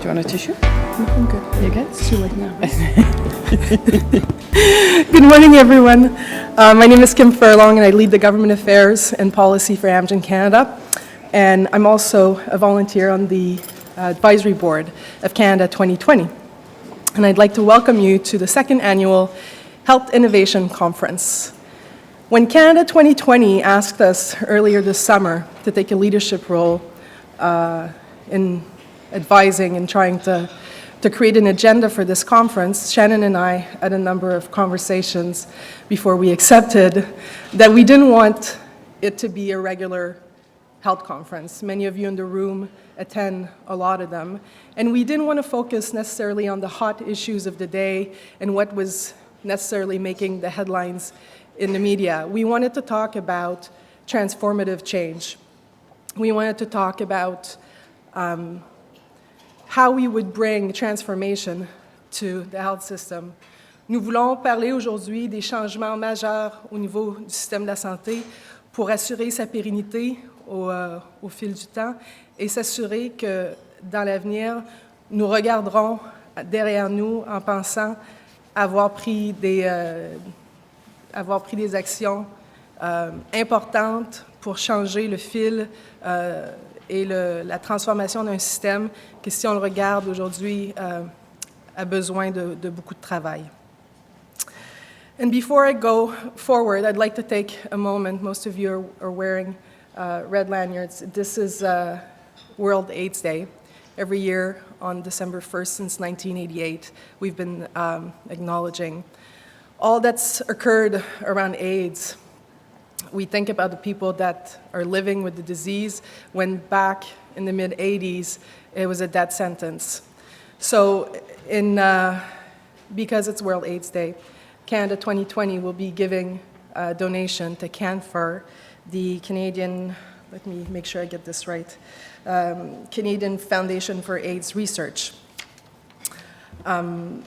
you want a tissue? No, I'm good. You good? It's too late now. Good morning, everyone. My name is Kim Furlong, and I lead the Government Affairs and Policy for AMGEN Canada. And I'm also a volunteer on the Advisory Board of Canada 2020. And I'd like to welcome you to the second annual Health Innovation Conference. When Canada 2020 asked us earlier this summer to take a leadership role in advising and trying to create an agenda for this conference, Shannon and I had a number of conversations before we accepted that we didn't want it to be a regular health conference. Many of you in the room attend a lot of them, and we didn't want to focus necessarily on the hot issues of the day and what was necessarily making the headlines in the media. We wanted to talk about transformative change. We wanted to talk about how we would bring transformation to the health system. Nous voulons parler aujourd'hui des changements majeurs au niveau du système de la santé pour assurer sa pérennité au fil du temps et s'assurer que dans l'avenir, nous regarderons derrière nous en pensant avoir pris des actions importantes pour changer le fil et la transformation d'un système qui, si on le regarde aujourd'hui, a besoin de beaucoup de travail. And before I go forward, I'd like to take a moment. Most of you are wearing red lanyards. This is World AIDS Day. Every year on December 1st since 1988, we've been acknowledging all that's occurred around AIDS. We think about the people that are living with the disease when back in the mid-'80s, it was a death sentence. So because it's World AIDS Day, Canada 2020 will be giving a donation to CanFur, the Canadian, let me make sure I get this right, Canadian Foundation for AIDS Research. And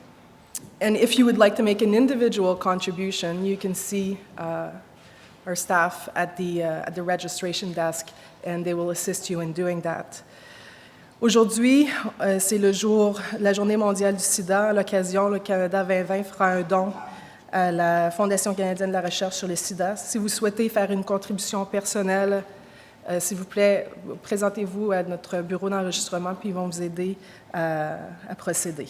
if you would like to make an individual contribution, you can see our staff at the registration desk, and they will assist you in doing that. Aujourd'hui, c'est la Journée mondiale du sida. À l'occasion, le Canada 2020 fera un don à la Fondation canadienne de la recherche sur le sida. Si vous souhaitez faire une contribution personnelle, s'il vous plaît, présentez-vous à notre bureau d'enregistrement, puis ils vont vous aider à procéder.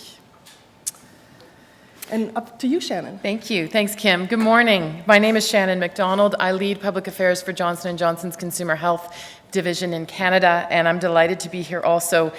And up to you, Shannon. Thank you. Thanks, Kim. Good morning. My name is Shannon MacDonald. I lead public affairs for Johnson & Johnson's Consumer Health Division in Canada, and I'm delighted to be here also,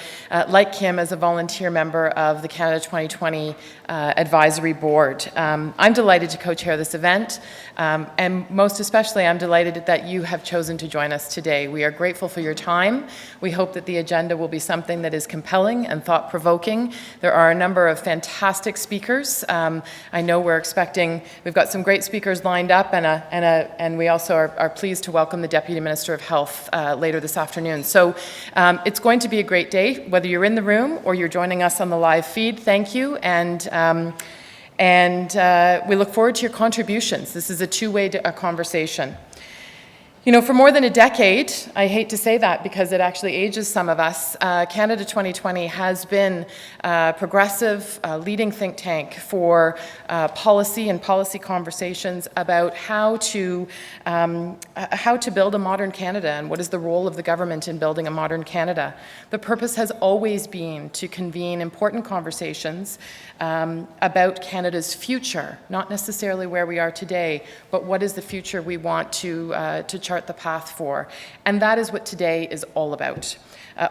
like Kim, as a volunteer member of the Canada 2020 Advisory Board. I'm delighted to co-chair this event, and most especially I'm delighted that you have chosen to join us today. We are grateful for your time. We hope that the agenda will be something that is compelling and thought-provoking. There are a number of fantastic speakers. I know we've got some great speakers lined up, and we also are pleased to welcome the Deputy Minister of Health later this afternoon. So it's going to be a great day, whether you're in the room or you're joining us on the live feed. Thank you, and we look forward to your contributions. This is a two-way conversation. You know, for more than a decade, I hate to say that because it actually ages some of us, Canada 2020 has been a progressive leading think tank for policy and policy conversations about how to build a modern Canada and what is the role of the government in building a modern Canada. The purpose has always been to convene important conversations about Canada's future, not necessarily where we are today, but what is the future we want to chart the path for. And that is what today is all about.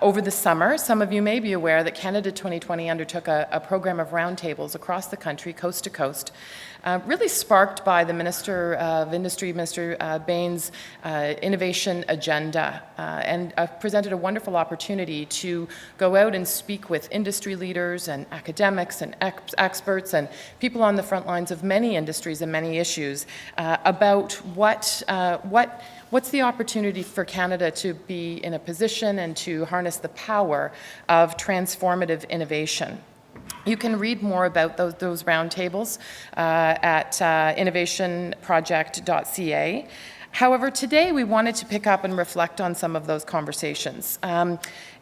Over the summer, some of you may be aware that Canada 2020 undertook a program of roundtables across the country, coast to coast, really sparked by the Minister of Industry, Mr. Bain's innovation agenda, and presented a wonderful opportunity to go out and speak with industry leaders and academics and experts and people on the front lines of many industries and many issues about what's the opportunity for Canada to be in a position and to harness the power of transformative innovation. You can read more about those roundtables at innovationproject.ca. However, today we wanted to pick up and reflect on some of those conversations.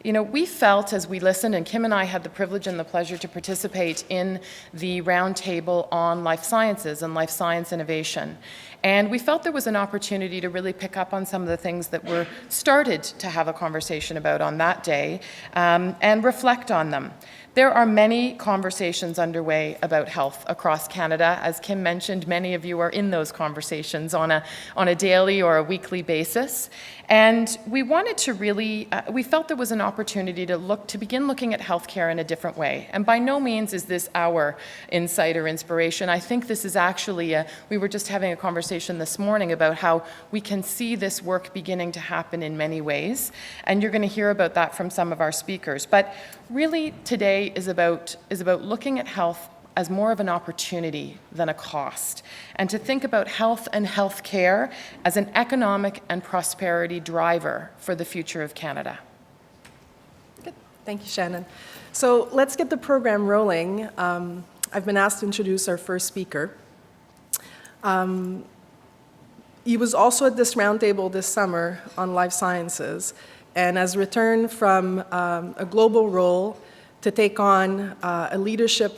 you know, we felt as we listened, and Kim and I had the privilege and the pleasure to participate in the roundtable on life sciences and life science innovation. And we felt there was an opportunity to really pick up on some of the things that were started to have a conversation about on that day, and reflect on them. There are many conversations underway about health across Canada. As Kim mentioned, many of you are in those conversations on a daily or a weekly basis. And we wanted to really, we felt there was an opportunity to begin looking at healthcare in a different way. And by no means is this our insight or inspiration. I think this is actually, we were just having a conversation this morning about how we can see this work beginning to happen in many ways. And you're going to hear about that from some of our speakers. But really today is about looking at health as more of an opportunity than a cost, and to think about health and health care as an economic and prosperity driver for the future of Canada. Good. Thank you, Shannon. So let's get the program rolling. I've been asked to introduce our first speaker. He was also at this roundtable this summer on life sciences, and has returned from a global role to take on a leadership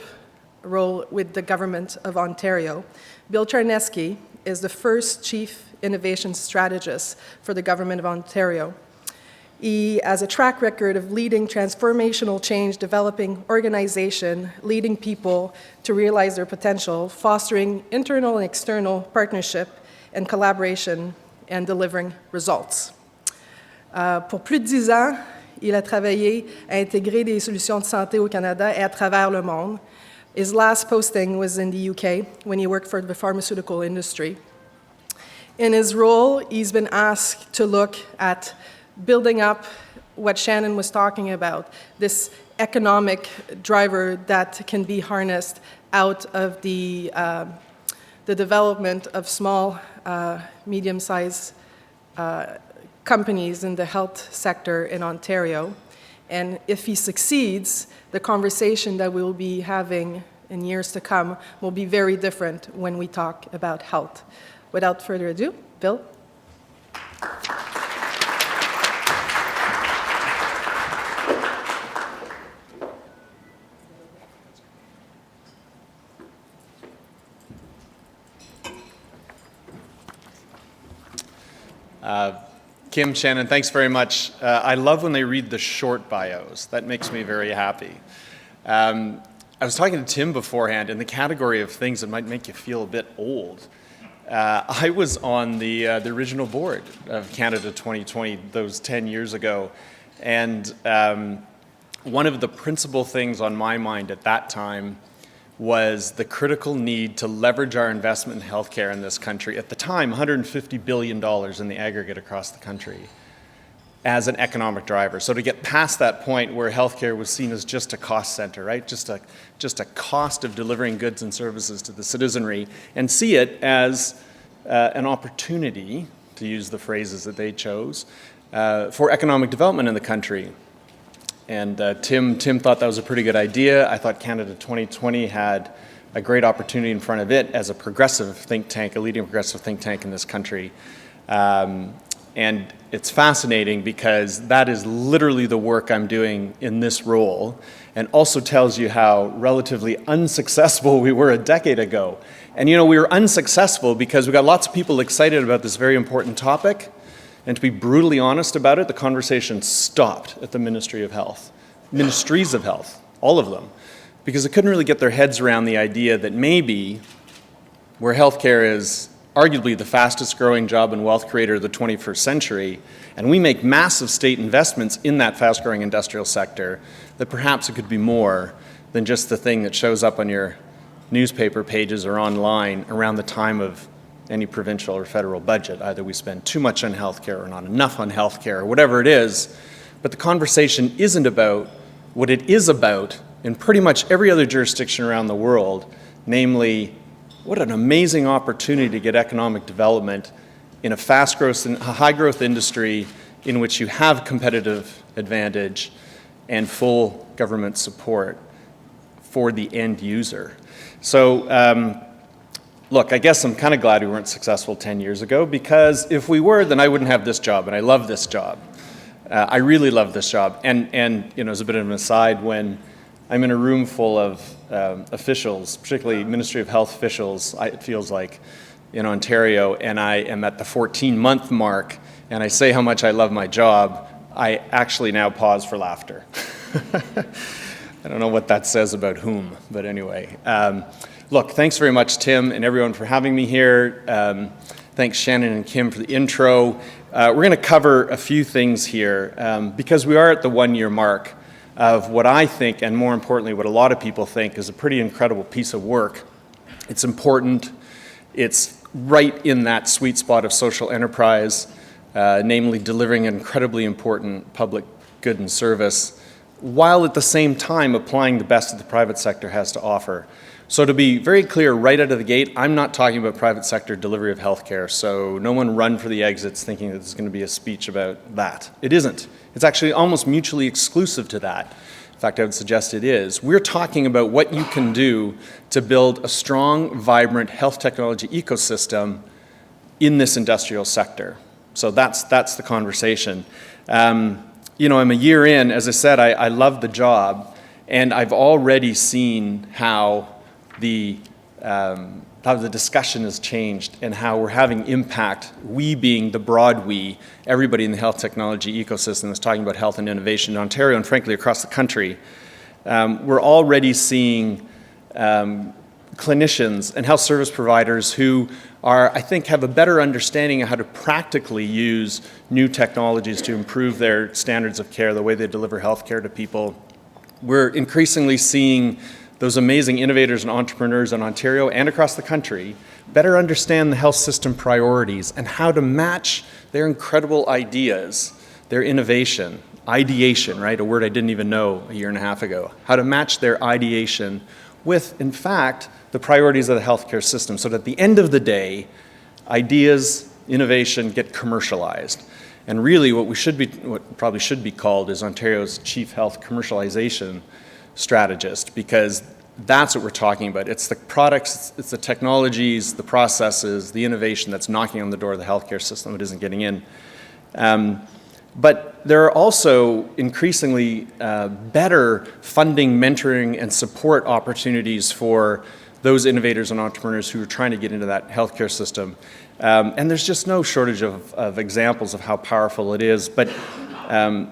role with the Government of Ontario. Bill Charneski is the first Chief Innovation Strategist for the Government of Ontario. He has a track record of leading transformational change, developing organization, leading people to realize their potential, fostering internal and external partnership and collaboration, and delivering results. Pour plus de 10 ans, il a travaillé à intégrer des solutions de santé au Canada et à travers le monde. His last posting was in the UK when he worked for the pharmaceutical industry. In his role, he's been asked to look at building up what Shannon was talking about, this economic driver that can be harnessed out of the development of small, medium-sized companies in the health sector in Ontario. And if he succeeds, the conversation that we'll be having in years to come will be very different when we talk about health. Without further ado, Bill. Kim, Shannon, thanks very much. I love when they read the short bios. That makes me very happy. I was talking to Tim beforehand in the category of things that might make you feel a bit old. I was on the original board of Canada 2020 those 10 years ago, and one of the principal things on my mind at that time was the critical need to leverage our investment in healthcare in this country, at the time $150 billion in the aggregate across the country, as an economic driver. So to get past that point where healthcare was seen as just a cost center, right? Just a cost of delivering goods and services to the citizenry, and see it as an opportunity, to use the phrases that they chose, for economic development in the country. And Tim thought that was a pretty good idea. I thought Canada 2020 had a great opportunity in front of it as a progressive think tank, a leading progressive think tank in this country. And it's fascinating because that is literally the work I'm doing in this role, and also tells you how relatively unsuccessful we were a decade ago. And you know, we were unsuccessful because we got lots of people excited about this very important topic. And to be brutally honest about it, the conversation stopped at the Ministries of Health, all of them, because they couldn't really get their heads around the idea that maybe where healthcare is arguably the fastest growing job and wealth creator of the 21st century, and we make massive state investments in that fast growing industrial sector, that perhaps it could be more than just the thing that shows up on your newspaper pages or online around the time of any provincial or federal budget. Either we spend too much on healthcare or not enough on healthcare, or whatever it is. But the conversation isn't about what it is about in pretty much every other jurisdiction around the world, namely, what an amazing opportunity to get economic development in a fast growth, high growth industry in which you have competitive advantage and full government support for the end user. So, look, I guess I'm kind of glad we weren't successful 10 years ago, because if we were, then I wouldn't have this job, and I love this job. I really love this job. And as a bit of an aside, when I'm in a room full of officials, particularly Ministry of Health officials, it feels like, in Ontario, and I am at the 14-month mark, and I say how much I love my job, I actually now pause for laughter. I don't know what that says about whom, but anyway. Look, thanks very much, Tim, and everyone for having me here. Thanks, Shannon and Kim, for the intro. We're going to cover a few things here because we are at the one-year mark of what I think, and more importantly, what a lot of people think is a pretty incredible piece of work. It's important. It's right in that sweet spot of social enterprise, namely delivering an incredibly important public good and service, while at the same time applying the best that the private sector has to offer. So to be very clear right out of the gate, I'm not talking about private sector delivery of healthcare, so no one run for the exits thinking that there's going to be a speech about that. It isn't. It's actually almost mutually exclusive to that. In fact, I would suggest it is. We're talking about what you can do to build a strong, vibrant health technology ecosystem in this industrial sector. So that's the conversation. I'm a year in. As I said, I love the job, and I've already seen how the discussion has changed and how we're having impact, we being the broad we, everybody in the health technology ecosystem is talking about health and innovation in Ontario and frankly across the country. We're already seeing clinicians and health service providers who I think have a better understanding of how to practically use new technologies to improve their standards of care, the way they deliver health care to people. We're increasingly seeing those amazing innovators and entrepreneurs in Ontario and across the country better understand the health system priorities and how to match their incredible ideas, their innovation, ideation, right? A word I didn't even know a year and a half ago. How to match their ideation with, in fact, the priorities of the healthcare system so that at the end of the day, ideas, innovation get commercialized. And really what probably should be called is Ontario's Chief Health Commercialization Strategist, because that's what we're talking about. It's the products, it's the technologies, the processes, the innovation that's knocking on the door of the healthcare system that isn't getting in. But there are also increasingly better funding, mentoring, and support opportunities for those innovators and entrepreneurs who are trying to get into that healthcare system. And there's just no shortage of examples of how powerful it is. But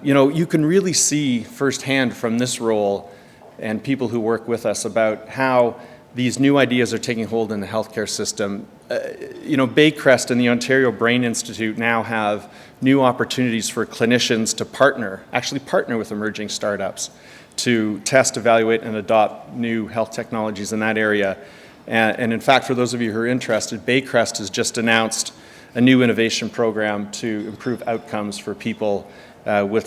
you can really see firsthand from this role and people who work with us about how these new ideas are taking hold in the healthcare system. Baycrest and the Ontario Brain Institute now have new opportunities for clinicians to actually partner with emerging startups to test, evaluate, and adopt new health technologies in that area. And in fact, for those of you who are interested, Baycrest has just announced a new innovation program to improve outcomes for people for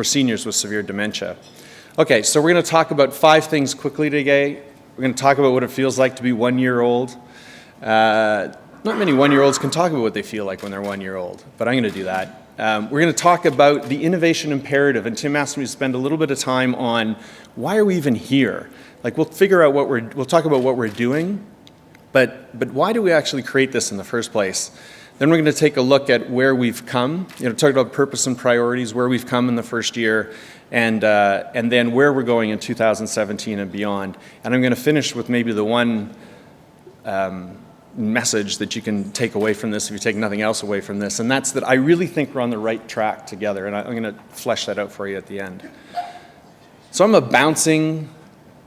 seniors with severe dementia. Okay, so we're going to talk about 5 things quickly today. We're going to talk about what it feels like to be 1 year old. Not many 1-year-olds can talk about what they feel like when they're 1 year old, but I'm going to do that. We're going to talk about the innovation imperative, and Tim asked me to spend a little bit of time on why are we even here? Like we'll talk about what we're doing, but why do we actually create this in the first place? Then we're going to take a look at where we've come, talk about purpose and priorities, where we've come in the first year, and then where we're going in 2017 and beyond. And I'm going to finish with maybe the one message that you can take away from this if you take nothing else away from this, and that's that I really think we're on the right track together, and I'm going to flesh that out for you at the end. So I'm a bouncing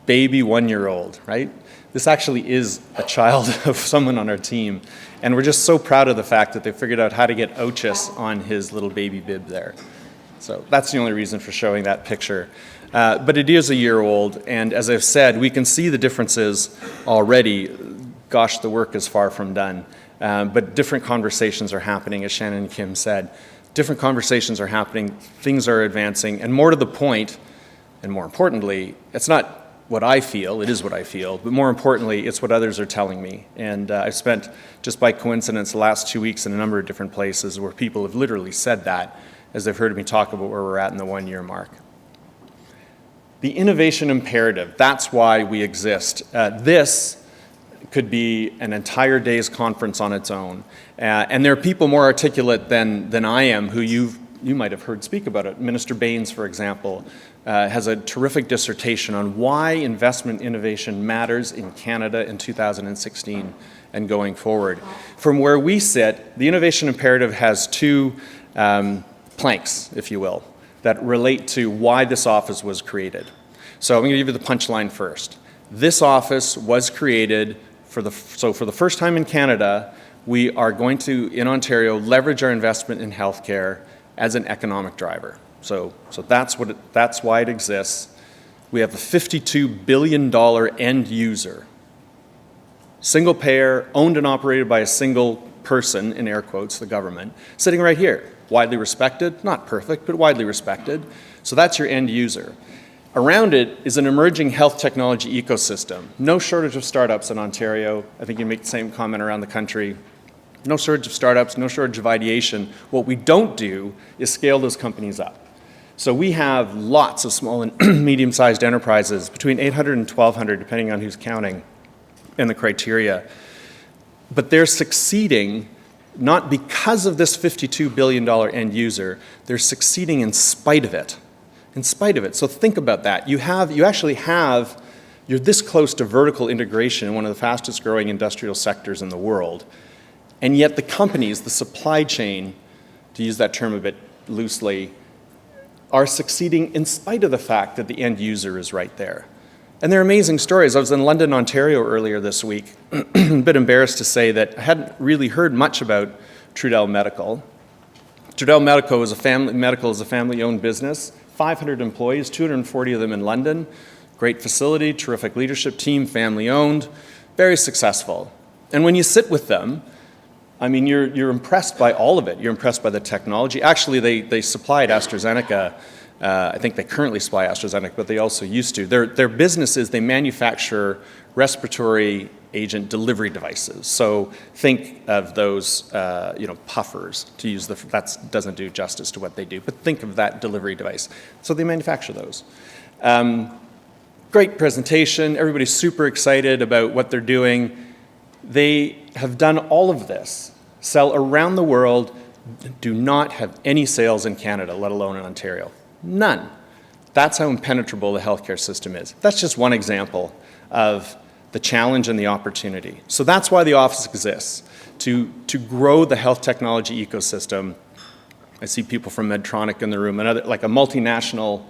baby 1-year-old, right? This actually is a child of someone on our team, and we're just so proud of the fact that they figured out how to get Otis on his little baby bib there. So that's the only reason for showing that picture. But it is a year old, and as I've said, we can see the differences already. Gosh, the work is far from done. But different conversations are happening, as Shannon and Kim said. Different conversations are happening, things are advancing, and more to the point, and more importantly, it's not what I feel, it is what I feel, but more importantly, it's what others are telling me. And I've spent, just by coincidence, the last 2 weeks in a number of different places where people have literally said that as they've heard me talk about where we're at in the 1-year mark. The innovation imperative, that's why we exist. This could be an entire day's conference on its own. And there are people more articulate than I am who you've you might have heard speak about it. Minister Baines, for example, has a terrific dissertation on why investment innovation matters in Canada in 2016 and going forward. From where we sit, the innovation imperative has two planks, if you will, that relate to why this office was created. So I'm going to give you the punchline first. This office was created for the first time in Canada, we are going to, in Ontario, leverage our investment in healthcare as an economic driver. So that's why it exists. We have a $52 billion end user, single payer, owned and operated by a single person, in air quotes, the government, sitting right here. Widely respected, not perfect, but widely respected. So that's your end user. Around it is an emerging health technology ecosystem. No shortage of startups in Ontario. I think you make the same comment around the country. No shortage of startups, no shortage of ideation. What we don't do is scale those companies up. So we have lots of small and medium-sized enterprises, between 800 and 1,200, depending on who's counting, and the criteria. But they're succeeding not because of this $52 billion end user, they're succeeding in spite of it. In spite of it. So think about that. You're this close to vertical integration in one of the fastest growing industrial sectors in the world. And yet the companies, the supply chain, to use that term a bit loosely, are succeeding in spite of the fact that the end user is right there. And they're amazing stories. I was in London, Ontario earlier this week. A bit embarrassed to say that I hadn't really heard much about Trudel Medical. Trudel Medical is a family-owned business. 500 employees, 240 of them in London. Great facility, terrific leadership team, family-owned, very successful. And when you sit with them, I mean, you're impressed by all of it. You're impressed by the technology. Actually, they supplied AstraZeneca. I think they currently supply AstraZeneca, but they also used to. Their business is they manufacture respiratory agent delivery devices. So think of those, puffers, to use that doesn't do justice to what they do, but think of that delivery device. So they manufacture those. Great presentation. Everybody's super excited about what they're doing. They have done all of this, sell around the world, do not have any sales in Canada, let alone in Ontario. None. That's how impenetrable the healthcare system is. That's just one example of the challenge and the opportunity. So that's why the office exists, to grow the health technology ecosystem. I see people from Medtronic in the room, like a multinational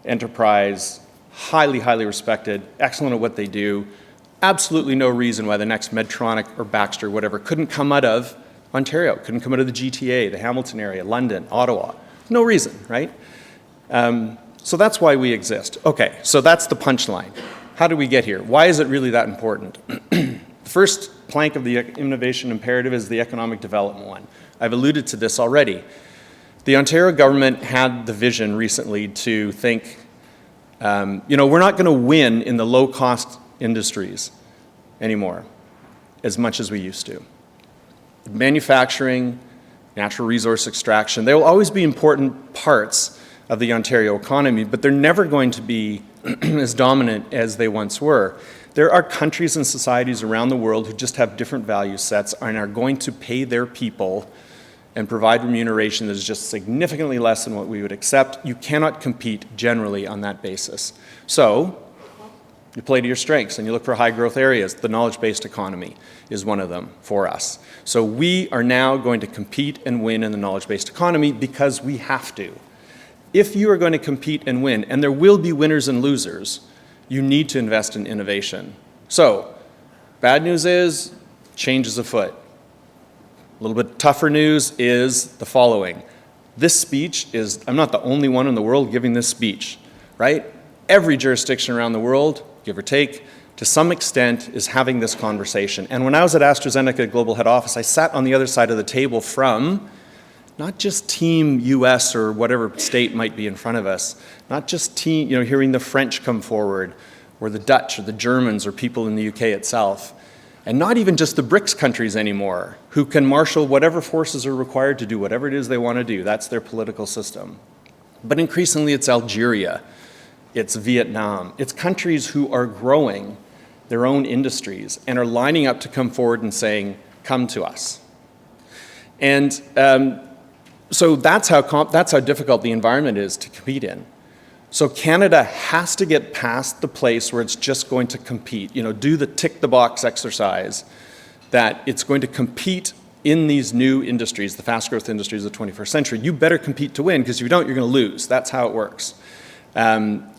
enterprise, highly, highly respected, excellent at what they do. Absolutely no reason why the next Medtronic or Baxter, whatever, couldn't come out of Ontario, couldn't come out of the GTA, the Hamilton area, London, Ottawa. No reason, right? So that's why we exist. Okay, so that's the punchline. How do we get here? Why is it really that important? The first plank of the innovation imperative is the economic development one. I've alluded to this already. The Ontario government had the vision recently to think, we're not going to win in the low-cost industries anymore as much as we used to. Manufacturing, natural resource extraction, they will always be important parts of the Ontario economy, but they're never going to be as dominant as they once were. There are countries and societies around the world who just have different value sets and are going to pay their people and provide remuneration that is just significantly less than what we would accept. You cannot compete generally on that basis. So you play to your strengths and you look for high growth areas. The knowledge-based economy is one of them for us. So we are now going to compete and win in the knowledge-based economy because we have to. If you are going to compete and win, and there will be winners and losers, you need to invest in innovation. So, bad news is, change is afoot. A little bit tougher news is the following. This speech is, I'm not the only one in the world giving this speech, right? Every jurisdiction around the world, give or take, to some extent is having this conversation. And when I was at AstraZeneca Global Head Office, I sat on the other side of the table from not just team US or whatever state might be in front of us, not just team, hearing the French come forward, or the Dutch, or the Germans, or people in the UK itself, and not even just the BRICS countries anymore, who can marshal whatever forces are required to do whatever it is they want to do. That's their political system. But increasingly it's Algeria, it's Vietnam, it's countries who are growing their own industries and are lining up to come forward and saying, come to us. And So that's how difficult the environment is to compete in. So Canada has to get past the place where it's just going to compete, do the tick the box exercise, that it's going to compete in these new industries, the fast growth industries of the 21st century. You better compete to win, because if you don't, you're going to lose. That's how it works.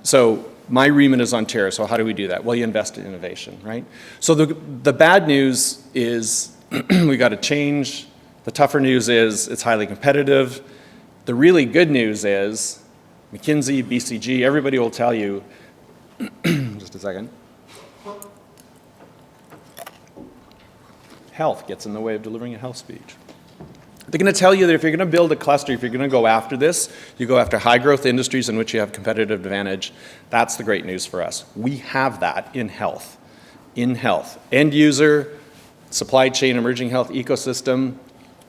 So my remit is Ontario, so how do we do that? Well, you invest in innovation, right? So the bad news is we got to change. The tougher news is it's highly competitive. The really good news is McKinsey, BCG, everybody will tell you, just a second, health gets in the way of delivering a health speech. They're going to tell you that if you're going to build a cluster, if you're going to go after this, you go after high growth industries in which you have competitive advantage. That's the great news for us. We have that in health. In health. End user, supply chain, emerging health ecosystem,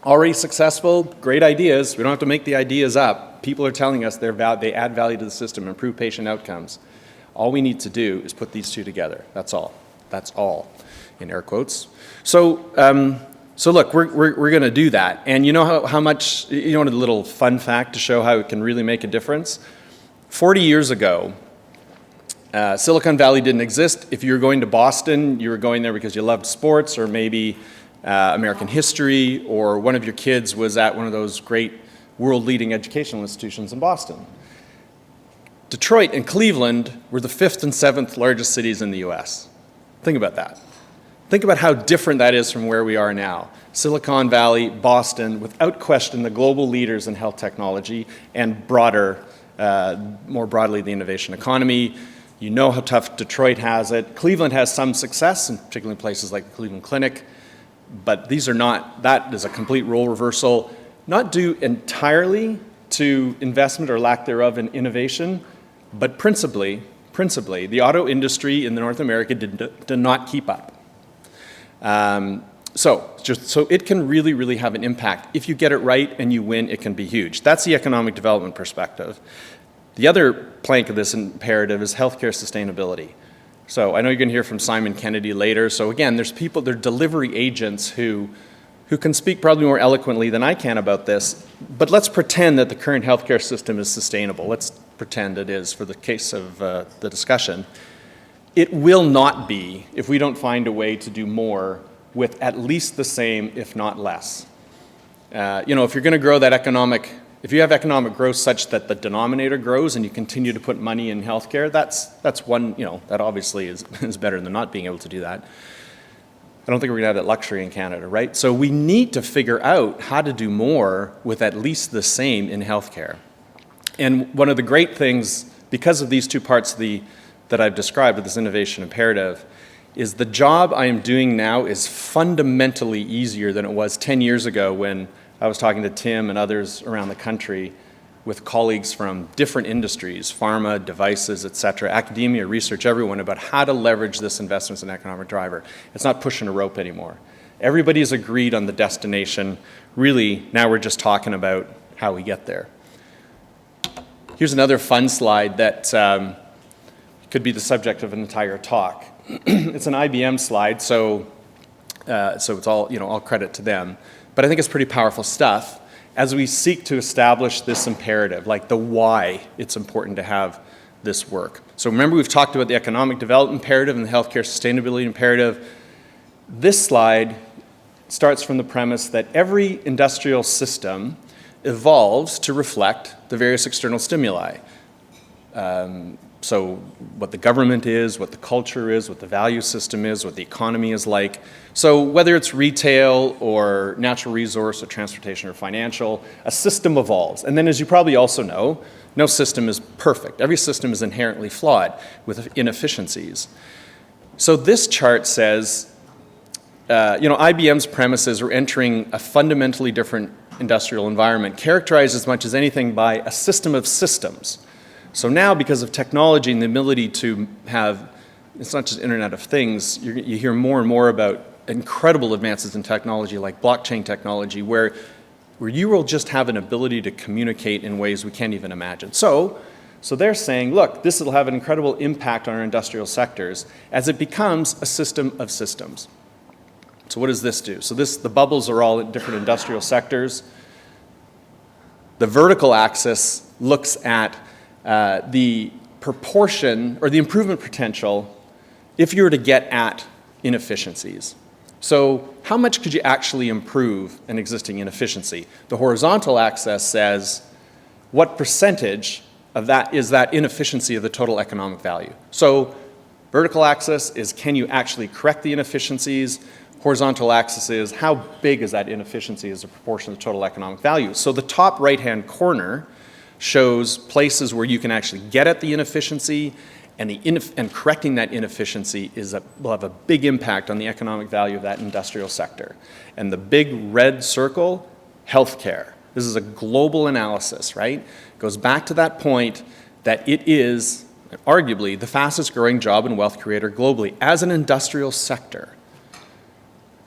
already successful, great ideas. We don't have to make the ideas up. People are telling us they add value to the system, improve patient outcomes. All we need to do is put these two together. That's all. That's all, in air quotes. So look, we're going to do that. And you know how much, a little fun fact to show how it can really make a difference? 40 years ago, Silicon Valley didn't exist. If you were going to Boston, you were going there because you loved sports, or maybe American history, or one of your kids was at one of those great world-leading educational institutions in Boston. Detroit and Cleveland were the 5th and 7th largest cities in the US. Think about that. Think about how different that is from where we are now. Silicon Valley, Boston, without question the global leaders in health technology and more broadly the innovation economy. You know how tough Detroit has it. Cleveland has some success, and particularly in places like the Cleveland Clinic, but that is a complete role reversal, not due entirely to investment or lack thereof in innovation, but principally, the auto industry in North America did not keep up. So it can really, really have an impact. If you get it right and you win, it can be huge. That's the economic development perspective. The other plank of this imperative is healthcare sustainability. So I know you're going to hear from Simon Kennedy later. So again, there are delivery agents who can speak probably more eloquently than I can about this, but let's pretend that the current healthcare system is sustainable. Let's pretend it is for the case of the discussion. It will not be if we don't find a way to do more with at least the same, if not less. If you're going to grow if you have economic growth such that the denominator grows and you continue to put money in healthcare, that's one, that obviously is better than not being able to do that. I don't think we're going to have that luxury in Canada, right? So we need to figure out how to do more with at least the same in healthcare. And one of the great things, because of these two parts that I've described with this innovation imperative, is the job I am doing now is fundamentally easier than it was 10 years ago when I was talking to Tim and others around the country with colleagues from different industries, pharma, devices, et cetera, academia, research, everyone, about how to leverage this investment as an economic driver. It's not pushing a rope anymore. Everybody's agreed on the destination. Really, now we're just talking about how we get there. Here's another fun slide that could be the subject of an entire talk. It's an IBM slide, so it's all credit to them. But I think it's pretty powerful stuff as we seek to establish this imperative, like the why it's important to have this work. So remember, we've talked about the economic development imperative and the healthcare sustainability imperative. This slide starts from the premise that every industrial system evolves to reflect the various external stimuli. So what the government is, what the culture is, what the value system is, what the economy is like. So whether it's retail or natural resource or transportation or financial, a system evolves. And then, as you probably also know, no system is perfect. Every system is inherently flawed with inefficiencies. So this chart says, IBM's premises are entering a fundamentally different industrial environment, characterized as much as anything by a system of systems. So now, because of technology and the ability to have, it's not just Internet of Things, you hear more and more about incredible advances in technology like blockchain technology, where you will just have an ability to communicate in ways we can't even imagine. So they're saying, look, this will have an incredible impact on our industrial sectors as it becomes a system of systems. So what does this do? So the bubbles are all in different industrial sectors. The vertical axis looks at the proportion or the improvement potential if you were to get at inefficiencies. So how much could you actually improve an existing inefficiency? The horizontal axis says what percentage of that is that inefficiency of the total economic value. So vertical axis is can you actually correct the inefficiencies? Horizontal axis is how big is that inefficiency as a proportion of the total economic value. So the top right-hand corner shows places where you can actually get at the inefficiency, and correcting that inefficiency will have a big impact on the economic value of that industrial sector. And the big red circle, healthcare. This is a global analysis, right? Goes back to that point that it is arguably the fastest growing job and wealth creator globally as an industrial sector.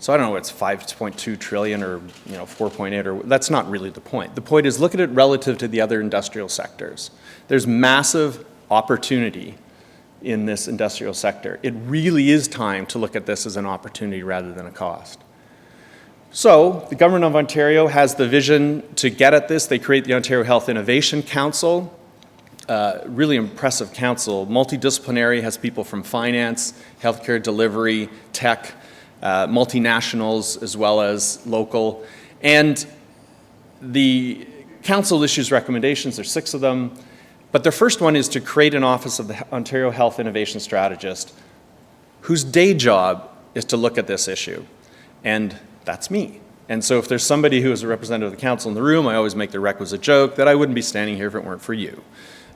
So I don't know, it's 5.2 trillion or 4.8 or that's not really the point. The point is look at it relative to the other industrial sectors. There's massive opportunity in this industrial sector. It really is time to look at this as an opportunity rather than a cost. So the Government of Ontario has the vision to get at this. They create the Ontario Health Innovation Council, really impressive council, multidisciplinary, has people from finance, healthcare delivery, tech, multinationals as well as local. And the council issues recommendations, there's 6 of them. But their first one is to create an office of the Ontario Health Innovation Strategist whose day job is to look at this issue. And that's me. And so if there's somebody who is a representative of the council in the room, I always make the requisite joke that I wouldn't be standing here if it weren't for you.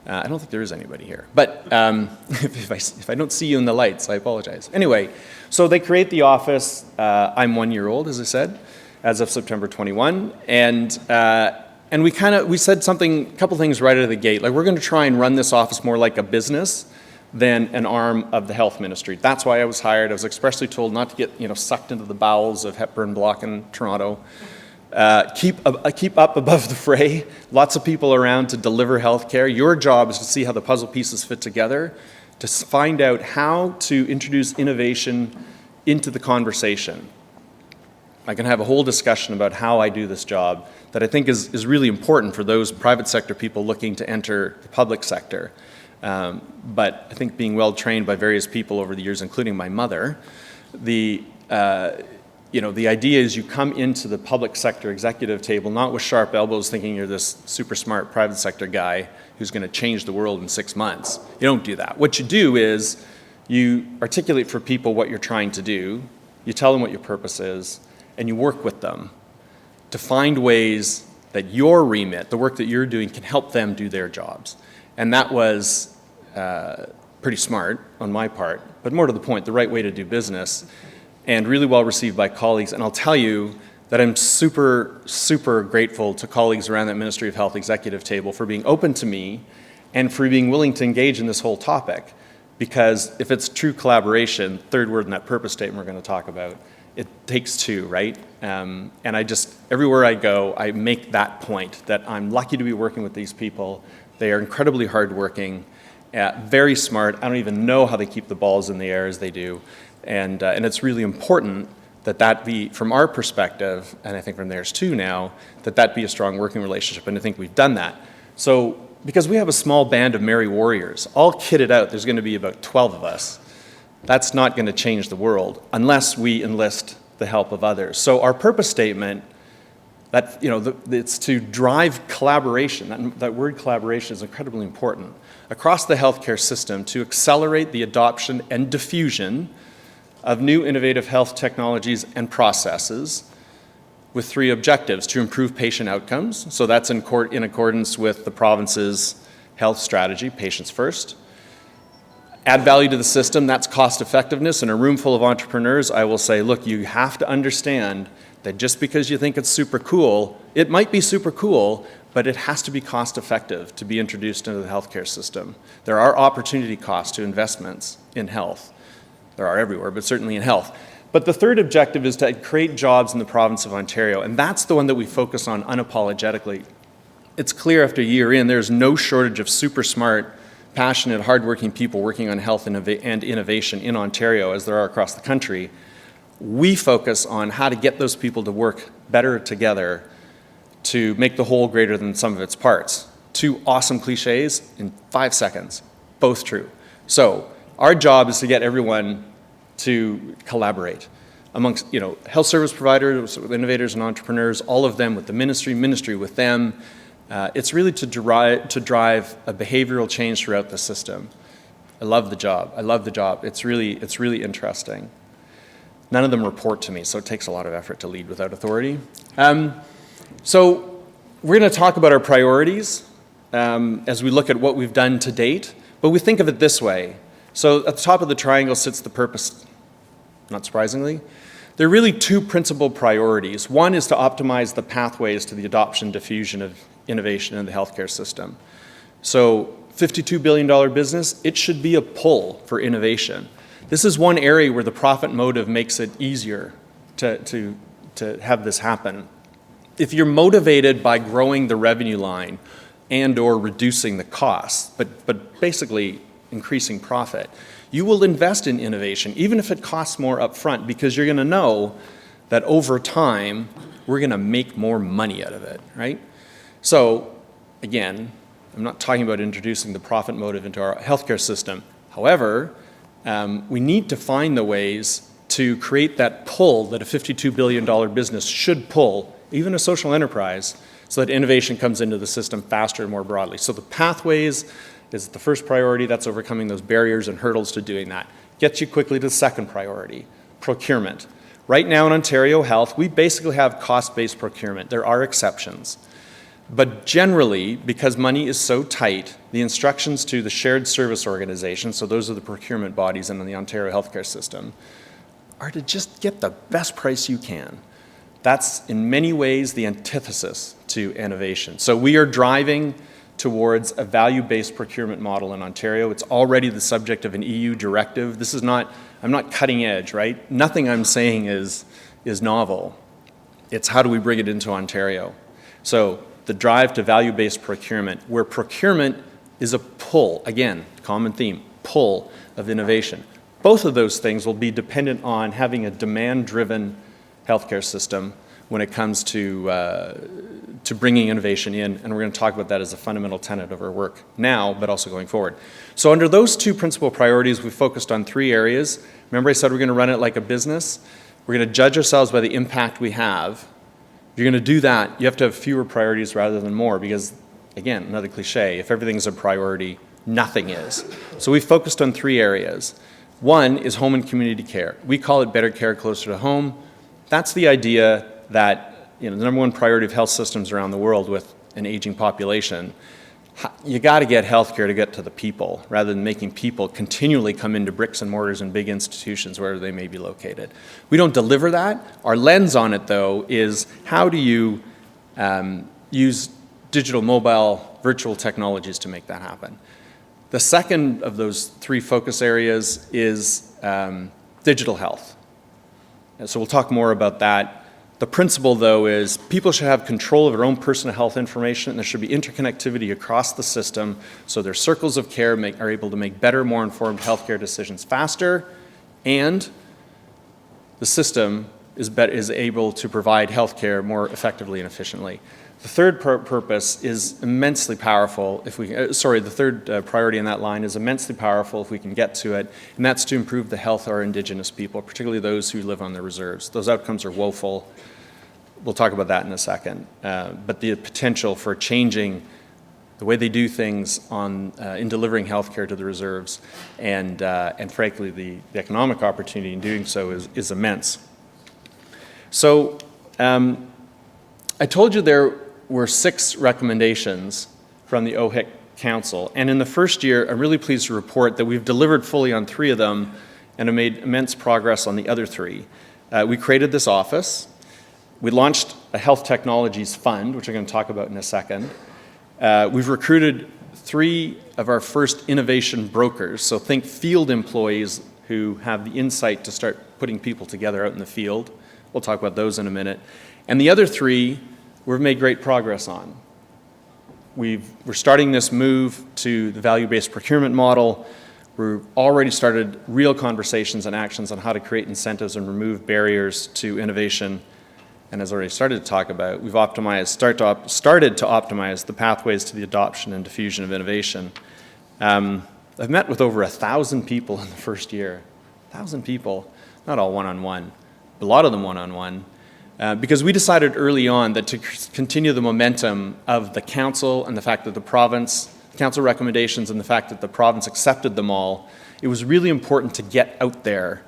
I don't think there is anybody here. But if I don't see you in the lights, I apologize. Anyway, so they create the office. I'm 1 year old, as I said, as of September 21. And we said a couple things right out of the gate. Like, we're going to try and run this office more like a business than an arm of the health ministry. That's why I was hired. I was expressly told not to get sucked into the bowels of Hepburn Block in Toronto. Keep up above the fray. Lots of people around to deliver health care. Your job is to see how the puzzle pieces fit together, to find out how to introduce innovation into the conversation. I can have a whole discussion about how I do this job that I think is really important for those private sector people looking to enter the public sector. But I think being well trained by various people over the years, including my mother, the idea is you come into the public sector executive table not with sharp elbows thinking you're this super smart private sector guy who's going to change the world in 6 months. You don't do that. What you do is you articulate for people what you're trying to do, you tell them what your purpose is, and you work with them to find ways that your remit, the work that you're doing, can help them do their jobs. And that was pretty smart on my part, but more to the point, the right way to do business, and really well received by colleagues. And I'll tell you that I'm super, super grateful to colleagues around that Ministry of Health executive table for being open to me and for being willing to engage in this whole topic. Because if it's true collaboration, third word in that purpose statement we're going to talk about, it takes two, right? And everywhere I go, I make that point that I'm lucky to be working with these people. They are incredibly hardworking, very smart. I don't even know how they keep the balls in the air as they do. And it's really important that be, from our perspective, and I think from theirs too now, that be a strong working relationship, and I think we've done that. So, because we have a small band of merry warriors, all kitted out, there's going to be about 12 of us. That's not going to change the world unless we enlist the help of others. So our purpose statement, it's to drive collaboration. That word collaboration is incredibly important across the healthcare system to accelerate the adoption and diffusion of new innovative health technologies and processes with 3 objectives: to improve patient outcomes, so that's in accordance with the province's health strategy, patients first. Add value to the system, that's cost effectiveness. In a room full of entrepreneurs, I will say, look, you have to understand that just because you think it's super cool, it might be super cool, but it has to be cost effective to be introduced into the healthcare system. There are opportunity costs to investments in health. There are everywhere, but certainly in health. But the third objective is to create jobs in the province of Ontario, and that's the one that we focus on unapologetically. It's clear after a year in, there's no shortage of super smart, passionate, hardworking people working on health and innovation in Ontario as there are across the country. We focus on how to get those people to work better together to make the whole greater than the sum of its parts. Two awesome cliches in 5 seconds, both true. So our job is to get everyone to collaborate amongst, health service providers, with innovators and entrepreneurs, all of them with the ministry with them. It's really to drive a behavioral change throughout the system. I love the job. It's really interesting. None of them report to me, so it takes a lot of effort to lead without authority. So we're going to talk about our priorities as we look at what we've done to date, but we think of it this way. So at the top of the triangle sits the purpose, not surprisingly. There are really two principal priorities. One is to optimize the pathways to the adoption, diffusion of innovation in the healthcare system. So $52 billion business, it should be a pull for innovation. This is one area where the profit motive makes it easier to have this happen. If you're motivated by growing the revenue line and or reducing the costs, but basically increasing profit, you will invest in innovation, even if it costs more upfront, because you're going to know that over time, we're going to make more money out of it, right? So, again, I'm not talking about introducing the profit motive into our healthcare system. However, we need to find the ways to create that pull that a $52 billion business should pull, even a social enterprise, so that innovation comes into the system faster and more broadly. So the pathways is the first priority. That's overcoming those barriers and hurdles to doing that. Gets you quickly to the second priority, procurement. Right now in Ontario Health, we basically have cost-based procurement. There are exceptions. But generally, because money is so tight, the instructions to the shared service organization, so those are the procurement bodies in the Ontario healthcare system, are to just get the best price you can. That's in many ways the antithesis to innovation. So we are driving towards a value-based procurement model in Ontario. It's already the subject of an EU directive. This is not, I'm not cutting edge, right? Nothing I'm saying is novel. It's how do we bring it into Ontario? So the drive to value-based procurement, where procurement is a pull, again, common theme, pull of innovation. Both of those things will be dependent on having a demand-driven healthcare system when it comes to bringing innovation in, and we're going to talk about that as a fundamental tenet of our work now, but also going forward. So under those two principal priorities, we focused on 3 areas. Remember I said we're going to run it like a business? We're going to judge ourselves by the impact we have. If you're going to do that, you have to have fewer priorities rather than more, because, again, another cliche, if everything's a priority, nothing is. So we focused on 3 areas. One is home and community care. We call it better care closer to home. That's the idea that the number one priority of health systems around the world with an aging population, you got to get healthcare to get to the people rather than making people continually come into bricks and mortars and big institutions wherever they may be located. We don't deliver that. Our lens on it, though, is how do you use digital, mobile, virtual technologies to make that happen. The second of those 3 focus areas is digital health. And so we'll talk more about that. The principle, though, is people should have control of their own personal health information, and there should be interconnectivity across the system so their circles of care are able to make better, more informed healthcare decisions faster, and the system is able to provide healthcare more effectively and efficiently. The third purpose is immensely powerful if we, the third priority in that line is immensely powerful if we can get to it, and that's to improve the health of our Indigenous people, particularly those who live on the reserves. Those outcomes are woeful. We'll talk about that in a second. But the potential for changing the way they do things in delivering healthcare to the reserves and frankly, the economic opportunity in doing so is immense. So I told you there were 6 recommendations from the OHIC Council. And in the first year, I'm really pleased to report that we've delivered fully on 3 of them and have made immense progress on the other 3. We created this office. We launched a health technologies fund, which I'm going to talk about in a second. We've recruited 3 of our first innovation brokers. So think field employees who have the insight to start putting people together out in the field. We'll talk about those in a minute. And the other 3 we've made great progress on. We're starting this move to the value-based procurement model. We've already started real conversations and actions on how to create incentives and remove barriers to innovation. and as I already started to talk about, we've started to optimize the pathways to the adoption and diffusion of innovation. I've met with over 1,000 people in the first year. 1,000 people, not all one-on-one, a lot of them one-on-one, because we decided early on that to continue the momentum of the council and the fact that the province, council recommendations and the fact that the province accepted them all, it was really important to get out there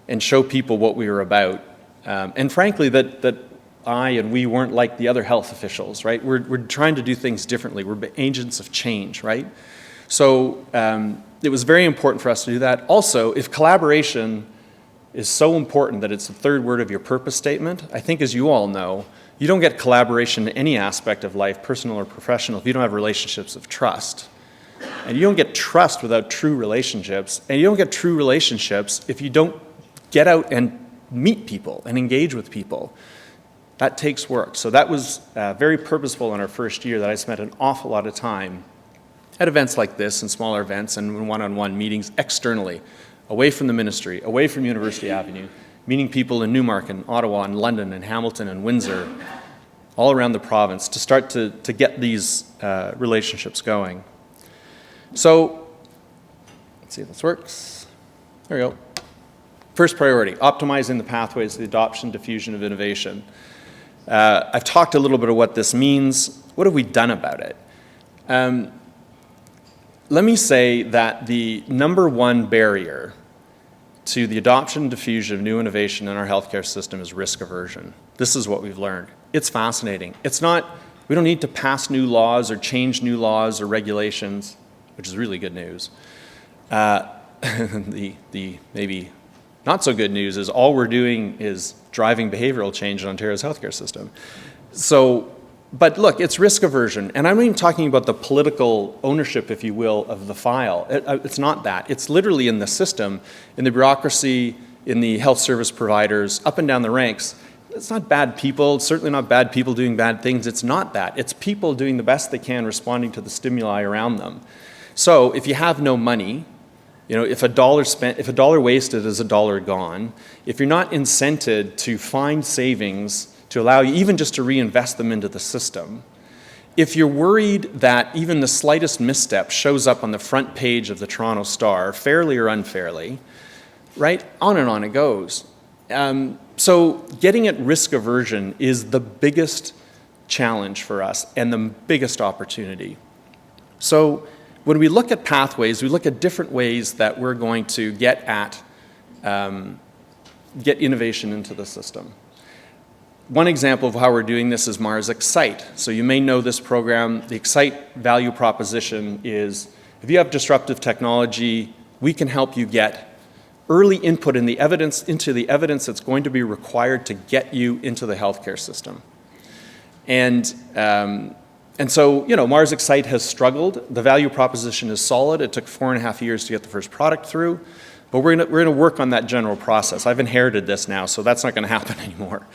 and show people what we were about. And frankly, that I and we weren't like the other health officials, right? We're trying to do things differently. We're agents of change, right? So it was very important for us to do that. Also, if collaboration is so important that it's the third word of your purpose statement, I think as you all know, you don't get collaboration in any aspect of life, personal or professional, if you don't have relationships of trust. And you don't get trust without true relationships, and you don't get true relationships if you don't get out and meet people and engage with people. That takes work. So that was very purposeful in our first year, that I spent an awful lot of time at events like this and smaller events and one-on-one meetings externally, away from the ministry, away from University Avenue, meeting people in Newmarket and Ottawa and London and Hamilton and Windsor, all around the province, to start to get these relationships going. So, let's see if this works. There we go. First priority, optimizing the pathways to the adoption, diffusion of innovation. I've talked a little bit of what this means. What have we done about it? Let me say that the number one barrier to the adoption and diffusion of new innovation in our healthcare system is risk aversion. This is what we've learned. It's fascinating. It's not, we don't need to pass new laws or change new laws or regulations, which is really good news. The maybe not so good news is all we're doing is driving behavioral change in Ontario's healthcare system. So, but look, it's risk aversion, and I'm not even talking about the political ownership, if you will, of the file. It's not that. It's literally in the system, in the bureaucracy, in the health service providers, up and down the ranks. It's not bad people, it's certainly not bad people doing bad things. It's not that. It's people doing the best they can, responding to the stimuli around them. So if you have no money, you know, if a dollar wasted is a dollar gone, if you're not incented to find savings to allow you even just to reinvest them into the system, if you're worried that even the slightest misstep shows up on the front page of the Toronto Star, fairly or unfairly, right, on and on it goes. So getting at risk aversion is the biggest challenge for us and the biggest opportunity. So when we look at pathways, we look at different ways that we're going to get innovation into the system. One example of how we're doing this is Mars Excite. So you may know this program. The Excite value proposition is, if you have disruptive technology, we can help you get early input into the evidence that's going to be required to get you into the healthcare system. And so, you know, Mars Excite has struggled. The value proposition is solid. It took 4.5 years to get the first product through, but we're going to work on that general process. I've inherited this now, so that's not going to happen anymore.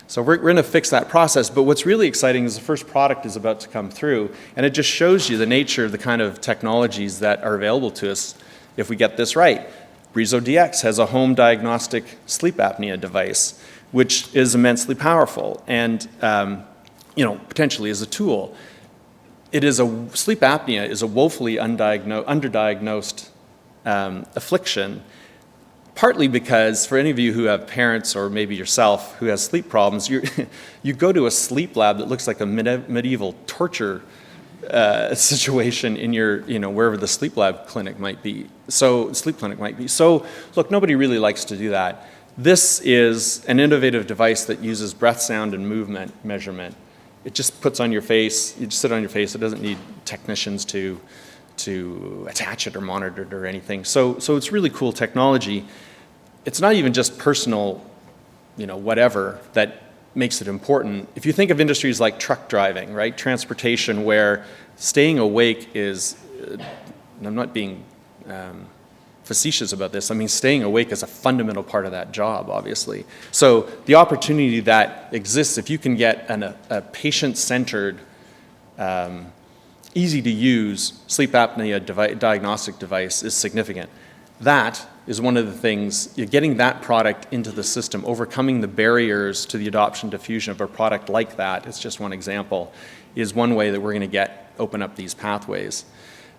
So we're going to fix that process, but what's really exciting is the first product is about to come through, and it just shows you the nature of the kind of technologies that are available to us if we get this right. Breezo DX has a home diagnostic sleep apnea device, which is immensely powerful and you know, potentially is a tool. Sleep apnea is a woefully underdiagnosed affliction, partly because for any of you who have parents or maybe yourself who has sleep problems, you go to a sleep lab that looks like a medieval torture situation in your, you know, wherever the sleep clinic might be. So look, nobody really likes to do that. This is an innovative device that uses breath, sound, and movement measurement. It just puts on your face, you just sit on your face. It doesn't need technicians to attach it or monitor it or anything. So it's really cool technology. It's not even just personal, you know, whatever that makes it important. If you think of industries like truck driving, right, transportation, where staying awake is, and I'm not being facetious about this, I mean, staying awake is a fundamental part of that job, obviously. So the opportunity that exists, if you can get a patient-centered, easy-to-use sleep apnea diagnostic device, is significant. That, is one of the things, getting that product into the system, overcoming the barriers to the adoption diffusion of a product like that, it's just one example, is one way that we're going to open up these pathways.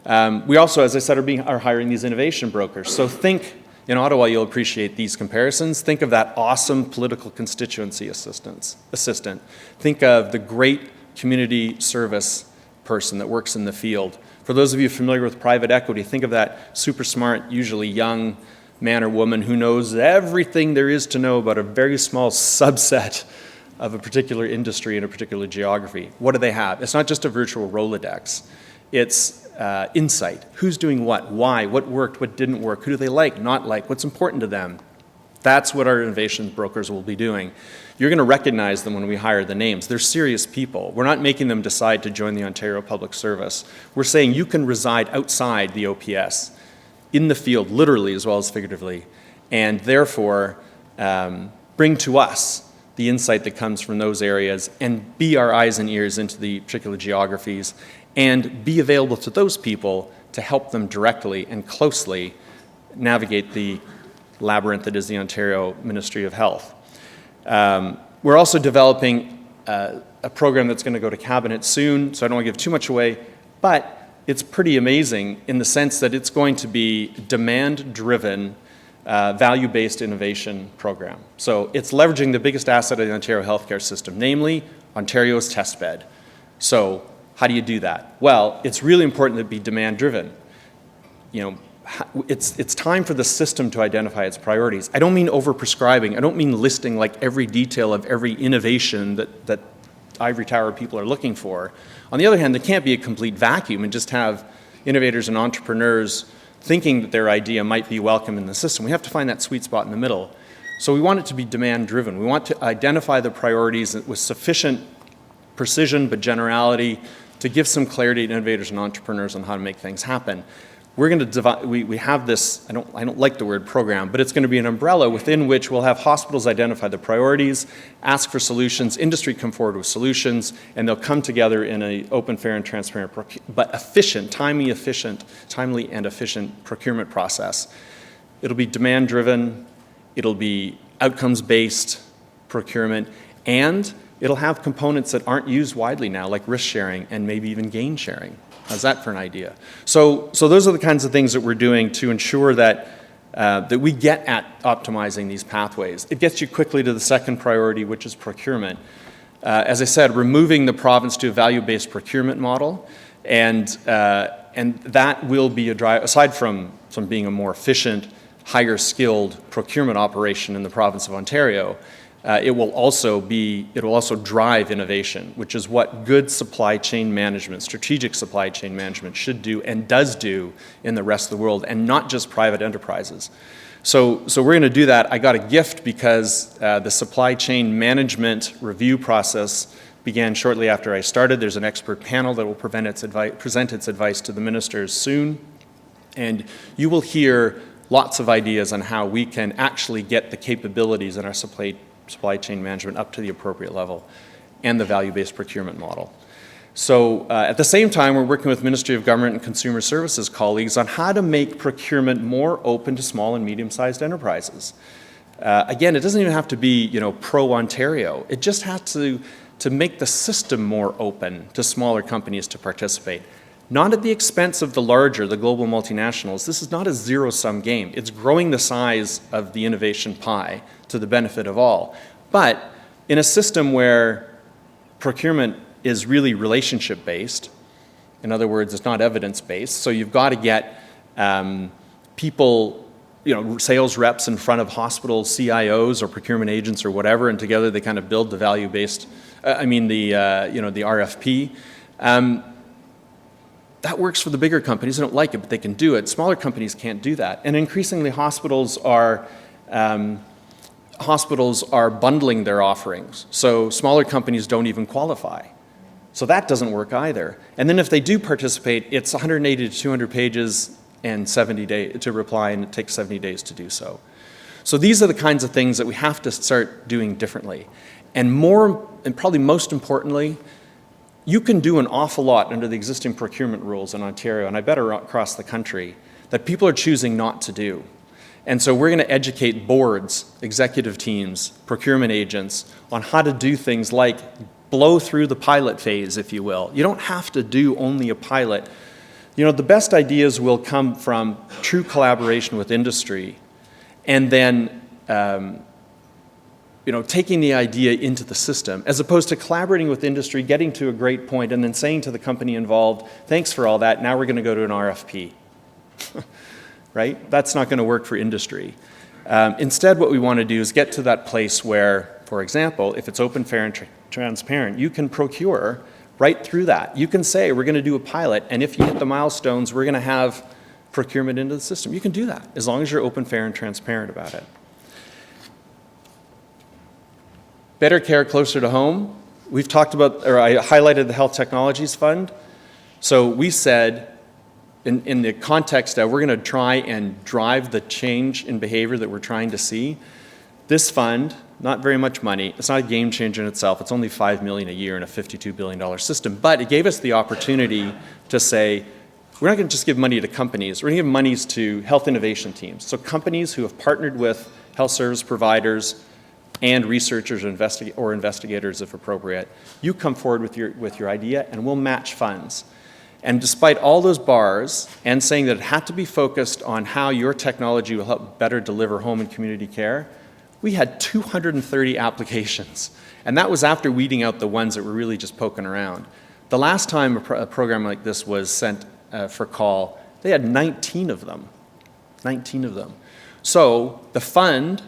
We also, as I said, are hiring these innovation brokers. So think, in Ottawa, you'll appreciate these comparisons. Think of that awesome political constituency assistant. Think of the great community service person that works in the field. For those of you familiar with private equity, think of that super smart, usually young man or woman who knows everything there is to know about a very small subset of a particular industry in a particular geography. What do they have? It's not just a virtual Rolodex. It's insight. Who's doing what? Why? What worked? What didn't work? Who do they like? Not like? What's important to them? That's what our innovation brokers will be doing. You're going to recognize them when we hire the names. They're serious people. We're not making them decide to join the Ontario Public Service. We're saying you can reside outside the OPS, in the field, literally as well as figuratively, and therefore bring to us the insight that comes from those areas and be our eyes and ears into the particular geographies and be available to those people to help them directly and closely navigate the labyrinth that is the Ontario Ministry of Health. We're also developing a program that's going to go to Cabinet soon, so I don't want to give too much away, but it's pretty amazing in the sense that it's going to be demand-driven, value-based innovation program. So it's leveraging the biggest asset of the Ontario healthcare system, namely Ontario's test bed. So how do you do that? Well, it's really important to it be demand-driven. It's time for the system to identify its priorities. I don't mean overprescribing. I don't mean listing like every detail of every innovation that ivory tower people are looking for. On the other hand, there can't be a complete vacuum and just have innovators and entrepreneurs thinking that their idea might be welcome in the system. We have to find that sweet spot in the middle. So we want it to be demand-driven. We want to identify the priorities with sufficient precision but generality to give some clarity to innovators and entrepreneurs on how to make things happen. We're going to divide, we have this, I don't like the word program, but it's going to be an umbrella within which we'll have hospitals identify the priorities, ask for solutions, industry come forward with solutions, and they'll come together in an open, fair, and transparent, but efficient, timely and efficient procurement process. It'll be demand-driven, it'll be outcomes-based procurement, and it'll have components that aren't used widely now, like risk sharing and maybe even gain sharing. How's that for an idea? So those are the kinds of things that we're doing to ensure that we get at optimizing these pathways. It gets you quickly to the second priority, which is procurement. As I said, removing the province to a value-based procurement model, and that will be a drive, aside from being a more efficient, higher skilled procurement operation in the province of Ontario. It will also drive innovation, which is what good supply chain management, strategic supply chain management should do and does do in the rest of the world, and not just private enterprises. So we're going to do that. I got a gift because the supply chain management review process began shortly after I started. There's an expert panel that will present its advice to the ministers soon, and you will hear lots of ideas on how we can actually get the capabilities in our supply chain management up to the appropriate level, and the value-based procurement model. So at the same time, we're working with Ministry of Government and Consumer Services colleagues on how to make procurement more open to small and medium-sized enterprises. Again, it doesn't even have to be, pro-Ontario. It just has to make the system more open to smaller companies to participate. Not at the expense of the larger, the global multinationals. This is not a zero-sum game. It's growing the size of the innovation pie to the benefit of all. But in a system where procurement is really relationship-based, in other words, it's not evidence-based, so you've got to get people, sales reps in front of hospital CIOs or procurement agents or whatever, and together they kind of build the value-based, the RFP. That works for the bigger companies. They don't like it, but they can do it. Smaller companies can't do that. And increasingly, hospitals are bundling their offerings. So smaller companies don't even qualify. So that doesn't work either. And then if they do participate, it's 180 to 200 pages and 70 days to reply, and it takes 70 days to do so. So these are the kinds of things that we have to start doing differently. And probably most importantly, you can do an awful lot under the existing procurement rules in Ontario, and I bet across the country, that people are choosing not to do. And so we're going to educate boards, executive teams, procurement agents on how to do things like blow through the pilot phase, if you will. You don't have to do only a pilot. You know, the best ideas will come from true collaboration with industry, and then taking the idea into the system, as opposed to collaborating with industry, getting to a great point, and then saying to the company involved, thanks for all that, now we're going to go to an RFP. Right? That's not going to work for industry. Instead, what we want to do is get to that place where, for example, if it's open, fair, and transparent, you can procure right through that. You can say, we're going to do a pilot, and if you hit the milestones, we're going to have procurement into the system. You can do that, as long as you're open, fair, and transparent about it. Better care closer to home. We've talked about, or I highlighted the Health Technologies Fund. So we said, in the context of we're going to try and drive the change in behavior that we're trying to see, this fund, not very much money, it's not a game changer in itself, it's only $5 million a year in a $52 billion system, but it gave us the opportunity to say, we're not going to just give money to companies, we're going to give monies to health innovation teams. So companies who have partnered with health service providers and researchers or investigators if appropriate, you come forward with your idea and we'll match funds. And despite all those bars and saying that it had to be focused on how your technology will help better deliver home and community care, we had 230 applications. And that was after weeding out the ones that were really just poking around. The last time a program like this was sent for call, they had 19 of them. 19 of them. So the fund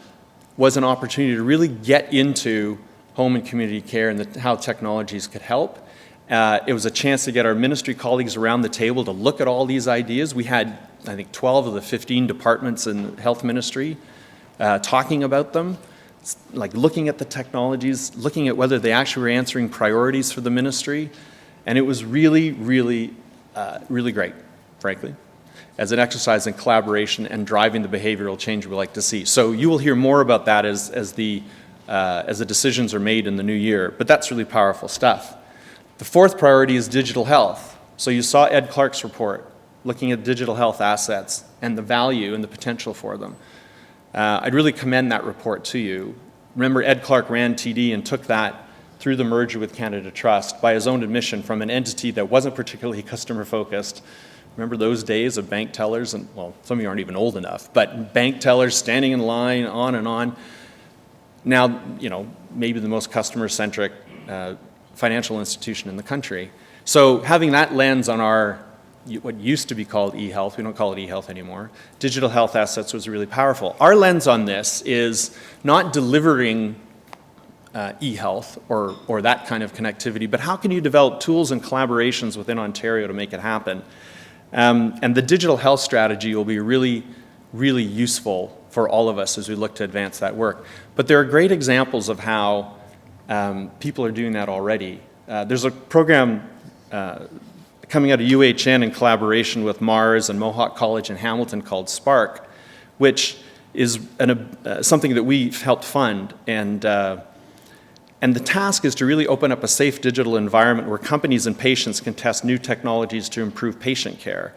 was an opportunity to really get into home and community care and how technologies could help. It was a chance to get our ministry colleagues around the table to look at all these ideas. We had, I think, 12 of the 15 departments in health ministry talking about them, like looking at the technologies, looking at whether they actually were answering priorities for the ministry. And it was really, really, really great, frankly, as an exercise in collaboration and driving the behavioral change we like to see. So you will hear more about that as the decisions are made in the new year. But that's really powerful stuff. The fourth priority is digital health. So you saw Ed Clark's report looking at digital health assets and the value and the potential for them. I'd really commend that report to you. Remember, Ed Clark ran TD and took that through the merger with Canada Trust by his own admission from an entity that wasn't particularly customer focused. Remember those days of bank tellers, and well, some of you aren't even old enough, but bank tellers standing in line, on and on. Now, maybe the most customer-centric financial institution in the country. So having that lens on our, what used to be called e-health, we don't call it e-health anymore, digital health assets was really powerful. Our lens on this is not delivering e-health or that kind of connectivity, but how can you develop tools and collaborations within Ontario to make it happen? And the digital health strategy will be really, really useful for all of us as we look to advance that work. But there are great examples of how people are doing that already. There's a program coming out of UHN in collaboration with Mars and Mohawk College in Hamilton called Spark, which is something that we've helped fund. And the task is to really open up a safe digital environment where companies and patients can test new technologies to improve patient care.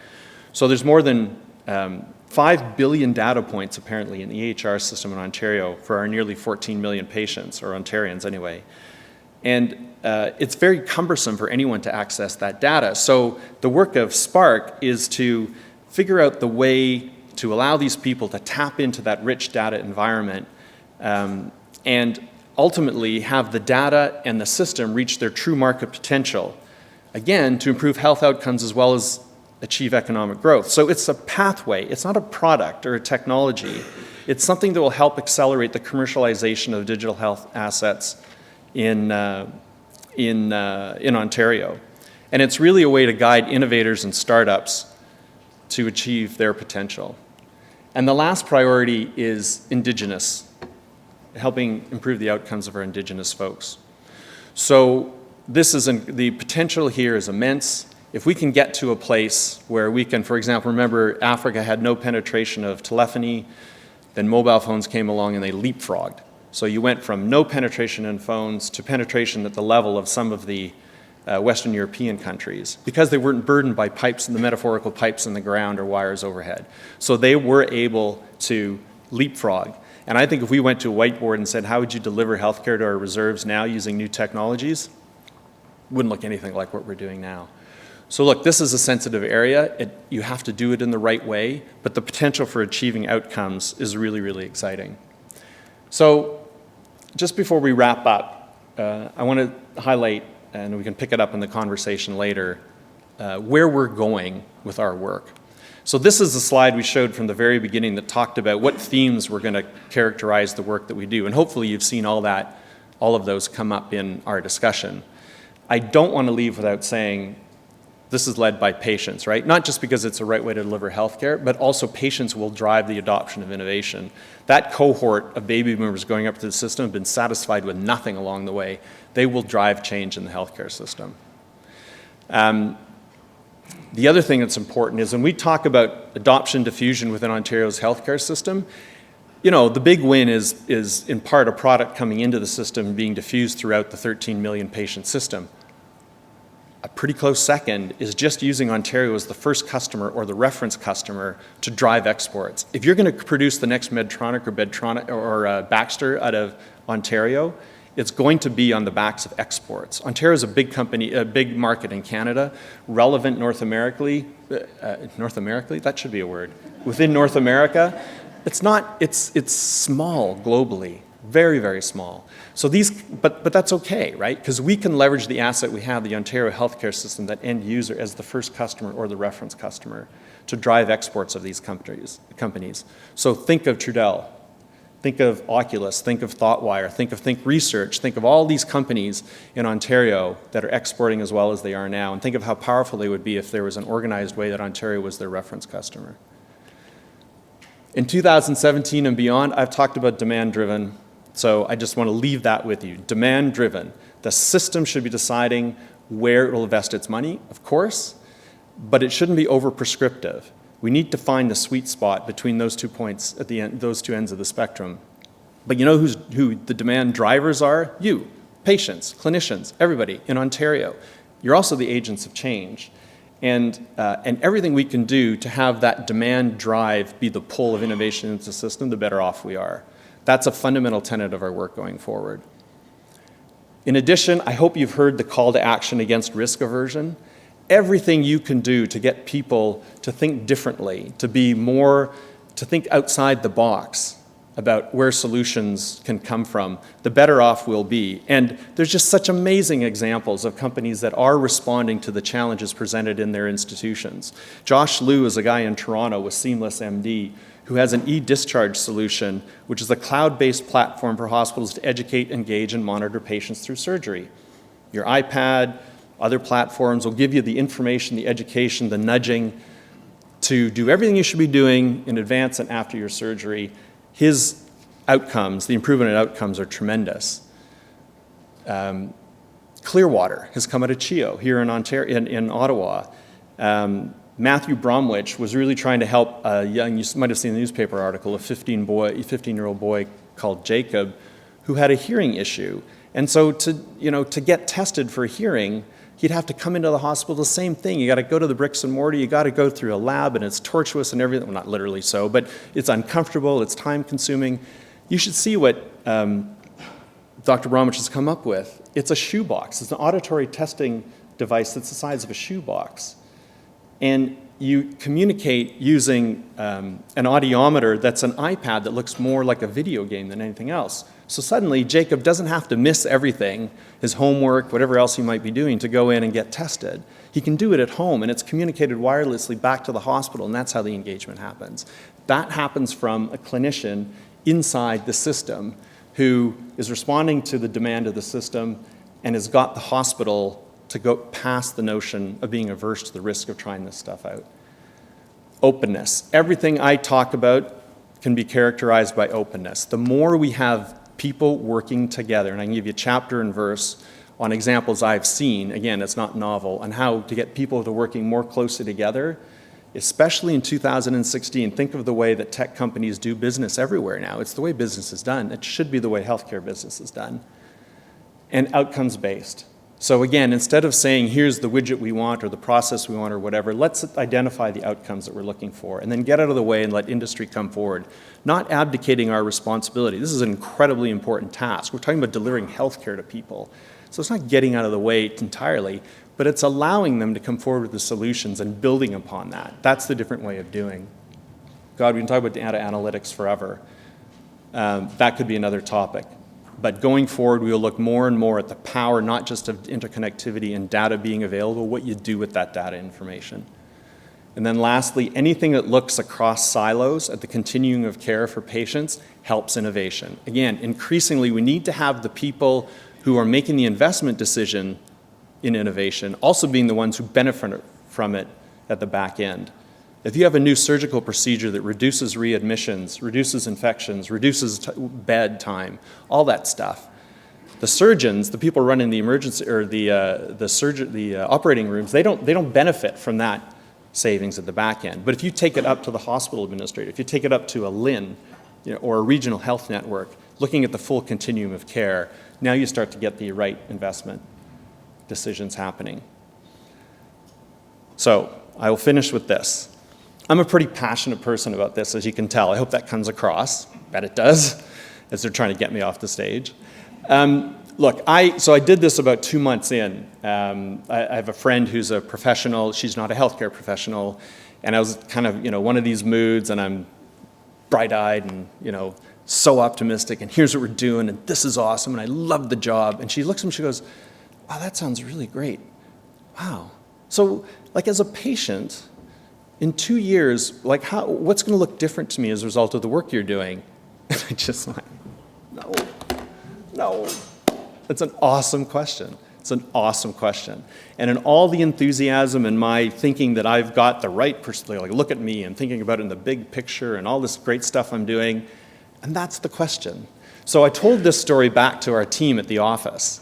So there's more than 5 billion data points apparently in the EHR system in Ontario for our nearly 14 million patients, or Ontarians anyway. And it's very cumbersome for anyone to access that data. So the work of Spark is to figure out the way to allow these people to tap into that rich data environment and ultimately have the data and the system reach their true market potential, again, to improve health outcomes as well as achieve economic growth. So it's a pathway. It's not a product or a technology. It's something that will help accelerate the commercialization of digital health assets in Ontario. And it's really a way to guide innovators and startups to achieve their potential. And the last priority is Indigenous, helping improve the outcomes of our Indigenous folks. So the potential here is immense. If we can get to a place where we can, for example, remember Africa had no penetration of telephony, then mobile phones came along and they leapfrogged. So you went from no penetration in phones to penetration at the level of some of the Western European countries because they weren't burdened by pipes, the metaphorical pipes in the ground or wires overhead. So they were able to leapfrog. And I think if we went to a whiteboard and said, how would you deliver healthcare to our reserves now using new technologies, wouldn't look anything like what we're doing now. So look, this is a sensitive area. You have to do it in the right way, but the potential for achieving outcomes is really, really exciting. So just before we wrap up, I want to highlight, and we can pick it up in the conversation later, where we're going with our work. So this is the slide we showed from the very beginning that talked about what themes were going to characterize the work that we do. And hopefully you've seen all of those come up in our discussion. I don't want to leave without saying this is led by patients, right? Not just because it's the right way to deliver healthcare, but also patients will drive the adoption of innovation. That cohort of baby boomers going up to the system have been satisfied with nothing along the way. They will drive change in the healthcare system. The other thing that's important is when we talk about adoption diffusion within Ontario's healthcare system, you know, the big win is in part a product coming into the system being diffused throughout the 13 million patient system. A pretty close second is just using Ontario as the first customer or the reference customer to drive exports. If you're going to produce the next Medtronic or Baxter out of Ontario, it's going to be on the backs of exports. Ontario is a big company, a big market in Canada, relevant North Americally, that should be a word, within North America. It's not, it's small globally, very, very small. So but that's okay, right? Because we can leverage the asset we have, the Ontario healthcare system, that end user as the first customer or the reference customer to drive exports of these companies. So think of Trudel. Think of Oculus, think of ThoughtWire, think of Think Research, think of all these companies in Ontario that are exporting as well as they are now, and think of how powerful they would be if there was an organized way that Ontario was their reference customer. In 2017 and beyond, I've talked about demand-driven, so I just want to leave that with you. Demand-driven. The system should be deciding where it will invest its money, of course, but it shouldn't be over-prescriptive. We need to find the sweet spot between those 2 points at the end, those two ends of the spectrum. But you know who the demand drivers are? You, patients, clinicians, everybody in Ontario. You're also the agents of change. And everything we can do to have that demand drive be the pull of innovation into the system, the better off we are. That's a fundamental tenet of our work going forward. In addition, I hope you've heard the call to action against risk aversion. Everything you can do to get people to think differently, to think outside the box about where solutions can come from, the better off we'll be. And there's just such amazing examples of companies that are responding to the challenges presented in their institutions. Josh Liu is a guy in Toronto with Seamless MD who has an e-discharge solution, which is a cloud-based platform for hospitals to educate, engage, and monitor patients through surgery. Your iPad, other platforms will give you the information, the education, the nudging to do everything you should be doing in advance and after your surgery. His outcomes, the improvement in outcomes, are tremendous. Clearwater has come out of CHEO here in Ontario, in Ottawa. Matthew Bromwich was really trying to help a young, you might have seen the newspaper article, a 15-year-old boy called Jacob who had a hearing issue. And so to get tested for hearing, he'd have to come into the hospital, the same thing. You got to go to the bricks and mortar, you got to go through a lab, and it's tortuous and everything. Well, not literally so, but it's uncomfortable, it's time consuming. You should see what Dr. Bromwich has come up with. It's a shoebox. It's an auditory testing device that's the size of a shoebox. And you communicate using an audiometer that's an iPad that looks more like a video game than anything else. So suddenly, Jacob doesn't have to miss everything, his homework, whatever else he might be doing, to go in and get tested. He can do it at home, and it's communicated wirelessly back to the hospital, and that's how the engagement happens. That happens from a clinician inside the system who is responding to the demand of the system and has got the hospital to go past the notion of being averse to the risk of trying this stuff out. Openness. Everything I talk about can be characterized by openness. The more we have people working together, and I can give you chapter and verse on examples I've seen, again, it's not novel, on how to get people to working more closely together, especially in 2016. Think of the way that tech companies do business everywhere now. It's the way business is done. It should be the way healthcare business is done. And outcomes-based. So again, instead of saying, here's the widget we want or the process we want or whatever, let's identify the outcomes that we're looking for and then get out of the way and let industry come forward, not abdicating our responsibility. This is an incredibly important task. We're talking about delivering healthcare to people. So it's not getting out of the way entirely, but it's allowing them to come forward with the solutions and building upon that. That's the different way of doing. God, we can talk about data analytics forever. That could be another topic. But going forward, we will look more and more at the power, not just of interconnectivity and data being available, what you do with that data information. And then lastly, anything that looks across silos at the continuum of care for patients helps innovation. Again, increasingly, we need to have the people who are making the investment decision in innovation also being the ones who benefit from it at the back end. If you have a new surgical procedure that reduces readmissions, reduces infections, reduces bed time, all that stuff, the surgeons, the people running the emergency or the operating rooms, they don't benefit from that savings at the back end. But if you take it up to the hospital administrator, if you take it up to a LHIN, or a regional health network, looking at the full continuum of care, now you start to get the right investment decisions happening. So I will finish with this. I'm a pretty passionate person about this, as you can tell. I hope that comes across. Bet it does, as they're trying to get me off the stage. Look, I did this about 2 months in. I have a friend who's a professional. She's not a healthcare professional. And I was kind of, one of these moods, and I'm bright-eyed and, so optimistic, and here's what we're doing, and this is awesome, and I love the job. And she looks at me and she goes, wow, that sounds really great. Wow. So, as a patient, in 2 years, what's going to look different to me as a result of the work you're doing? And I just no. It's an awesome question. It's an awesome question. And in all the enthusiasm and my thinking that I've got the right person, look at me, and thinking about it in the big picture and all this great stuff I'm doing, and that's the question. So I told this story back to our team at the office,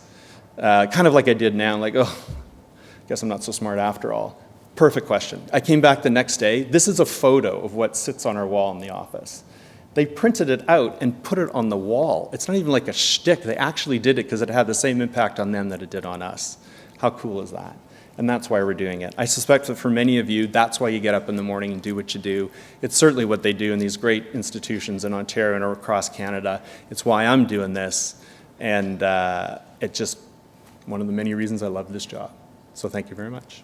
kind of like I did now, guess I'm not so smart after all. Perfect question. I came back the next day. This is a photo of what sits on our wall in the office. They printed it out and put it on the wall. It's not even like a shtick. They actually did it because it had the same impact on them that it did on us. How cool is that? And that's why we're doing it. I suspect that for many of you, that's why you get up in the morning and do what you do. It's certainly what they do in these great institutions in Ontario and across Canada. It's why I'm doing this. And it's just one of the many reasons I love this job. So thank you very much.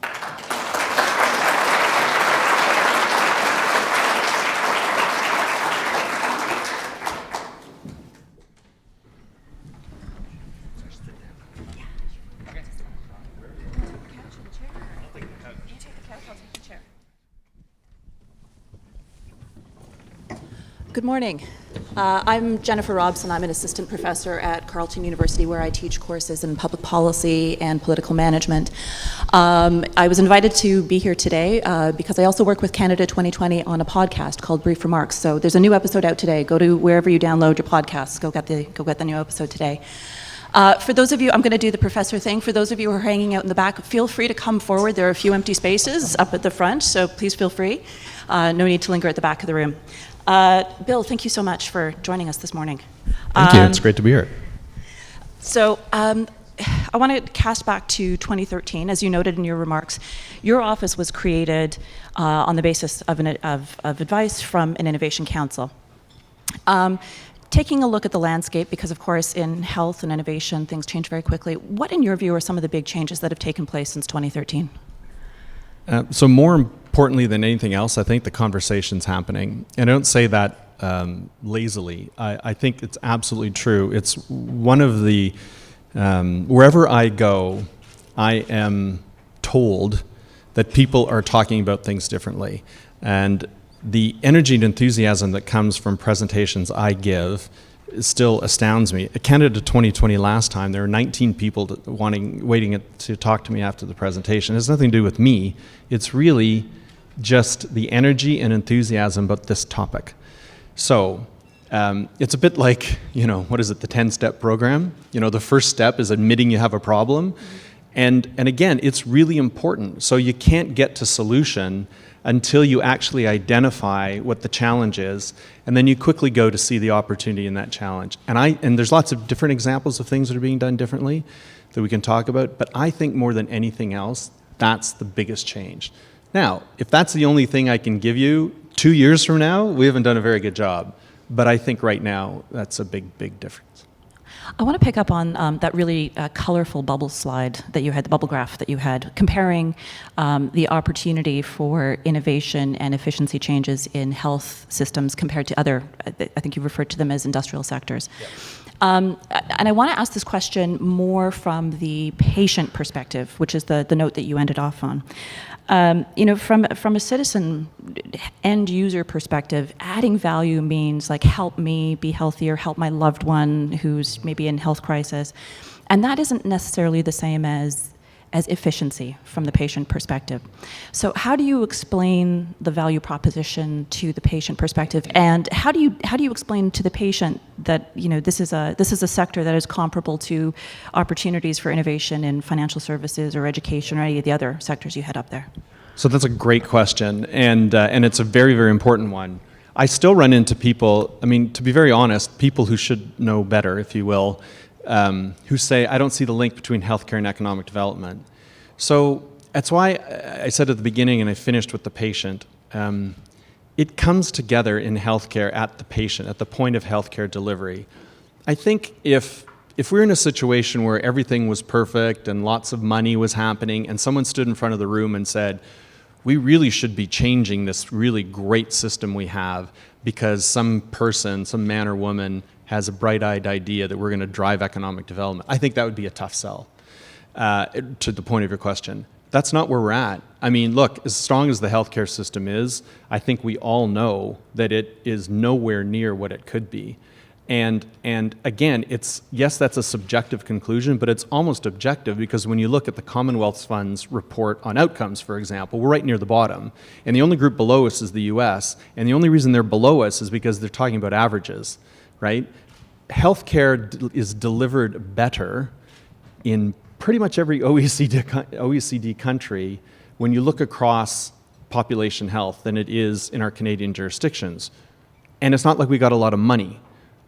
Good morning. I'm Jennifer Robson. I'm an assistant professor at Carleton University where I teach courses in public policy and political management. I was invited to be here today because I also work with Canada 2020 on a podcast called Brief Remarks. So there's a new episode out today. Go to wherever you download your podcasts. Go get the new episode today. For those of you, I'm going to do the professor thing. For those of you who are hanging out in the back, feel free to come forward. There are a few empty spaces up at the front, so please feel free. No need to linger at the back of the room. Bill, thank you so much for joining us this morning. Thank you. It's great to be here. So I want to cast back to 2013. As you noted in your remarks, your office was created on the basis of advice from an innovation council. Taking a look at the landscape, because of course in health and innovation things change very quickly, what in your view are some of the big changes that have taken place since 2013? So more importantly than anything else, I think the conversation's happening. And I don't say that lazily. I think it's absolutely true. It's one of the, wherever I go, I am told that people are talking about things differently. And the energy and enthusiasm that comes from presentations I give still astounds me. At Canada 2020 last time, there were 19 people waiting to talk to me after the presentation. It has nothing to do with me. It's really just the energy and enthusiasm about this topic. So it's a bit like, what is it, the 10-step program? The first step is admitting you have a problem. And again, it's really important. So you can't get to solution until you actually identify what the challenge is, and then you quickly go to see the opportunity in that challenge. And there's lots of different examples of things that are being done differently that we can talk about, but I think more than anything else, that's the biggest change. Now, if that's the only thing I can give you, 2 years from now, we haven't done a very good job. But I think right now, that's a big, big difference. I want to pick up on that really colorful bubble slide that you had, the bubble graph that you had, comparing the opportunity for innovation and efficiency changes in health systems compared to other, I think you referred to them as industrial sectors. Yep. And I want to ask this question more from the patient perspective, which is the note that you ended off on. From a citizen end user perspective, adding value means like help me be healthier, help my loved one who's maybe in health crisis, and that isn't necessarily the same as efficiency from the patient perspective. So how do you explain the value proposition to the patient perspective, and how do you explain to the patient that this is a sector that is comparable to opportunities for innovation in financial services or education or any of the other sectors you had up there? So that's a great question, and it's a very, very important one. I still run into people, to be very honest, people who should know better, if you will, who say, I don't see the link between healthcare and economic development. So that's why I said at the beginning, and I finished with the patient, it comes together in healthcare at the patient, at the point of healthcare delivery. I think if we're in a situation where everything was perfect and lots of money was happening, and someone stood in front of the room and said, we really should be changing this really great system we have because some person, some man or woman, has a bright-eyed idea that we're going to drive economic development. I think that would be a tough sell, to the point of your question. That's not where we're at. Look, as strong as the healthcare system is, I think we all know that it is nowhere near what it could be. And again, yes, that's a subjective conclusion, but it's almost objective because when you look at the Commonwealth Fund's report on outcomes, for example, we're right near the bottom. And the only group below us is the US. And the only reason they're below us is because they're talking about averages, right? Healthcare is delivered better in pretty much every OECD country when you look across population health than it is in our Canadian jurisdictions. And it's not like we got a lot of money.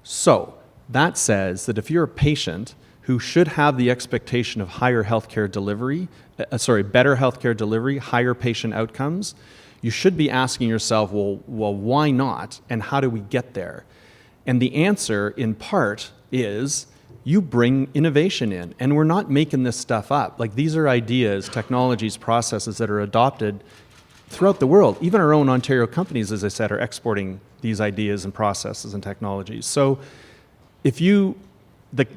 So that says that if you're a patient who should have the expectation of higher healthcare delivery, better healthcare delivery, higher patient outcomes, you should be asking yourself, well, why not? And how do we get there? And the answer, in part, is you bring innovation in. And we're not making this stuff up. Like, these are ideas, technologies, processes that are adopted throughout the world. Even our own Ontario companies, as I said, are exporting these ideas and processes and technologies. So the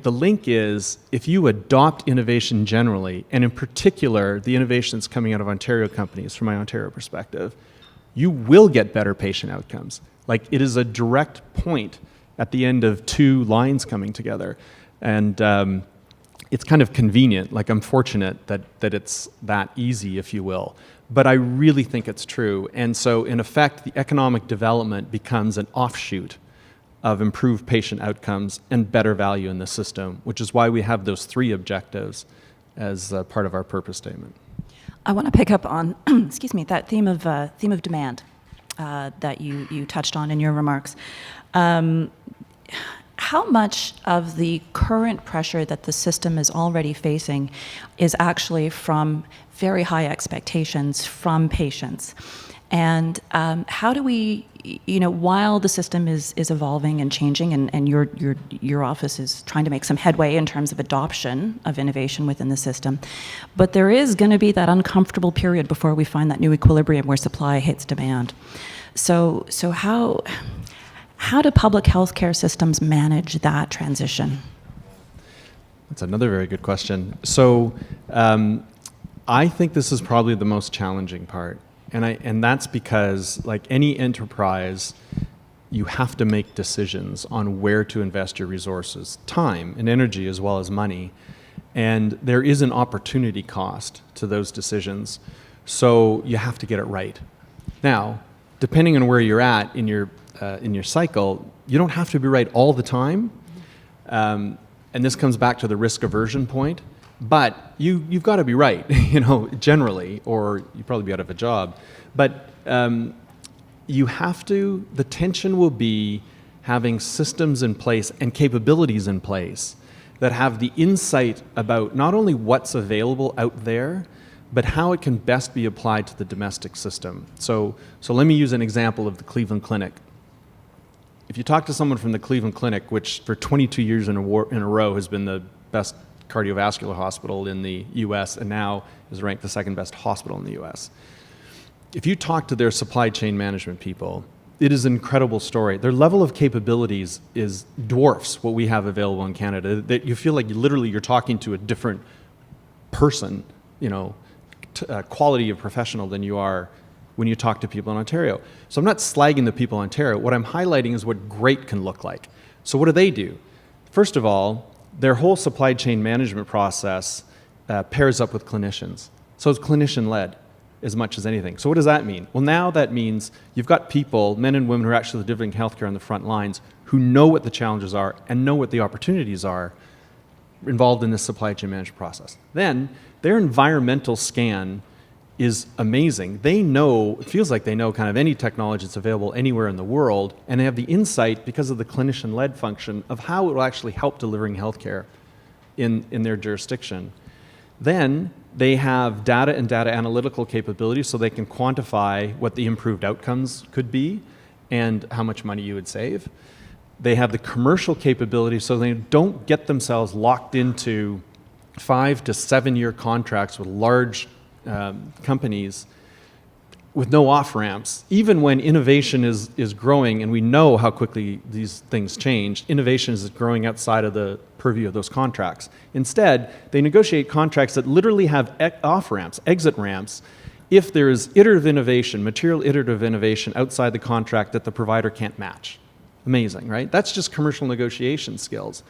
link is, if you adopt innovation generally, and in particular, the innovation that's coming out of Ontario companies, from my Ontario perspective, you will get better patient outcomes. Like, it is a direct point at the end of two lines coming together. And it's kind of convenient. Like, I'm fortunate that it's that easy, if you will. But I really think it's true. And so, in effect, the economic development becomes an offshoot of improved patient outcomes and better value in the system, which is why we have those three objectives as part of our purpose statement. I want to pick up on, that theme of demand that you touched on in your remarks. How much of the current pressure that the system is already facing is actually from very high expectations from patients? And how do we, while the system is evolving and changing, and your office is trying to make some headway in terms of adoption of innovation within the system, but there is going to be that uncomfortable period before we find that new equilibrium where supply hits demand. So how do public healthcare systems manage that transition? That's another very good question. So I think this is probably the most challenging part. And that's because, like any enterprise, you have to make decisions on where to invest your resources, time and energy as well as money. And there is an opportunity cost to those decisions. So you have to get it right. Now, depending on where you're at in your cycle, you don't have to be right all the time. And this comes back to the risk aversion point. But you've got to be right, generally, or you'd probably be out of a job. But you have to, the tension will be having systems in place and capabilities in place that have the insight about not only what's available out there, but how it can best be applied to the domestic system. So let me use an example of the Cleveland Clinic. If you talk to someone from the Cleveland Clinic, which for 22 years in a row has been the best cardiovascular hospital in the US and now is ranked the second best hospital in the US. If you talk to their supply chain management people, it is an incredible story. Their level of capabilities dwarfs what we have available in Canada. That you feel like you're talking to a different person, quality of professional than you are when you talk to people in Ontario. So I'm not slagging the people in Ontario. What I'm highlighting is what great can look like. So what do? First of all, their whole supply chain management process pairs up with clinicians. So it's clinician-led as much as anything. So what does that mean? Well, now that means you've got people, men and women who are actually delivering healthcare on the front lines, who know what the challenges are and know what the opportunities are involved in this supply chain management process. Then their environmental scan is amazing. They know, it feels like they know kind of any technology that's available anywhere in the world, and they have the insight because of the clinician-led function of how it will actually help delivering healthcare in their jurisdiction. Then they have data and data analytical capabilities so they can quantify what the improved outcomes could be and how much money you would save. They have the commercial capability so they don't get themselves locked into 5 to 7 year contracts with large companies with no off-ramps. Even when innovation is growing, and we know how quickly these things change, innovation is growing outside of the purview of those contracts. Instead, they negotiate contracts that literally have off-ramps, exit ramps, if there is material iterative innovation outside the contract that the provider can't match. Amazing, right? That's just commercial negotiation skills.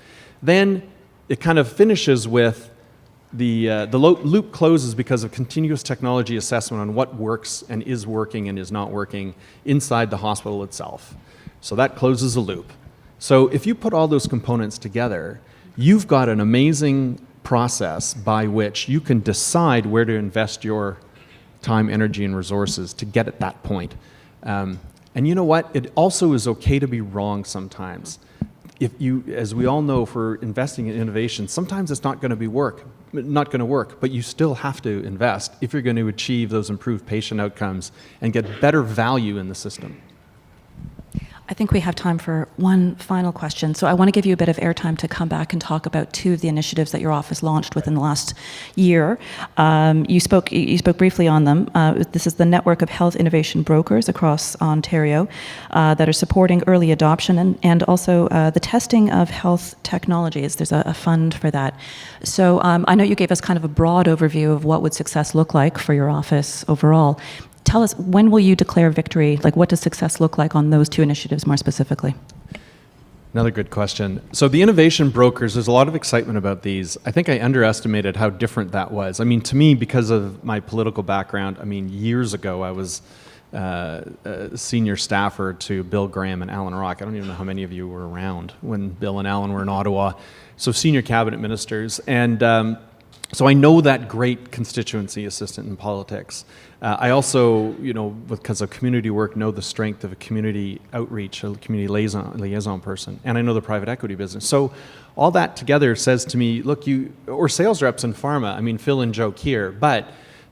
Then it kind of finishes with the loop closes because of continuous technology assessment on what works and is not working inside the hospital itself. So that closes the loop. So if you put all those components together, you've got an amazing process by which you can decide where to invest your time, energy, and resources to get at that point. And you know what? It also is okay to be wrong sometimes. As we all know, for investing in innovation, sometimes it's not going to work, but you still have to invest if you're going to achieve those improved patient outcomes and get better value in the system. I think we have time for one final question. So I want to give you a bit of airtime to come back and talk about two of the initiatives that your office launched within the last year. You spoke briefly on them. This is the network of health innovation brokers across Ontario that are supporting early adoption and also the testing of health technologies. There's a fund for that. So I know you gave us kind of a broad overview of what would success look like for your office overall. Tell us, when will you declare victory? Like, what does success look like on those two initiatives more specifically? Another good question. So the innovation brokers, there's a lot of excitement about these. I think I underestimated how different that was. I mean, to me, because of my political background, years ago I was a senior staffer to Bill Graham and Alan Rock. I don't even know how many of you were around when Bill and Alan were in Ottawa. So senior cabinet ministers. And so I know that great constituency assistant in politics. I also, because of community work, know the strength of a community outreach, a community liaison person, and I know the private equity business. So all that together says to me, look, or sales reps in pharma, Phil and Joe here, but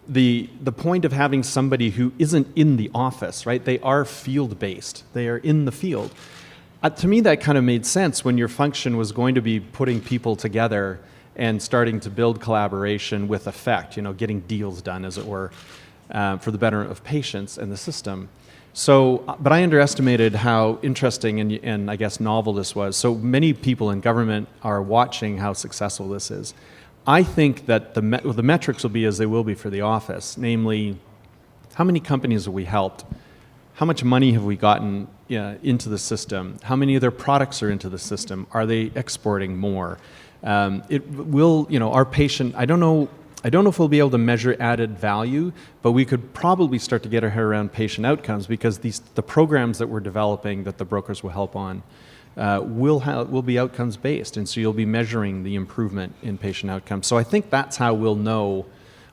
the point of having somebody who isn't in the office, right? They are field-based. They are in the field. To me, that kind of made sense when your function was going to be putting people together and starting to build collaboration with effect, getting deals done, as it were, for the betterment of patients and the system. So, but I underestimated how interesting and I guess novel this was. So many people in government are watching how successful this is. I think that the metrics will be as they will be for the office, namely, how many companies have we helped? How much money have we gotten into the system? How many of their products are into the system? Are they exporting more? It will, our patient, I don't know if we'll be able to measure added value, but we could probably start to get our head around patient outcomes because the programs that we're developing that the brokers will help on will be outcomes based, and so you'll be measuring the improvement in patient outcomes. So I think that's how we'll know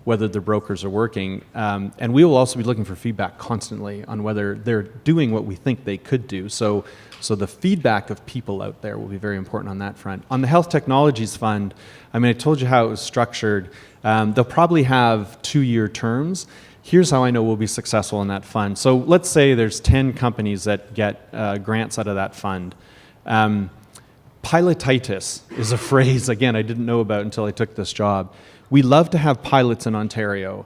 whether the brokers are working, and we will also be looking for feedback constantly on whether they're doing what we think they could do. So the feedback of people out there will be very important on that front. On the Health Technologies Fund, I mean, I told you how it was structured. They'll probably have 2-year terms. Here's how I know we'll be successful in that fund. So let's say there's 10 companies that get grants out of that fund. Pilotitis is a phrase, again, I didn't know about until I took this job. We love to have pilots in Ontario,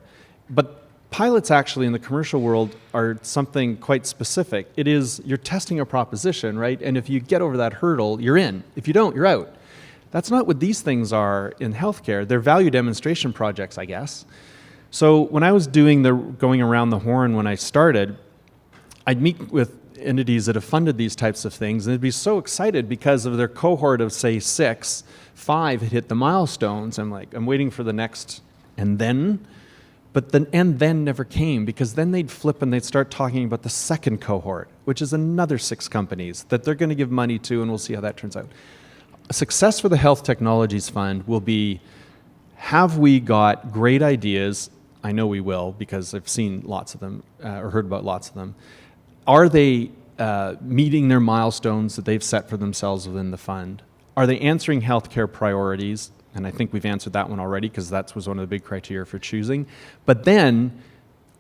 but pilots actually in the commercial world are something quite specific. It is, you're testing a proposition, right? And if you get over that hurdle, you're in. If you don't, you're out. That's not what these things are in healthcare. They're value demonstration projects, I guess. So when I was going around the horn when I started, I'd meet with entities that have funded these types of things, and they'd be so excited because of their cohort of, say, 6, 5 had hit the milestones. I'm like, I'm waiting for the next and then. But the and then never came, because then they'd flip and they'd start talking about the second cohort, which is another 6 companies that they're going to give money to, and we'll see how that turns out. A success for the Health Technologies Fund will be, have we got great ideas? I know we will, because I've seen lots of them, or heard about lots of them. Are they meeting their milestones that they've set for themselves within the fund? Are they answering healthcare priorities? And I think we've answered that one already, because that was one of the big criteria for choosing. But then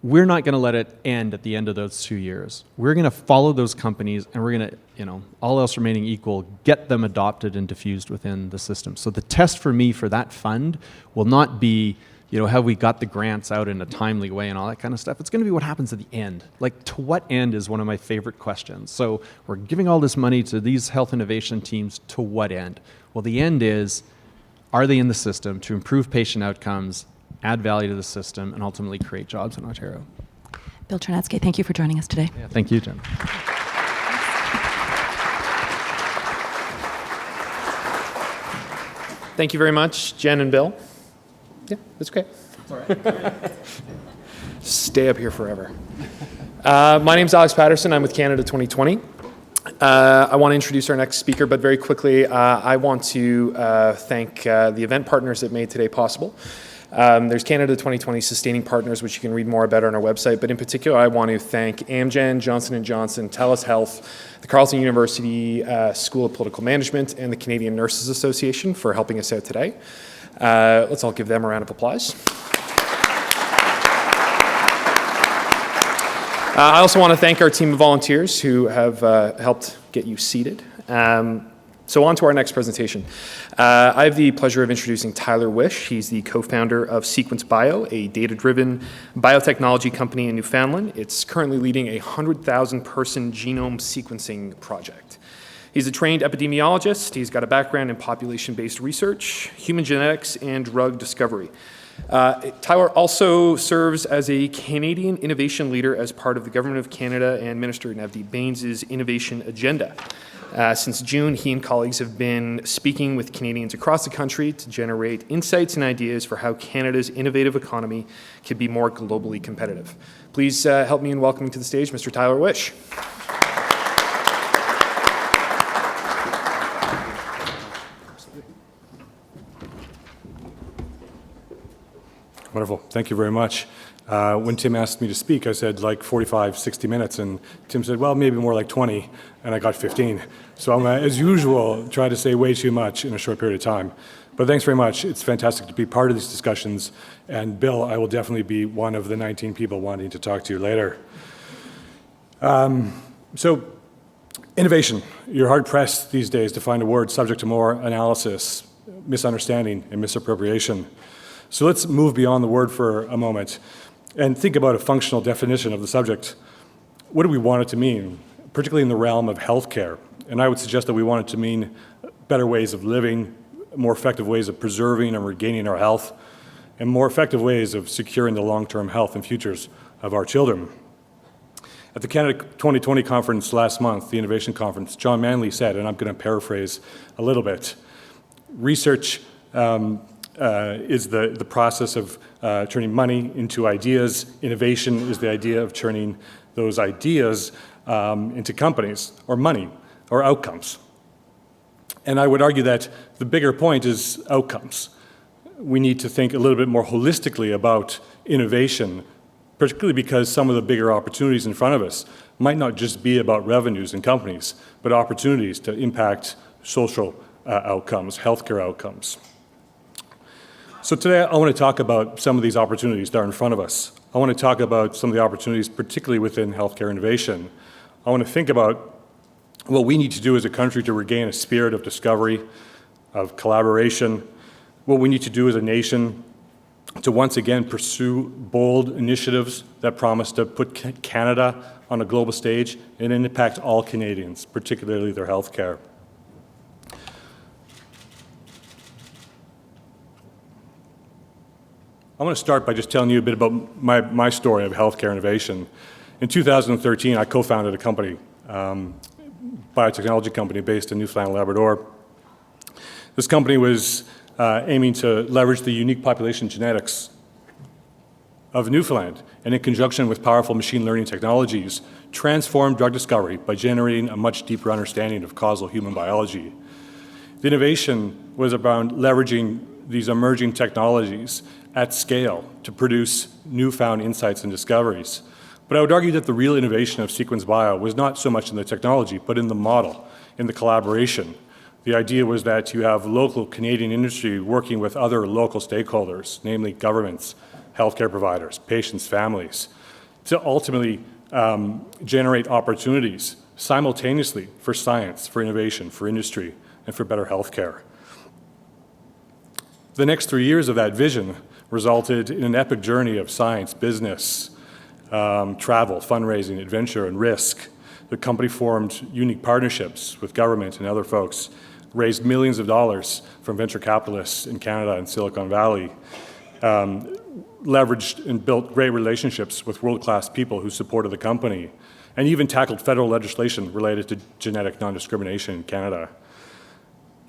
we're not going to let it end at the end of those 2 years. We're going to follow those companies, and we're going to, all else remaining equal, get them adopted and diffused within the system. So the test for me for that fund will not be, have we got the grants out in a timely way and all that kind of stuff. It's going to be what happens at the end. Like, to what end is one of my favorite questions. So we're giving all this money to these health innovation teams, to what end? Well, the end is, are they in the system to improve patient outcomes, add value to the system, and ultimately create jobs in Ontario? Bill Chernetsky, thank you for joining us today. Yeah, thank you, Jen. Thank you very much, Jen and Bill. Yeah, that's okay. It's all right. Stay up here forever. My name's Alex Patterson. I'm with Canada 2020. I want to introduce our next speaker, but very quickly, I want to thank the event partners that made today possible. There's Canada 2020 Sustaining Partners, which you can read more about on our website, but in particular, I want to thank AMGEN, Johnson & Johnson, TELUS Health, the Carleton University School of Political Management, and the Canadian Nurses Association for helping us out today. Let's all give them a round of applause. I also want to thank our team of volunteers who have helped get you seated. So on to our next presentation. I have the pleasure of introducing Tyler Wish. He's the co-founder of Sequence Bio, a data-driven biotechnology company in Newfoundland. It's currently leading a 100,000-person genome sequencing project. He's a trained epidemiologist. He's got a background in population-based research, human genetics, and drug discovery. Tyler also serves as a Canadian innovation leader as part of the Government of Canada and Minister Navdeep Bains' innovation agenda. Since June, he and colleagues have been speaking with Canadians across the country to generate insights and ideas for how Canada's innovative economy can be more globally competitive. Please help me in welcoming to the stage Mr. Tyler Wish. Wonderful. Thank you very much. When Tim asked me to speak, I said like 45, 60 minutes, and Tim said, well, maybe more like 20, and I got 15. So I'm, as usual, trying to say way too much in a short period of time. But thanks very much. It's fantastic to be part of these discussions. And Bill, I will definitely be one of the 19 people wanting to talk to you later. So innovation. You're hard-pressed these days to find a word subject to more analysis, misunderstanding, and misappropriation. So let's move beyond the word for a moment and think about a functional definition of the subject. What do we want it to mean, particularly in the realm of healthcare? And I would suggest that we want it to mean better ways of living, more effective ways of preserving and regaining our health, and more effective ways of securing the long-term health and futures of our children. At the Canada 2020 conference last month, the innovation conference, John Manley said, and I'm going to paraphrase a little bit, research is the process of turning money into ideas. Innovation is the idea of turning those ideas into companies or money or outcomes. And I would argue that the bigger point is outcomes. We need to think a little bit more holistically about innovation, particularly because some of the bigger opportunities in front of us might not just be about revenues in companies, but opportunities to impact social outcomes, healthcare outcomes. So today I want to talk about some of these opportunities that are in front of us. I want to talk about some of the opportunities, particularly within healthcare innovation. I want to think about what we need to do as a country to regain a spirit of discovery, of collaboration, what we need to do as a nation to once again pursue bold initiatives that promise to put Canada on a global stage and impact all Canadians, particularly their healthcare. I want to start by just telling you a bit about my story of healthcare innovation. In 2013, I co-founded a company, Biotechnology company based in Newfoundland, Labrador. This company was aiming to leverage the unique population genetics of Newfoundland, and in conjunction with powerful machine learning technologies, transform drug discovery by generating a much deeper understanding of causal human biology. The innovation was about leveraging these emerging technologies at scale to produce newfound insights and discoveries. But I would argue that the real innovation of Sequence Bio was not so much in the technology, but in the model, in the collaboration. The idea was that you have local Canadian industry working with other local stakeholders, namely governments, healthcare providers, patients, families, to ultimately generate opportunities simultaneously for science, for innovation, for industry, and for better healthcare. The next 3 years of that vision resulted in an epic journey of science, business, travel, fundraising, adventure, and risk. The company formed unique partnerships with government and other folks, raised millions of dollars from venture capitalists in Canada and Silicon Valley, leveraged and built great relationships with world-class people who supported the company, and even tackled federal legislation related to genetic non-discrimination in Canada.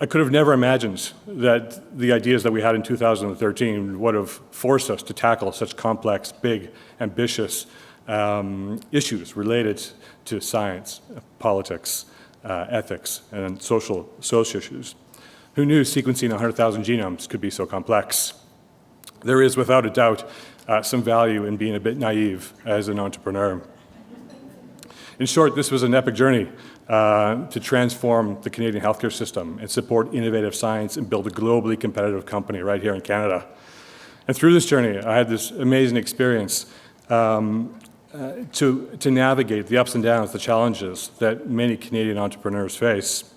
I could have never imagined that the ideas that we had in 2013 would have forced us to tackle such complex, big, ambitious issues related to science, politics, ethics, and social issues. Who knew sequencing 100,000 genomes could be so complex? There is, without a doubt, some value in being a bit naive as an entrepreneur. In short, this was an epic journey to transform the Canadian healthcare system and support innovative science and build a globally competitive company right here in Canada. And through this journey, I had this amazing experience to navigate the ups and downs, the challenges that many Canadian entrepreneurs face.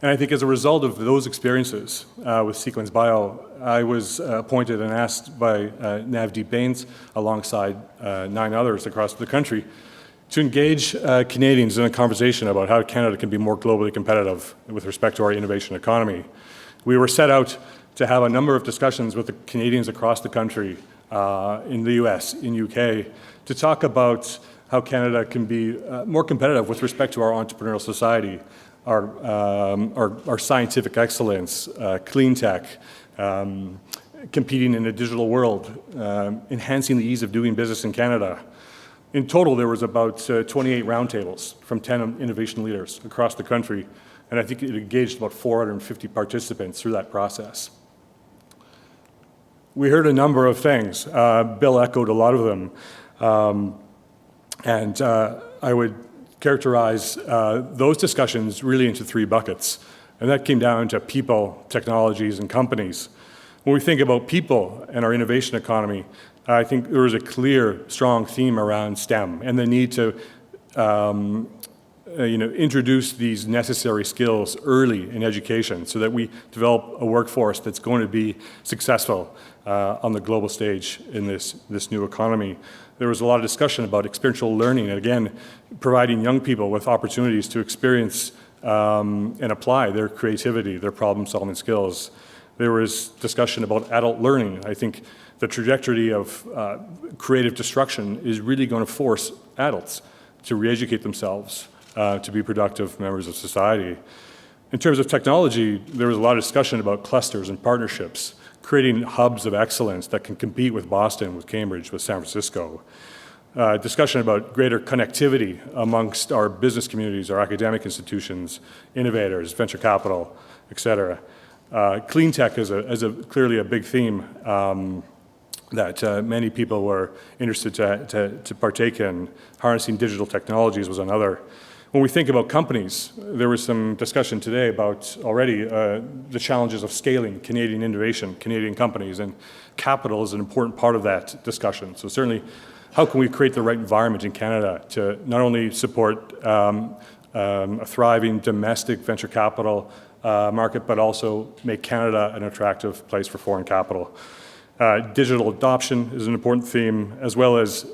And I think as a result of those experiences with Sequence Bio, I was appointed and asked by Navdeep Bains, alongside 9 others across the country, to engage Canadians in a conversation about how Canada can be more globally competitive with respect to our innovation economy. We were set out to have a number of discussions with the Canadians across the country, in the US, in UK, to talk about how Canada can be more competitive with respect to our entrepreneurial society, our scientific excellence, clean tech, competing in a digital world, enhancing the ease of doing business in Canada. In total, there was about 28 roundtables from 10 innovation leaders across the country, and I think it engaged about 450 participants through that process. We heard a number of things. Bill echoed a lot of them, and I would characterize those discussions really into 3 buckets, and that came down to people, technologies, and companies. When we think about people and our innovation economy, I think there was a clear, strong theme around STEM and the need to introduce these necessary skills early in education so that we develop a workforce that's going to be successful on the global stage in this new economy. There was a lot of discussion about experiential learning, and again, providing young people with opportunities to experience and apply their creativity, their problem-solving skills. There was discussion about adult learning. I think the trajectory of creative destruction is really going to force adults to re-educate themselves to be productive members of society. In terms of technology, there was a lot of discussion about clusters and partnerships, creating hubs of excellence that can compete with Boston, with Cambridge, with San Francisco. discussion about greater connectivity amongst our business communities, our academic institutions, innovators, venture capital, et cetera. Clean tech is clearly a big theme that many people were interested to partake in. Harnessing digital technologies was another. When we think about companies, there was some discussion today about already the challenges of scaling Canadian innovation, Canadian companies, and capital is an important part of that discussion. So certainly, how can we create the right environment in Canada to not only support a thriving domestic venture capital market, but also make Canada an attractive place for foreign capital? Digital adoption is an important theme, as well as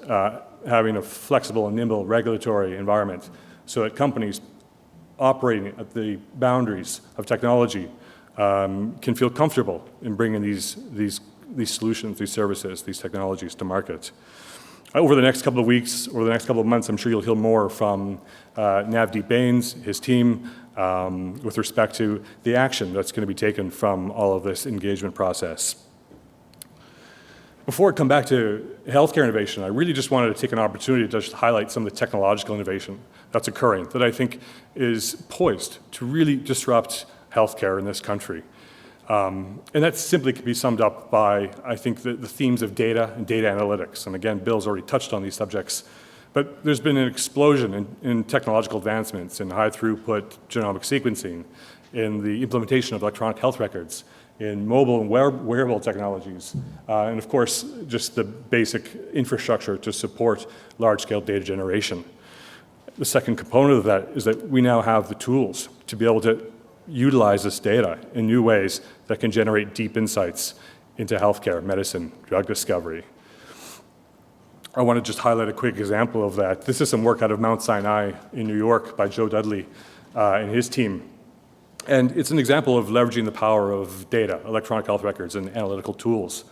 having a flexible and nimble regulatory environment so that companies operating at the boundaries of technology can feel comfortable in bringing these solutions, these services, these technologies to market. Over the next couple of weeks, or the next couple of months, I'm sure you'll hear more from Navdeep Bains, his team, with respect to the action that's going to be taken from all of this engagement process. Before I come back to healthcare innovation, I really just wanted to take an opportunity to just highlight some of the technological innovation that's occurring that I think is poised to really disrupt healthcare in this country. And that simply can be summed up by, I think, the themes of data and data analytics. And again, Bill's already touched on these subjects. But there's been an explosion in technological advancements in high-throughput genomic sequencing, in the implementation of electronic health records, in mobile and wearable technologies, and of course, just the basic infrastructure to support large-scale data generation. The second component of that is that we now have the tools to be able to utilize this data in new ways that can generate deep insights into healthcare, medicine, drug discovery. I want to just highlight a quick example of that. This is some work out of Mount Sinai in New York by Joe Dudley and his team. And it's an example of leveraging the power of data, electronic health records, and analytical tools.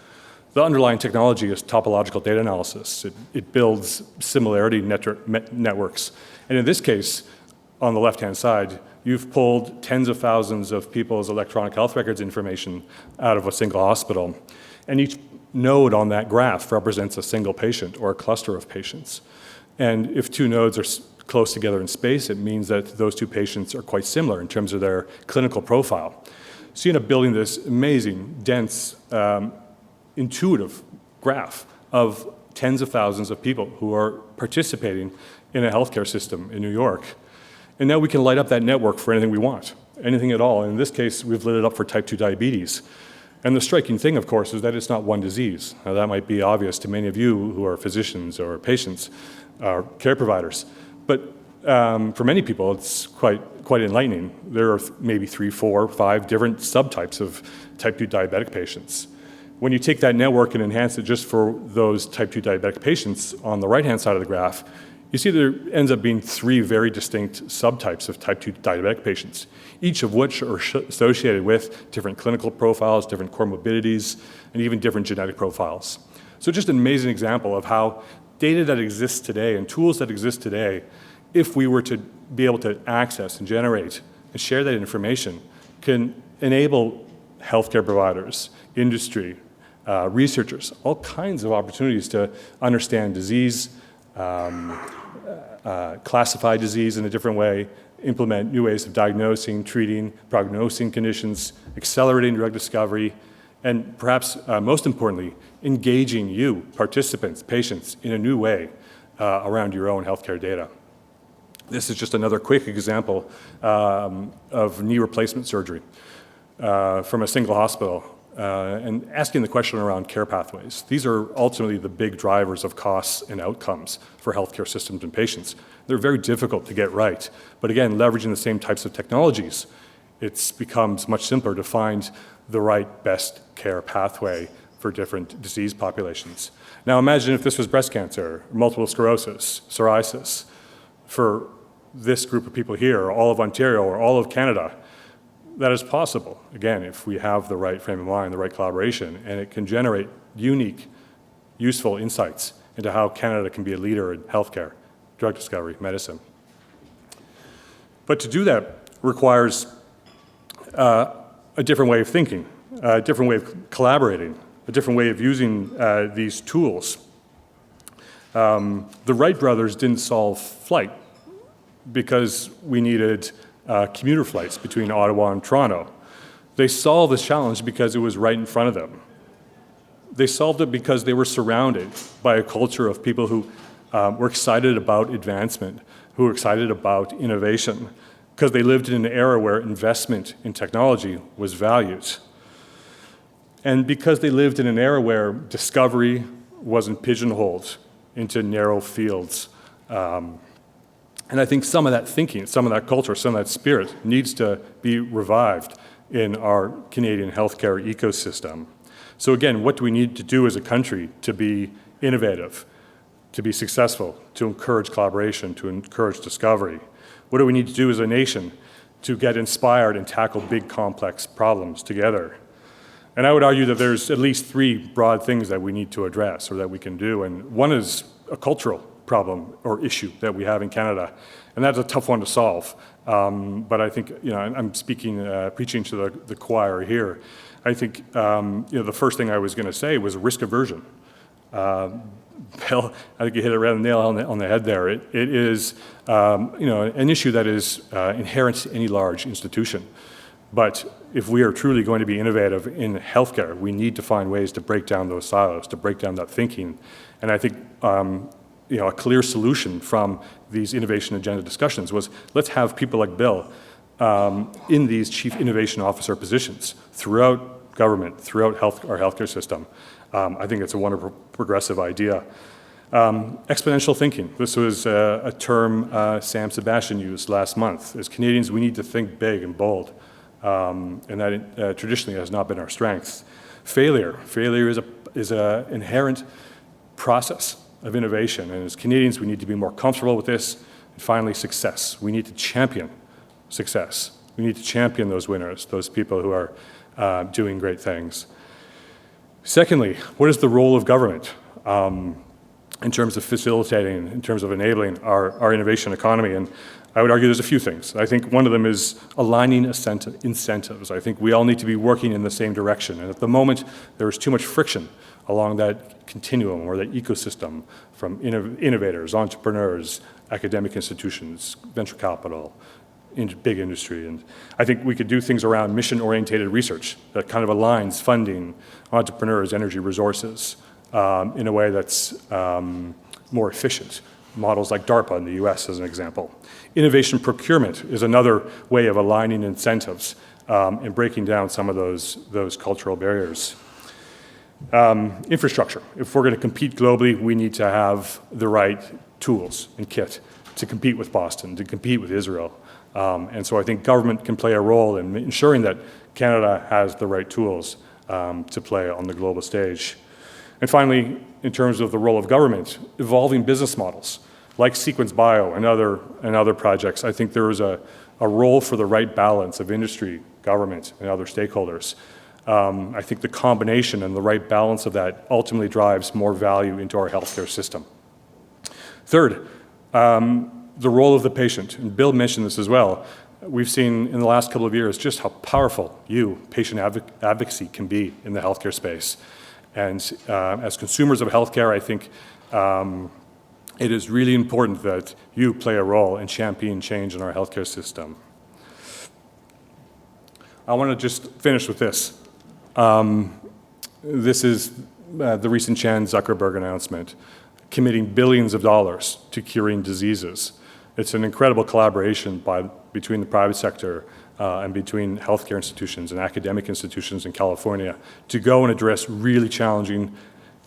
The underlying technology is topological data analysis. It builds similarity networks. And in this case, on the left-hand side, you've pulled tens of thousands of people's electronic health records information out of a single hospital. And each node on that graph represents a single patient or a cluster of patients. And if two nodes are close together in space, it means that those two patients are quite similar in terms of their clinical profile. So you end up building this amazing, dense, intuitive graph of tens of thousands of people who are participating in a healthcare system in New York. And now we can light up that network for anything we want, anything at all. In this case, we've lit it up for type 2 diabetes. And the striking thing, of course, is that it's not one disease. Now, that might be obvious to many of you who are physicians or patients or care providers. But for many people, it's quite enlightening. There are maybe 3, 4, 5 different subtypes of type 2 diabetic patients. When you take that network and enhance it just for those type 2 diabetic patients on the right-hand side of the graph, you see there ends up being 3 very distinct subtypes of type 2 diabetic patients, each of which are associated with different clinical profiles, different comorbidities, and even different genetic profiles. So just an amazing example of how data that exists today and tools that exist today, if we were to be able to access and generate and share that information, can enable healthcare providers, industry, researchers, all kinds of opportunities to understand disease, classify disease in a different way, implement new ways of diagnosing, treating, prognosing conditions, accelerating drug discovery, and perhaps most importantly, engaging you, participants, patients, in a new way around your own healthcare data. This is just another quick example of knee replacement surgery from a single hospital. And asking the question around care pathways. These are ultimately the big drivers of costs and outcomes for healthcare systems and patients. They're very difficult to get right. But again, leveraging the same types of technologies, it becomes much simpler to find the right best care pathway for different disease populations. Now imagine if this was breast cancer, multiple sclerosis, psoriasis. For this group of people here, or all of Ontario, or all of Canada, that is possible, again, if we have the right frame of mind, the right collaboration, and it can generate unique, useful insights into how Canada can be a leader in healthcare, drug discovery, medicine. But to do that requires a different way of thinking, a different way of collaborating, a different way of using these tools. The Wright brothers didn't solve flight because we needed commuter flights between Ottawa and Toronto. They solved this challenge because it was right in front of them. They solved it because they were surrounded by a culture of people who were excited about advancement, who were excited about innovation, because they lived in an era where investment in technology was valued. And because they lived in an era where discovery wasn't pigeonholed into narrow fields. And I think some of that thinking, some of that culture, some of that spirit needs to be revived in our Canadian healthcare ecosystem. So again, what do we need to do as a country to be innovative, to be successful, to encourage collaboration, to encourage discovery? What do we need to do as a nation to get inspired and tackle big, complex problems together? And I would argue that there's at least three broad things that we need to address or that we can do. And one is a cultural problem or issue that we have in Canada. And that's a tough one to solve. But I think, I'm speaking, preaching to the choir here. I think, the first thing I was going to say was risk aversion. Bill, I think you hit it right on the nail on the head there. It is, an issue that is inherent to any large institution. But if we are truly going to be innovative in healthcare, we need to find ways to break down those silos, to break down that thinking. And I think, a clear solution from these innovation agenda discussions was let's have people like Bill in these chief innovation officer positions throughout government, throughout our healthcare system. I think it's a wonderful progressive idea. Exponential thinking. This was a term Sam Sebastian used last month. As Canadians, we need to think big and bold. And that traditionally has not been our strength. Failure is an inherent process of innovation, and as Canadians, we need to be more comfortable with this. And finally, success. We need to champion success. We need to champion those winners, those people who are doing great things. Secondly, what is the role of government in terms of facilitating, in terms of enabling our innovation economy? And I would argue there's a few things. I think one of them is aligning incentives. I think we all need to be working in the same direction. And at the moment, there is too much friction along that continuum or that ecosystem from innovators, entrepreneurs, academic institutions, venture capital, big industry. And I think we could do things around mission-oriented research that kind of aligns funding, entrepreneurs, energy resources in a way that's more efficient. Models like DARPA in the US as an example. Innovation procurement is another way of aligning incentives and breaking down some of those cultural barriers. Infrastructure. If we're going to compete globally, we need to have the right tools and kit to compete with Boston, to compete with Israel. And so I think government can play a role in ensuring that Canada has the right tools to play on the global stage. And finally, in terms of the role of government, evolving business models like Sequence Bio and other projects. I think there is a role for the right balance of industry, government, and other stakeholders. I think the combination and the right balance of that ultimately drives more value into our healthcare system. Third, the role of the patient, and Bill mentioned this as well. We've seen in the last couple of years just how powerful patient advocacy can be in the healthcare space. And as consumers of healthcare, I think it is really important that you play a role in championing change in our healthcare system. I want to just finish with this. This is the recent Chan Zuckerberg announcement, committing billions of dollars to curing diseases. It's an incredible collaboration between the private sector and between healthcare institutions and academic institutions in California to go and address really challenging,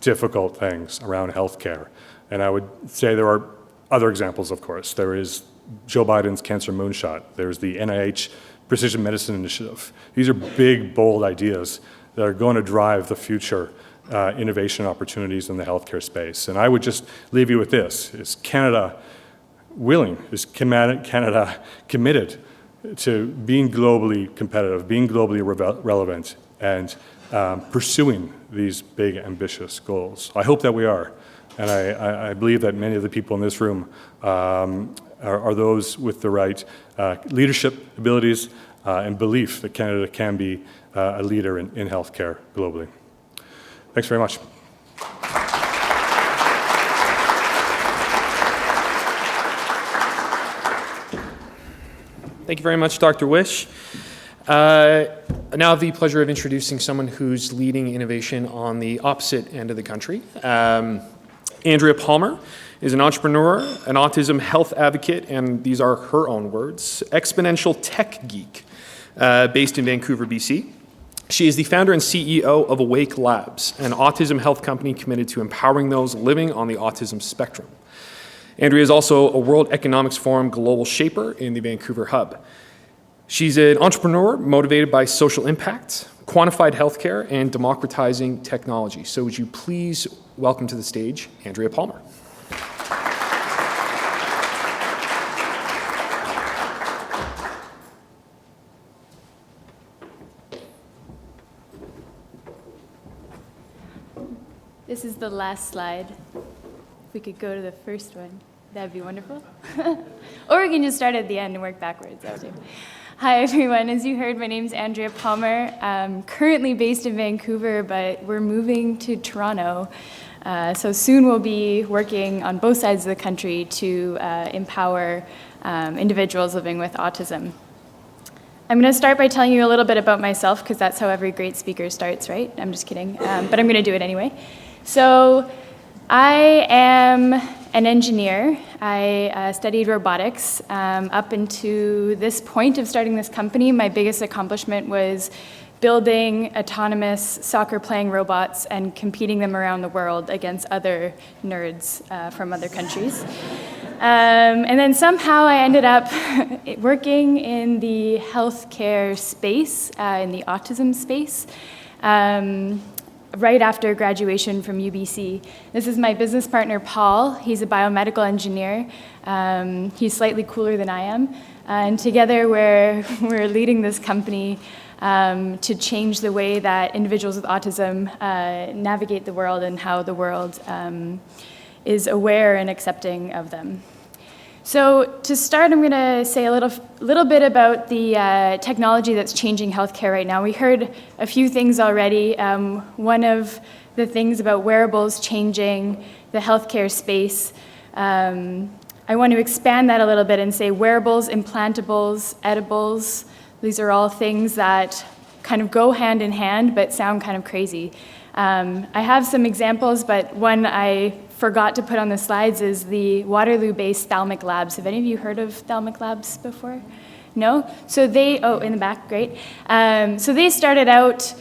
difficult things around healthcare. And I would say there are other examples, of course. There is Joe Biden's cancer moonshot. There's the NIH Precision Medicine Initiative. These are big, bold ideas that are going to drive the future innovation opportunities in the healthcare space. And I would just leave you with this. Is Canada committed to being globally competitive, being globally relevant, and pursuing these big, ambitious goals? I hope that we are. And I believe that many of the people in this room are those with the right leadership abilities and belief that Canada can be a leader in healthcare globally. Thanks very much. Thank you very much, Dr. Wish. Now I have the pleasure of introducing someone who's leading innovation on the opposite end of the country. Andrea Palmer is an entrepreneur, an autism health advocate, and these are her own words, exponential tech geek, based in Vancouver, BC. She is the founder and CEO of Awake Labs, an autism health company committed to empowering those living on the autism spectrum. Andrea is also a World Economics Forum global shaper in the Vancouver hub. She's an entrepreneur motivated by social impact, quantified healthcare, and democratizing technology. So would you please welcome to the stage Andrea Palmer. This is the last slide. If we could go to the first one, that'd be wonderful. Or we can just start at the end and work backwards. That would do. Hi, everyone. As you heard, my name's Andrea Palmer. I'm currently based in Vancouver, but we're moving to Toronto. So soon we'll be working on both sides of the country to empower individuals living with autism. I'm going to start by telling you a little bit about myself, because that's how every great speaker starts, right? I'm just kidding, but I'm going to do it anyway. So I am an engineer. I studied robotics. Up into this point of starting this company, my biggest accomplishment was building autonomous soccer-playing robots and competing them around the world against other nerds from other countries. And then somehow I ended up working in the healthcare space, in the autism space, right after graduation from UBC. This is my business partner, Paul. He's a biomedical engineer. He's slightly cooler than I am. And together we're leading this company to change the way that individuals with autism navigate the world and how the world is aware and accepting of them. So to start, I'm going to say a little bit about the technology that's changing healthcare right now. We heard a few things already. One of the things about wearables changing the healthcare space, I want to expand that a little bit and say wearables, implantables, edibles, these are all things that kind of go hand in hand but sound kind of crazy. I have some examples, but one I forgot to put on the slides is the Waterloo-based Thalmic Labs. Have any of you heard of Thalmic Labs before? No? So they, oh, in the back, great. So they started out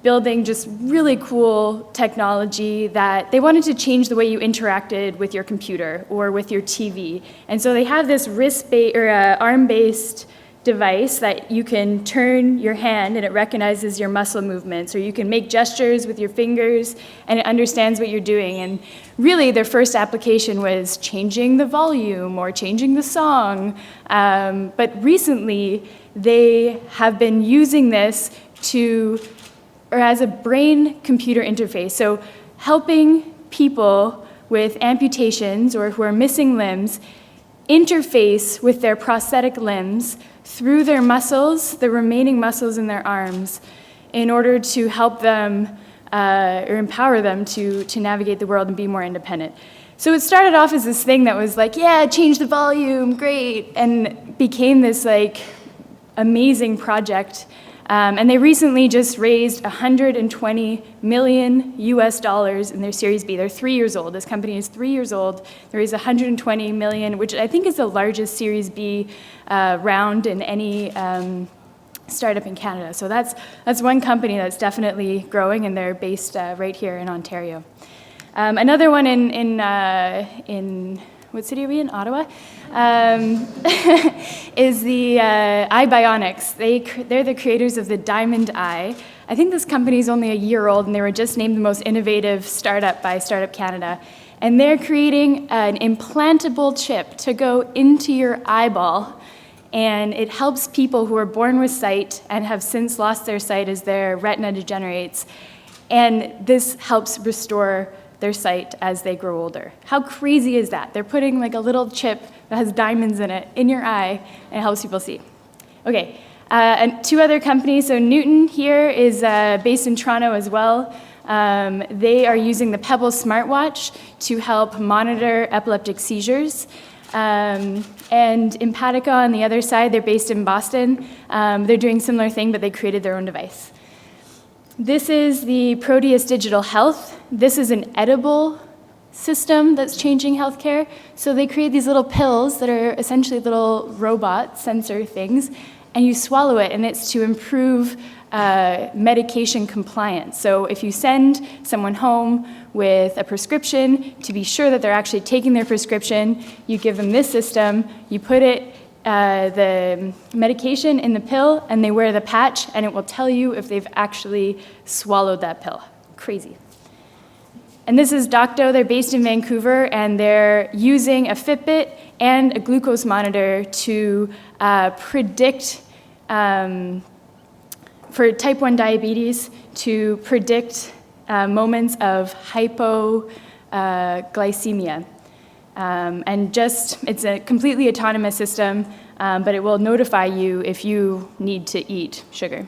building just really cool technology that they wanted to change the way you interacted with your computer or with your TV. And so they have this wrist-based or arm-based device that you can turn your hand and it recognizes your muscle movements, or you can make gestures with your fingers and it understands what you're doing. And really their first application was changing the volume or changing the song. But recently they have been using this as a brain-computer interface. So helping people with amputations or who are missing limbs interface with their prosthetic limbs through their muscles, the remaining muscles in their arms, in order to help them or empower them to navigate the world and be more independent. So it started off as this thing that was like, yeah, change the volume, great, and became this like amazing project. And they recently just raised $120 million in their Series B. They're 3 years old. This company is 3 years old. They raised $120 million, which I think is the largest Series B round in any startup in Canada. So that's one company that's definitely growing, and they're based right here in Ontario. Another one in what city are we in? Ottawa? Is the Eye Bionics. They're the creators of the Diamond Eye. I think this company is only a year old, and they were just named the most innovative startup by Startup Canada. And they're creating an implantable chip to go into your eyeball, and it helps people who are born with sight and have since lost their sight as their retina degenerates. And this helps restore their sight as they grow older. How crazy is that? They're putting like a little chip that has diamonds in it in your eye and it helps people see. Okay, and two other companies. So Newton here is based in Toronto as well. They are using the Pebble smartwatch to help monitor epileptic seizures. And Empatica on the other side, they're based in Boston. They're doing a similar thing, but they created their own device. This is the Proteus Digital Health. This is an edible system that's changing healthcare. So they create these little pills that are essentially little robot sensor things, and you swallow it, and it's to improve medication compliance. So if you send someone home with a prescription, to be sure that they're actually taking their prescription, you give them this system, you put the medication in the pill, and they wear the patch, and it will tell you if they've actually swallowed that pill. Crazy. And this is Docto. They're based in Vancouver, and they're using a Fitbit and a glucose monitor to predict, for type 1 diabetes, to predict moments of hypoglycemia. And it's a completely autonomous system, but it will notify you if you need to eat sugar.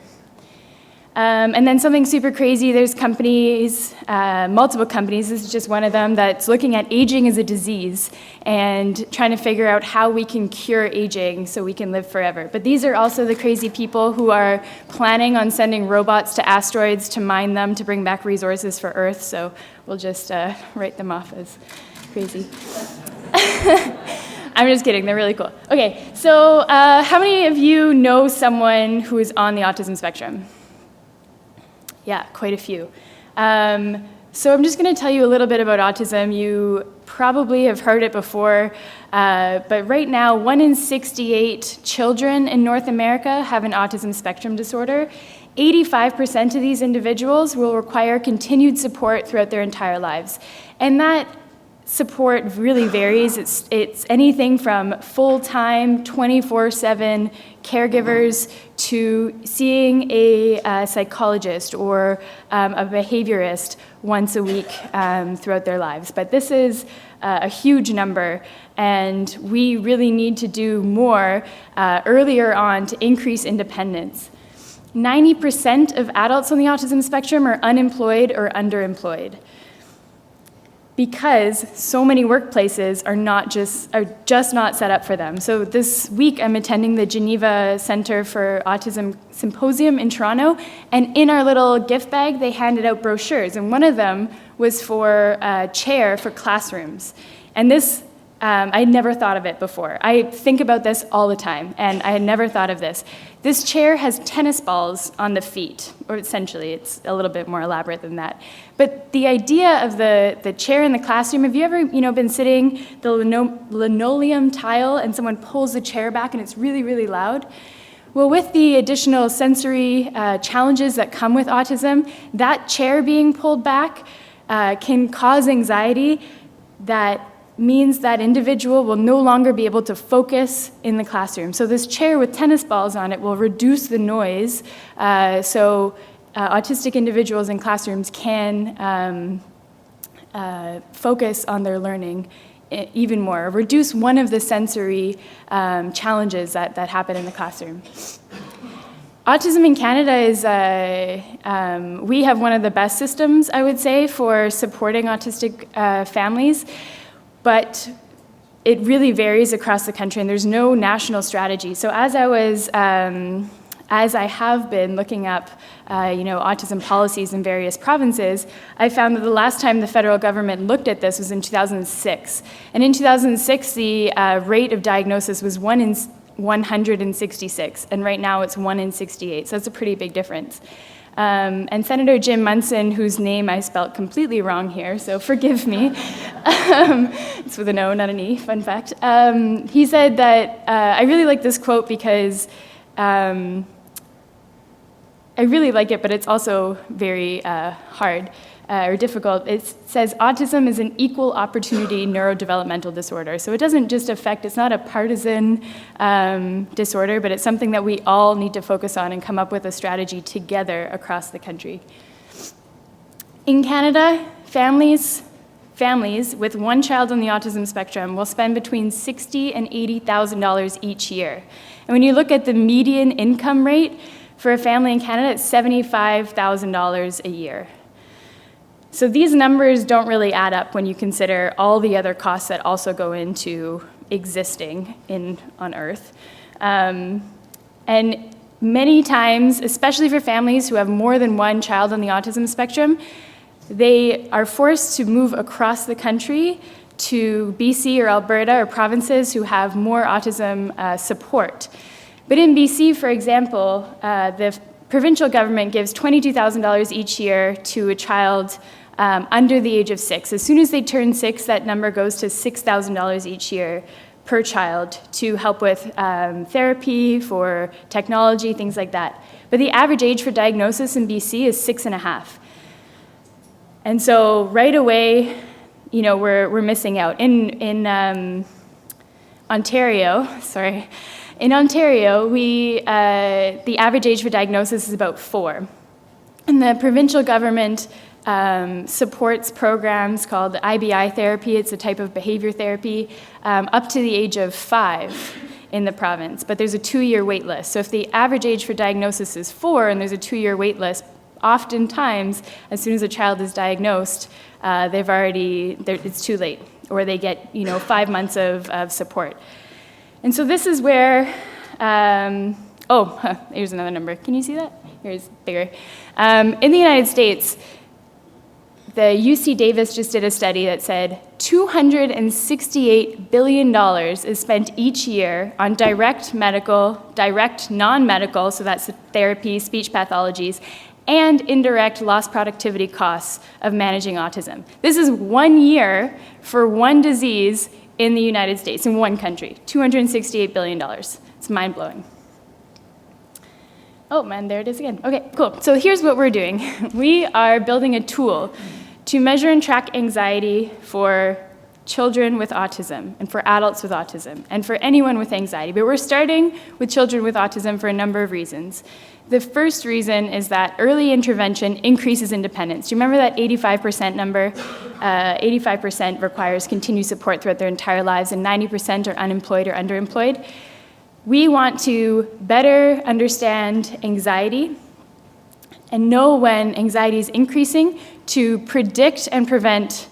And then something super crazy, there's companies, multiple companies, this is just one of them, that's looking at aging as a disease and trying to figure out how we can cure aging so we can live forever. But these are also the crazy people who are planning on sending robots to asteroids to mine them to bring back resources for Earth, so we'll just write them off as crazy. I'm just kidding, they're really cool. Okay, so how many of you know someone who is on the autism spectrum? Yeah, quite a few. So I'm just going to tell you a little bit about autism. You probably have heard it before, but right now, 1 in 68 children in North America have an autism spectrum disorder. 85% of these individuals will require continued support throughout their entire lives. And that support really varies. It's anything from full-time, 24/7 caregivers to seeing a psychologist or a behaviorist once a week throughout their lives. But this is a huge number, and we really need to do more earlier on to increase independence. 90% of adults on the autism spectrum are unemployed or underemployed, because so many workplaces are just not set up for them. So this week I'm attending the Geneva Center for Autism Symposium in Toronto, and in our little gift bag they handed out brochures, and one of them was for a chair for classrooms. And this, I had never thought of it before. I think about this all the time, and I had never thought of this. This chair has tennis balls on the feet, or essentially, it's a little bit more elaborate than that. But the idea of the chair in the classroom, have you ever been sitting the linoleum tile and someone pulls the chair back and it's really, really loud? Well, with the additional sensory challenges that come with autism, that chair being pulled back can cause anxiety that means that individual will no longer be able to focus in the classroom. So this chair with tennis balls on it will reduce the noise, so autistic individuals in classrooms can focus on their learning even more, reduce one of the sensory challenges that happen in the classroom. Autism in Canada is, we have one of the best systems, I would say, for supporting autistic families. But it really varies across the country, and there's no national strategy. So as I have been looking up, autism policies in various provinces, I found that the last time the federal government looked at this was in 2006. And in 2006, the rate of diagnosis was 1 in 166, and right now it's 1 in 68. So that's a pretty big difference. And Senator Jim Munson, whose name I spelt completely wrong here, so forgive me. It's with an O, not an E, fun fact. He said that, I really like this quote because I really like it, but it's also very hard or difficult. It says, autism is an equal opportunity neurodevelopmental disorder. So it doesn't just affect, it's not a partisan disorder, but it's something that we all need to focus on and come up with a strategy together across the country. In Canada, families with one child on the autism spectrum will spend between $60,000 and $80,000 each year. And when you look at the median income rate for a family in Canada, it's $75,000 a year. So these numbers don't really add up when you consider all the other costs that also go into existing on Earth. And many times, especially for families who have more than one child on the autism spectrum, they are forced to move across the country to BC or Alberta or provinces who have more autism support. But in BC, for example, the provincial government gives $22,000 each year to a child under the age of 6. As soon as they turn 6, that number goes to $6,000 each year per child to help with therapy, for technology, things like that. But the average age for diagnosis in BC is 6.5. And so right away, we're missing out. In Ontario, in Ontario, the average age for diagnosis is about 4. And the provincial government supports programs called IBI therapy. It's a type of behavior therapy up to the age of 5 in the province. But there's a 2-year wait list. So if the average age for diagnosis is 4 and there's a 2-year wait list, oftentimes, as soon as a child is diagnosed, it's too late, or they get 5 months of support. And so this is where, here's another number. Can you see that? Here's bigger. In the United States, the UC Davis just did a study that said $268 billion is spent each year on direct medical, direct non-medical, so that's therapy, speech pathologies, and indirect lost productivity costs of managing autism. This is 1 year for one disease in the United States, in one country, $268 billion. It's mind-blowing. Oh, man, there it is again. Okay, cool. So here's what we're doing. We are building a tool to measure and track anxiety for children with autism and for adults with autism and for anyone with anxiety. But we're starting with children with autism for a number of reasons. The first reason is that early intervention increases independence. Do you remember that 85% number? 85% requires continued support throughout their entire lives, and 90% are unemployed or underemployed. We want to better understand anxiety and know when anxiety is increasing to predict and prevent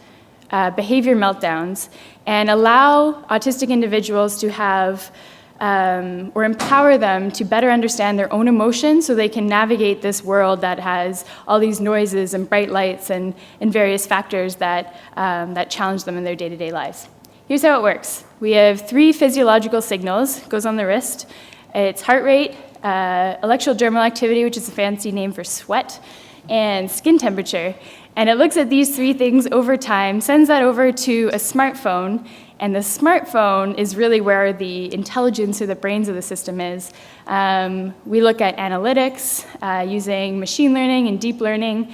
behavior meltdowns and allow autistic individuals to have or empower them to better understand their own emotions so they can navigate this world that has all these noises and bright lights and various factors that challenge them in their day-to-day lives. Here's how it works. We have 3 physiological signals. It goes on the wrist. It's heart rate, electrodermal activity, which is a fancy name for sweat, and skin temperature. And it looks at these 3 things over time, sends that over to a smartphone, and the smartphone is really where the intelligence or the brains of the system is. We look at analytics using machine learning and deep learning,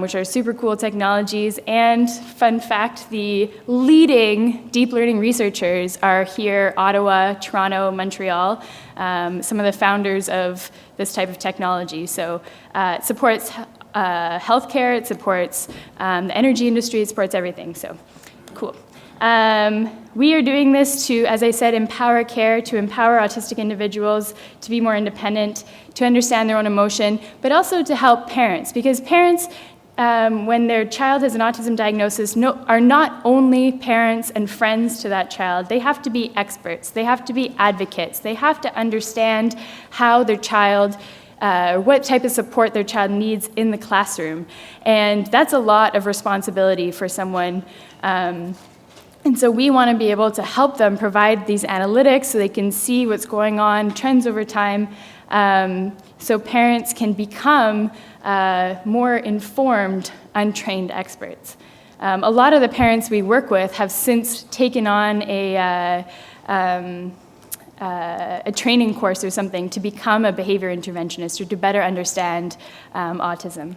which are super cool technologies. And fun fact, the leading deep learning researchers are here, Ottawa, Toronto, Montreal, some of the founders of this type of technology. So it supports healthcare, it supports the energy industry, it supports everything. So cool. We are doing this to, as I said, empower care, to empower autistic individuals to be more independent, to understand their own emotion, but also to help parents, because parents, when their child has an autism diagnosis, are not only parents and friends to that child. They have to be experts. They have to be advocates. They have to understand how their child what type of support their child needs in the classroom. And that's a lot of responsibility for someone. And so we want to be able to help them provide these analytics so they can see what's going on, trends over time, so parents can become more informed, untrained experts. A lot of the parents we work with have since taken on a training course or something to become a behavior interventionist or to better understand autism.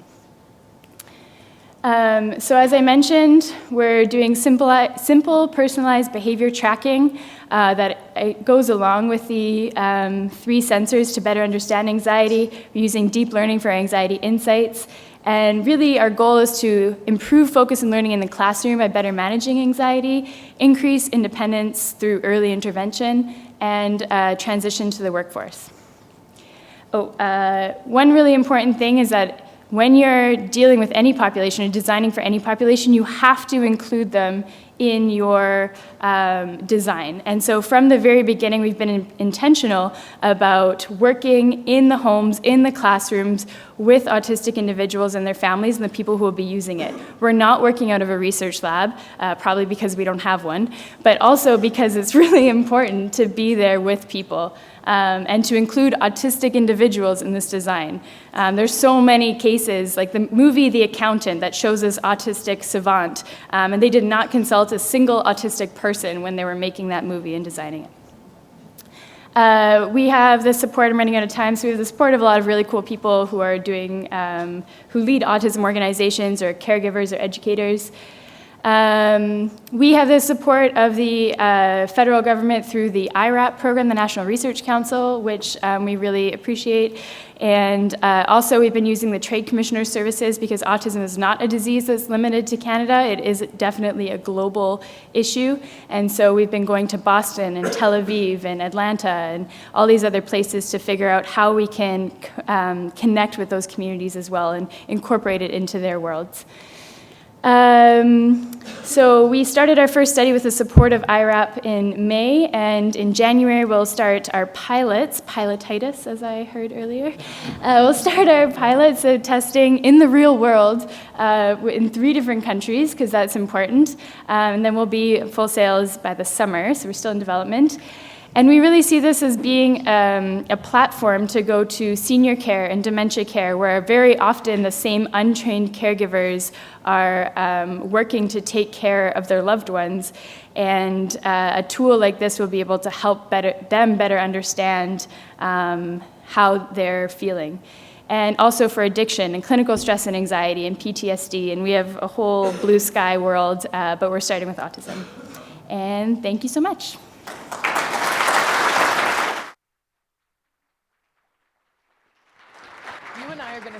So as I mentioned, we're doing simple personalized behavior tracking that goes along with the 3 sensors to better understand anxiety. We're using deep learning for anxiety insights. And really our goal is to improve focus and learning in the classroom by better managing anxiety, increase independence through early intervention, and transition to the workforce. One really important thing is that when you're dealing with any population or designing for any population, you have to include them in your design. And so from the very beginning, we've been intentional about working in the homes, in the classrooms, with autistic individuals and their families and the people who will be using it. We're not working out of a research lab, probably because we don't have one, but also because it's really important to be there with people. And to include autistic individuals in this design. There's so many cases, like the movie The Accountant, that shows this autistic savant, and they did not consult a single autistic person when they were making that movie and designing it. We have the support, I'm running out of time, so we have the support of a lot of really cool people who are doing, who lead autism organizations or caregivers or educators. We have the support of the federal government through the IRAP program, the National Research Council, which we really appreciate. And also we've been using the Trade Commissioner services because autism is not a disease that's limited to Canada. It is definitely a global issue. And so we've been going to Boston and Tel Aviv and Atlanta and all these other places to figure out how we can connect with those communities as well and incorporate it into their worlds. So we started our first study with the support of IRAP in May, and in January we'll start our pilots, pilotitis as I heard earlier. We'll start our pilots of testing in the real world in 3 different countries, because that's important, and then we'll be full sales by the summer, so we're still in development. And we really see this as being a platform to go to senior care and dementia care, where very often the same untrained caregivers are working to take care of their loved ones. And a tool like this will be able to help them better understand how they're feeling. And also for addiction and clinical stress and anxiety and PTSD. And we have a whole blue sky world, but we're starting with autism. And thank you so much.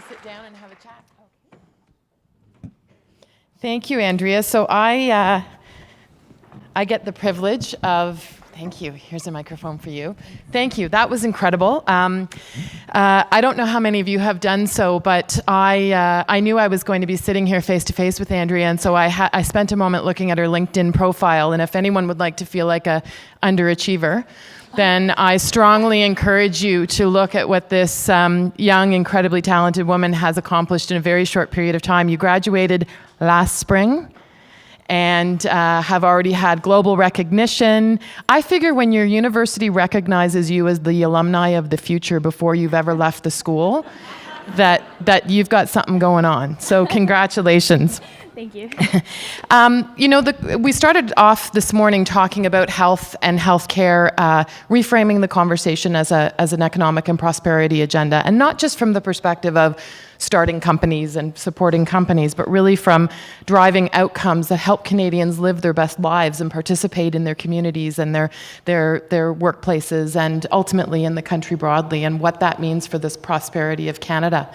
Sit down and have a chat. Okay. Thank you, Andrea. So I get the privilege of, thank you, here's a microphone for you. Thank you, that was incredible. I don't know how many of you have done so, but I knew I was going to be sitting here face to face with Andrea, and so I spent a moment looking at her LinkedIn profile, and if anyone would like to feel like a underachiever, then I strongly encourage you to look at what this young, incredibly talented woman has accomplished in a very short period of time. You graduated last spring and have already had global recognition. I figure when your university recognizes you as the alumni of the future before you've ever left the school, that you've got something going on. So congratulations. Thank you. We started off this morning talking about health and healthcare, reframing the conversation as an economic and prosperity agenda, and not just from the perspective of starting companies and supporting companies, but really from driving outcomes that help Canadians live their best lives and participate in their communities and their workplaces and ultimately in the country broadly, and what that means for this prosperity of Canada.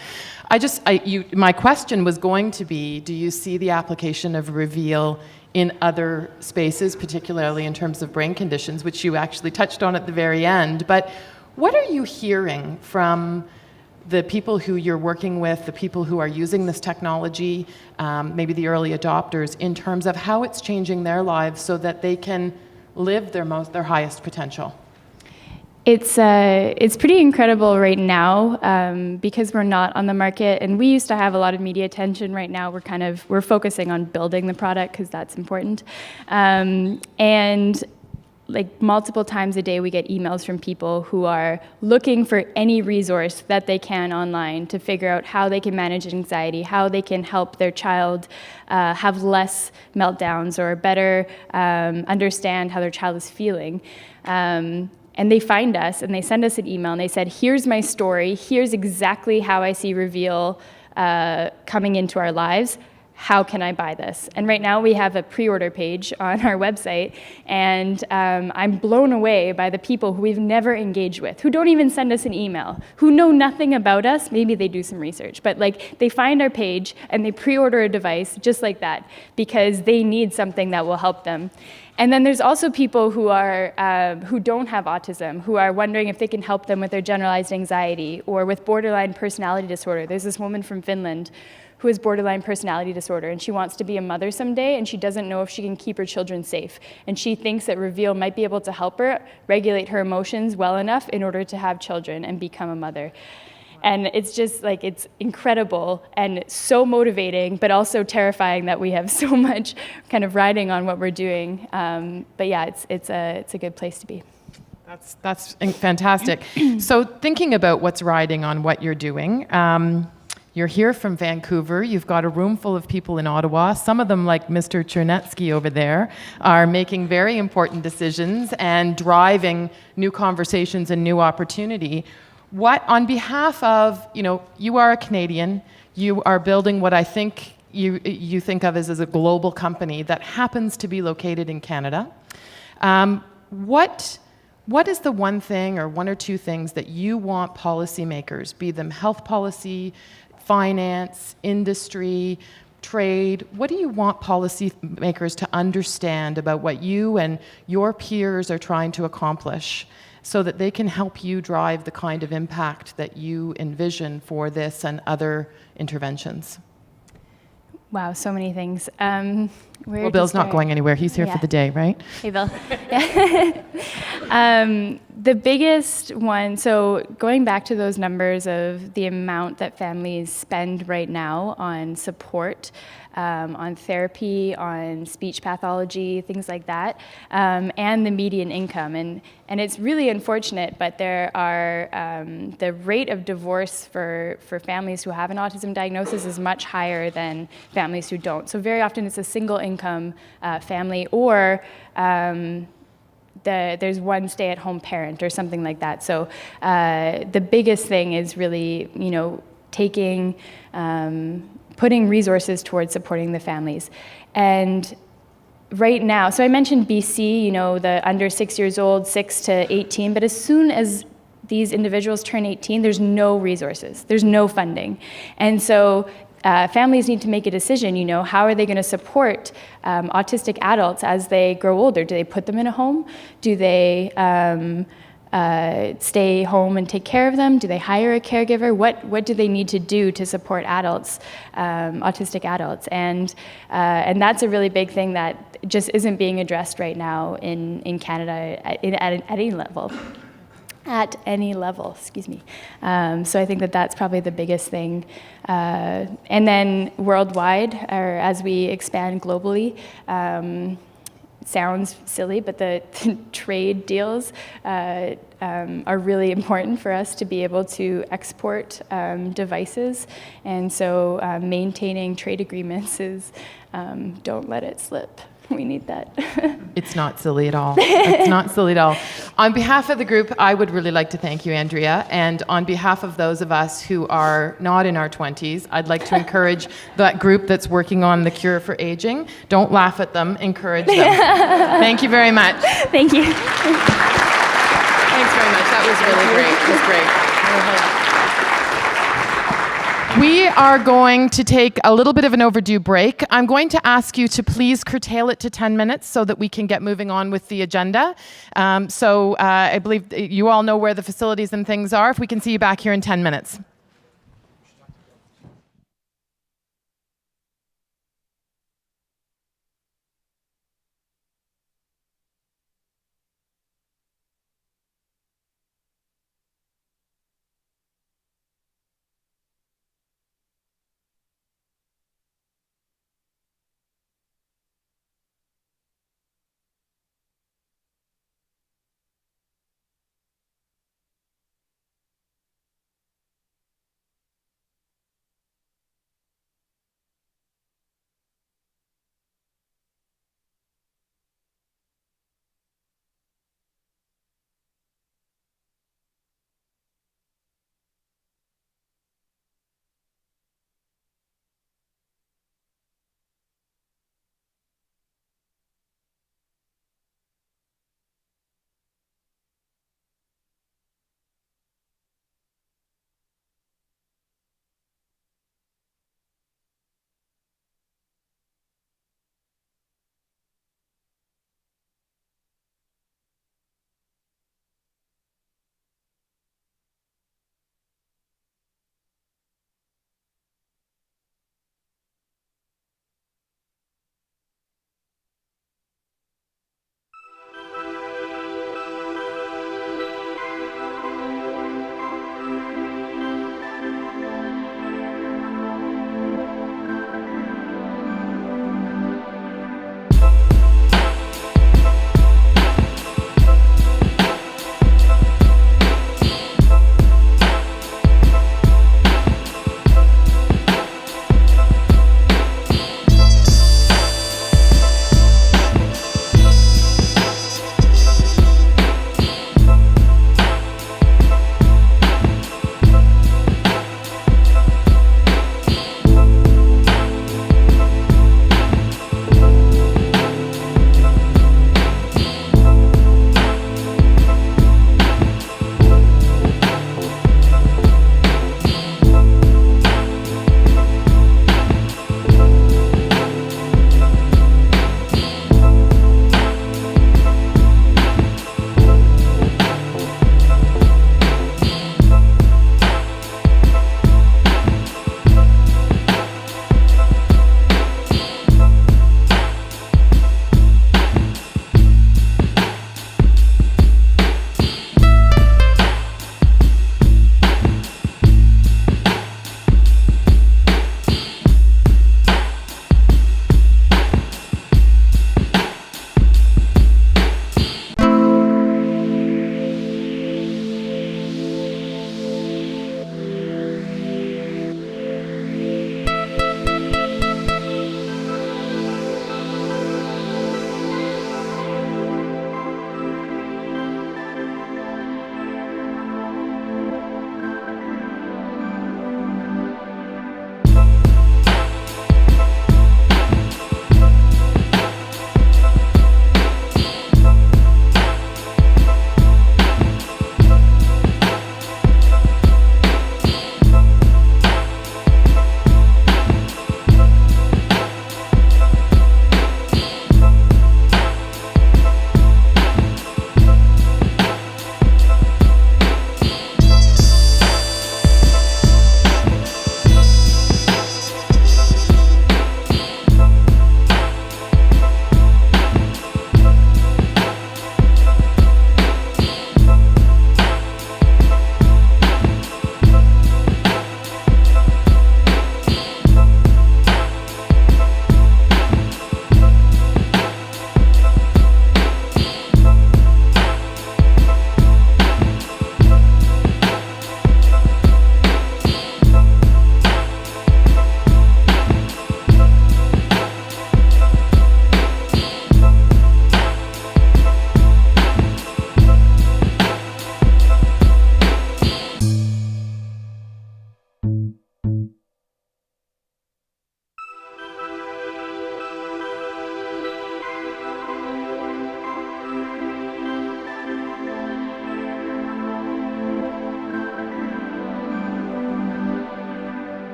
My question was going to be, do you see the application of Reveal in other spaces, particularly in terms of brain conditions, which you actually touched on at the very end, but what are you hearing from the people who you're working with, the people who are using this technology, maybe the early adopters, in terms of how it's changing their lives so that they can live their highest potential? It's pretty incredible right now because we're not on the market, and we used to have a lot of media attention. Right now we're focusing on building the product because that's important. And like multiple times a day we get emails from people who are looking for any resource that they can online to figure out how they can manage anxiety, how they can help their child have less meltdowns or better understand how their child is feeling. And they find us and they send us an email and they said, here's my story, here's exactly how I see Reveal coming into our lives. How can I buy this? And right now we have a pre-order page on our website, and I'm blown away by the people who we've never engaged with, who don't even send us an email, who know nothing about us. Maybe they do some research, but like they find our page and they pre-order a device just like that because they need something that will help them. And then there's also people who don't have autism, who are wondering if they can help them with their generalized anxiety or with borderline personality disorder. There's this woman from Finland who has borderline personality disorder, and she wants to be a mother someday, and she doesn't know if she can keep her children safe. And she thinks that Reveal might be able to help her regulate her emotions well enough in order to have children and become a mother. And it's just like, it's incredible and so motivating, but also terrifying that we have so much kind of riding on what we're doing. But yeah, it's a good place to be. That's fantastic. So thinking about what's riding on what you're doing, you're here from Vancouver. You've got a room full of people in Ottawa. Some of them, like Mr. Chernetsky over there, are making very important decisions and driving new conversations and new opportunity. What, on behalf of, you are a Canadian, you are building what I think you think of as a global company that happens to be located in Canada. What is the one thing or one or two things that you want policymakers, be them health policy, finance, industry, trade, what do you want policymakers to understand about what you and your peers are trying to accomplish, so that they can help you drive the kind of impact that you envision for this and other interventions? Wow, so many things. Well, Bill's not going anywhere. He's here for the day, right? Hey, Bill. The biggest one, so going back to those numbers of the amount that families spend right now on support, on therapy, on speech pathology, things like that, and the median income. And it's really unfortunate, but there are, the rate of divorce for families who have an autism diagnosis is much higher than families who don't. So very often it's a single income family, or there's one stay-at-home parent or something like that. So the biggest thing is really, putting resources towards supporting the families. And right now, so I mentioned BC, the under 6 years old, 6 to 18, but as soon as these individuals turn 18, there's no resources, there's no funding. And so families need to make a decision, how are they going to support autistic adults as they grow older? Do they put them in a home? Do they stay home and take care of them? Do they hire a caregiver? What do they need to do to support adults, autistic adults? And that's a really big thing that just isn't being addressed right now in Canada at any level. At any level, excuse me. So I think that's probably the biggest thing. And then worldwide, or as we expand globally, sounds silly, but the trade deals are really important for us to be able to export devices. And so maintaining trade agreements is, don't let it slip. We need that. It's not silly at all. It's not silly at all. On behalf of the group, I would really like to thank you, Andrea. And on behalf of those of us who are not in our 20s, I'd like to encourage that group that's working on the cure for aging. Don't laugh at them, encourage them. Thank you very much. Thank you. Thanks very much. That was really great. It was great. We are going to take a little bit of an overdue break. I'm going to ask you to please curtail it to 10 minutes so that we can get moving on with the agenda. I believe you all know where the facilities and things are. If we can see you back here in 10 minutes.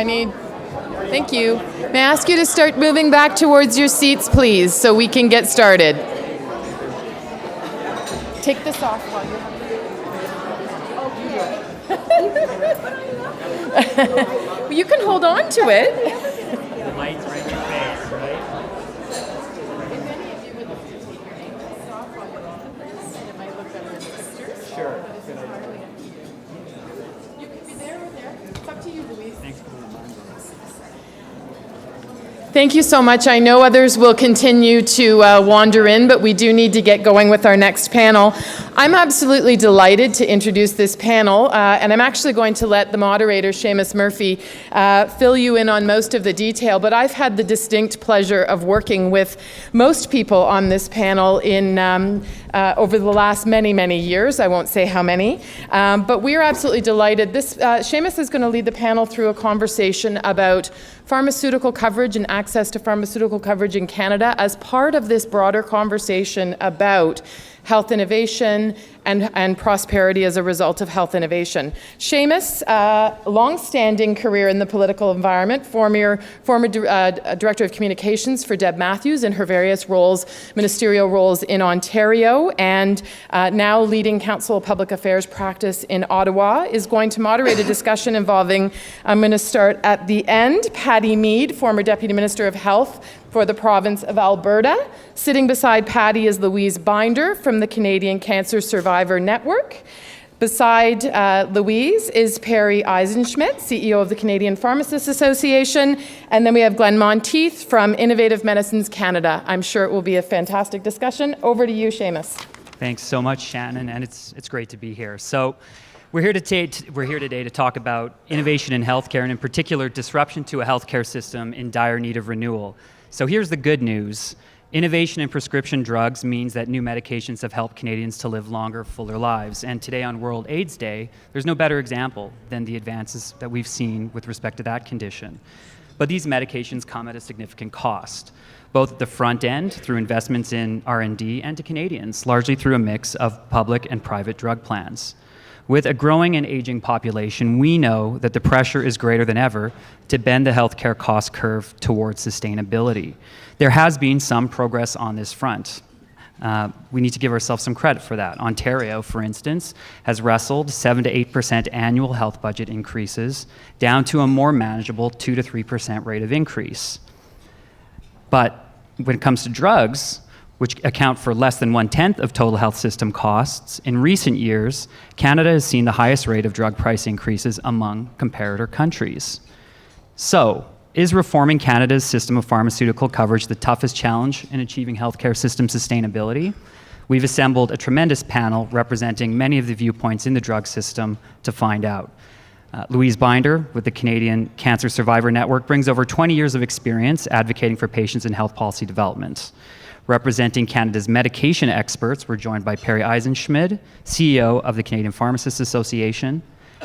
Thank you. May I ask you to start moving back towards your seats, please, so we can get started. Take this off while you're having You can hold on to it. The light's right in your face, right? If any of you would like to take your ankles off while you're on this, and it might look better in pictures. Sure. You can be there or there. It's up to you, Louise. Thanks for the reminder. Thank you so much. I know others will continue to wander in, but we do need to get going with our next panel. I'm absolutely delighted to introduce this panel, and I'm actually going to let the moderator, Seamus Murphy, fill you in on most of the detail, but I've had the distinct pleasure of working with most people on this panel in over the last many, many years. I won't say how many, but we are absolutely delighted. Seamus is going to lead the panel through a conversation about pharmaceutical coverage and access to pharmaceutical coverage in Canada as part of this broader conversation about health innovation and prosperity as a result of health innovation. Seamus, long-standing career in the political environment, former Director of Communications for Deb Matthews in her various roles, ministerial roles in Ontario, and now leading Council of Public Affairs practice in Ottawa, is going to moderate a discussion involving, I'm going to start at the end, Patty Mead, former Deputy Minister of Health for the province of Alberta. Sitting beside Patty is Louise Binder from the Canadian Cancer Survivor Network. Beside Louise is Perry Eisenschmidt, CEO of the Canadian Pharmacists Association. And then we have Glenn Monteith from Innovative Medicines Canada. I'm sure it will be a fantastic discussion. Over to you, Seamus. Thanks so much, Shannon, and it's great to be here. So we're here today to talk about innovation in healthcare, and in particular, disruption to a healthcare system in dire need of renewal. So here's the good news. Innovation in prescription drugs means that new medications have helped Canadians to live longer, fuller lives. And today on World AIDS Day, there's no better example than the advances that we've seen with respect to that condition. But these medications come at a significant cost, both at the front end through investments in R&D and to Canadians, largely through a mix of public and private drug plans. With a growing and aging population, we know that the pressure is greater than ever to bend the healthcare cost curve towards sustainability. There has been some progress on this front. We need to give ourselves some credit for that. Ontario, for instance, has wrestled 7 to 8% annual health budget increases down to a more manageable 2 to 3% rate of increase. But when it comes to drugs, which account for less than 1/10 of total health system costs, in recent years, Canada has seen the highest rate of drug price increases among comparator countries. So, is reforming Canada's system of pharmaceutical coverage the toughest challenge in achieving healthcare system sustainability? We've assembled a tremendous panel representing many of the viewpoints in the drug system to find out. Louise Binder with the Canadian Cancer Survivor Network brings over 20 years of experience advocating for patients in health policy development. Representing Canada's medication experts, we're joined by Perry Eisenschmidt, CEO of the Canadian Pharmacists Association.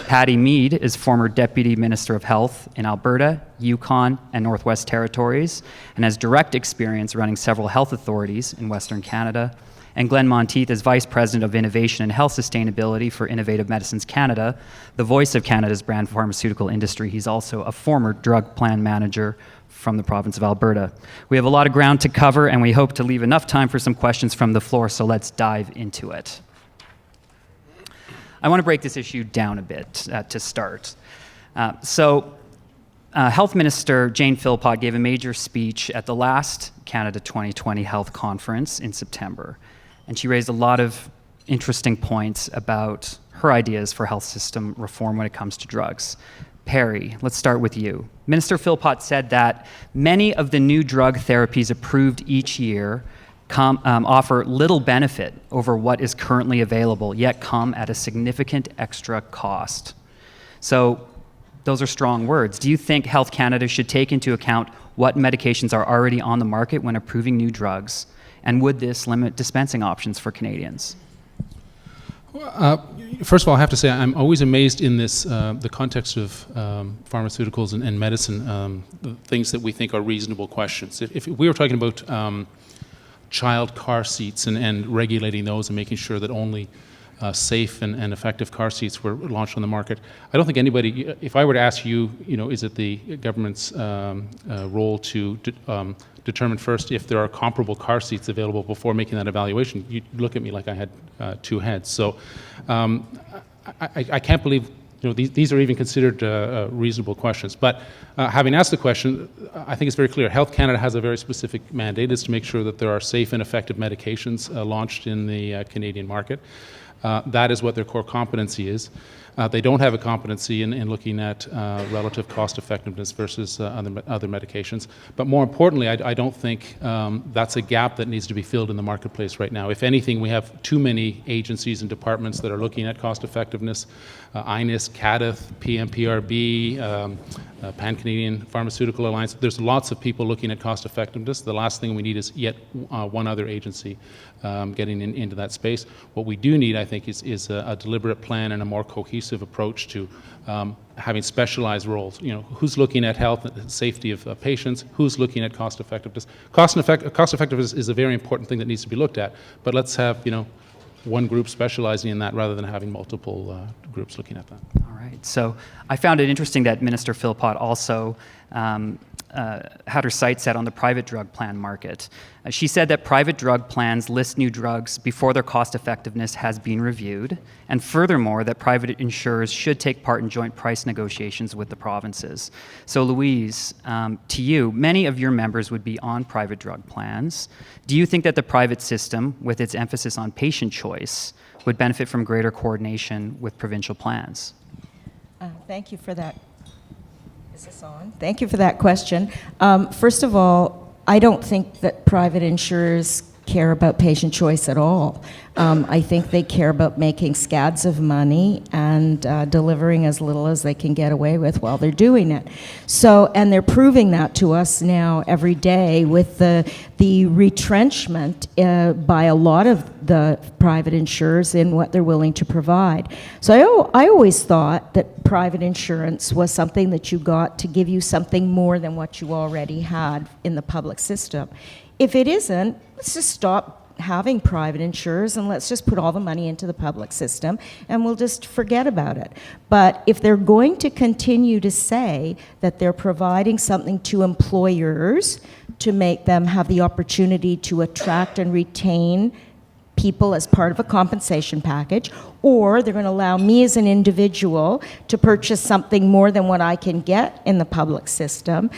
Patty Mead is former Deputy Minister of Health in Alberta, Yukon, and Northwest Territories, and has direct experience running several health authorities in Western Canada. And Glenn Monteith is Vice President of Innovation and Health Sustainability for Innovative Medicines Canada, the voice of Canada's brand pharmaceutical industry. He's also a former drug plan manager from the province of Alberta. We have a lot of ground to cover, and we hope to leave enough time for some questions from the floor, so let's dive into it. I want to break this issue down a bit to start. Health Minister Jane Philpott gave a major speech at the last Canada 2020 Health Conference in September, and she raised a lot of interesting points about her ideas for health system reform when it comes to drugs. Perry, let's start with you. Minister Philpott said that many of the new drug therapies approved each year offer little benefit over what is currently available, yet come at a significant extra cost. So those are strong words. Do you think Health Canada should take into account what medications are already on the market when approving new drugs? And would this limit dispensing options for Canadians? First of all, I have to say I'm always amazed in this, the context of pharmaceuticals and medicine, the things that we think are reasonable questions. If we were talking about child car seats and regulating those and making sure that only safe and effective car seats were launched on the market. I don't think anybody, if I were to ask you, is it the government's role to determine first if there are comparable car seats available before making that evaluation, you'd look at me like I had two heads. So I can't believe these are even considered reasonable questions. But having asked the question, I think it's very clear. Health Canada has a very specific mandate. It's to make sure that there are safe and effective medications launched in the Canadian market. That is what their core competency is. They don't have a competency in looking at relative cost effectiveness versus other medications. But more importantly, I don't think that's a gap that needs to be filled in the marketplace right now. If anything, we have too many agencies and departments that are looking at cost effectiveness. INIS, CADIF, PMPRB, Pan-Canadian Pharmaceutical Alliance. There's lots of people looking at cost effectiveness. The last thing we need is yet one other agency getting into that space. What we do need, I think, is a deliberate plan and a more cohesive approach to having specialized roles. Who's looking at health and safety of patients? Who's looking at cost effectiveness? Cost effectiveness is a very important thing that needs to be looked at. But let's have one group specializing in that rather than having multiple groups looking at that. All right. So I found it interesting that Minister Philpott also had her sights set on the private drug plan market. She said that private drug plans list new drugs before their cost effectiveness has been reviewed, and furthermore, that private insurers should take part in joint price negotiations with the provinces. So Louise, to you, many of your members would be on private drug plans. Do you think that the private system, with its emphasis on patient choice, would benefit from greater coordination with provincial plans? Thank you for that. Is this on? Thank you for that question. First of all, I don't think that private insurers care about patient choice at all. I think they care about making scads of money and delivering as little as they can get away with while they're doing it. So, and they're proving that to us now every day with the retrenchment by a lot of the private insurers in what they're willing to provide. So I always thought that private insurance was something that you got to give you something more than what you already had in the public system. If it isn't, let's just stop having private insurers and let's just put all the money into the public system and we'll just forget about it. But if they're going to continue to say that they're providing something to employers to make them have the opportunity to attract and retain people as part of a compensation package, or they're going to allow me as an individual to purchase something more than what I can get in the public system,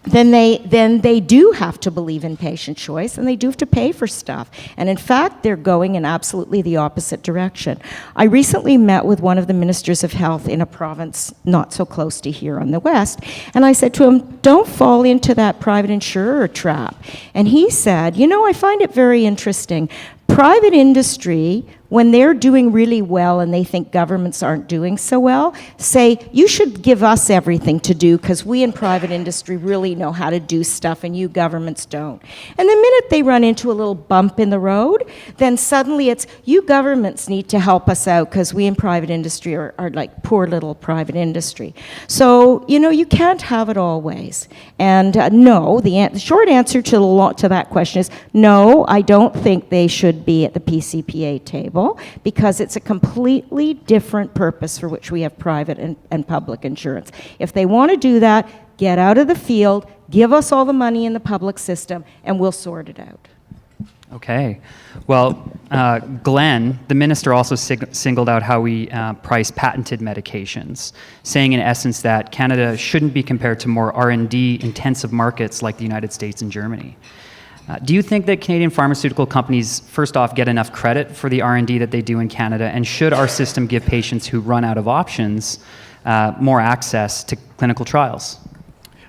then they do have to believe in patient choice and they do have to pay for stuff. And in fact, they're going in absolutely the opposite direction. I recently met with one of the ministers of health in a province not so close to here on the west, and I said to him, don't fall into that private insurer trap. And he said, I find it very interesting. Private industry, when they're doing really well and they think governments aren't doing so well, say, you should give us everything to do because we in private industry really know how to do stuff and you governments don't. And the minute they run into a little bump in the road, then suddenly it's, you governments need to help us out because we in private industry are like poor little private industry. So, you can't have it all ways. And no, the short answer to that question is no, I don't think they should be at the PCPA table because it's a completely different purpose for which we have private and public insurance. If they want to do that, get out of the field, give us all the money in the public system, and we'll sort it out. Okay. Well, Glenn, the minister also singled out how we price patented medications, saying in essence that Canada shouldn't be compared to more R&D intensive markets like the United States and Germany. Do you think that Canadian pharmaceutical companies, first off, get enough credit for the R&D that they do in Canada, and should our system give patients who run out of options more access to clinical trials?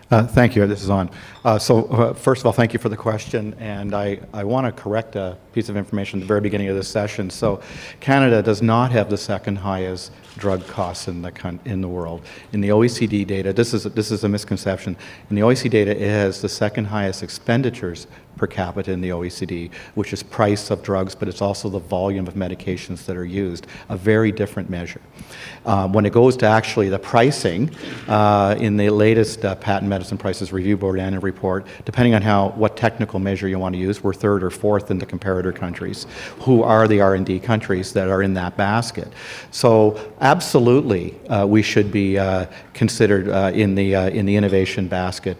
Thank you. This is on. First of all, thank you for the question, and I want to correct a piece of information at the very beginning of this session. So Canada does not have the second highest drug costs in the world. In the OECD data, this is a misconception. In the OECD data, it has the second highest expenditures per capita in the OECD, which is price of drugs, but it's also the volume of medications that are used, a very different measure. When it goes to actually the pricing, in the latest Patent Medicine Prices Review Board annual report, depending on what technical measure you want to use, we're third or fourth in the comparative starter countries, who are the R&D countries that are in that basket. So absolutely, we should be considered in the innovation basket,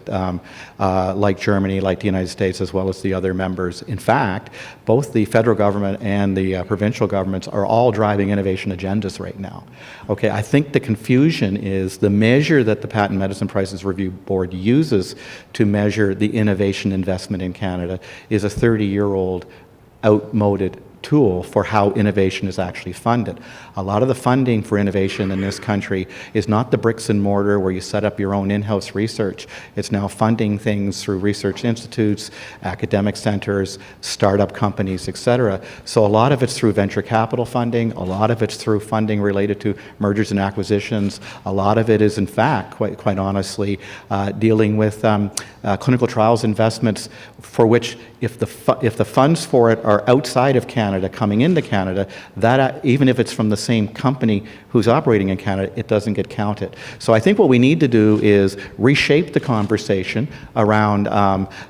like Germany, like the United States, as well as the other members. In fact, both the federal government and the provincial governments are all driving innovation agendas right now. Okay, I think the confusion is the measure that the Patent Medicine Prices Review Board uses to measure the innovation investment in Canada is a 30-year-old outmoded tool for how innovation is actually funded. A lot of the funding for innovation in this country is not the bricks and mortar where you set up your own in-house research. It's now funding things through research institutes, academic centers, startup companies, etc. So a lot of it's through venture capital funding, a lot of it's through funding related to mergers and acquisitions, a lot of it is in fact, quite honestly, dealing with clinical trials investments for which if the funds for it are outside of Canada, coming into Canada, that even if it's from the same company who's operating in Canada, it doesn't get counted. So I think what we need to do is reshape the conversation around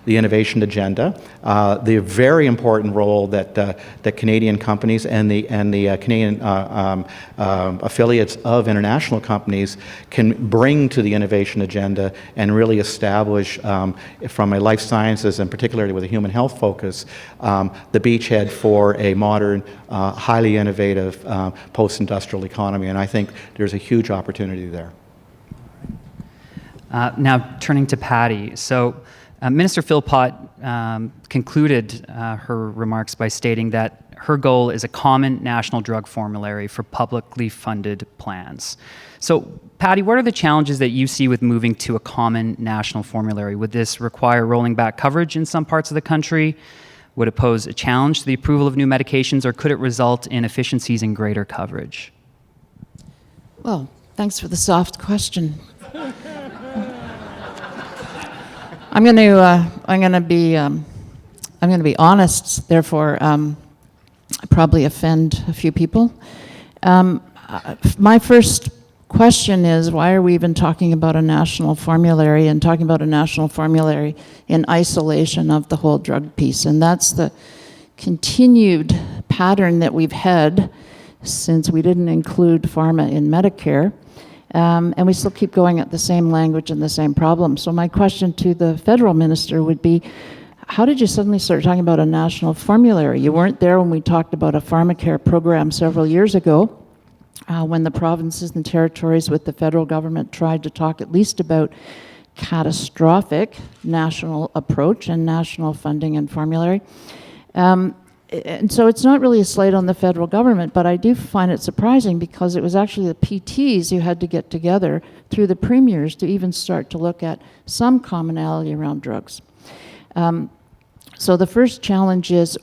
the innovation agenda, the very important role that Canadian companies and the Canadian affiliates of international companies can bring to the innovation agenda and really establish, from a life sciences and particularly with a human health focus, the beachhead for a modern, highly innovative post-industrial economy. And I think there's a huge opportunity there. Now, turning to Patty. So, Minister Philpott concluded her remarks by stating that her goal is a common national drug formulary for publicly funded plans. So, Patty, what are the challenges that you see with moving to a common national formulary? Would this require rolling back coverage in some parts of the country? Would it pose a challenge to the approval of new medications, or could it result in efficiencies and greater coverage? Well, thanks for the soft question. I'm going to be honest. Therefore, probably offend a few people. My first question is, why are we even talking about a national formulary and talking about a national formulary in isolation of the whole drug piece? And that's the continued pattern that we've had since we didn't include pharma in Medicare. And we still keep going at the same language and the same problem. So my question to the federal minister would be, how did you suddenly start talking about a national formulary? You weren't there when we talked about a pharmacare program several years ago, when the provinces and territories with the federal government tried to talk at least about catastrophic national approach and national funding and formulary. And so it's not really a slight on the federal government, but I do find it surprising because it was actually the PTs who had to get together through the premiers to even start to look at some commonality around drugs. So the first challenge is,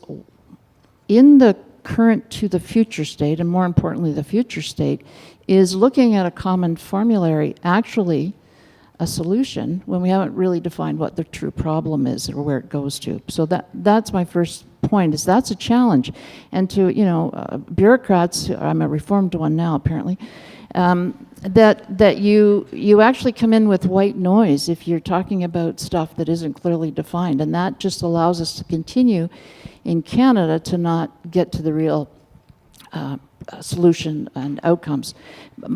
in the current to the future state, and more importantly the future state, is looking at a common formulary actually a solution when we haven't really defined what the true problem is or where it goes to. So that's my first point, is that's a challenge. And to, bureaucrats, I'm a reformed one now apparently, that you actually come in with white noise if you're talking about stuff that isn't clearly defined. And that just allows us to continue in Canada to not get to the real solution and outcomes.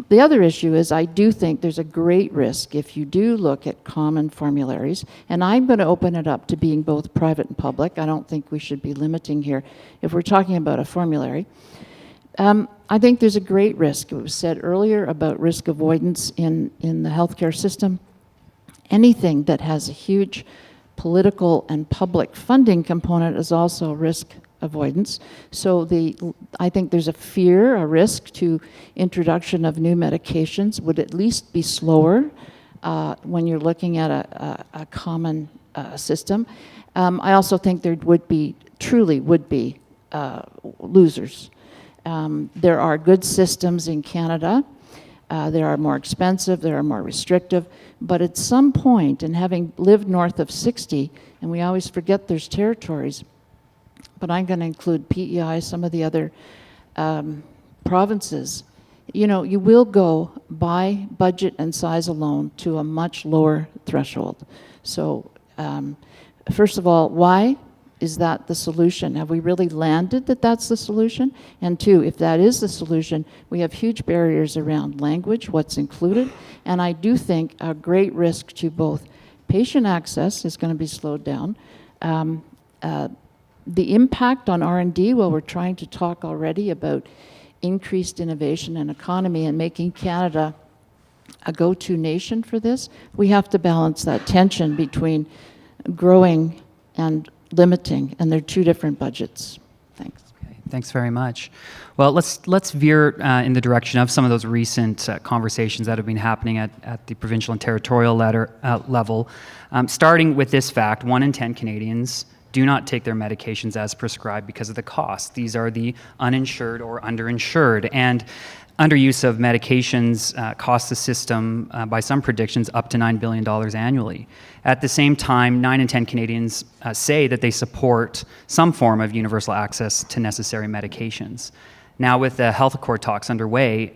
The other issue is, I do think there's a great risk if you do look at common formularies, and I'm going to open it up to being both private and public. I don't think we should be limiting here if we're talking about a formulary. I think there's a great risk. It was said earlier about risk avoidance in the healthcare system. Anything that has a huge political and public funding component is also risk avoidance. So I think there's a risk to introduction of new medications would at least be slower when you're looking at a common system. I also think there truly would be losers. There are good systems in Canada. There are more expensive, there are more restrictive, but at some point, and having lived north of 60, and we always forget there's territories, but I'm going to include PEI, some of the other provinces, you will go by budget and size alone to a much lower threshold. So first of all, why? is that the solution? Have we really landed that that's the solution? And two, if that is the solution, we have huge barriers around language, what's included, and I do think a great risk to both patient access is going to be slowed down. The impact on R&D, well, we're trying to talk already about increased innovation and economy and making Canada a go-to nation for this. We have to balance that tension between growing and limiting, and they're two different budgets. Thanks. Okay, thanks very much. Well, let's veer in the direction of some of those recent conversations that have been happening at the provincial and territorial level, starting with this fact: 1 in 10 Canadians do not take their medications as prescribed because of the cost. These are the uninsured or underinsured, and underuse of medications costs the system, by some predictions, up to $9 billion annually. At the same time, 9 in 10 Canadians say that they support some form of universal access to necessary medications. Now, with the health accord talks underway,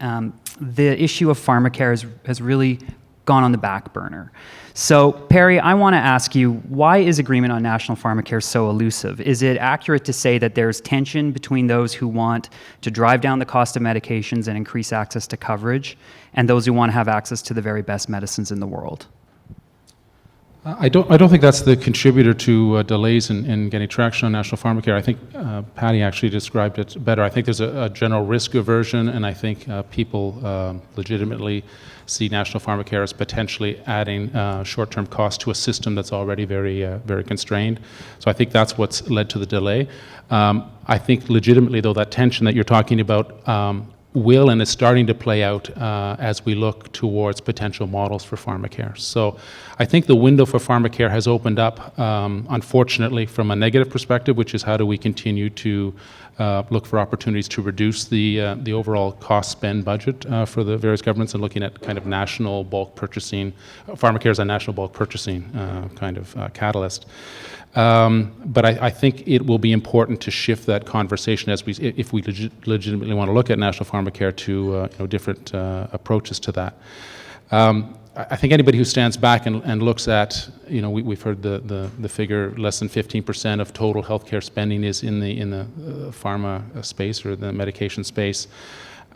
the issue of pharmacare has really gone on the back burner. So, Perry, I want to ask you, why is agreement on national pharmacare so elusive? Is it accurate to say that there's tension between those who want to drive down the cost of medications and increase access to coverage, and those who want to have access to the very best medicines in the world? I don't think that's the contributor to delays in getting traction on national pharmacare. I think Patty actually described it better. I think there's a general risk aversion, and I think people legitimately see national pharmacare as potentially adding short-term cost to a system that's already very constrained. So I think that's what's led to the delay. I think legitimately, though, that tension that you're talking about will and is starting to play out as we look towards potential models for pharmacare. So I think the window for pharmacare has opened up, unfortunately, from a negative perspective, which is how do we continue to look for opportunities to reduce the overall cost spend budget for the various governments, and looking at kind of national bulk purchasing. Pharmacare is a national bulk purchasing kind of catalyst. But I think it will be important to shift that conversation if we legitimately want to look at national pharmacare to different approaches to that. I think anybody who stands back and looks at, we've heard the figure, less than 15% of total healthcare spending is in the pharma space or the medication space.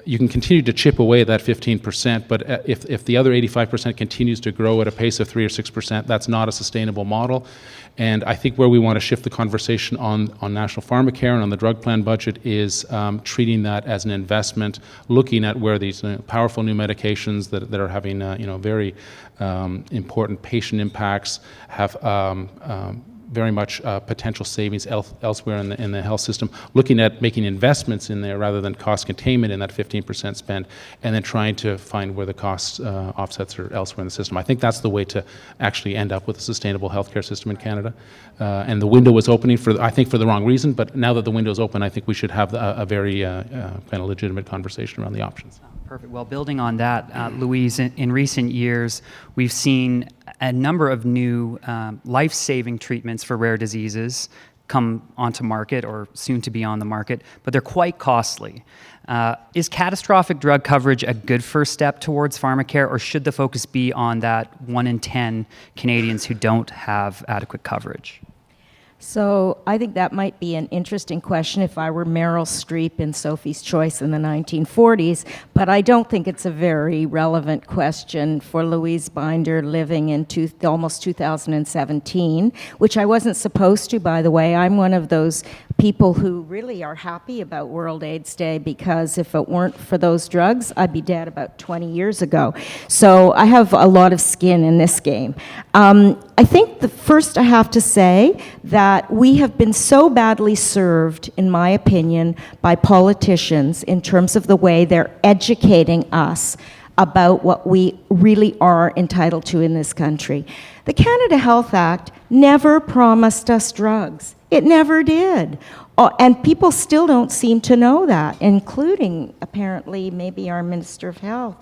You can continue to chip away at that 15%, but if the other 85% continues to grow at a pace of 3 or 6%, that's not a sustainable model. And I think where we want to shift the conversation on national pharmacare and on the drug plan budget is treating that as an investment, looking at where these powerful new medications that are having very important patient impacts have very much potential savings elsewhere in the health system, looking at making investments in there rather than cost containment in that 15% spend, and then trying to find where the cost offsets are elsewhere in the system. I think that's the way to actually end up with a sustainable healthcare system in Canada. And the window was opening for the wrong reason, but now that the window is open, I think we should have a very kind of legitimate conversation around the options. Perfect. Well, building on that, Louise, in recent years, we've seen a number of new life-saving treatments for rare diseases come onto market or soon to be on the market, but they're quite costly. Is catastrophic drug coverage a good first step towards pharmacare, or should the focus be on that 1 in 10 Canadians who don't have adequate coverage? So I think that might be an interesting question if I were Meryl Streep in Sophie's Choice in the 1940s, but I don't think it's a very relevant question for Louise Binder living in almost 2017, which I wasn't supposed to, by the way. I'm one of those people who really are happy about World AIDS Day, because if it weren't for those drugs, I'd be dead about 20 years ago. So I have a lot of skin in this game. I think first I have to say that we have been so badly served, in my opinion, by politicians in terms of the way they're educating us about what we really are entitled to in this country. The Canada Health Act never promised us drugs. It never did. And people still don't seem to know that, including apparently maybe our Minister of Health.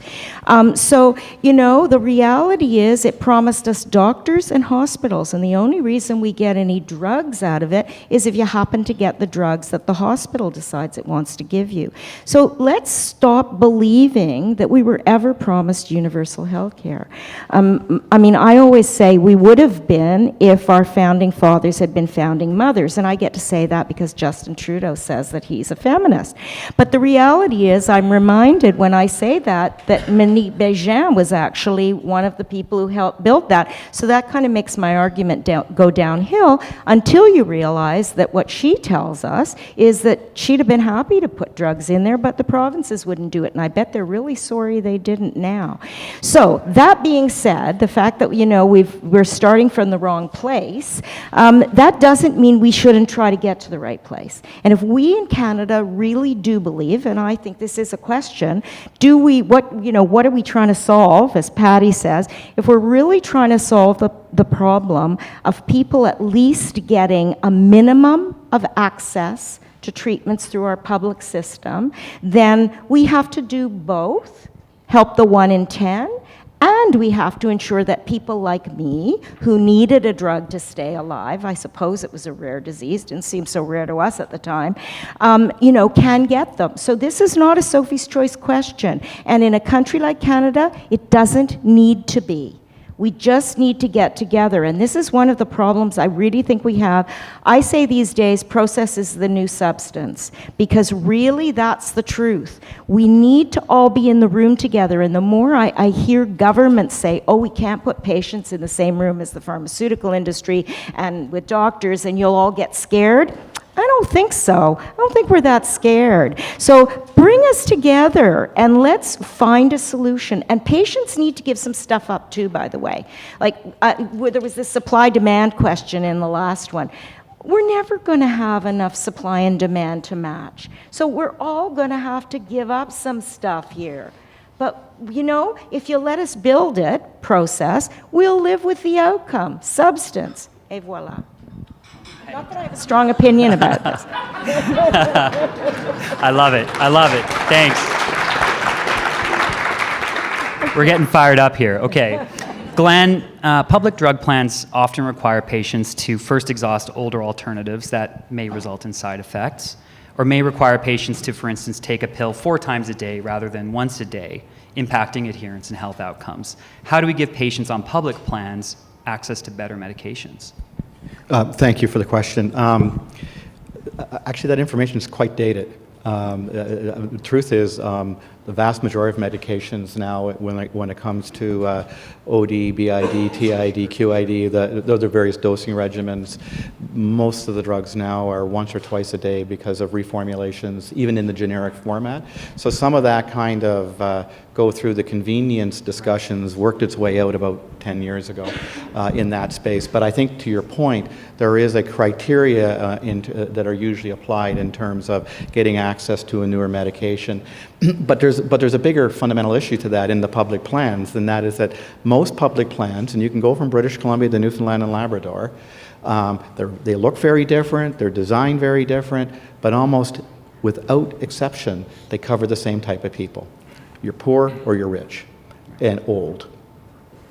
So, you know, the reality is it promised us doctors and hospitals, and the only reason we get any drugs out of it is if you happen to get the drugs that the hospital decides it wants to give you. So let's stop believing that we were ever promised universal health care. I mean, I always say we would have been if our founding fathers had been founding mothers, and I get to say that because Justin Trudeau says that he's a feminist. But the reality is, I'm reminded when I say that Monique Béjean was actually one of the people who helped build that. So that kind of makes my argument go downhill until you realize that what she tells us is that she'd have been happy to put drugs in there, but the provinces wouldn't do it. And I bet they're really sorry they didn't now. So that being said, the fact that, you know, we're starting from the wrong place, that doesn't mean we shouldn't try to get to the right place. And if we in Canada really do believe, and I think this is a question, what are we trying to solve, as Patty says, if we're really trying to solve the problem of people at least getting a minimum of access to treatments through our public system, then we have to do both, help the 1 in 10, and we have to ensure that people like me, who needed a drug to stay alive, I suppose it was a rare disease, didn't seem so rare to us at the time, can get them. So this is not a Sophie's Choice question. And in a country like Canada, it doesn't need to be. We just need to get together, and this is one of the problems I really think we have. I say these days, process is the new substance, because really that's the truth. We need to all be in the room together, and the more I hear governments say, oh, we can't put patients in the same room as the pharmaceutical industry and with doctors, and you'll all get scared. I don't think so. I don't think we're that scared. So bring us together and let's find a solution. And patients need to give some stuff up too, by the way. Like there was this supply-demand question in the last one. We're never going to have enough supply and demand to match. So we're all going to have to give up some stuff here. But, you know, if you let us build it, process, we'll live with the outcome, substance, et voila. Not that I have a strong opinion about this. I love it. I love it. Thanks. We're getting fired up here. Okay. Glenn, public drug plans often require patients to first exhaust older alternatives that may result in side effects, or may require patients to, for instance, take a pill 4 times a day rather than once a day, impacting adherence and health outcomes. How do we give patients on public plans access to better medications? Thank you for the question. Actually, that information is quite dated. The truth is, the vast majority of medications now, when it comes to OD, BID, TID, QID, those are various dosing regimens. Most of the drugs now are once or twice a day because of reformulations, even in the generic format. So some of that kind of go through the convenience discussions worked its way out about 10 years ago in that space. But I think to your point, there is a criteria that are usually applied in terms of getting access to a newer medication. But there's a bigger fundamental issue to that in the public plans, and that is that most public plans, and you can go from British Columbia to Newfoundland and Labrador, they look very different, they're designed very different, but almost without exception, they cover the same type of people. You're poor or you're rich and old.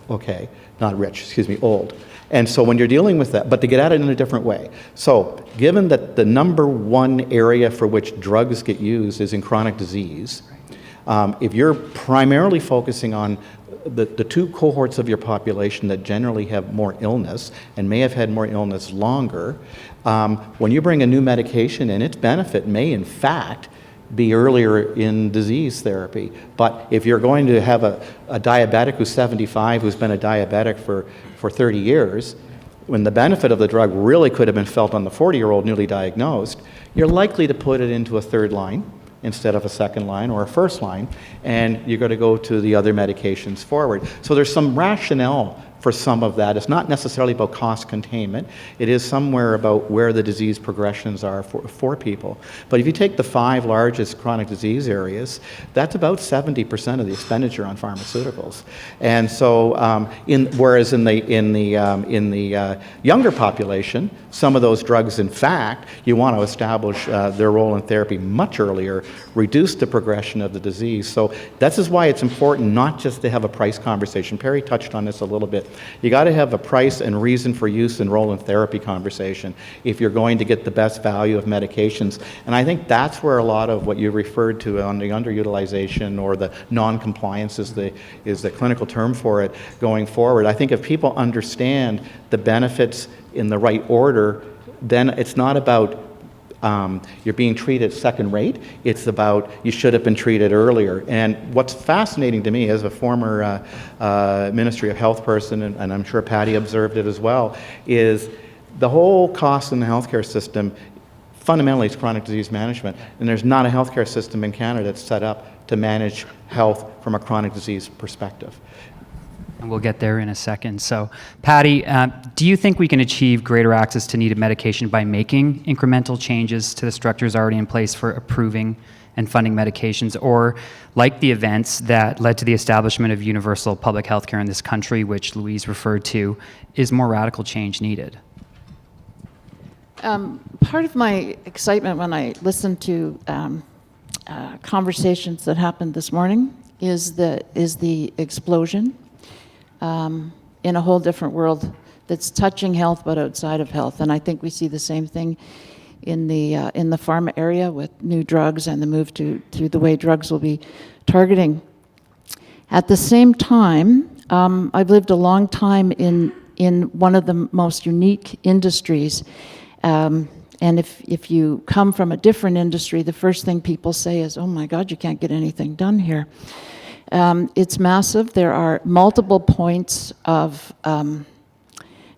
Okay, not rich, excuse me, old. And so when you're dealing with that, but to get at it in a different way. So given that the number one area for which drugs get used is in chronic disease, if you're primarily focusing on the 2 cohorts of your population that generally have more illness and may have had more illness longer, when you bring a new medication in, its benefit may in fact be earlier in disease therapy. But if you're going to have a diabetic who's 75 who's been a diabetic for 30 years, when the benefit of the drug really could have been felt on the 40-year-old newly diagnosed, you're likely to put it into a 3rd line instead of a 2nd line or a 1st line, and you're going to go to the other medications forward. So there's some rationale for some of that. It's not necessarily about cost containment. It is somewhere about where the disease progressions are for people. But if you take the 5 largest chronic disease areas, that's about 70% of the expenditure on pharmaceuticals. And so, whereas in the younger population, some of those drugs, in fact, you want to establish their role in therapy much earlier, reduce the progression of the disease. So this is why it's important not just to have a price conversation. Perry touched on this a little bit. You got to have a price and reason for use and role in therapy conversation if you're going to get the best value of medications. And I think that's where a lot of what you referred to on the underutilization or the non-compliance is the clinical term for it going forward. I think if people understand the benefits in the right order, then it's not about you're being treated second rate. It's about you should have been treated earlier. And what's fascinating to me as a former Ministry of Health person, and I'm sure Patty observed it as well, is the whole cost in the healthcare system fundamentally is chronic disease management. And there's not a healthcare system in Canada that's set up to manage health from a chronic disease perspective. And we'll get there in a second. So, Patty, do you think we can achieve greater access to needed medication by making incremental changes to the structures already in place for approving and funding medications, or like the events that led to the establishment of universal public health care in this country, which Louise referred to, is more radical change needed? Part of my excitement when I listened to conversations that happened this morning is the explosion in a whole different world that's touching health but outside of health. And I think we see the same thing in the pharma area with new drugs and the move to the way drugs will be targeting. At the same time, I've lived a long time in one of the most unique industries. And if you come from a different industry, the first thing people say is, oh my God, you can't get anything done here. It's massive. There are multiple points of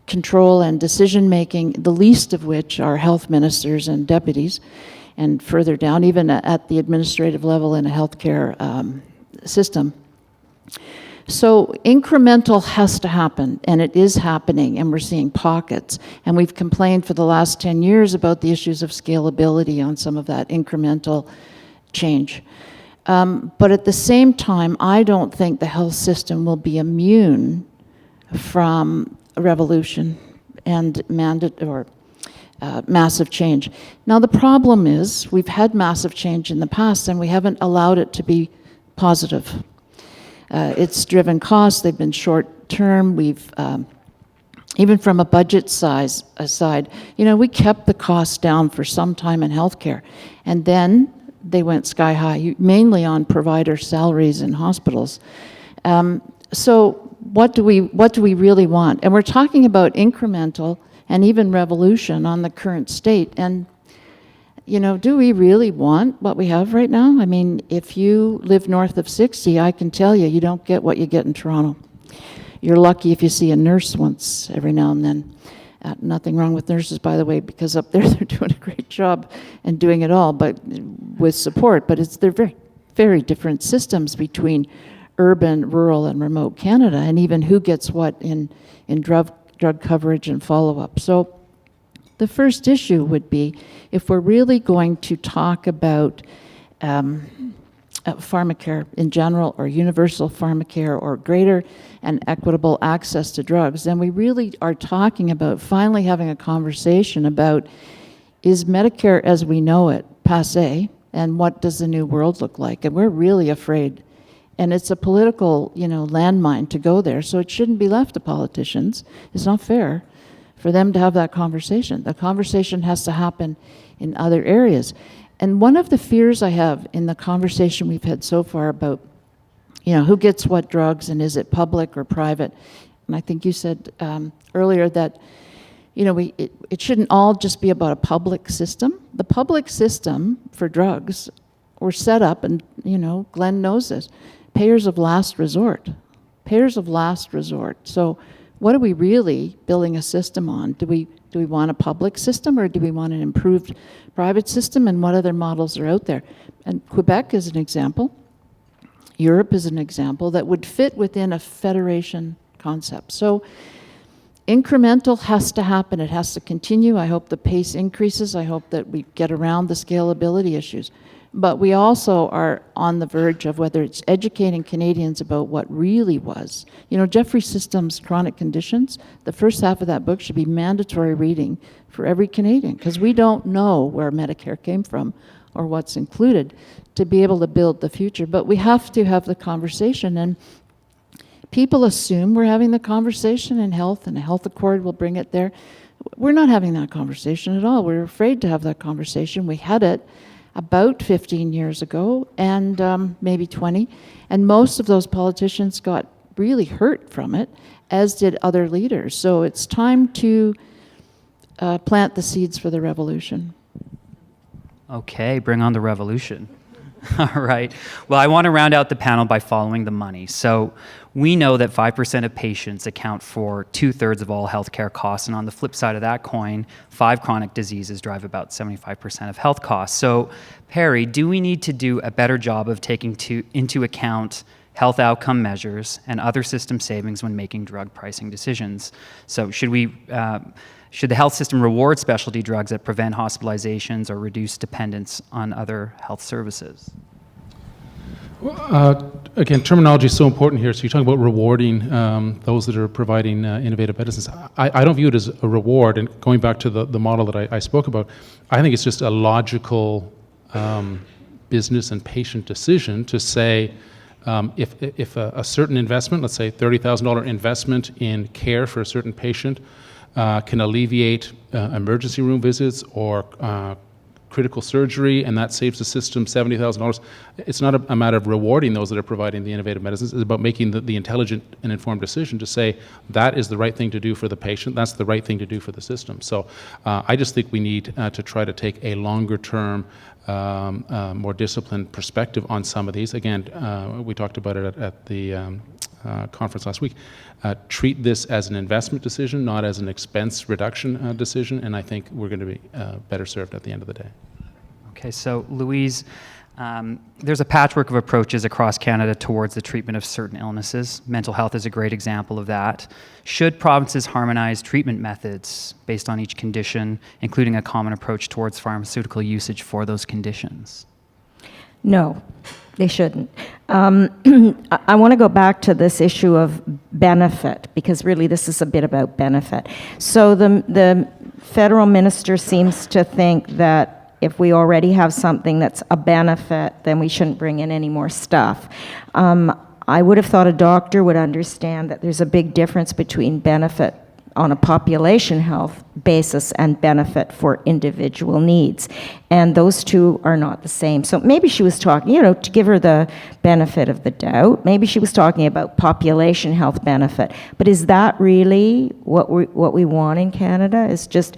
control and decision-making, the least of which are health ministers and deputies, and further down, even at the administrative level in a healthcare system. So incremental has to happen, and it is happening, and we're seeing pockets. And we've complained for the last 10 years about the issues of scalability on some of that incremental change. But at the same time, I don't think the health system will be immune from revolution and massive change. Now, the problem is we've had massive change in the past, and we haven't allowed it to be positive. It's driven costs. They've been short-term. We've, even from a budget size aside, we kept the costs down for some time in healthcare, and then they went sky high, mainly on provider salaries in hospitals. So what do we really want? And we're talking about incremental and even revolution on the current state. And do we really want what we have right now? I mean, if you live north of 60, I can tell you, you don't get what you get in Toronto. You're lucky if you see a nurse once every now and then. Nothing wrong with nurses, by the way, because up there they're doing a great job and doing it all, but with support. But they're very, very different systems between urban, rural, and remote Canada, and even who gets what in drug coverage and follow-up. So the first issue would be, if we're really going to talk about pharmacare in general, or universal pharmacare, or greater and equitable access to drugs, then we really are talking about finally having a conversation about, is Medicare as we know it passé, and what does the new world look like? And we're really afraid. And it's a political, landmine to go there, so it shouldn't be left to politicians. It's not fair for them to have that conversation. The conversation has to happen in other areas. And one of the fears I have in the conversation we've had so far about, who gets what drugs and is it public or private, and I think you said earlier that, it shouldn't all just be about a public system. The public system for drugs were set up, and, Glenn knows this, payers of last resort. Payers of last resort. So what are we really building a system on? Do we want a public system, or do we want an improved private system, and what other models are out there? And Quebec is an example. Europe is an example that would fit within a federation concept. So incremental has to happen. It has to continue. I hope the pace increases. I hope that we get around the scalability issues. But we also are on the verge of whether it's educating Canadians about what really was. You know, Jeffrey System's Chronic Conditions, the first half of that book should be mandatory reading for every Canadian, because we don't know where Medicare came from or what's included to be able to build the future. But we have to have the conversation, and people assume we're having the conversation in health, and a health accord will bring it there. We're not having that conversation at all. We're afraid to have that conversation. We had it about 15 years ago, and maybe 20, and most of those politicians got really hurt from it, as did other leaders. So it's time to plant the seeds for the revolution. Okay, bring on the revolution. All right. Well, I want to round out the panel by following the money. So we know that 5% of patients account for 2/3 of all healthcare costs. And on the flip side of that coin, 5 chronic diseases drive about 75% of health costs. So, Perry, do we need to do a better job of taking into account health outcome measures and other system savings when making drug pricing decisions? So should the health system reward specialty drugs that prevent hospitalizations or reduce dependence on other health services? Again, terminology is so important here. So you're talking about rewarding those that are providing innovative medicines. I don't view it as a reward. And going back to the model that I spoke about, I think it's just a logical business and patient decision to say, if a certain investment, let's say $30,000 investment in care for a certain patient, can alleviate emergency room visits or critical surgery, and that saves the system $70,000. It's not a matter of rewarding those that are providing the innovative medicines. It's about making the intelligent and informed decision to say that is the right thing to do for the patient. That's the right thing to do for the system. So I just think we need to try to take a longer term, more disciplined perspective on some of these. Again, we talked about it at the conference last week. Treat this as an investment decision, not as an expense reduction decision, and I think we're going to be better served at the end of the day. Okay, so Louise, there's a patchwork of approaches across Canada towards the treatment of certain illnesses. Mental health is a great example of that. Should provinces harmonize treatment methods based on each condition, including a common approach towards pharmaceutical usage for those conditions? No, they shouldn't. I want to go back to this issue of benefit, because really this is a bit about benefit. So the federal minister seems to think that if we already have something that's a benefit, then we shouldn't bring in any more stuff. I would have thought a doctor would understand that there's a big difference between benefit on a population health basis and benefit for individual needs. And those two are not the same. So maybe she was talking, to give her the benefit of the doubt, maybe she was talking about population health benefit. But is that really what we want in Canada, is just,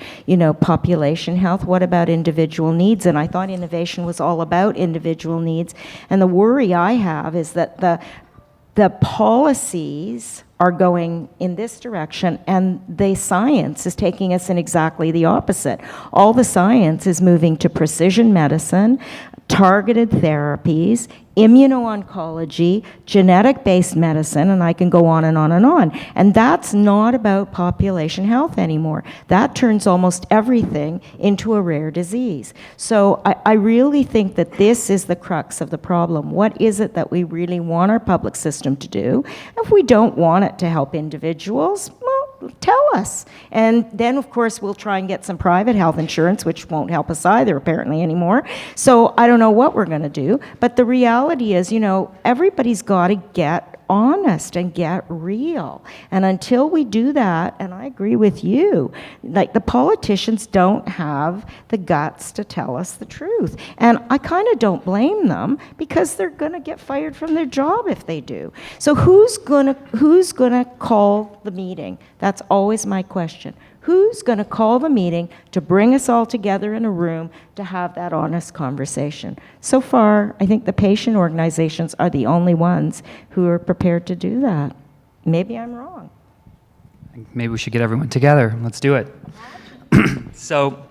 population health? What about individual needs? And I thought innovation was all about individual needs. And the worry I have is that the policies are going in this direction, and the science is taking us in exactly the opposite. All the science is moving to precision medicine, targeted therapies, immuno-oncology, genetic-based medicine, and I can go on and on and on. And that's not about population health anymore. That turns almost everything into a rare disease. So I really think that this is the crux of the problem. What is it that we really want our public system to do? If we don't want it to help individuals, well, tell us. And then, of course, we'll try and get some private health insurance, which won't help us either, apparently, anymore. So I don't know what we're going to do. But the reality is, everybody's got to get honest and get real. And until we do that, and I agree with you, like the politicians don't have the guts to tell us the truth. And I kind of don't blame them, because they're going to get fired from their job if they do. So who's going to call the meeting? That's always my question. Who's going to call the meeting to bring us all together in a room to have that honest conversation? So far, I think the patient organizations are the only ones who are prepared to do that. Maybe I'm wrong. Maybe we should get everyone together. Let's do it. So,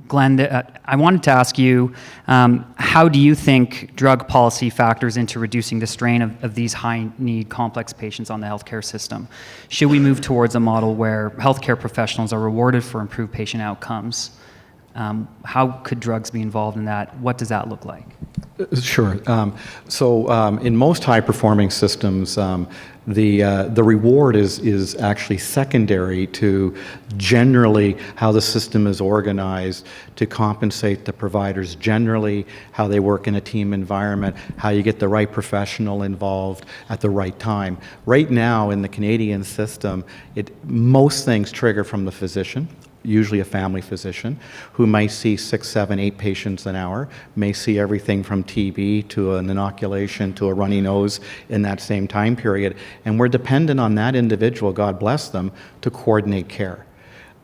Glenn, I wanted to ask you, how do you think drug policy factors into reducing the strain of these high-need, complex patients on the healthcare system? Should we move towards a model where healthcare professionals are rewarded for improved patient outcomes? How could drugs be involved in that? What does that look like? Sure. In most high-performing systems, the reward is actually secondary to generally how the system is organized to compensate the providers, generally how they work in a team environment, how you get the right professional involved at the right time. Right now in the Canadian system, most things trigger from the physician, usually a family physician, who may see 6, 7, 8 patients an hour, may see everything from TB to an inoculation to a runny nose in that same time period. And we're dependent on that individual, God bless them, to coordinate care.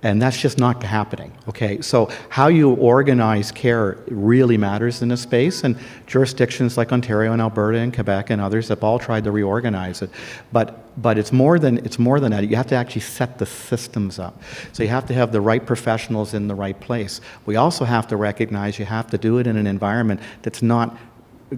And that's just not happening, okay? So how you organize care really matters in this space, and jurisdictions like Ontario and Alberta and Quebec and others have all tried to reorganize it. But it's more than that. You have to actually set the systems up. So you have to have the right professionals in the right place. We also have to recognize you have to do it in an environment that's not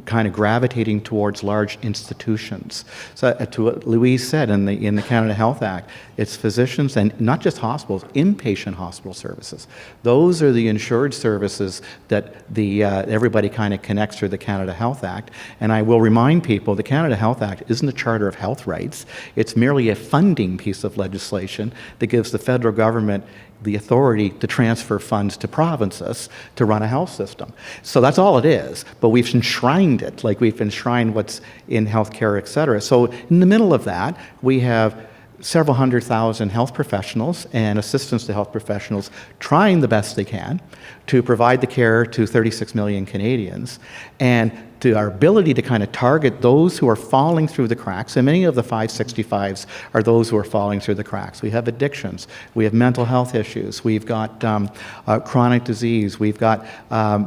kind of gravitating towards large institutions. So to what Louise said in the Canada Health Act, it's physicians and not just hospitals, inpatient hospital services. Those are the insured services that everybody kind of connects through the Canada Health Act. And I will remind people, the Canada Health Act isn't a Charter of Health Rights. It's merely a funding piece of legislation that gives the federal government the authority to transfer funds to provinces to run a health system. So that's all it is, but we've enshrined it, like we've enshrined what's in healthcare, et cetera. So in the middle of that, we have several 100,000 health professionals and assistants to health professionals trying the best they can to provide the care to 36 million Canadians, and to our ability to kind of target those who are falling through the cracks, and many of the 565s are those who are falling through the cracks. We have addictions, we have mental health issues, we've got chronic disease, we've got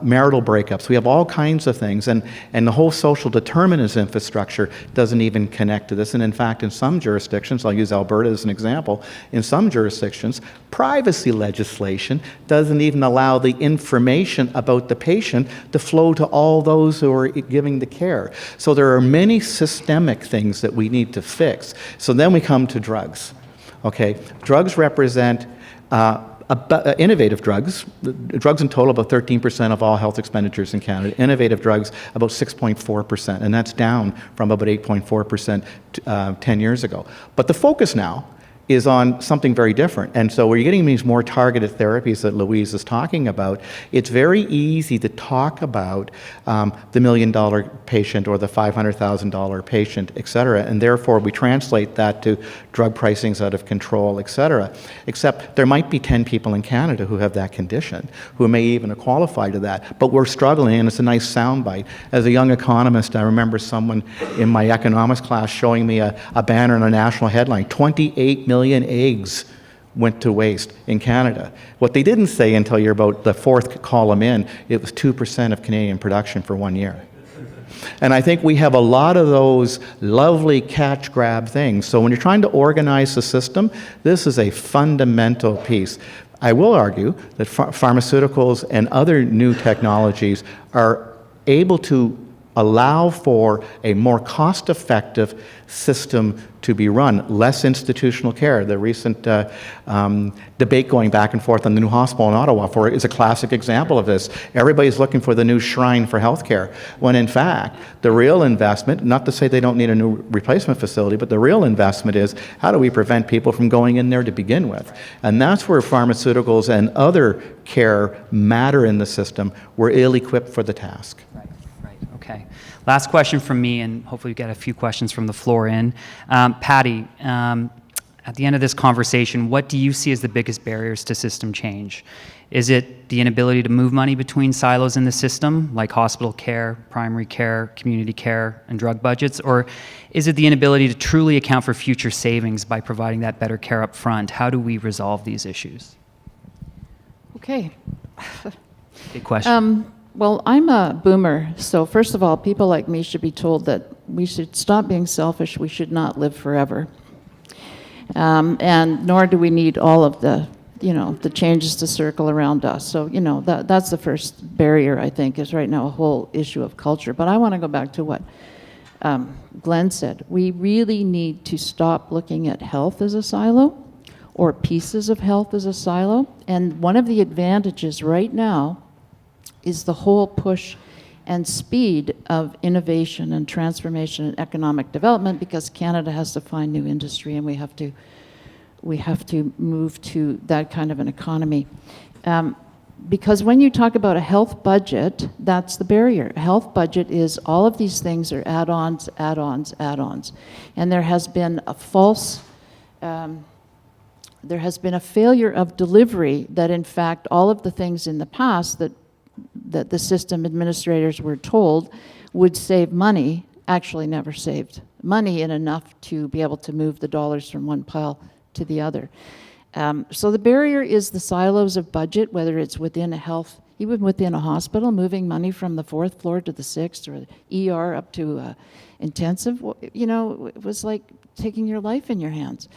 marital breakups, we have all kinds of things, and the whole social determinants infrastructure doesn't even connect to this. And in fact, in some jurisdictions, I'll use Alberta as an example, in some jurisdictions, privacy legislation doesn't even allow the information about the patient to flow to all those who are giving the care. So there are many systemic things that we need to fix. So then we come to drugs. Okay, drugs represent innovative drugs. Drugs in total, about 13% of all health expenditures in Canada. Innovative drugs, about 6.4%, and that's down from about 8.4% 10 years ago. But the focus now is on something very different. And so where you're getting these more targeted therapies that Louise is talking about, it's very easy to talk about the $1 million patient or the $500,000 patient, et cetera, and therefore we translate that to drug pricings out of control, et cetera. Except there might be 10 people in Canada who have that condition, who may even qualify to that, but we're struggling, and it's a nice soundbite. As a young economist, I remember someone in my economics class showing me a banner on a national headline, 28 million eggs went to waste in Canada. What they didn't say until you're about the fourth column in, it was 2% of Canadian production for 1 year. And I think we have a lot of those lovely catch-grab things. So when you're trying to organize the system, this is a fundamental piece. I will argue that pharmaceuticals and other new technologies are able to allow for a more cost-effective system to be run, less institutional care. The recent debate going back and forth on the new hospital in Ottawa is a classic example of this. Everybody's looking for the new shrine for healthcare, when in fact, the real investment, not to say they don't need a new replacement facility, but the real investment is how do we prevent people from going in there to begin with? And that's where pharmaceuticals and other care matter in the system. We're ill-equipped for the task. Okay. Last question from me, and hopefully we get a few questions from the floor in. Patty, at the end of this conversation, what do you see as the biggest barriers to system change? Is it the inability to move money between silos in the system, like hospital care, primary care, community care, and drug budgets? Or is it the inability to truly account for future savings by providing that better care up front? How do we resolve these issues? Okay. Big question. Well, I'm a boomer, so first of all, people like me should be told that we should stop being selfish. We should not live forever. And nor do we need all of the the changes to circle around us. So, that's the first barrier, I think, is right now a whole issue of culture. But I want to go back to what Glenn said. We really need to stop looking at health as a silo or pieces of health as a silo. And one of the advantages right now is the whole push and speed of innovation and transformation and economic development, because Canada has to find new industry, and we have to move to that kind of an economy. Because when you talk about a health budget, that's the barrier. A health budget is all of these things are add-ons, add-ons, add-ons. And there has been a failure of delivery that, in fact, all of the things in the past that the system administrators were told would save money actually never saved money in enough to be able to move the dollars from one pile to the other. So the barrier is the silos of budget, whether it's within a health, even within a hospital, moving money from the 4th floor to the 6th, or the ER up to intensive. It was like taking your life in your hands.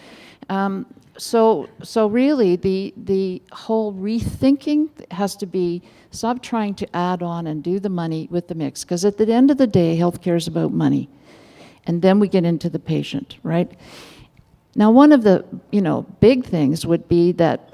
So really, the whole rethinking has to be, stop trying to add on and do the money with the mix, because at the end of the day, healthcare is about money. And then we get into the patient, right? Now, one of the, big things would be that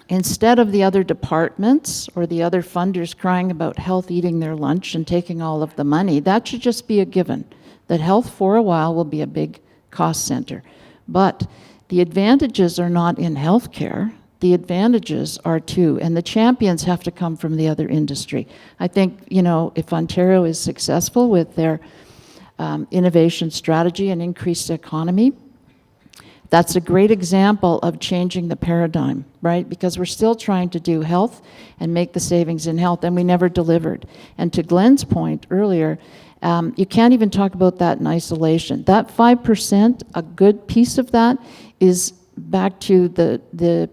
instead of the other departments or the other funders crying about health eating their lunch and taking all of the money, that should just be a given, that health for a while will be a big cost center. But the advantages are not in healthcare. The advantages are too, and the champions have to come from the other industry. I think, if Ontario is successful with their innovation strategy and increased economy, that's a great example of changing the paradigm, right? Because we're still trying to do health and make the savings in health, and we never delivered. And to Glenn's point earlier, you can't even talk about that in isolation. That 5%, a good piece of that is back to the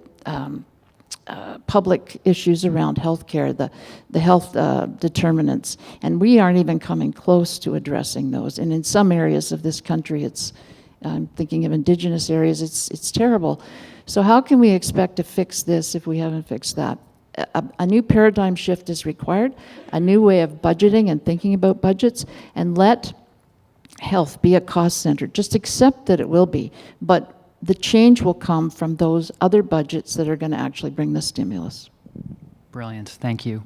public issues around healthcare, the health determinants, and we aren't even coming close to addressing those. And in some areas of this country, I'm thinking of Indigenous areas, it's terrible. So how can we expect to fix this if we haven't fixed that? A new paradigm shift is required, a new way of budgeting and thinking about budgets, and let health be a cost center. Just accept that it will be, but the change will come from those other budgets that are going to actually bring the stimulus. Brilliant, thank you.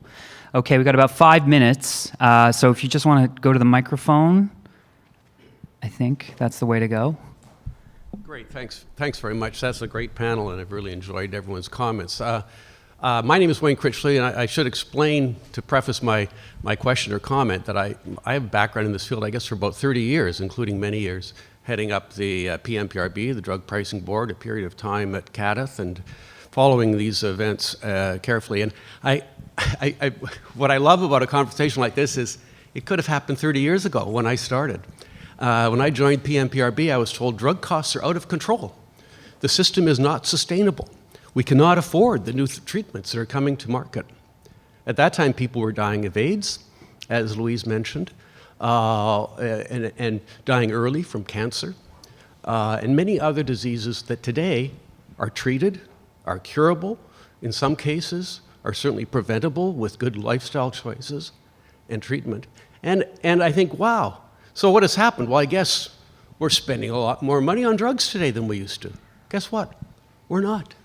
Okay, we've got about 5 minutes, so if you just want to go to the microphone, I think that's the way to go. Great, thanks very much. That's a great panel, and I've really enjoyed everyone's comments. My name is Wayne Critchley, and I should explain, to preface my question or comment, that I have a background in this field, I guess, for about 30 years, including many years heading up the PMPRB, the Drug Pricing Board, a period of time at CADTH, and following these events carefully. And what I love about a conversation like this is it could have happened 30 years ago when I started. When I joined PMPRB, I was told drug costs are out of control. The system is not sustainable. We cannot afford the new treatments that are coming to market. At that time, people were dying of AIDS, as Louise mentioned, and dying early from cancer, and many other diseases that today are treated, are curable, in some cases are certainly preventable with good lifestyle choices and treatment. And I think, wow, so what has happened? Well, I guess we're spending a lot more money on drugs today than we used to. Guess what? We're not.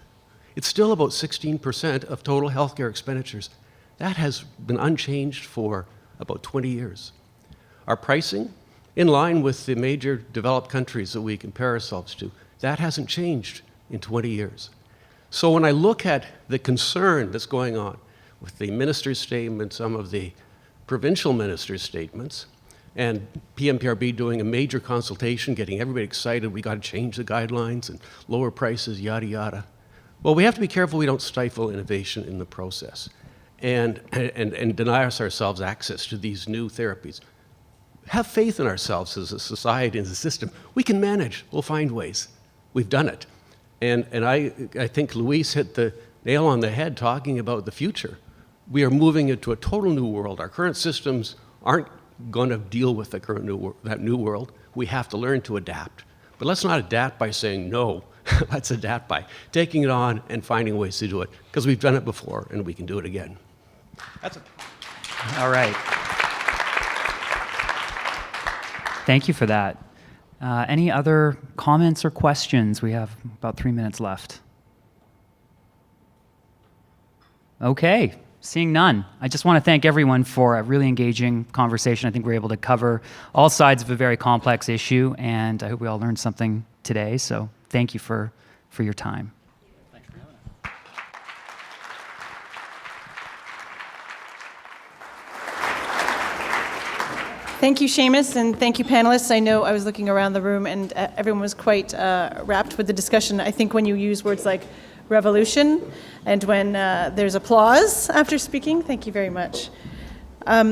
It's still about 16% of total healthcare expenditures. That has been unchanged for about 20 years. Our pricing, in line with the major developed countries that we compare ourselves to, that hasn't changed in 20 years. So when I look at the concern that's going on with the minister's statement, some of the provincial ministers' statements, and PMPRB doing a major consultation, getting everybody excited, we got to change the guidelines and lower prices, yada, yada. Well, we have to be careful we don't stifle innovation in the process and deny ourselves access to these new therapies. Have faith in ourselves as a society, as a system. We can manage. We'll find ways. We've done it. And I think Louise hit the nail on the head talking about the future. We are moving into a total new world. Our current systems aren't going to deal with that new world. We have to learn to adapt. But let's not adapt by saying no let's adapt by taking it on and finding ways to do it, because we've done it before and we can do it again. All right. Thank you for that. Any other comments or questions? We have about 3 minutes left. Okay, seeing none. I just want to thank everyone for a really engaging conversation. I think we're able to cover all sides of a very complex issue, and I hope we all learned something today. So thank you for your time. Thanks for having us. Thank you, Seamus, and thank you, panelists. I know I was looking around the room and everyone was quite rapt with the discussion. I think when you use words like revolution and when there's applause after speaking, thank you very much. My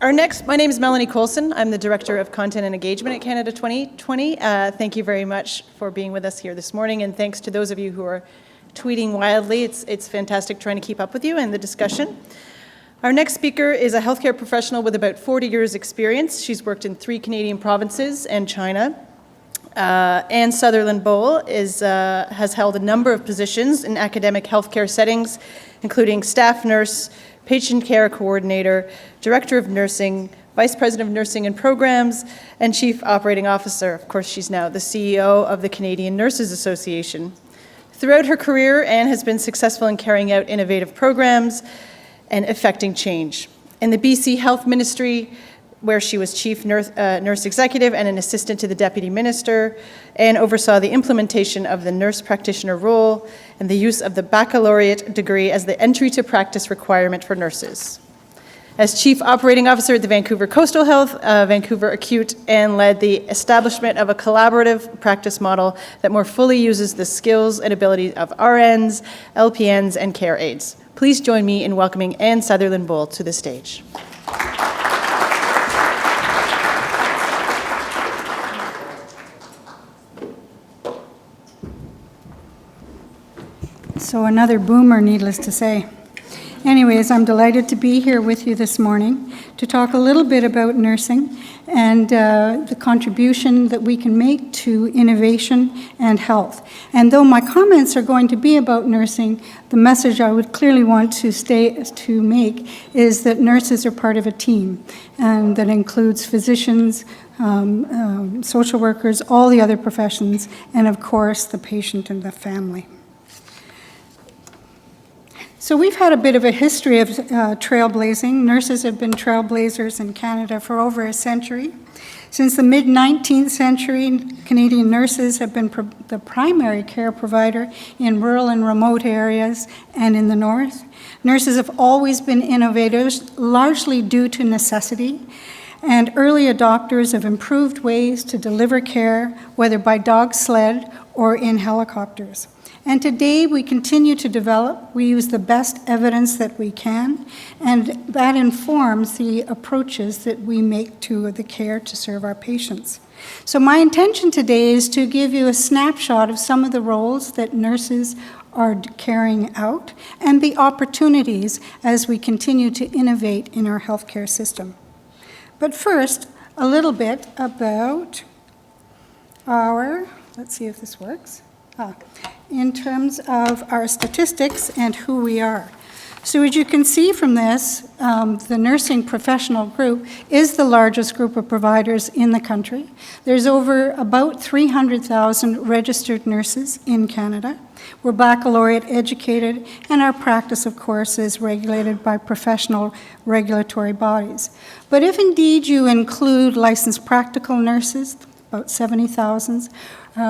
name is Melanie Colson. I'm the Director of Content and Engagement at Canada 2020. Thank you very much for being with us here this morning, and thanks to those of you who are tweeting wildly. It's fantastic trying to keep up with you and the discussion. Our next speaker is a healthcare professional with about 40 years' experience. She's worked in 3 Canadian provinces and China. Anne Sutherland-Bowell has held a number of positions in academic healthcare settings, including staff nurse, patient care coordinator, director of nursing, vice president of nursing and programs, and chief operating officer. Of course, she's now the CEO of the Canadian Nurses Association. Throughout her career, Anne has been successful in carrying out innovative programs and effecting change. In the BC Health Ministry, where she was chief nurse executive and an assistant to the deputy minister, and oversaw the implementation of the nurse practitioner role and the use of the baccalaureate degree as the entry to practice requirement for nurses. As chief operating officer at the Vancouver Coastal Health, Vancouver Acute, and led the establishment of a collaborative practice model that more fully uses the skills and abilities of RNs, LPNs, and care aides. Please join me in welcoming Anne Sutherland-Bowell to the stage. So another boomer, needless to say. Anyways, I'm delighted to be here with you this morning to talk a little bit about nursing and the contribution that we can make to innovation and health. And though my comments are going to be about nursing, the message I would clearly want to make is that nurses are part of a team, and that includes physicians, social workers, all the other professions, and of course the patient and the family. So we've had a bit of a history of trailblazing. Nurses have been trailblazers in Canada for over a century. Since the mid-19th century, Canadian nurses have been the primary care provider in rural and remote areas and in the north. Nurses have always been innovators, largely due to necessity, and early adopters of improved ways to deliver care, whether by dog sled or in helicopters. And today we continue to develop. We use the best evidence that we can, and that informs the approaches that we make to the care to serve our patients. So my intention today is to give you a snapshot of some of the roles that nurses are carrying out and the opportunities as we continue to innovate in our healthcare system. But first, a little bit about let's see if this works. In terms of our statistics and who we are. So as you can see from this, the nursing professional group is the largest group of providers in the country. There's about 300,000 registered nurses in Canada. We're baccalaureate educated, and our practice, of course, is regulated by professional regulatory bodies. But if indeed you include licensed practical nurses, about 70,000,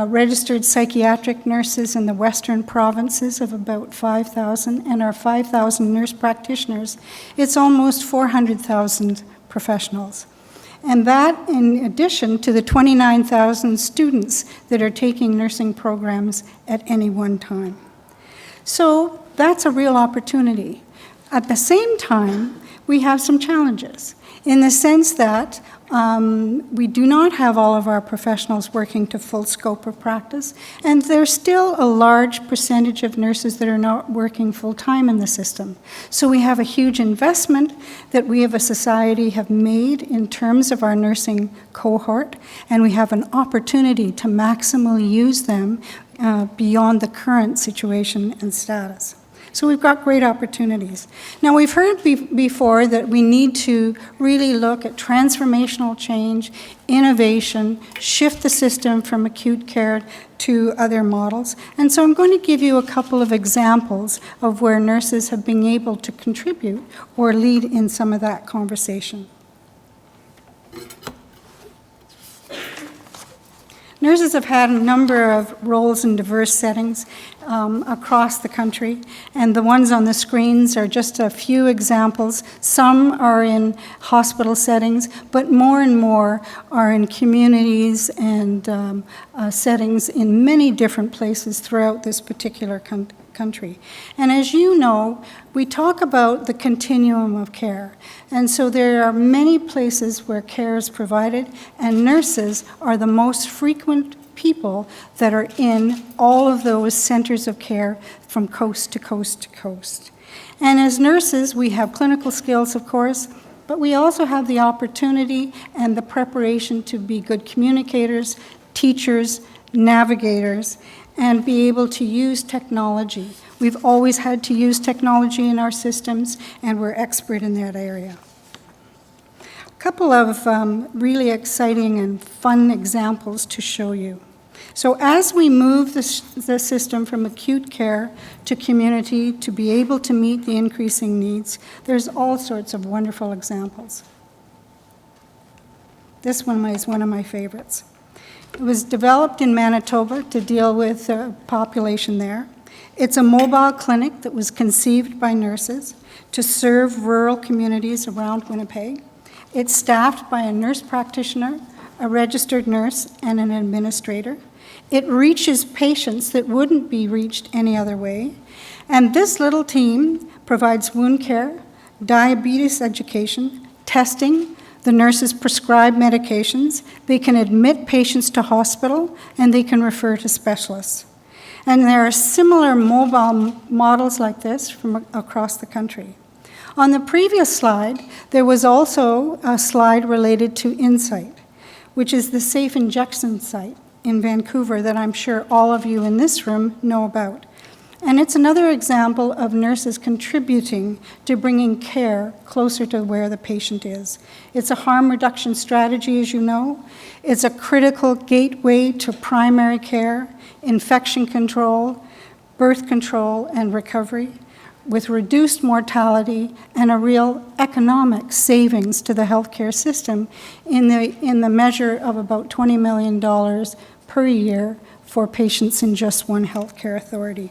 registered psychiatric nurses in the western provinces of about 5,000, and our 5,000 nurse practitioners, it's almost 400,000 professionals. And that in addition to the 29,000 students that are taking nursing programs at any one time. So that's a real opportunity. At the same time, we have some challenges in the sense that we do not have all of our professionals working to full scope of practice, and there's still a large percentage of nurses that are not working full-time in the system. So we have a huge investment that we as a society have made in terms of our nursing cohort, and we have an opportunity to maximally use them beyond the current situation and status. So we've got great opportunities. Now, we've heard before that we need to really look at transformational change, innovation, shift the system from acute care to other models. And so I'm going to give you a couple of examples of where nurses have been able to contribute or lead in some of that conversation. Nurses have had a number of roles in diverse settings across the country, and the ones on the screens are just a few examples. Some are in hospital settings, but more and more are in communities and settings in many different places throughout this particular country. And as you know, we talk about the continuum of care. And so there are many places where care is provided, and nurses are the most frequent people that are in all of those centers of care from coast to coast to coast. And as nurses, we have clinical skills, of course, but we also have the opportunity and the preparation to be good communicators, teachers, navigators, and be able to use technology. We've always had to use technology in our systems, and we're expert in that area. A couple of really exciting and fun examples to show you. So as we move the system from acute care to community to be able to meet the increasing needs, there's all sorts of wonderful examples. This one is one of my favorites. It was developed in Manitoba to deal with the population there. It's a mobile clinic that was conceived by nurses to serve rural communities around Winnipeg. It's staffed by a nurse practitioner, a registered nurse, and an administrator. It reaches patients that wouldn't be reached any other way. And this little team provides wound care, diabetes education, testing. The nurses prescribe medications. They can admit patients to hospital, and they can refer to specialists. And there are similar mobile models like this from across the country. On the previous slide, there was also a slide related to Insight, which is the safe injection site in Vancouver that I'm sure all of you in this room know about. And it's another example of nurses contributing to bringing care closer to where the patient is. It's a harm reduction strategy, as you know. It's a critical gateway to primary care, infection control, birth control, and recovery, with reduced mortality and a real economic savings to the healthcare system in the measure of about $20 million per year for patients in just one healthcare authority.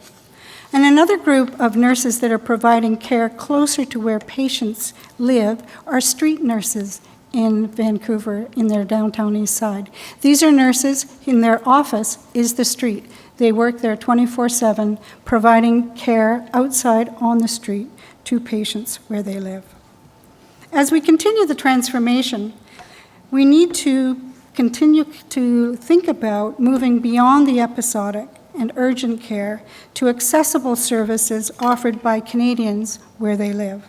And another group of nurses that are providing care closer to where patients live are street nurses in Vancouver, in their downtown east side. These are nurses, in their office is the street. They work there 24/7, providing care outside on the street to patients where they live. As we continue the transformation, we need to continue to think about moving beyond the episodic and urgent care to accessible services offered by Canadians where they live.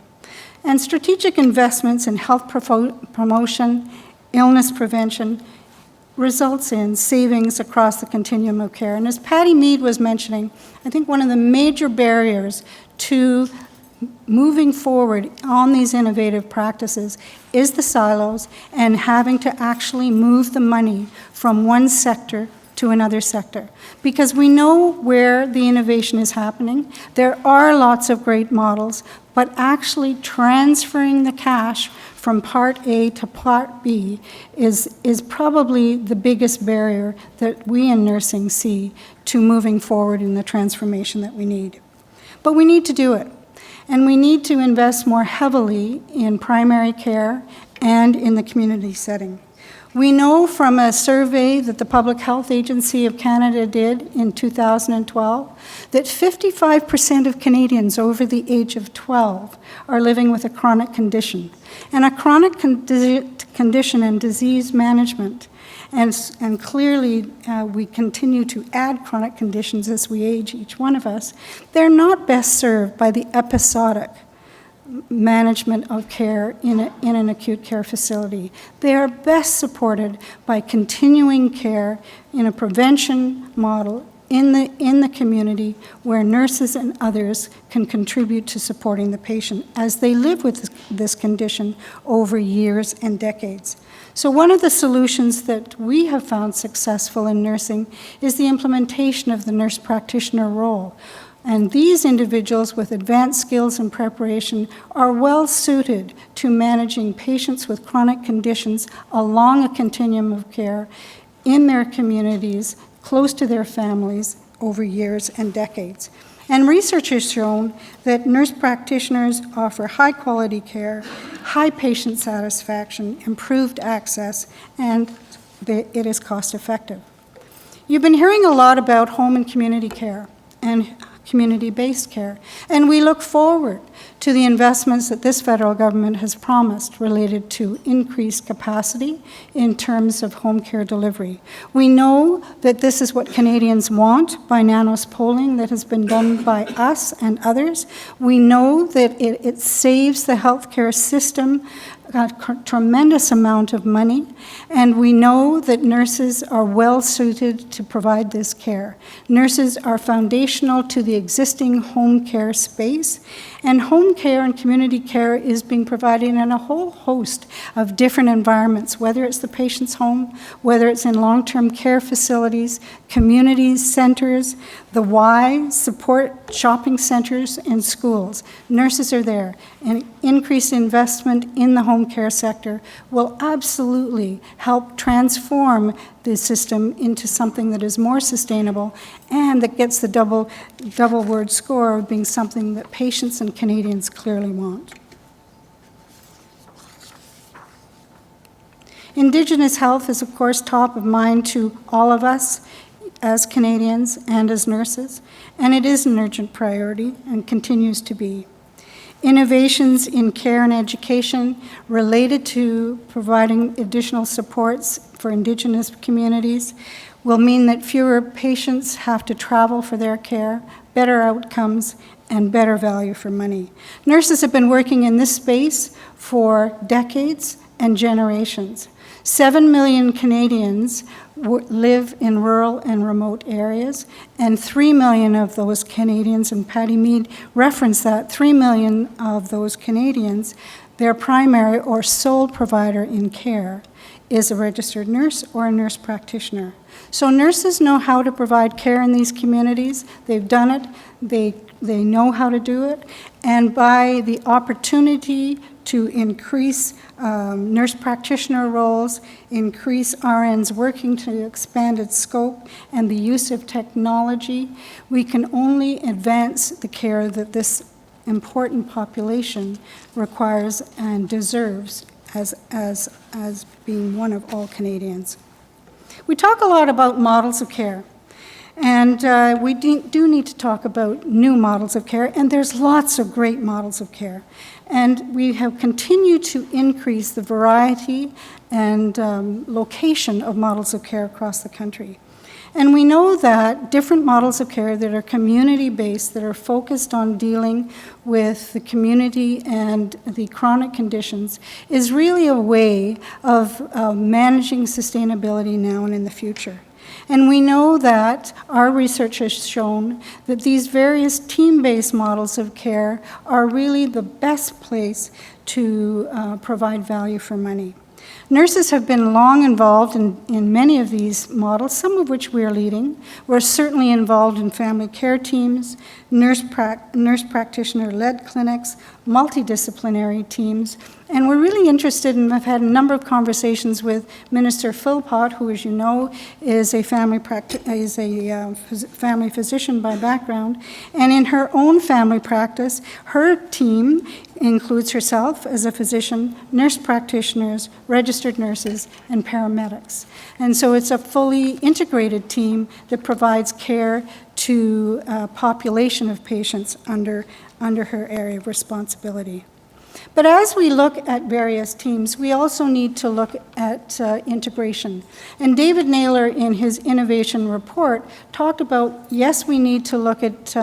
And strategic investments in health promotion, illness prevention, results in savings across the continuum of care. And as Patty Mead was mentioning, I think one of the major barriers to moving forward on these innovative practices is the silos and having to actually move the money from one sector to another sector. Because we know where the innovation is happening. There are lots of great models, but actually transferring the cash from Part A to Part B is probably the biggest barrier that we in nursing see to moving forward in the transformation that we need. But we need to do it. And we need to invest more heavily in primary care and in the community setting. We know from a survey that the Public Health Agency of Canada did in 2012 that 55% of Canadians over the age of 12 are living with a chronic condition. And a chronic condition and disease management, and clearly we continue to add chronic conditions as we age, each one of us, they're not best served by the episodic management of care in an acute care facility. They are best supported by continuing care in a prevention model in the community where nurses and others can contribute to supporting the patient as they live with this condition over years and decades. So one of the solutions that we have found successful in nursing is the implementation of the nurse practitioner role. And these individuals with advanced skills and preparation are well suited to managing patients with chronic conditions along a continuum of care in their communities, close to their families over years and decades. And research has shown that nurse practitioners offer high-quality care, high patient satisfaction, improved access, and it is cost-effective. You've been hearing a lot about home and community care and community-based care, and we look forward to the investments that this federal government has promised related to increased capacity in terms of home care delivery. We know that this is what Canadians want by NANOS polling that has been done by us and others. We know that it saves the healthcare system a tremendous amount of money, and we know that nurses are well suited to provide this care. Nurses are foundational to the existing home care space, and home care and community care is being provided in a whole host of different environments, whether it's the patient's home, whether it's in long-term care facilities, community centers, the Y, support shopping centers, and schools. Nurses are there, and increased investment in the home care sector will absolutely help transform the system into something that is more sustainable and that gets the double word score of being something that patients and Canadians clearly want. Indigenous health is, of course, top of mind to all of us as Canadians and as nurses, and it is an urgent priority and continues to be. Innovations in care and education related to providing additional supports for Indigenous communities will mean that fewer patients have to travel for their care, better outcomes, and better value for money. Nurses have been working in this space for decades and generations. 7 million Canadians live in rural and remote areas, and 3 million of those Canadians, and Patty Mead referenced that, 3 million of those Canadians, their primary or sole provider in care is a registered nurse or a nurse practitioner. So nurses know how to provide care in these communities. They've done it. They know how to do it. And by the opportunity to increase nurse practitioner roles, increase RNs working to expand its scope, and the use of technology, we can only advance the care that this important population requires and deserves as being one of all Canadians. We talk a lot about models of care, and we do need to talk about new models of care, and there's lots of great models of care. And we have continued to increase the variety and location of models of care across the country. And we know that different models of care that are community-based, that are focused on dealing with the community and the chronic conditions, is really a way of managing sustainability now and in the future. And we know that our research has shown that these various team-based models of care are really the best place to provide value for money. Nurses have been long involved in many of these models, some of which we are leading. We're certainly involved in family care teams, nurse practitioner-led clinics, multidisciplinary teams, and we're really interested, and I've had a number of conversations with Minister Philpott, who, as you know, is a family physician by background, and in her own family practice, her team includes herself as a physician, nurse practitioners, registered nurses, and paramedics. And so it's a fully integrated team that provides care to a population of patients under her area of responsibility. But as we look at various teams, we also need to look at integration. And David Naylor, in his innovation report, talked about, yes, we need to look at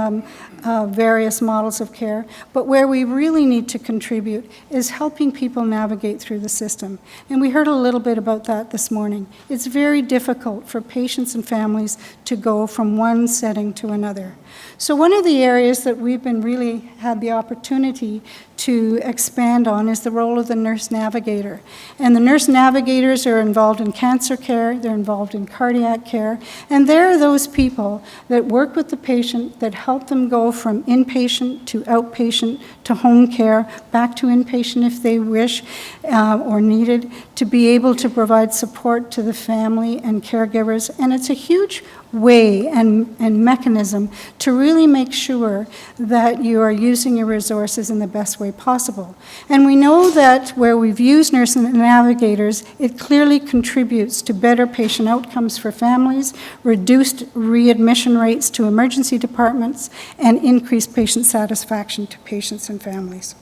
various models of care, but where we really need to contribute is helping people navigate through the system. And we heard a little bit about that this morning. It's very difficult for patients and families to go from one setting to another. So one of the areas that we've been really had the opportunity to expand on is the role of the nurse navigator. And the nurse navigators are involved in cancer care, they're involved in cardiac care, and they're those people that work with the patient, that help them go from inpatient to outpatient to home care, back to inpatient if they wish or needed, to be able to provide support to the family and caregivers. And it's a huge way and mechanism to really make sure that you are using your resources in the best way possible. And we know that where we've used nurse navigators, it clearly contributes to better patient outcomes for families, reduced readmission rates to emergency departments, and increased patient satisfaction to patients and families.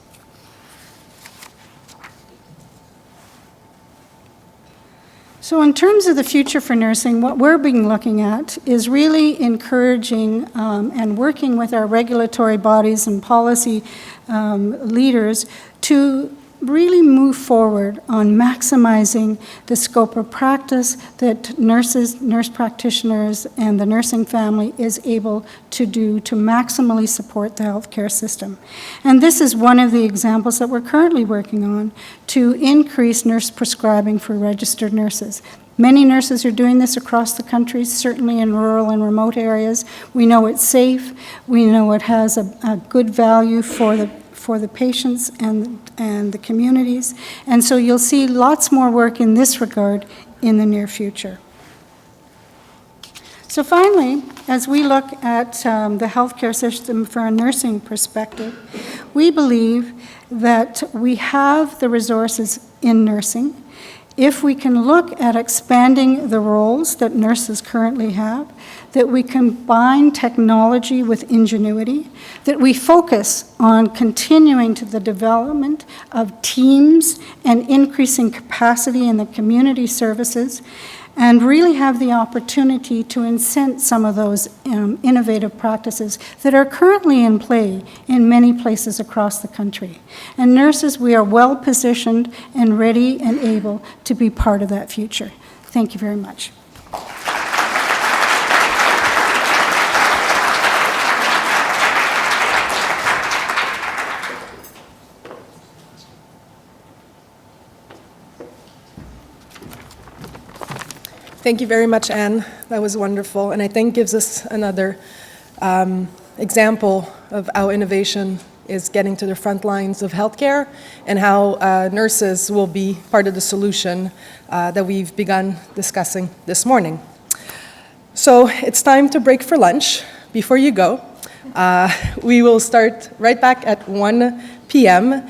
So in terms of the future for nursing, what we're being looking at is really encouraging and working with our regulatory bodies and policy leaders to really move forward on maximizing the scope of practice that nurses, nurse practitioners, and the nursing family is able to do to maximally support the healthcare system. And this is one of the examples that we're currently working on to increase nurse prescribing for registered nurses. Many nurses are doing this across the country, certainly in rural and remote areas. We know it's safe. We know it has a good value for the patients and the communities. And so you'll see lots more work in this regard in the near future. So finally, as we look at the healthcare system from a nursing perspective, we believe that we have the resources in nursing. If we can look at expanding the roles that nurses currently have, that we combine technology with ingenuity, that we focus on continuing to the development of teams and increasing capacity in the community services, and really have the opportunity to incent some of those innovative practices that are currently in play in many places across the country. And nurses, we are well positioned and ready and able to be part of that future. Thank you very much. Thank you very much, Anne. That was wonderful, and I think gives us another example of how innovation is getting to the front lines of healthcare and how nurses will be part of the solution that we've begun discussing this morning. So it's time to break for lunch. Before you go, we will start right back at 1 p.m.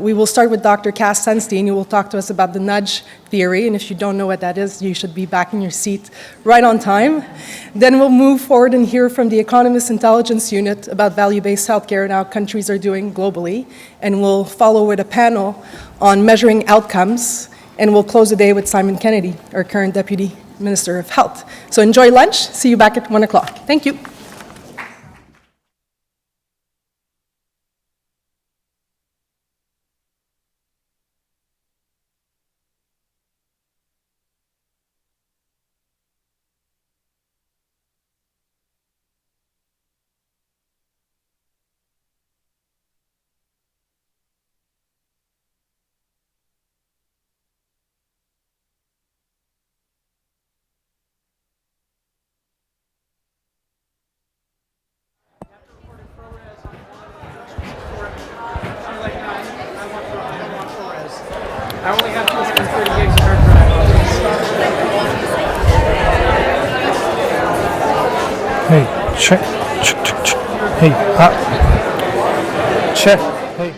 We will start with Dr. Cass Sunstein, who will talk to us about the nudge theory, and if you don't know what that is, you should be back in your seat right on time. Then we'll move forward and hear from the Economist Intelligence Unit about value-based healthcare and how countries are doing globally, and we'll follow with a panel on measuring outcomes, and we'll close the day with Simon Kennedy, our current Deputy Minister of Health. So enjoy lunch. See you back at 1 o'clock. Thank you. I only have 230 gigs of hard drive. Hey, check. Hey, check. Hey.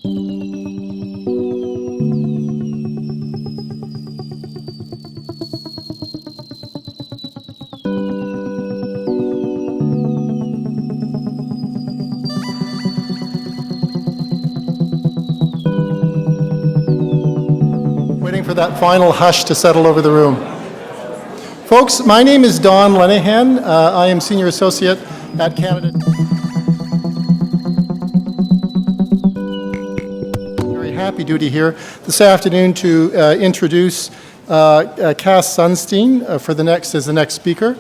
Waiting for that final hush to settle over the room. Folks, my name is Don Lenehan. I am Senior Associate at Canada. Very happy duty here this afternoon to introduce Cass Sunstein as the next speaker.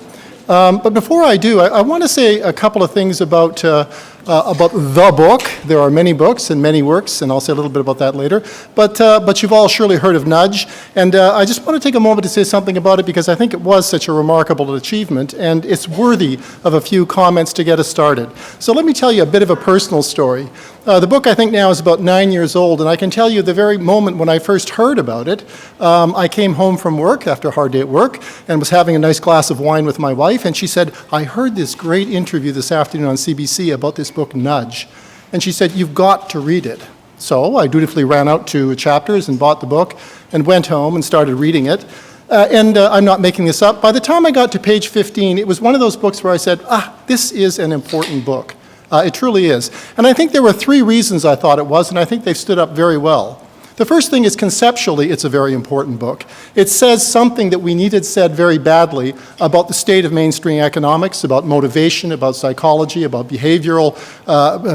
But before I do, I want to say a couple of things about the book. There are many books and many works, and I'll say a little bit about that later. But you've all surely heard of Nudge, and I just want to take a moment to say something about it because I think it was such a remarkable achievement, and it's worthy of a few comments to get us started. So let me tell you a bit of a personal story. The book, I think, now is about 9 years old, and I can tell you the very moment when I first heard about it, I came home from work after a hard day at work and was having a nice glass of wine with my wife, and she said, "I heard this great interview this afternoon on CBC about this book, Nudge." And she said, "You've got to read it." So I dutifully ran out to Chapters and bought the book and went home and started reading it. I'm not making this up. By the time I got to page 15, it was one of those books where I said, this is an important book. It truly is. And I think there were 3 reasons I thought it was, and I think they've stood up very well. The first thing is conceptually, it's a very important book. It says something that we needed said very badly about the state of mainstream economics, about motivation, about psychology, about behavioral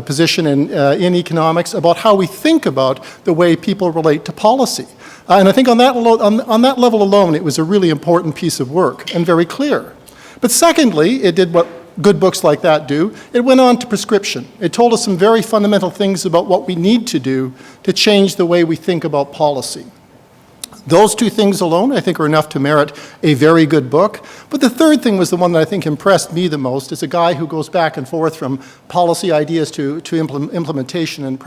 position in economics, about how we think about the way people relate to policy. And I think on that level alone, it was a really important piece of work and very clear. But secondly, it did what good books like that do. It went on to prescription. It told us some very fundamental things about what we need to do to change the way we think about policy. Those 2 things alone, I think, are enough to merit a very good book. But the third thing was the one that I think impressed me the most as a guy who goes back and forth from policy ideas to implementation and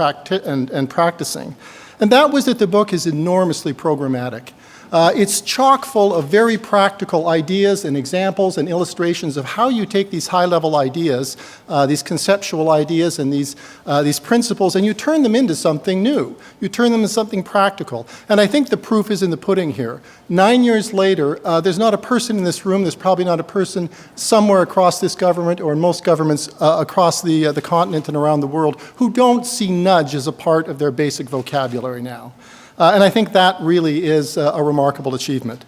practicing. And that was that the book is enormously programmatic. It's chock full of very practical ideas and examples and illustrations of how you take these high-level ideas, these conceptual ideas and these principles, and you turn them into something new. You turn them into something practical. And I think the proof is in the pudding here. 9 years later, there's not a person in this room, there's probably not a person somewhere across this government or in most governments across the continent and around the world who don't see nudge as a part of their basic vocabulary now. And I think that really is a remarkable achievement.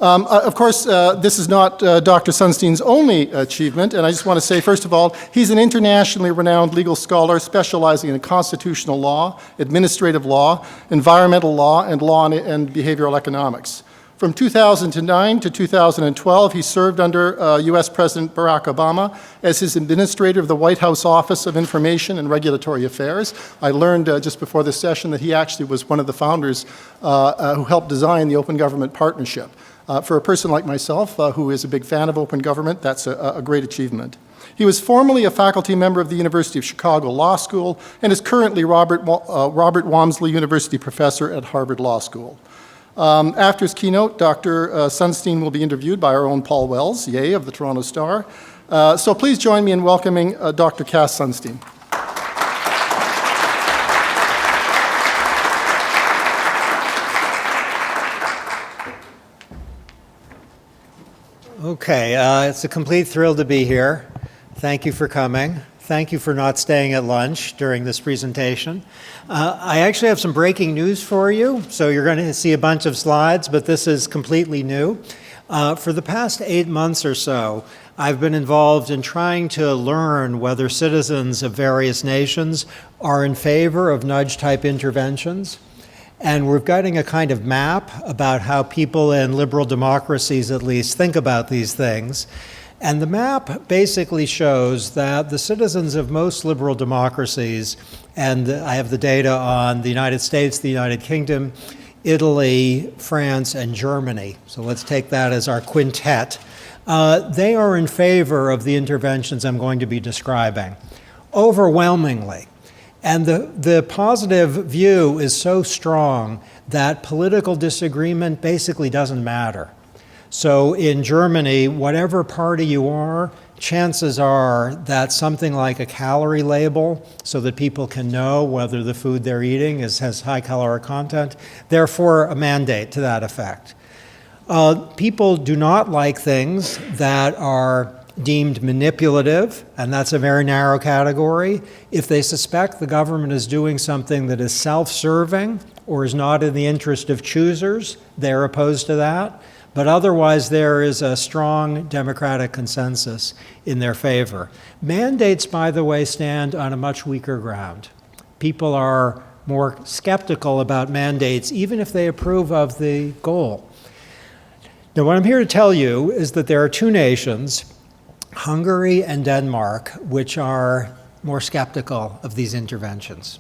Of course, this is not Dr. Sunstein's only achievement, and I just want to say, first of all, he's an internationally renowned legal scholar specializing in constitutional law, administrative law, environmental law, and behavioral economics. From 2009 to 2012, he served under U.S. President Barack Obama as his administrator of the White House Office of Information and Regulatory Affairs. I learned just before this session that he actually was one of the founders who helped design the Open Government Partnership. For a person like myself, who is a big fan of open government, that's a great achievement. He was formerly a faculty member of the University of Chicago Law School and is currently Robert Walmsley University Professor at Harvard Law School. After his keynote, Dr. Sunstein will be interviewed by our own Paul Wells, yay, of the Toronto Star. So please join me in welcoming Dr. Cass Sunstein. Okay, it's a complete thrill to be here. Thank you for coming. Thank you for not staying at lunch during this presentation. I actually have some breaking news for you. So you're going to see a bunch of slides, but this is completely new. For the past 8 months or so, I've been involved in trying to learn whether citizens of various nations are in favor of nudge-type interventions. And we're getting a kind of map about how people in liberal democracies, at least, think about these things. And the map basically shows that the citizens of most liberal democracies, and I have the data on the United States, the United Kingdom, Italy, France, and Germany. So let's take that as our quintet. They are in favor of the interventions I'm going to be describing, overwhelmingly. And the positive view is so strong that political disagreement basically doesn't matter. So in Germany, whatever party you are, chances are that something like a calorie label, so that people can know whether the food they're eating has high caloric content, therefore a mandate to that effect. People do not like things that are deemed manipulative, and that's a very narrow category. If they suspect the government is doing something that is self-serving or is not in the interest of choosers, they're opposed to that. But otherwise, there is a strong democratic consensus in their favor. Mandates, by the way, stand on a much weaker ground. People are more skeptical about mandates, even if they approve of the goal. Now, what I'm here to tell you is that there are two nations, Hungary and Denmark, which are more skeptical of these interventions.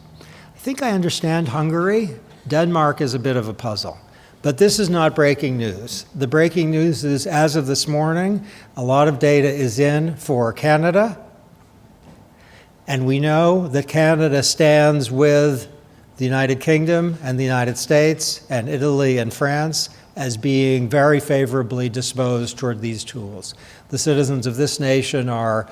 I think I understand Hungary. Denmark is a bit of a puzzle. But this is not breaking news. The breaking news is, as of this morning, a lot of data is in for Canada. And we know that Canada stands with the United Kingdom and the United States and Italy and France as being very favorably disposed toward these tools. The citizens of this nation are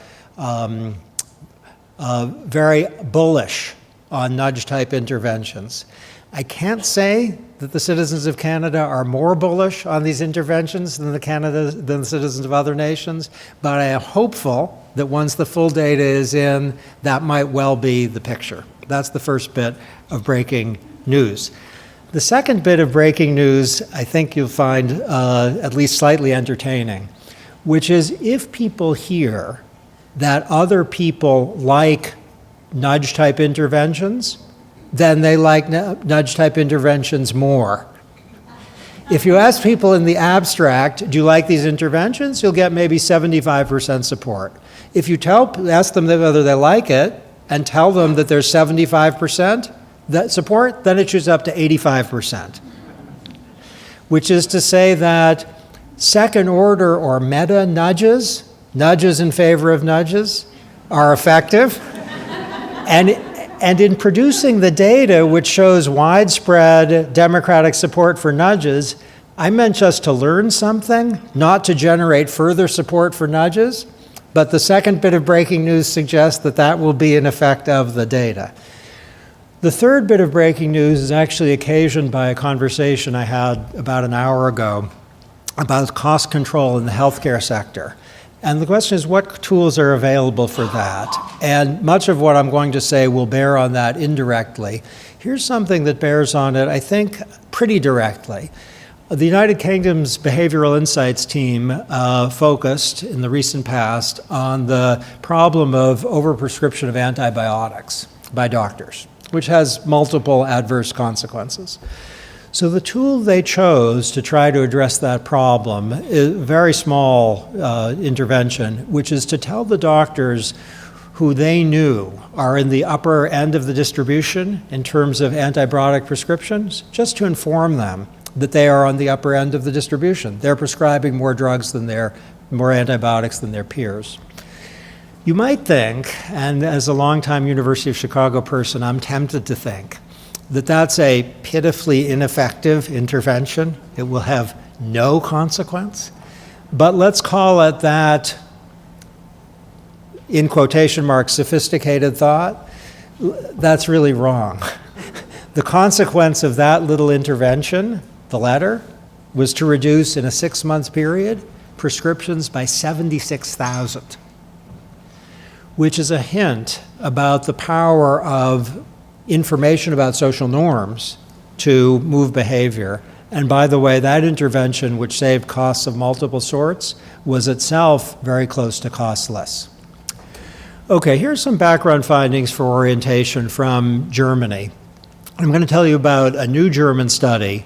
very bullish on nudge-type interventions. I can't say that the citizens of Canada are more bullish on these interventions than the citizens of other nations, but I am hopeful that once the full data is in, that might well be the picture. That's the first bit of breaking news. The second bit of breaking news, I think you'll find at least slightly entertaining, which is if people hear that other people like nudge-type interventions, then they like nudge-type interventions more. If you ask people in the abstract, do you like these interventions, you'll get maybe 75% support. If you ask them whether they like it and tell them that there's 75% that support, then it shoots up to 85%. Which is to say that second order or meta nudges in favor of nudges, are effective. And in producing the data which shows widespread democratic support for nudges, I meant just to learn something, not to generate further support for nudges. But the second bit of breaking news suggests that that will be an effect of the data. The third bit of breaking news is actually occasioned by a conversation I had about an hour ago about cost control in the healthcare sector. And the question is, what tools are available for that? And much of what I'm going to say will bear on that indirectly. Here's something that bears on it, I think, pretty directly. The United Kingdom's Behavioral Insights team focused in the recent past on the problem of overprescription of antibiotics by doctors, which has multiple adverse consequences. So the tool they chose to try to address that problem is a very small intervention, which is to tell the doctors who they knew are in the upper end of the distribution in terms of antibiotic prescriptions, just to inform them that they are on the upper end of the distribution. They're prescribing more drugs than more antibiotics than their peers. You might think, and as a longtime University of Chicago person, I'm tempted to think, that that's a pitifully ineffective intervention. It will have no consequence. But let's call it that, in quotation marks, sophisticated thought. That's really wrong. The consequence of that little intervention, the letter, was to reduce in a 6-month period prescriptions by 76,000, which is a hint about the power of information about social norms to move behavior. And by the way, that intervention, which saved costs of multiple sorts, was itself very close to costless. Okay, here's some background findings for orientation from Germany. I'm going to tell you about a new German study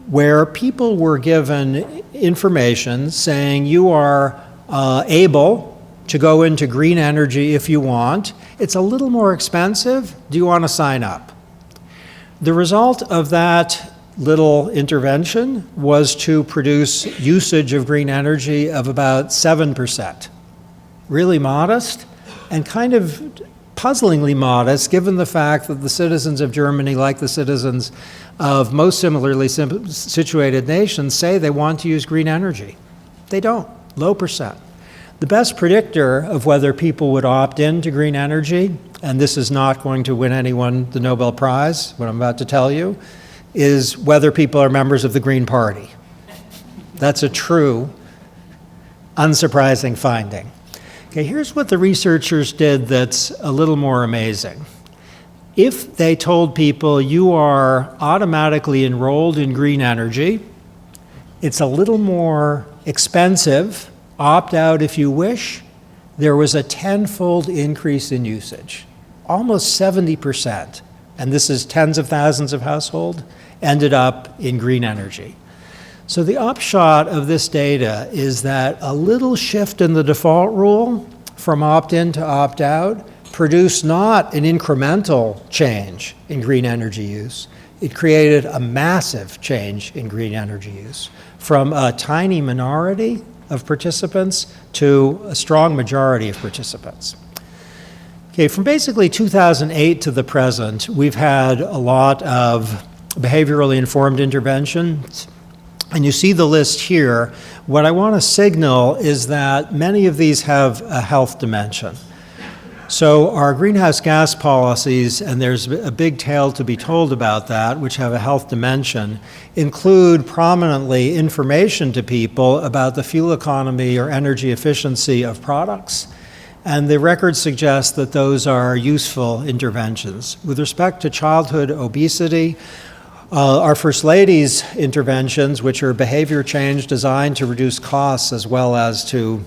where people were given information saying you are able to go into green energy if you want. It's a little more expensive. Do you want to sign up? The result of that little intervention was to produce usage of green energy of about 7%. Really modest and kind of puzzlingly modest given the fact that the citizens of Germany, like the citizens of most similarly situated nations, say they want to use green energy. They don't. Low percent. The best predictor of whether people would opt into green energy, and this is not going to win anyone the Nobel Prize, what I'm about to tell you, is whether people are members of the Green Party. That's a true, unsurprising finding. Okay, here's what the researchers did that's a little more amazing. If they told people you are automatically enrolled in green energy, it's a little more expensive, opt out if you wish, there was a 10-fold increase in usage, almost 70%. And this is tens of thousands of households, ended up in green energy. So the upshot of this data is that a little shift in the default rule from opt-in to opt-out produced not an incremental change in green energy use. It created a massive change in green energy use, from a tiny minority of participants to a strong majority of participants. Okay, from basically 2008 to the present, we've had a lot of behaviorally informed interventions. And you see the list here. What I want to signal is that many of these have a health dimension. So our greenhouse gas policies, and there's a big tale to be told about that, which have a health dimension, include prominently information to people about the fuel economy or energy efficiency of products. And the record suggests that those are useful interventions. With respect to childhood obesity, our First Lady's interventions, which are behavior change designed to reduce costs as well as to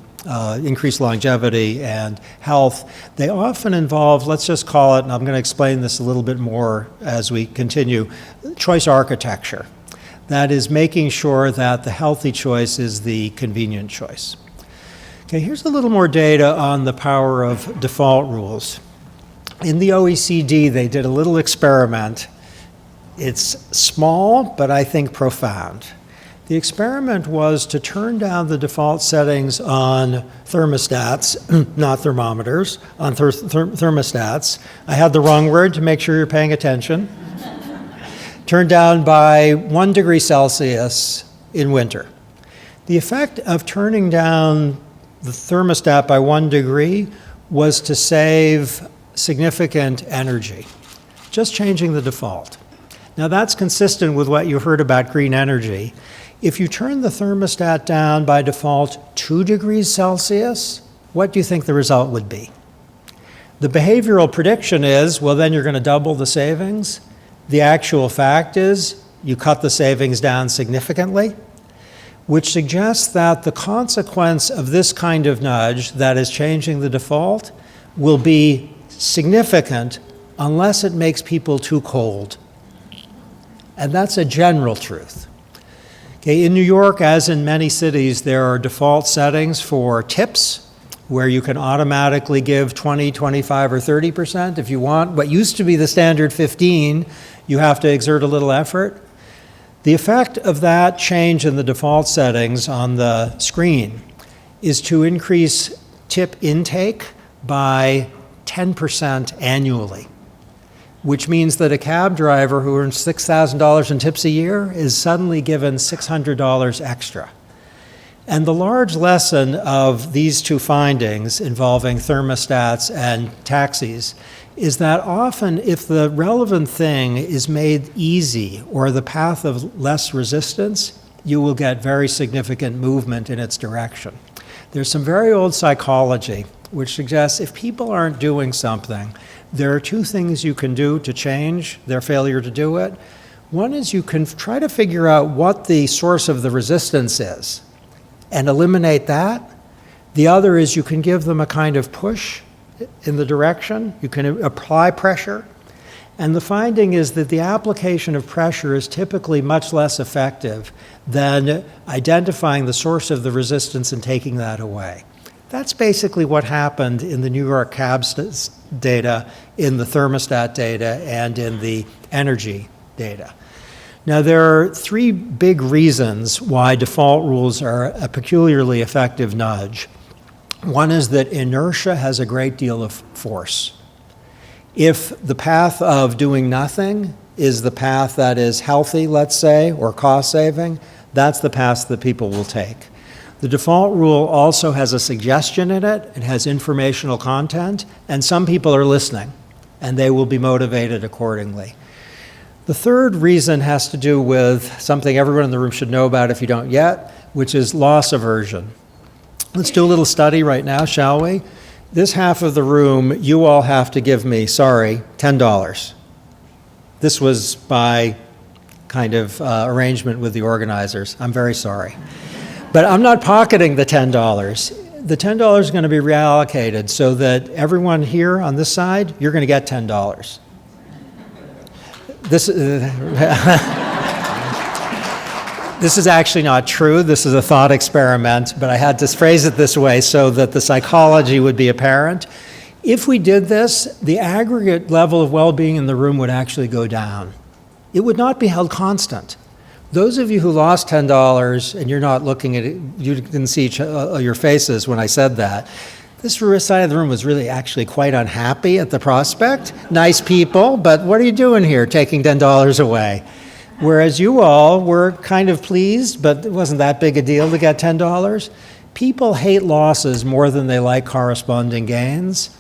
increase longevity and health, they often involve, let's just call it, and I'm going to explain this a little bit more as we continue, choice architecture. That is making sure that the healthy choice is the convenient choice. Okay, here's a little more data on the power of default rules. In the OECD, they did a little experiment. It's small, but I think profound. The experiment was to turn down the default settings on thermostats, not thermometers, on thermostats. I had the wrong word to make sure you're paying attention. Turned down by 1 degree Celsius in winter. The effect of turning down the thermostat by 1 degree was to save significant energy, just changing the default. Now that's consistent with what you heard about green energy. If you turn the thermostat down by default 2 degrees Celsius, what do you think the result would be? The behavioral prediction is, well, then you're going to double the savings. The actual fact is you cut the savings down significantly, which suggests that the consequence of this kind of nudge, that is changing the default, will be significant unless it makes people too cold. And that's a general truth. Okay, in New York, as in many cities, there are default settings for tips, where you can automatically give 20, 25, or 30%. If you want what used to be the standard 15, you have to exert a little effort. The effect of that change in the default settings on the screen is to increase tip intake by 10% annually, which means that a cab driver who earns $6,000 in tips a year is suddenly given $600 extra. And the large lesson of these two findings involving thermostats and taxis is that often if the relevant thing is made easy or the path of less resistance, you will get very significant movement in its direction. There's some very old psychology which suggests if people aren't doing something, there are two things you can do to change their failure to do it. One is you can try to figure out what the source of the resistance is and eliminate that. The other is you can give them a kind of push in the direction. You can apply pressure. And the finding is that the application of pressure is typically much less effective than identifying the source of the resistance and taking that away. That's basically what happened in the New York cabs data, in the thermostat data, and in the energy data. Now, there are three big reasons why default rules are a peculiarly effective nudge. One is that inertia has a great deal of force. If the path of doing nothing is the path that is healthy, let's say, or cost-saving, that's the path that people will take. The default rule also has a suggestion in it. It has informational content, and some people are listening, and they will be motivated accordingly. The third reason has to do with something everyone in the room should know about if you don't yet, which is loss aversion. Let's do a little study right now, shall we? This half of the room, you all have to give me, sorry, $10. This was by kind of arrangement with the organizers. I'm very sorry. But I'm not pocketing the $10. The $10 is going to be reallocated so that everyone here on this side, you're going to get $10. This is actually not true. This is a thought experiment, but I had to phrase it this way so that the psychology would be apparent. If we did this, the aggregate level of well-being in the room would actually go down. It would not be held constant. Those of you who lost $10, and you're not looking at it, you can see your faces when I said that. This side of the room was really actually quite unhappy at the prospect. Nice people, but what are you doing here, taking $10 away? Whereas you all were kind of pleased, but it wasn't that big a deal to get $10. People hate losses more than they like corresponding gains.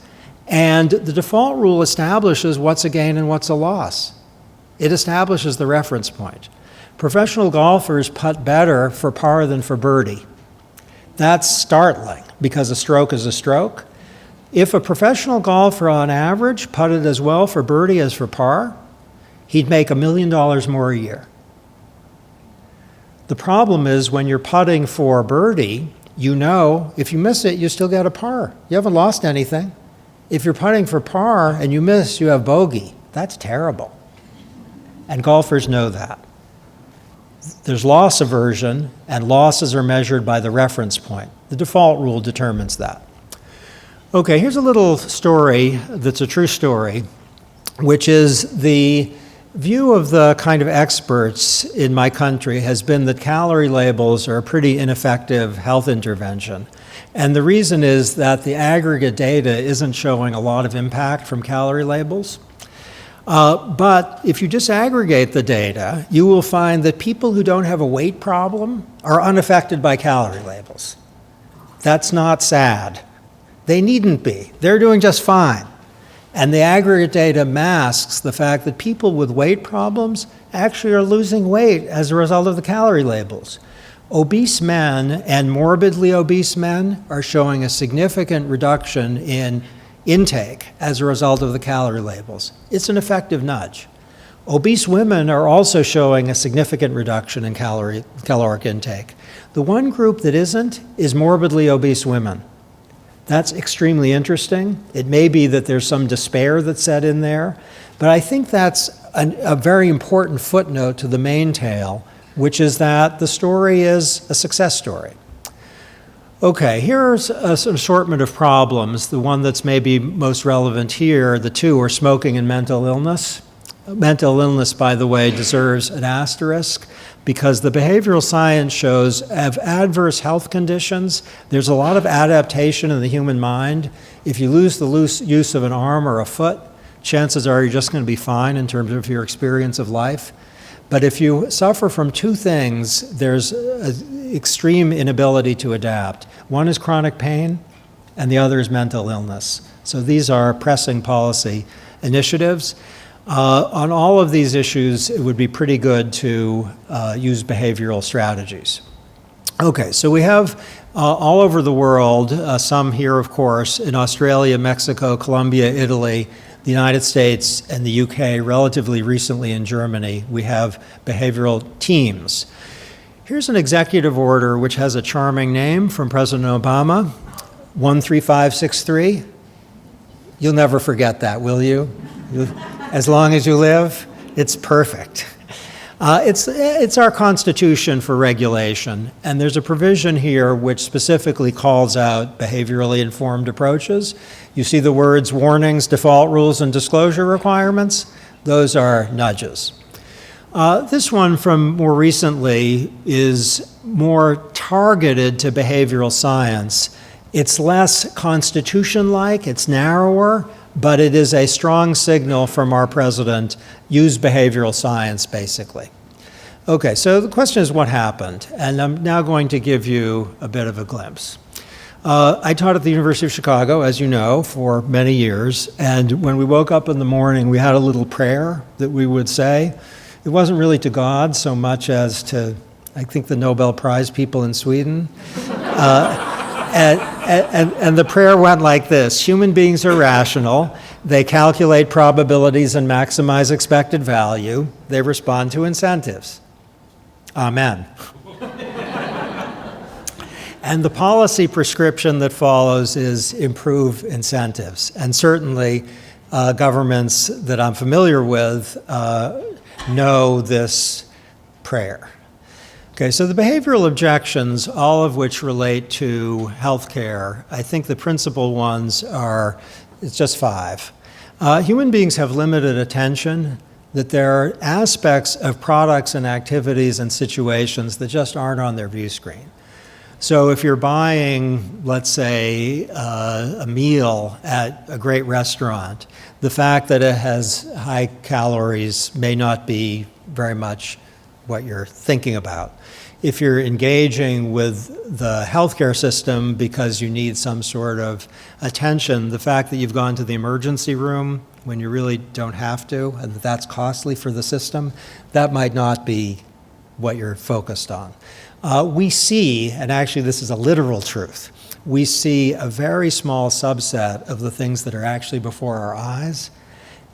And the default rule establishes what's a gain and what's a loss. It establishes the reference point. Professional golfers putt better for par than for birdie. That's startling because a stroke is a stroke. If a professional golfer on average putted as well for birdie as for par, he'd make $1 million more a year. The problem is when you're putting for birdie, you know if you miss it, you still get a par. You haven't lost anything. If you're putting for par and you miss, you have bogey. That's terrible. And golfers know that. There's loss aversion, and losses are measured by the reference point. The default rule determines that. Okay, here's a little story that's a true story, which is the view of the kind of experts in my country has been that calorie labels are a pretty ineffective health intervention. And the reason is that the aggregate data isn't showing a lot of impact from calorie labels. But if you disaggregate the data, you will find that people who don't have a weight problem are unaffected by calorie labels. That's not sad. They needn't be. They're doing just fine. And the aggregate data masks the fact that people with weight problems actually are losing weight as a result of the calorie labels. Obese men and morbidly obese men are showing a significant reduction in intake as a result of the calorie labels. It's an effective nudge. Obese women are also showing a significant reduction in caloric intake. The one group that isn't is morbidly obese women. That's extremely interesting. It may be that there's some despair that's set in there, but I think that's a very important footnote to the main tale, which is that the story is a success story. Okay, here's an assortment of problems. The one that's maybe most relevant here, the two are smoking and mental illness. Mental illness, by the way, deserves an asterisk because the behavioral science shows of adverse health conditions, there's a lot of adaptation in the human mind. If you lose the use of an arm or a foot, chances are you're just going to be fine in terms of your experience of life. But if you suffer from two things, there's an extreme inability to adapt. One is chronic pain, and the other is mental illness. So these are pressing policy initiatives. On all of these issues, it would be pretty good to use behavioral strategies. Okay, so we have all over the world, some here, of course, in Australia, Mexico, Colombia, Italy, the United States, and the UK, relatively recently in Germany, we have behavioral teams. Here's an executive order which has a charming name from President Obama, 13563. You'll never forget that, will you? As long as you live, it's perfect. It's our constitution for regulation, and there's a provision here which specifically calls out behaviorally informed approaches. You see the words warnings, default rules, and disclosure requirements? Those are nudges. This one from more recently is more targeted to behavioral science. It's less constitution-like, it's narrower, but it is a strong signal from our president, use behavioral science, basically. Okay, so the question is what happened? And I'm now going to give you a bit of a glimpse. I taught at the University of Chicago, as you know, for many years, and when we woke up in the morning, we had a little prayer that we would say. It wasn't really to God so much as to, I think, the Nobel Prize people in Sweden. And the prayer went like this: human beings are rational, they calculate probabilities and maximize expected value, they respond to incentives. Amen. And the policy prescription that follows is improve incentives. And certainly governments that I'm familiar with know this prayer. Okay, so the behavioral objections, all of which relate to healthcare, I think the principal ones are, it's just 5. Human beings have limited attention, that there are aspects of products and activities and situations that just aren't on their view screen. So if you're buying, let's say, a meal at a great restaurant, the fact that it has high calories may not be very much what you're thinking about. If you're engaging with the healthcare system because you need some sort of attention, the fact that you've gone to the emergency room when you really don't have to, and that's costly for the system, that might not be what you're focused on. We see, and actually this is a literal truth, we see a very small subset of the things that are actually before our eyes,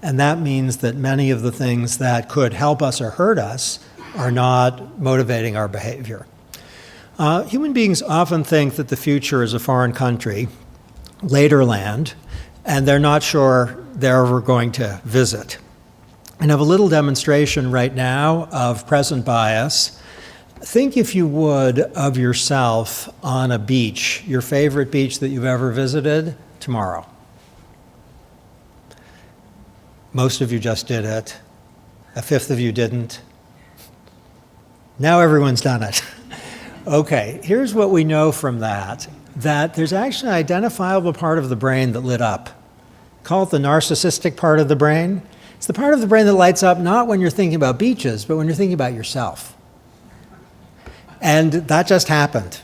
and that means that many of the things that could help us or hurt us are not motivating our behavior. Human beings often think that the future is a foreign country, later land, and they're not sure they're ever going to visit. And I have a little demonstration right now of present bias. Think, if you would, of yourself on a beach, your favorite beach that you've ever visited, tomorrow. Most of you just did it. A fifth of you didn't. Now everyone's done it. Okay, here's what we know from that there's actually an identifiable part of the brain that lit up. Call it the narcissistic part of the brain. It's the part of the brain that lights up not when you're thinking about beaches, but when you're thinking about yourself. And that just happened.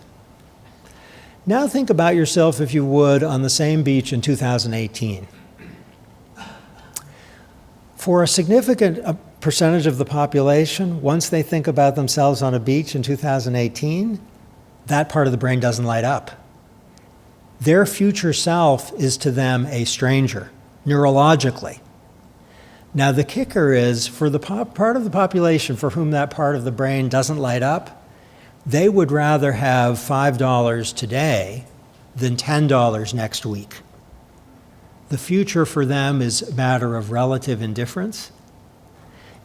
Now think about yourself, if you would, on the same beach in 2018. For a significant percentage of the population, once they think about themselves on a beach in 2018, that part of the brain doesn't light up. Their future self is to them a stranger, neurologically. Now the kicker is, for the part of the population for whom that part of the brain doesn't light up, they would rather have $5 today than $10 next week. The future for them is a matter of relative indifference.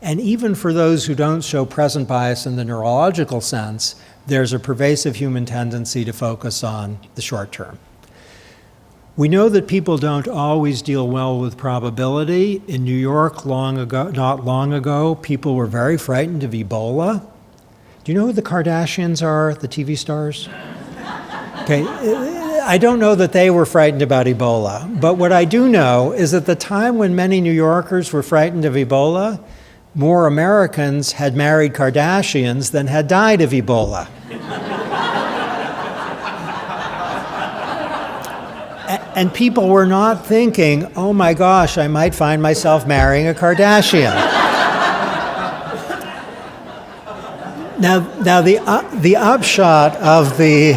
And even for those who don't show present bias in the neurological sense, there's a pervasive human tendency to focus on the short term. We know that people don't always deal well with probability. In New York, not long ago, people were very frightened of Ebola. Do you know who the Kardashians are, the TV stars? Okay, I don't know that they were frightened about Ebola, but what I do know is at the time when many New Yorkers were frightened of Ebola, more Americans had married Kardashians than had died of Ebola. And people were not thinking, oh my gosh, I might find myself marrying a Kardashian. Now the upshot of the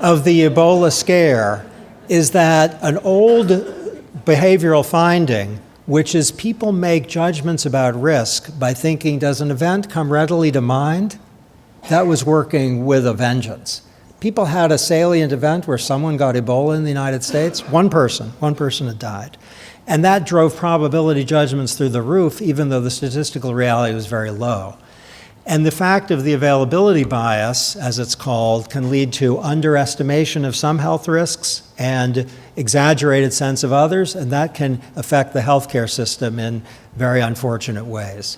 Ebola scare is that an old behavioral finding, which is people make judgments about risk by thinking, does an event come readily to mind? That was working with a vengeance. People had a salient event where someone got Ebola in the United States, one person had died. And that drove probability judgments through the roof, even though the statistical reality was very low. And the fact of the availability bias, as it's called, can lead to underestimation of some health risks and exaggerated sense of others, and that can affect the healthcare system in very unfortunate ways.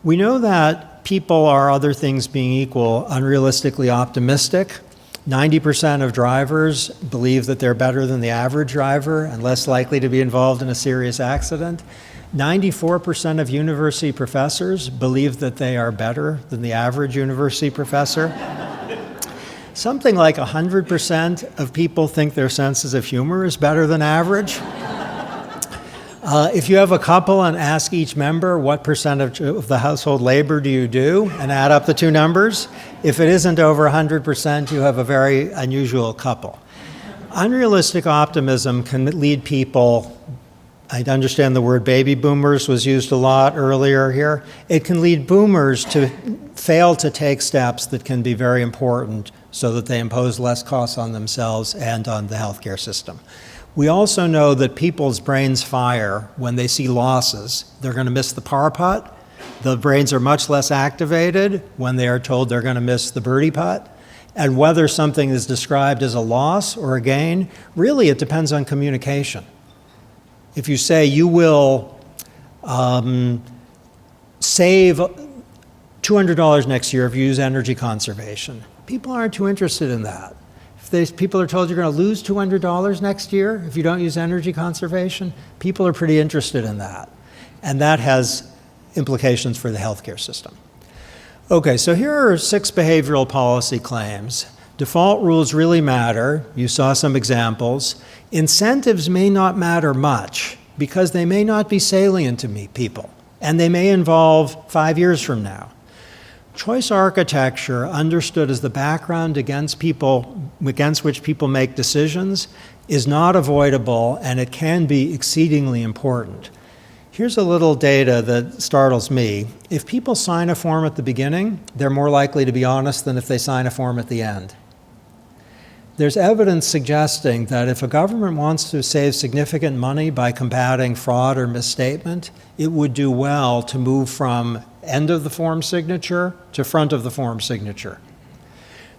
We know that people are, other things being equal, unrealistically optimistic. 90% of drivers believe that they're better than the average driver and less likely to be involved in a serious accident. 94% of university professors believe that they are better than the average university professor. Something like 100% of people think their senses of humor is better than average. If you have a couple and ask each member what percentage of the household labor do you do, and add up the two numbers, if it isn't over 100%, you have a very unusual couple. Unrealistic optimism can lead people, I understand the word baby boomers was used a lot earlier here, it can lead boomers to fail to take steps that can be very important so that they impose less costs on themselves and on the healthcare system. We also know that people's brains fire when they see losses. They're going to miss the par putt. The brains are much less activated when they are told they're going to miss the birdie putt. And whether something is described as a loss or a gain, really it depends on communication. If you say you will save $200 next year if you use energy conservation, people aren't too interested in that. If people are told you're going to lose $200 next year if you don't use energy conservation, people are pretty interested in that. And that has implications for the healthcare system. Okay, so here are 6 behavioral policy claims. Default rules really matter. You saw some examples. Incentives may not matter much because they may not be salient to people, and they may involve 5 years from now. Choice architecture, understood as the background against which people make decisions, is not avoidable, and it can be exceedingly important. Here's a little data that startles me. If people sign a form at the beginning, they're more likely to be honest than if they sign a form at the end. There's evidence suggesting that if a government wants to save significant money by combating fraud or misstatement, it would do well to move from end of the form signature to front of the form signature.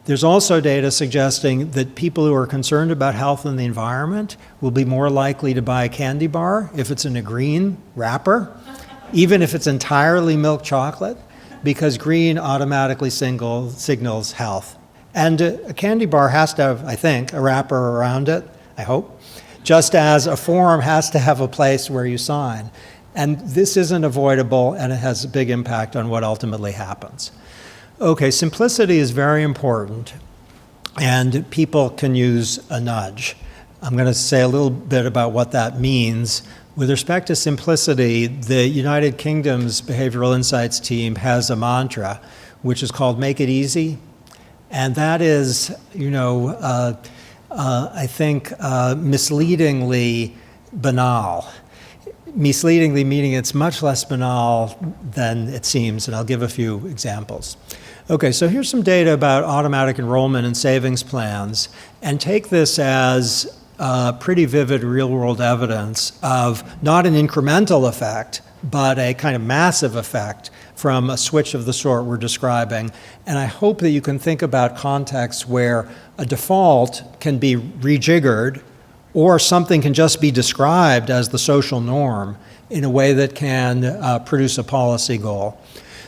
There's also data suggesting that people who are concerned about health and the environment will be more likely to buy a candy bar if it's in a green wrapper, even if it's entirely milk chocolate, because green automatically signals health. And a candy bar has to have, I think, a wrapper around it, I hope, just as a form has to have a place where you sign. And this isn't avoidable, and it has a big impact on what ultimately happens. Okay, simplicity is very important, and people can use a nudge. I'm going to say a little bit about what that means. With respect to simplicity, the United Kingdom's Behavioral Insights team has a mantra, which is called "Make it easy." And that is, I think, misleadingly banal. Misleadingly meaning it's much less banal than it seems, and I'll give a few examples. Okay, so here's some data about automatic enrollment and savings plans, and take this as pretty vivid real-world evidence of not an incremental effect, but a kind of massive effect from a switch of the sort we're describing. And I hope that you can think about contexts where a default can be rejiggered or something can just be described as the social norm in a way that can produce a policy goal.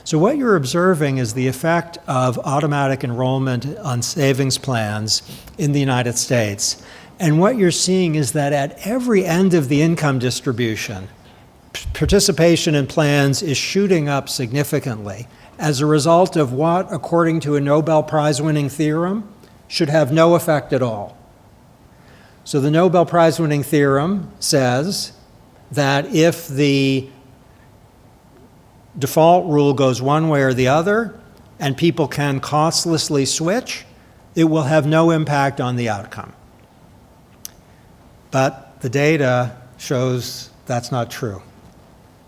So what you're observing is the effect of automatic enrollment on savings plans in the United States. And what you're seeing is that at every end of the income distribution, participation in plans is shooting up significantly as a result of what, according to a Nobel Prize-winning theorem, should have no effect at all. So the Nobel Prize-winning theorem says that if the default rule goes one way or the other, and people can costlessly switch, it will have no impact on the outcome. But the data shows that's not true.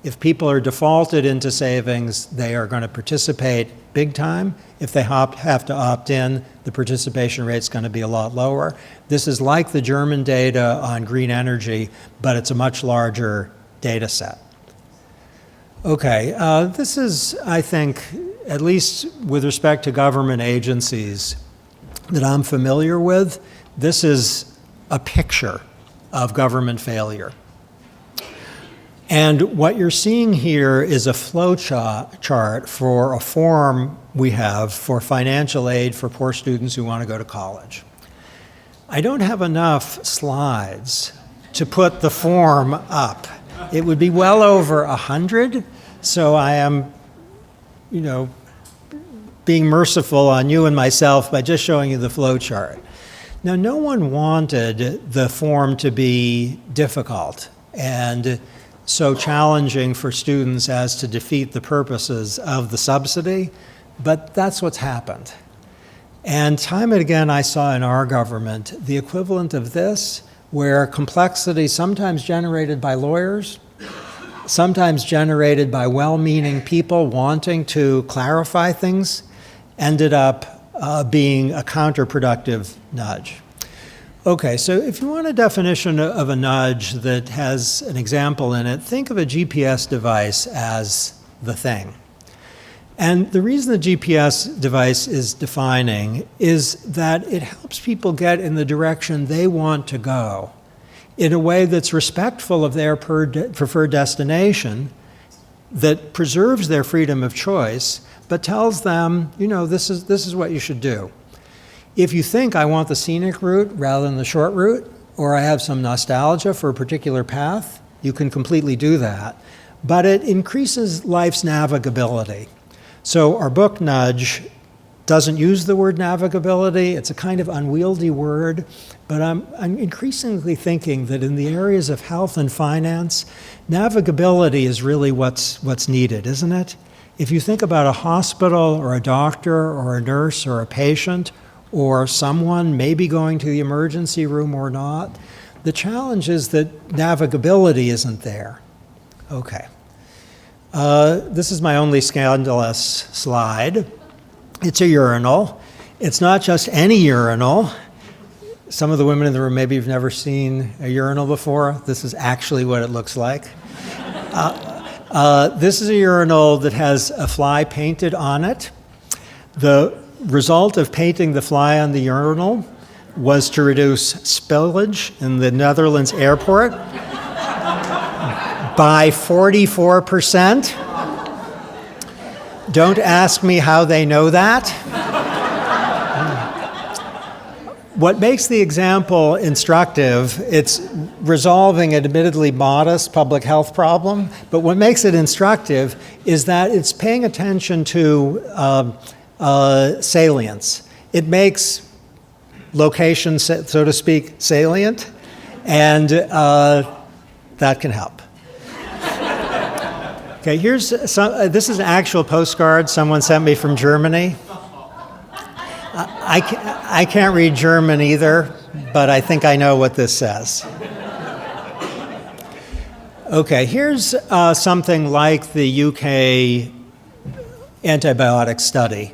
If people are defaulted into savings, they are going to participate big time. If they have to opt in, the participation rate is going to be a lot lower. This is like the German data on green energy, but it's a much larger data set. Okay, this is, I think, at least with respect to government agencies that I'm familiar with, this is a picture of government failure. And what you're seeing here is a flow chart for a form we have for financial aid for poor students who want to go to college. I don't have enough slides to put the form up. It would be well over 100. So I am, being merciful on you and myself by just showing you the flow chart. Now, no one wanted the form to be difficult and so challenging for students as to defeat the purposes of the subsidy, but that's what's happened. And time and again, I saw in our government the equivalent of this, where complexity, sometimes generated by lawyers, sometimes generated by well-meaning people wanting to clarify things, ended up being a counterproductive nudge. Okay, so if you want a definition of a nudge that has an example in it, think of a GPS device as the thing. And the reason the GPS device is defining is that it helps people get in the direction they want to go in a way that's respectful of their preferred destination, that preserves their freedom of choice, but tells them, this is what you should do. If you think I want the scenic route rather than the short route, or I have some nostalgia for a particular path, you can completely do that. But it increases life's navigability. So our book, Nudge, doesn't use the word navigability. It's a kind of unwieldy word, but I'm increasingly thinking that in the areas of health and finance, navigability is really what's needed, isn't it? If you think about a hospital or a doctor or a nurse or a patient or someone maybe going to the emergency room or not, the challenge is that navigability isn't there. Okay. This is my only scandalous slide. It's a urinal. It's not just any urinal. Some of the women in the room maybe have never seen a urinal before. This is actually what it looks like. This is a urinal that has a fly painted on it. The result of painting the fly on the urinal was to reduce spillage in the Netherlands airport by 44%. Don't ask me how they know that. What makes the example instructive, it's resolving an admittedly modest public health problem, but what makes it instructive is that it's paying attention to salience. It makes location, so to speak, salient, and that can help. Okay, this is an actual postcard someone sent me from Germany. I can't read German either, but I think I know what this says. Okay, here's something like the UK antibiotic study.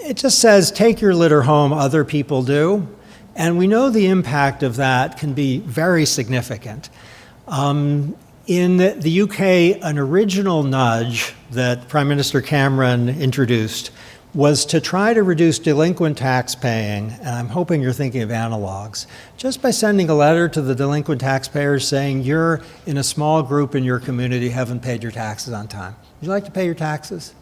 It just says, take your litter home, other people do. And we know the impact of that can be very significant. In the UK, an original nudge that Prime Minister Cameron introduced was to try to reduce delinquent tax paying, and I'm hoping you're thinking of analogs, just by sending a letter to the delinquent taxpayers saying you're in a small group in your community, haven't paid your taxes on time. Would you like to pay your taxes?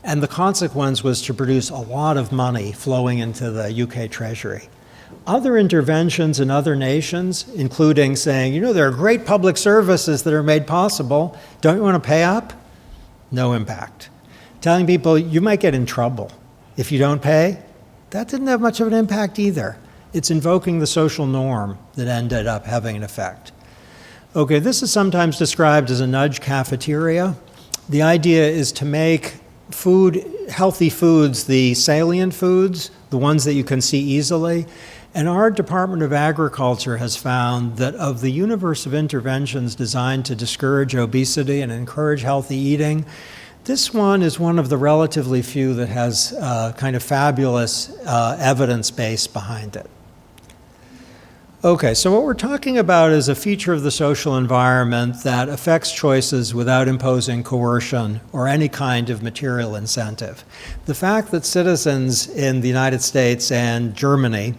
And the consequence was to produce a lot of money flowing into the UK Treasury. Other interventions in other nations, including saying, there are great public services that are made possible, don't you want to pay up? No impact. Telling people you might get in trouble if you don't pay, that didn't have much of an impact either. It's invoking the social norm that ended up having an effect. Okay, this is sometimes described as a nudge cafeteria. The idea is to make healthy foods, the salient foods, the ones that you can see easily. And our Department of Agriculture has found that of the universe of interventions designed to discourage obesity and encourage healthy eating, this one is one of the relatively few that has kind of fabulous evidence base behind it. Okay, so what we're talking about is a feature of the social environment that affects choices without imposing coercion or any kind of material incentive. The fact that citizens in the United States and Germany,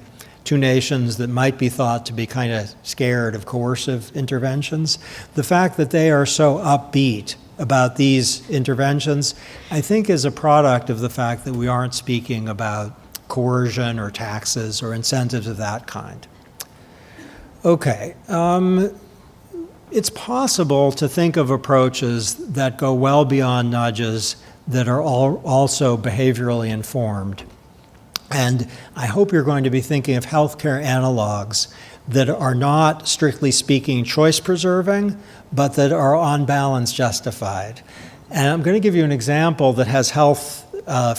two nations that might be thought to be kind of scared of coercive interventions, the fact that they are so upbeat about these interventions, I think is a product of the fact that we aren't speaking about coercion or taxes or incentives of that kind. Okay, it's possible to think of approaches that go well beyond nudges that are also behaviorally informed. And I hope you're going to be thinking of healthcare analogs that are not, strictly speaking, choice preserving, but that are on balance justified. And I'm going to give you an example that has health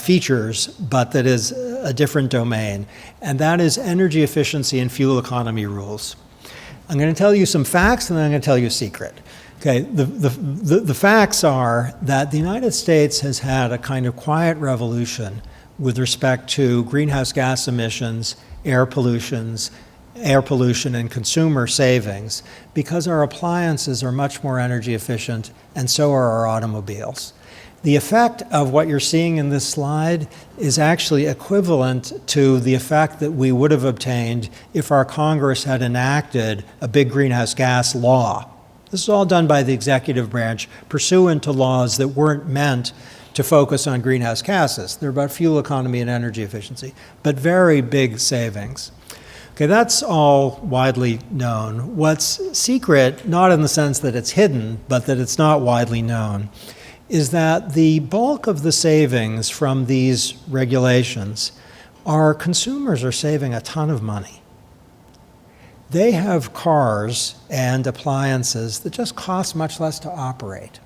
features, but that is a different domain, and that is energy efficiency and fuel economy rules. I'm going to tell you some facts, and then I'm going to tell you a secret. Okay, the facts are that the United States has had a kind of quiet revolution with respect to greenhouse gas emissions, air pollution, and consumer savings, because our appliances are much more energy efficient, and so are our automobiles. The effect of what you're seeing in this slide is actually equivalent to the effect that we would have obtained if our Congress had enacted a big greenhouse gas law. This is all done by the executive branch pursuant to laws that weren't meant to focus on greenhouse gases. They're about fuel economy and energy efficiency, but very big savings. Okay, that's all widely known. What's secret, not in the sense that it's hidden, but that it's not widely known, is that the bulk of the savings from these regulations are consumers are saving a ton of money. They have cars and appliances that just cost much less to operate.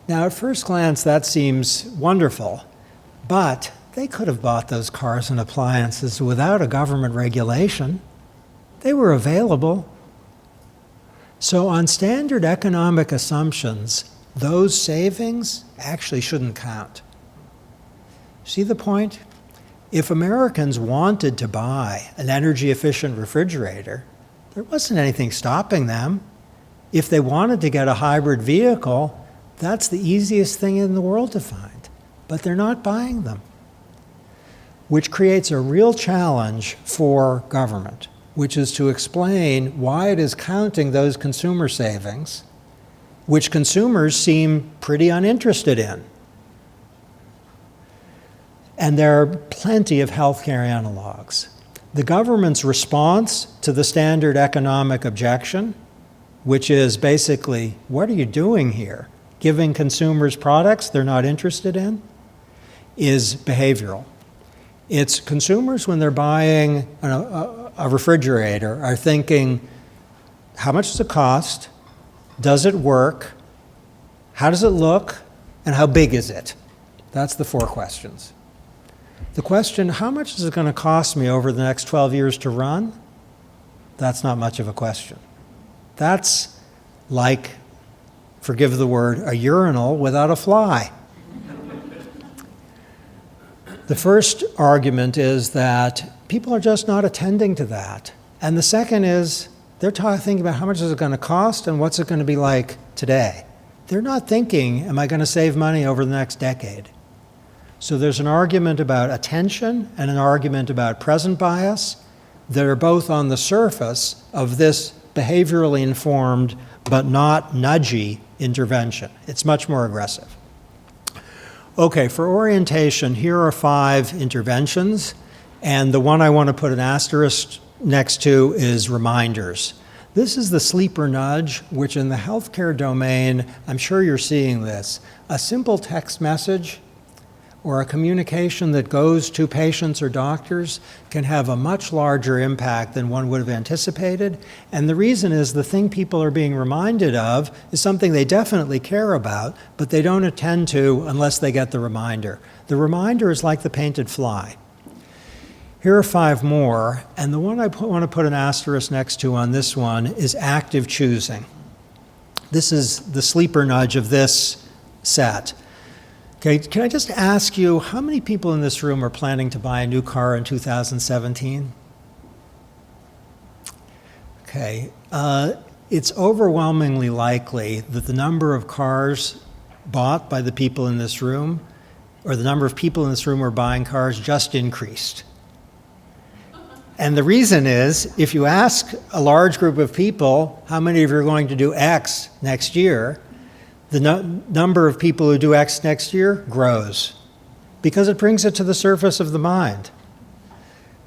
Now, at first glance, that seems wonderful, but they could have bought those cars and appliances without a government regulation. They were available. So on standard economic assumptions, those savings actually shouldn't count. See the point? If Americans wanted to buy an energy-efficient refrigerator, there wasn't anything stopping them. If they wanted to get a hybrid vehicle, that's the easiest thing in the world to find. But they're not buying them, which creates a real challenge for government, which is to explain why it is counting those consumer savings, which consumers seem pretty uninterested in. And there are plenty of healthcare analogs. The government's response to the standard economic objection, which is basically, what are you doing here? Giving consumers products they're not interested in, is behavioral. It's consumers, when they're buying a refrigerator, are thinking, how much does it cost? Does it work? How does it look? And how big is it? That's the 4 questions. The question, how much is it going to cost me over the next 12 years to run? That's not much of a question. That's like, forgive the word, a urinal without a fly. The first argument is that people are just not attending to that. And the second is, they're thinking about how much is it going to cost and what's it going to be like today. They're not thinking, am I going to save money over the next decade? So there's an argument about attention and an argument about present bias that are both on the surface of this behaviorally informed but not nudgy intervention. It's much more aggressive. Okay, for orientation, here are 5 interventions, and the one I want to put an asterisk next to is reminders. This is the sleeper nudge, which in the healthcare domain, I'm sure you're seeing this, a simple text message or a communication that goes to patients or doctors can have a much larger impact than one would have anticipated. And the reason is the thing people are being reminded of is something they definitely care about, but they don't attend to unless they get the reminder. The reminder is like the painted fly. Here are 5 more, and the one I want to put an asterisk next to on this one is active choosing. This is the sleeper nudge of this set. Okay, can I just ask you, how many people in this room are planning to buy a new car in 2017? Okay, it's overwhelmingly likely that the number of cars bought by the people in this room, or the number of people in this room who are buying cars, just increased. And the reason is, if you ask a large group of people, how many of you are going to do X next year, the number of people who do X next year grows, because it brings it to the surface of the mind.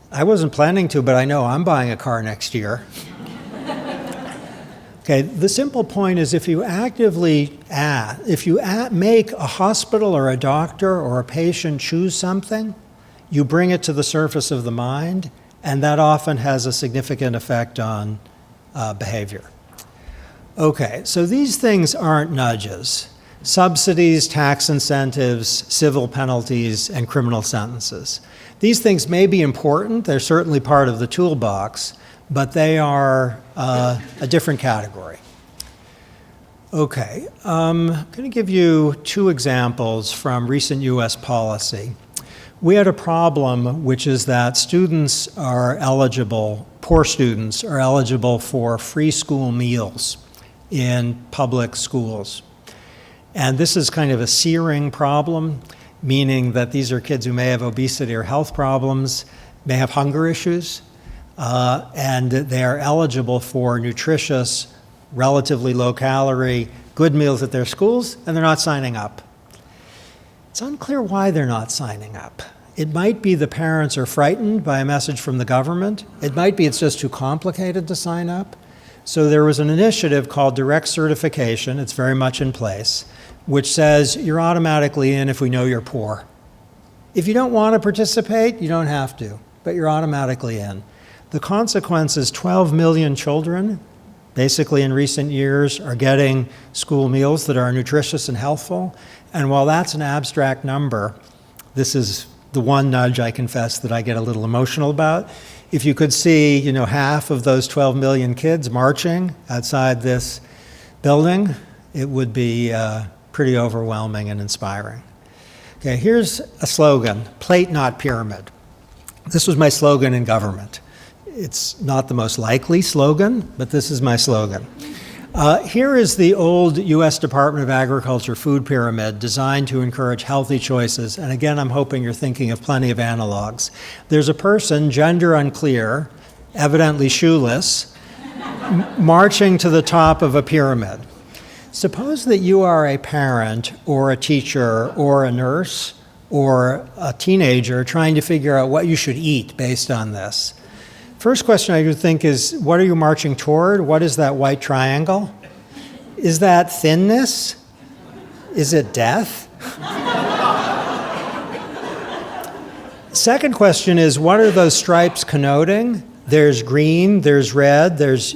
I wasn't planning to, but I know I'm buying a car next year. Okay, the simple point is if you actively make a hospital or a doctor or a patient choose something, you bring it to the surface of the mind, and that often has a significant effect on behavior. Okay, so these things aren't nudges. Subsidies, tax incentives, civil penalties, and criminal sentences. These things may be important, they're certainly part of the toolbox, but they are a different category. Okay, I'm going to give you two examples from recent US policy. We had a problem, which is that students are eligible, poor students are eligible for free school meals in public schools. And this is kind of a searing problem, meaning that these are kids who may have obesity or health problems, may have hunger issues, and they are eligible for nutritious, relatively low-calorie, good meals at their schools, and they're not signing up. It's unclear why they're not signing up. It might be the parents are frightened by a message from the government. It might be it's just too complicated to sign up. So there was an initiative called direct certification, it's very much in place, which says you're automatically in if we know you're poor. If you don't want to participate, you don't have to, but you're automatically in. The consequence is 12 million children, basically in recent years, are getting school meals that are nutritious and healthful. And while that's an abstract number, this is the one nudge I confess that I get a little emotional about. If you could see, half of those 12 million kids marching outside this building, it would be pretty overwhelming and inspiring. Okay, here's a slogan, plate, not pyramid. This was my slogan in government. It's not the most likely slogan, but this is my slogan. Here is the old US Department of Agriculture food pyramid designed to encourage healthy choices. And again, I'm hoping you're thinking of plenty of analogs. There's a person, gender unclear, evidently shoeless, marching to the top of a pyramid. Suppose that you are a parent or a teacher or a nurse or a teenager trying to figure out what you should eat based on this. First question I would think is, what are you marching toward? What is that white triangle? Is that thinness? Is it death? Second question is, what are those stripes connoting? There's green, there's reddish,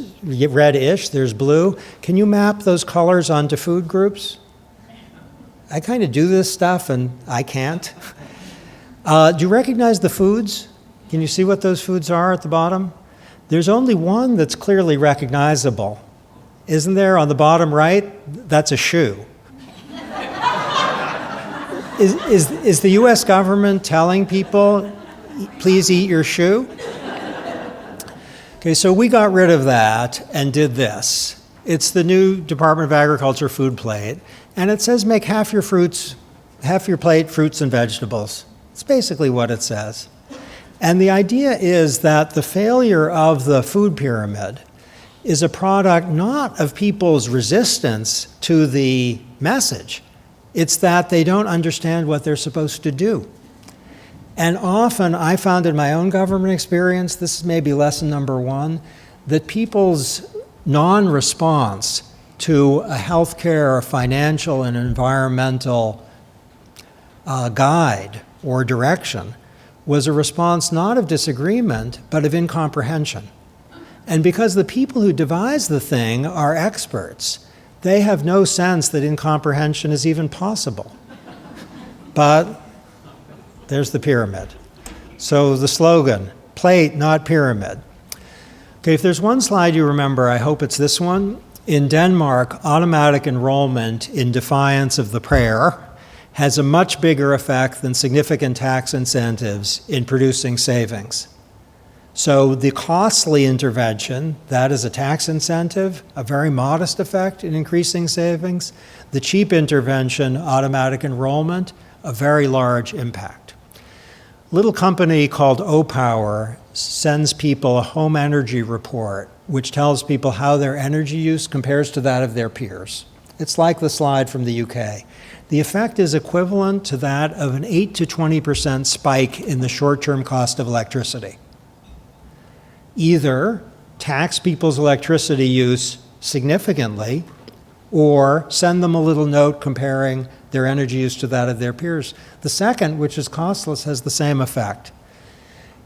there's blue. Can you map those colors onto food groups? I kind of do this stuff and I can't. Do you recognize the foods? Can you see what those foods are at the bottom? There's only one that's clearly recognizable. Isn't there on the bottom right? That's a shoe. Is the US government telling people, please eat your shoe? Okay, so we got rid of that and did this. It's the new Department of Agriculture food plate, and it says make half your plate fruits and vegetables. It's basically what it says. And the idea is that the failure of the food pyramid is a product not of people's resistance to the message. It's that they don't understand what they're supposed to do. And often I found in my own government experience, this is maybe lesson number one, that people's non-response to a healthcare, financial, and environmental guide or direction was a response not of disagreement, but of incomprehension. And because the people who devise the thing are experts, they have no sense that incomprehension is even possible. But there's the pyramid. So the slogan, plate, not pyramid. Okay, if there's one slide you remember, I hope it's this one. In Denmark, automatic enrollment in defiance of the prayer has a much bigger effect than significant tax incentives in producing savings. So the costly intervention, that is a tax incentive, a very modest effect in increasing savings. The cheap intervention, automatic enrollment, a very large impact. A little company called O-Power sends people a home energy report, which tells people how their energy use compares to that of their peers. It's like the slide from the UK. The effect is equivalent to that of an 8 to 20% spike in the short-term cost of electricity. Either tax people's electricity use significantly, or send them a little note comparing their energy use to that of their peers. The second, which is costless, has the same effect.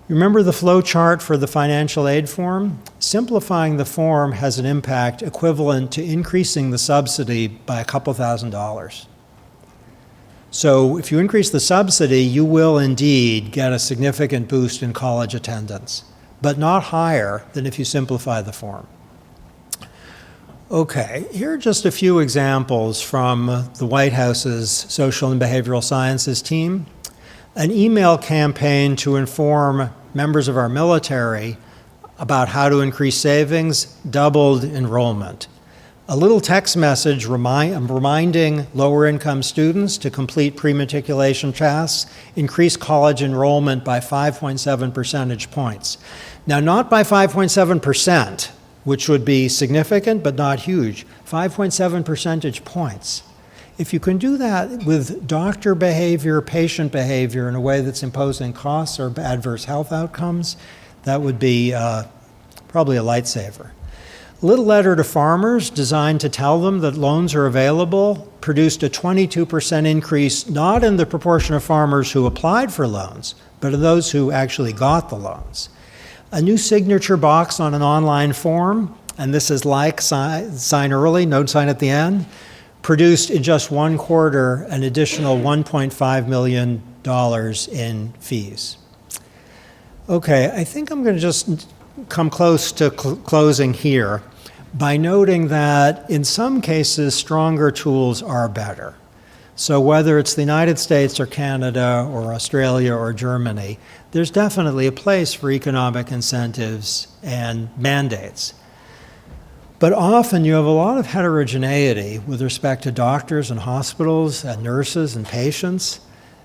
You remember the flow chart for the financial aid form? Simplifying the form has an impact equivalent to increasing the subsidy by a couple $1,000s. So if you increase the subsidy, you will indeed get a significant boost in college attendance, but not higher than if you simplify the form. Okay, here are just a few examples from the White House's Social and Behavioral Sciences team. An email campaign to inform members of our military about how to increase savings doubled enrollment. A little text message reminding lower-income students to complete pre-matriculation tasks increased college enrollment by 5.7 percentage points. Now, not by 5.7%, which would be significant but not huge, 5.7 percentage points. If you can do that with doctor behavior, patient behavior in a way that's imposing costs or adverse health outcomes, that would be probably a lifesaver. A little letter to farmers designed to tell them that loans are available produced a 22% increase, not in the proportion of farmers who applied for loans, but of those who actually got the loans. A new signature box on an online form, and this is like sign early, no sign at the end, produced in just 1 quarter an additional $1.5 million in fees. Okay, I think I'm going to just come close to closing here by noting that in some cases, stronger tools are better. So whether it's the United States or Canada or Australia or Germany, there's definitely a place for economic incentives and mandates. But often you have a lot of heterogeneity with respect to doctors and hospitals and nurses and patients.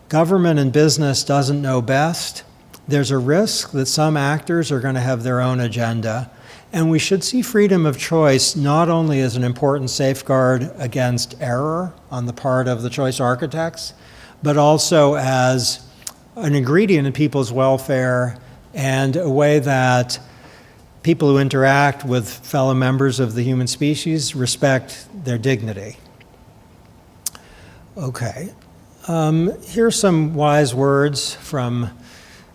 Government and business doesn't know best. There's a risk that some actors are going to have their own agenda. And we should see freedom of choice not only as an important safeguard against error on the part of the choice architects, but also as an ingredient in people's welfare and a way that people who interact with fellow members of the human species respect their dignity. Okay. Here's some wise words from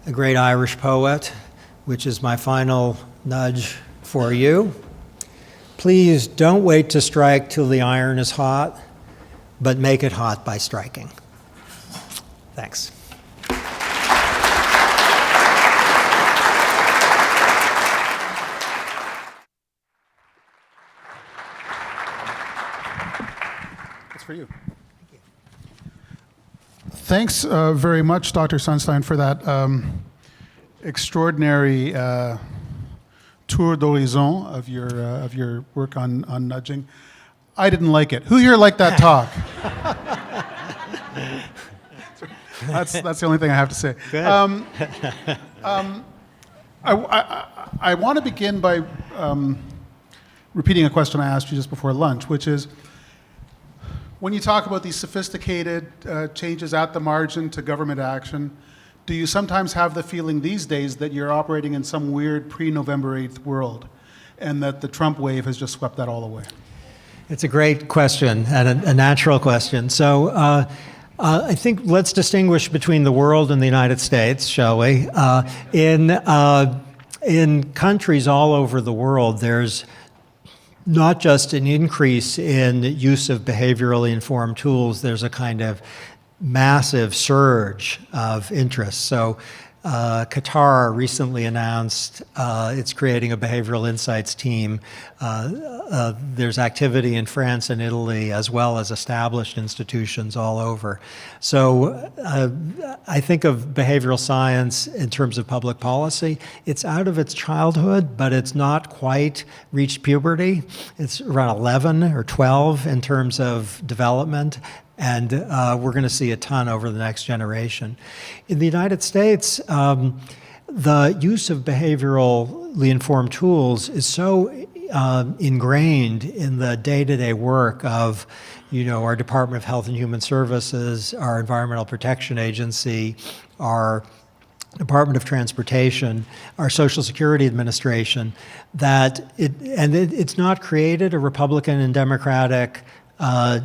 a great Irish poet, which is my final nudge for you. Please don't wait to strike till the iron is hot, but make it hot by striking. Thanks. That's for you. Thanks very much, Dr. Sunstein, for that extraordinary tour d'horizon of your work on nudging. I didn't like it. Who here liked that talk? That's the only thing I have to say. Good. I want to begin by repeating a question I asked you just before lunch, which is, when you talk about these sophisticated changes at the margin to government action, do you sometimes have the feeling these days that you're operating in some weird pre-November 8th world and that the Trump wave has just swept that all away? It's a great question and a natural question. So I think let's distinguish between the world and the United States, shall we? In countries all over the world, there's not just an increase in use of behaviorally informed tools, there's a kind of massive surge of interest. So Qatar recently announced it's creating a behavioral insights team. There's activity in France and Italy, as well as established institutions all over. So I think of behavioral science in terms of public policy. It's out of its childhood, but it's not quite reached puberty. It's around 11 or 12 in terms of development. And we're going to see a ton over the next generation. In the United States, the use of behaviorally informed tools is so ingrained in the day-to-day work of, our Department of Health and Human Services, our Environmental Protection Agency, our Department of Transportation, our Social Security Administration, that it's not created a Republican and Democratic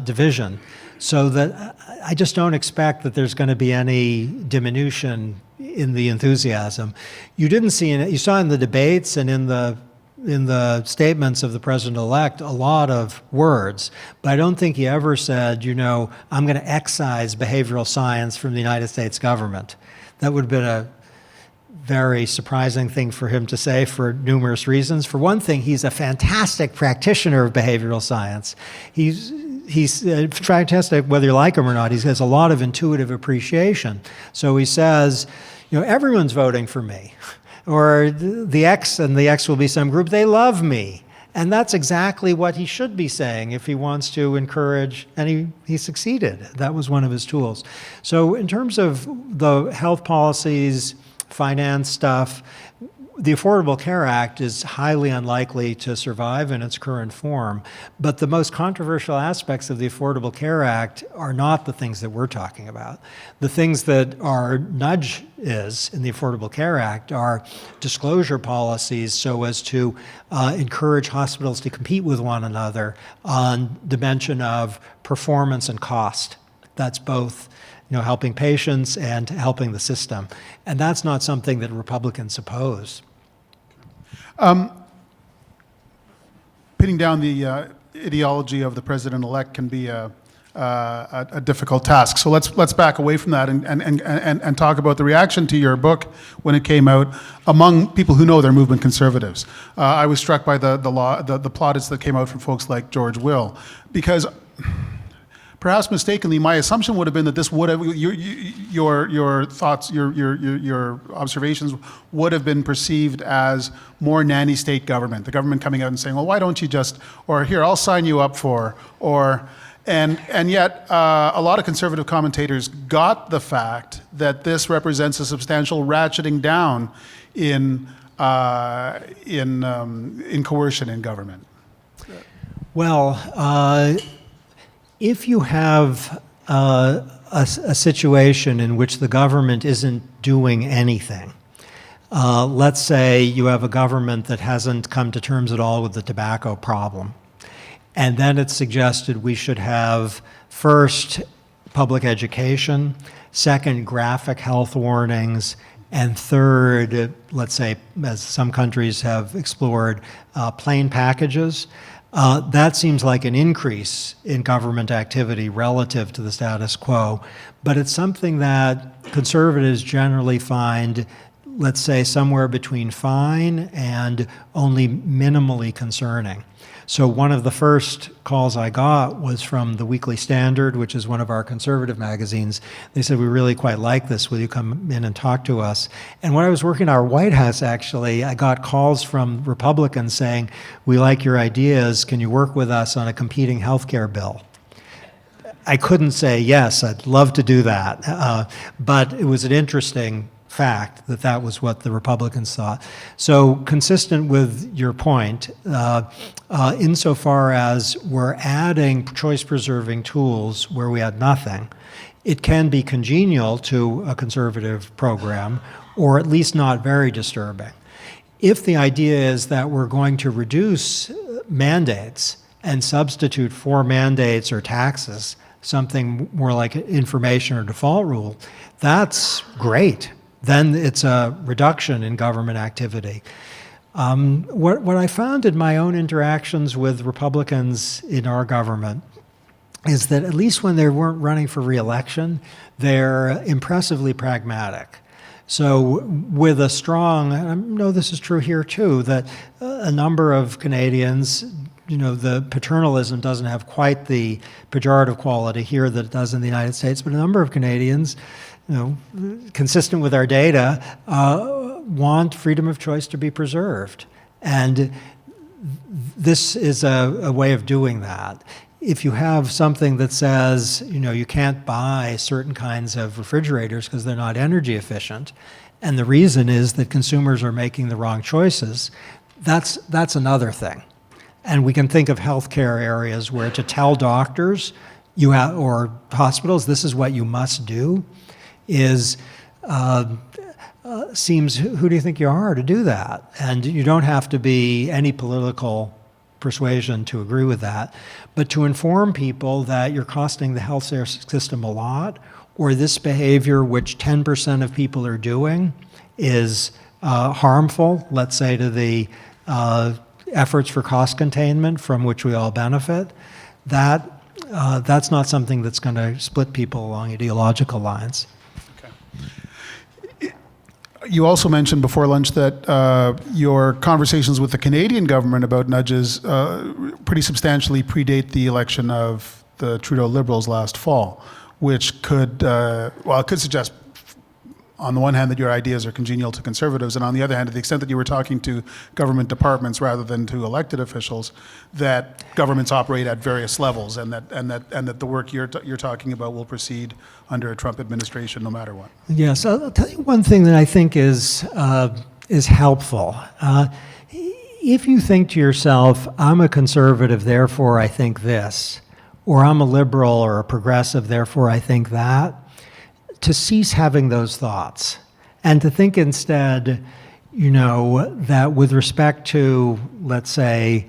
division. So that I just don't expect that there's going to be any diminution in the enthusiasm. You didn't see you saw in the debates and in the statements of the president-elect a lot of words, but I don't think he ever said, I'm going to excise behavioral science from the United States government. That would have been a very surprising thing for him to say for numerous reasons. For one thing, he's a fantastic practitioner of behavioral science. He's fantastic, whether you like him or not. He has a lot of intuitive appreciation. So he says, everyone's voting for me. Or the X and the X will be some group, they love me. And that's exactly what he should be saying if he wants to encourage, and he succeeded. That was one of his tools. So in terms of the health policies, finance stuff, the Affordable Care Act is highly unlikely to survive in its current form, but the most controversial aspects of the Affordable Care Act are not the things that we're talking about. The things that our nudge is in the Affordable Care Act are disclosure policies so as to encourage hospitals to compete with one another on dimension of performance and cost. That's both helping patients and helping the system. And that's not something that Republicans oppose. Pinning down the ideology of the president-elect can be a difficult task. So let's back away from that and talk about the reaction to your book when it came out among people who know their movement conservatives. I was struck by the plaudits that came out from folks like George Will, because perhaps mistakenly, my assumption would have been that this would have your thoughts, your observations would have been perceived as more nanny state government. The government coming out and saying, "Well, why don't you just?" Or "Here, I'll sign you up for." And yet, a lot of conservative commentators got the fact that this represents a substantial ratcheting down in coercion in government. Well. If you have a situation in which the government isn't doing anything, let's say you have a government that hasn't come to terms at all with the tobacco problem, and then it's suggested we should have first public education, second graphic health warnings, and third, let's say, as some countries have explored, plain packages. That seems like an increase in government activity relative to the status quo, but it's something that conservatives generally find, let's say, somewhere between fine and only minimally concerning. So one of the first calls I got was from the Weekly Standard, which is one of our conservative magazines. They said, "We really quite like this. Will you come in and talk to us?" And when I was working at our White House, actually, I got calls from Republicans saying, "We like your ideas. Can you work with us on a competing healthcare bill?" I couldn't say, yes, I'd love to do that. But it was an interesting fact that was what the Republicans thought. So consistent with your point, insofar as we're adding choice-preserving tools where we had nothing, it can be congenial to a conservative program, or at least not very disturbing. If the idea is that we're going to reduce mandates and substitute for mandates or taxes something more like information or default rule, that's great. Then it's a reduction in government activity. What I found in my own interactions with Republicans in our government is that at least when they weren't running for re-election, they're impressively pragmatic. So with a strong, and I know this is true here too, that a number of Canadians, the paternalism doesn't have quite the pejorative quality here that it does in the United States, but a number of Canadians, consistent with our data, want freedom of choice to be preserved. And this is a way of doing that. If you have something that says, you can't buy certain kinds of refrigerators because they're not energy efficient, and the reason is that consumers are making the wrong choices, that's another thing. And we can think of healthcare areas where to tell doctors or hospitals, this is what you must do, is seems, who do you think you are to do that? And you don't have to be any political persuasion to agree with that, but to inform people that you're costing the health system a lot, or this behavior, which 10% of people are doing, is harmful, let's say, to the efforts for cost containment from which we all benefit, that's not something that's going to split people along ideological lines. You also mentioned before lunch that your conversations with the Canadian government about nudges pretty substantially predate the election of the Trudeau Liberals last fall, which could, it could suggest, on the one hand, that your ideas are congenial to Conservatives, and on the other hand, to the extent that you were talking to government departments rather than to elected officials, that governments operate at various levels, and that the work you're talking about will proceed under a Trump administration, no matter what. Yes, I'll tell you one thing that I think is helpful. If you think to yourself, I'm a conservative, therefore I think this, or I'm a liberal or a progressive, therefore I think that, to cease having those thoughts and to think instead, that with respect to, let's say,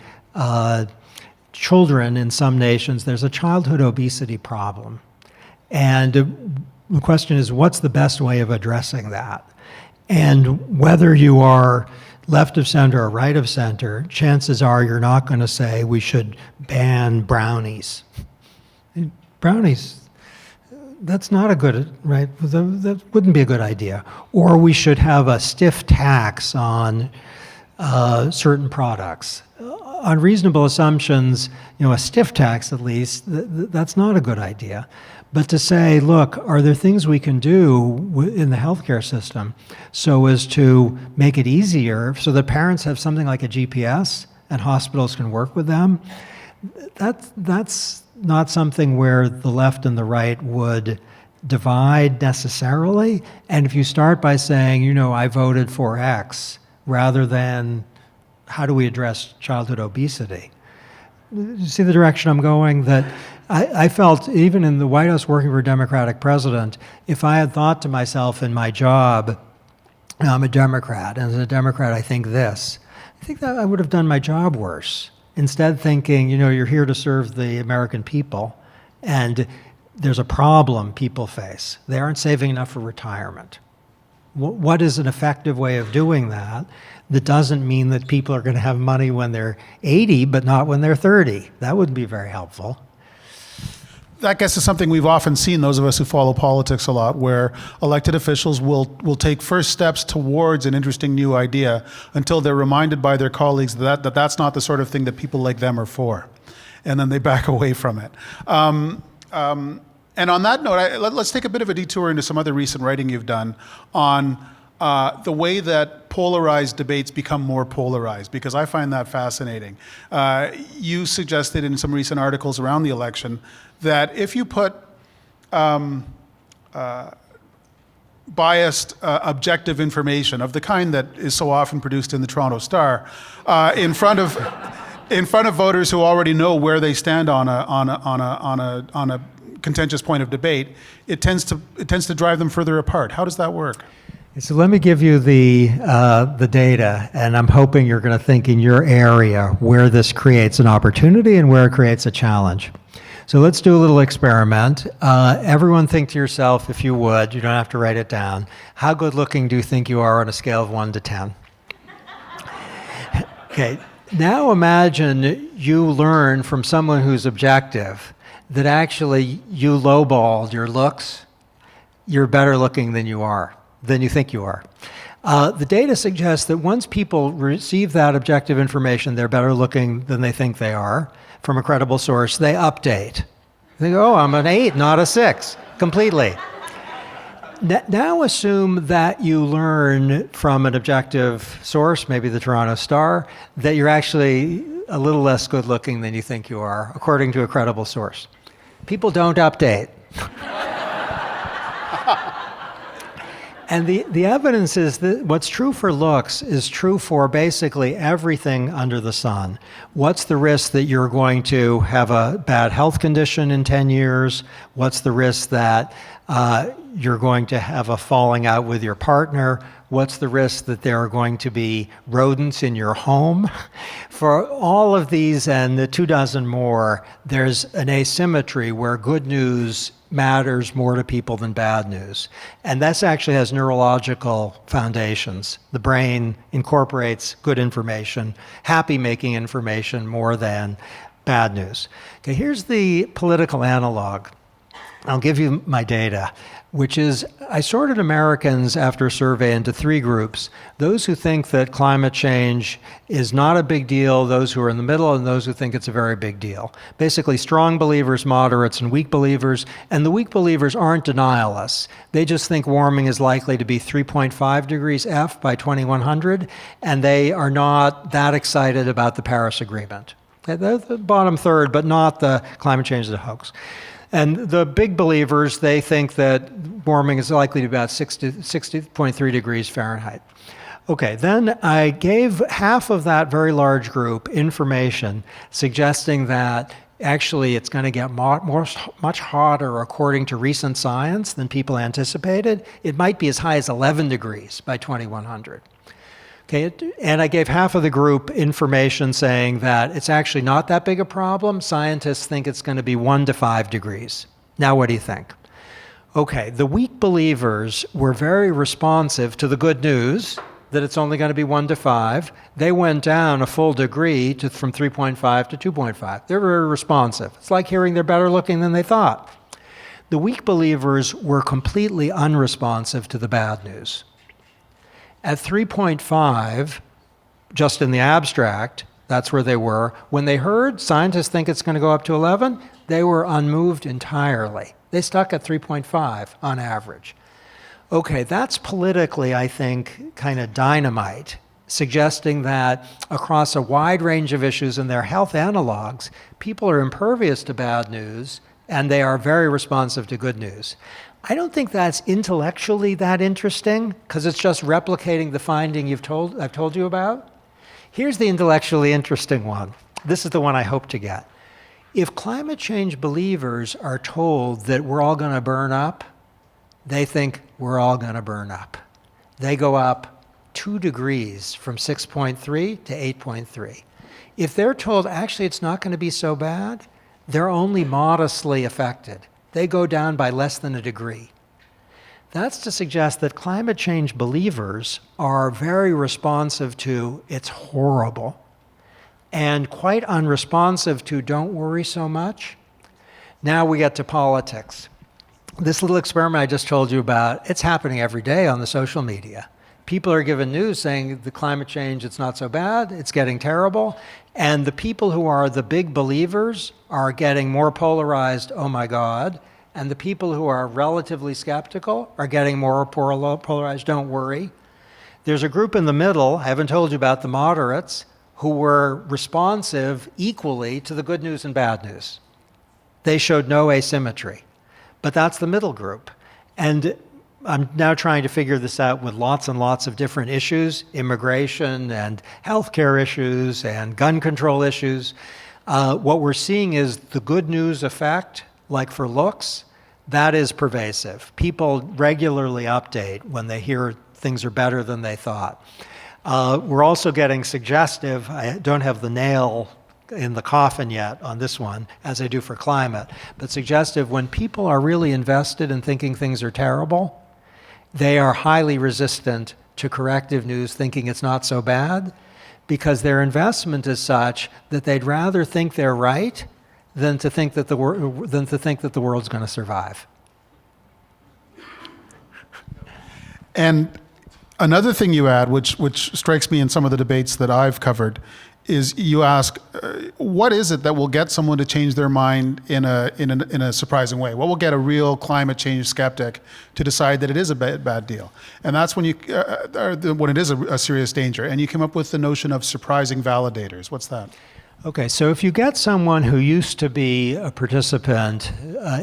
children in some nations, there's a childhood obesity problem. And the question is, what's the best way of addressing that? And whether you are left of center or right of center, chances are you're not going to say we should ban brownies. Brownies, that's not a good, right? That wouldn't be a good idea. Or we should have a stiff tax on certain products. On reasonable assumptions, a stiff tax at least, that's not a good idea. But to say, look, are there things we can do in the healthcare system so as to make it easier so that parents have something like a GPS and hospitals can work with them? That's not something where the left and the right would divide necessarily. And if you start by saying, I voted for X, rather than how do we address childhood obesity? You see the direction I'm going? That I felt, even in the White House working for a Democratic president, if I had thought to myself in my job, I'm a Democrat, and as a Democrat I think this, I think that I would have done my job worse. Instead thinking, you're here to serve the American people, and there's a problem people face. They aren't saving enough for retirement. What is an effective way of doing that that doesn't mean that people are going to have money when they're 80, but not when they're 30? That wouldn't be very helpful. That gets to something we've often seen, those of us who follow politics a lot, where elected officials will take first steps towards an interesting new idea until they're reminded by their colleagues that that's not the sort of thing that people like them are for. And then they back away from it. And on that note, let's take a bit of a detour into some other recent writing you've done on the way that polarized debates become more polarized, because I find that fascinating. You suggested in some recent articles around the election that if you put biased, objective information of the kind that is so often produced in the Toronto Star in front of voters who already know where they stand on a contentious point of debate, it tends to drive them further apart. How does that work? So let me give you the data, and I'm hoping you're going to think in your area where this creates an opportunity and where it creates a challenge. So let's do a little experiment. Everyone think to yourself, if you would, you don't have to write it down, how good looking do you think you are on a scale of 1 to 10? Okay, now imagine you learn from someone who's objective that actually you lowballed your looks. You're better looking than you think you are. The data suggests that once people receive that objective information, they're better looking than they think they are, from a credible source, they update. They go, I'm an 8, not a 6, completely. Now assume that you learn from an objective source, maybe the Toronto Star, that you're actually a little less good looking than you think you are, according to a credible source. People don't update. And the evidence is that what's true for looks is true for basically everything under the sun. What's the risk that you're going to have a bad health condition in 10 years? What's the risk that you're going to have a falling out with your partner? What's the risk that there are going to be rodents in your home? For all of these and the 24 more, there's an asymmetry where good news matters more to people than bad news. And this actually has neurological foundations. The brain incorporates good information, happy-making information more than bad news. Okay, here's the political analog. I'll give you my data, which is I sorted Americans after a survey into 3 groups. Those who think that climate change is not a big deal, those who are in the middle, and those who think it's a very big deal. Basically, strong believers, moderates, and weak believers. And the weak believers aren't denialists. They just think warming is likely to be 3.5 degrees F by 2100, and they are not that excited about the Paris Agreement. Okay, they're the bottom third, but not the climate change is a hoax. And the big believers, they think that warming is likely to be about 60.3 degrees Fahrenheit. Okay, then I gave half of that very large group information suggesting that actually it's going to get much hotter according to recent science than people anticipated. It might be as high as 11 degrees by 2100. Okay, and I gave half of the group information saying that it's actually not that big a problem. Scientists think it's going to be 1 to 5 degrees. Now what do you think? Okay, the weak believers were very responsive to the good news that it's only going to be 1 to 5. They went down a full degree from 3.5 to 2.5. They're very responsive. It's like hearing they're better looking than they thought. The weak believers were completely unresponsive to the bad news. At 3.5, just in the abstract, that's where they were. When they heard scientists think it's going to go up to 11, they were unmoved entirely. They stuck at 3.5 on average. Okay, that's politically, I think, kind of dynamite, suggesting that across a wide range of issues in their health analogs, people are impervious to bad news, and they are very responsive to good news. I don't think that's intellectually that interesting, because it's just replicating the finding I've told you about. Here's the intellectually interesting one. This is the one I hope to get. If climate change believers are told that we're all going to burn up, they think we're all going to burn up. They go up 2 degrees from 6.3 to 8.3. If they're told, actually, it's not going to be so bad, they're only modestly affected. They go down by less than a degree. That's to suggest that climate change believers are very responsive to it's horrible and quite unresponsive to don't worry so much. Now we get to politics. This little experiment I just told you about, it's happening every day on the social media. People are given news saying the climate change, it's not so bad, it's getting terrible. And the people who are the big believers are getting more polarized, oh my God. And the people who are relatively skeptical are getting more polarized, don't worry. There's a group in the middle, I haven't told you about the moderates, who were responsive equally to the good news and bad news. They showed no asymmetry. But that's the middle group. And I'm now trying to figure this out with lots and lots of different issues, immigration and healthcare issues and gun control issues. What we're seeing is the good news effect, like for looks, that is pervasive. People regularly update when they hear things are better than they thought. We're also getting suggestive, I don't have the nail in the coffin yet on this one, as I do for climate, but suggestive when people are really invested in thinking things are terrible, they are highly resistant to corrective news, thinking it's not so bad, because their investment is such that they'd rather think they're right than to think that the world's going to survive. And another thing you add, which strikes me in some of the debates that I've covered, is you ask, what is it that will get someone to change their mind in a surprising way? What will get a real climate change skeptic to decide that it is a bad deal? And that's when when it is a serious danger. And you came up with the notion of surprising validators. What's that? Okay, so if you get someone who used to be a participant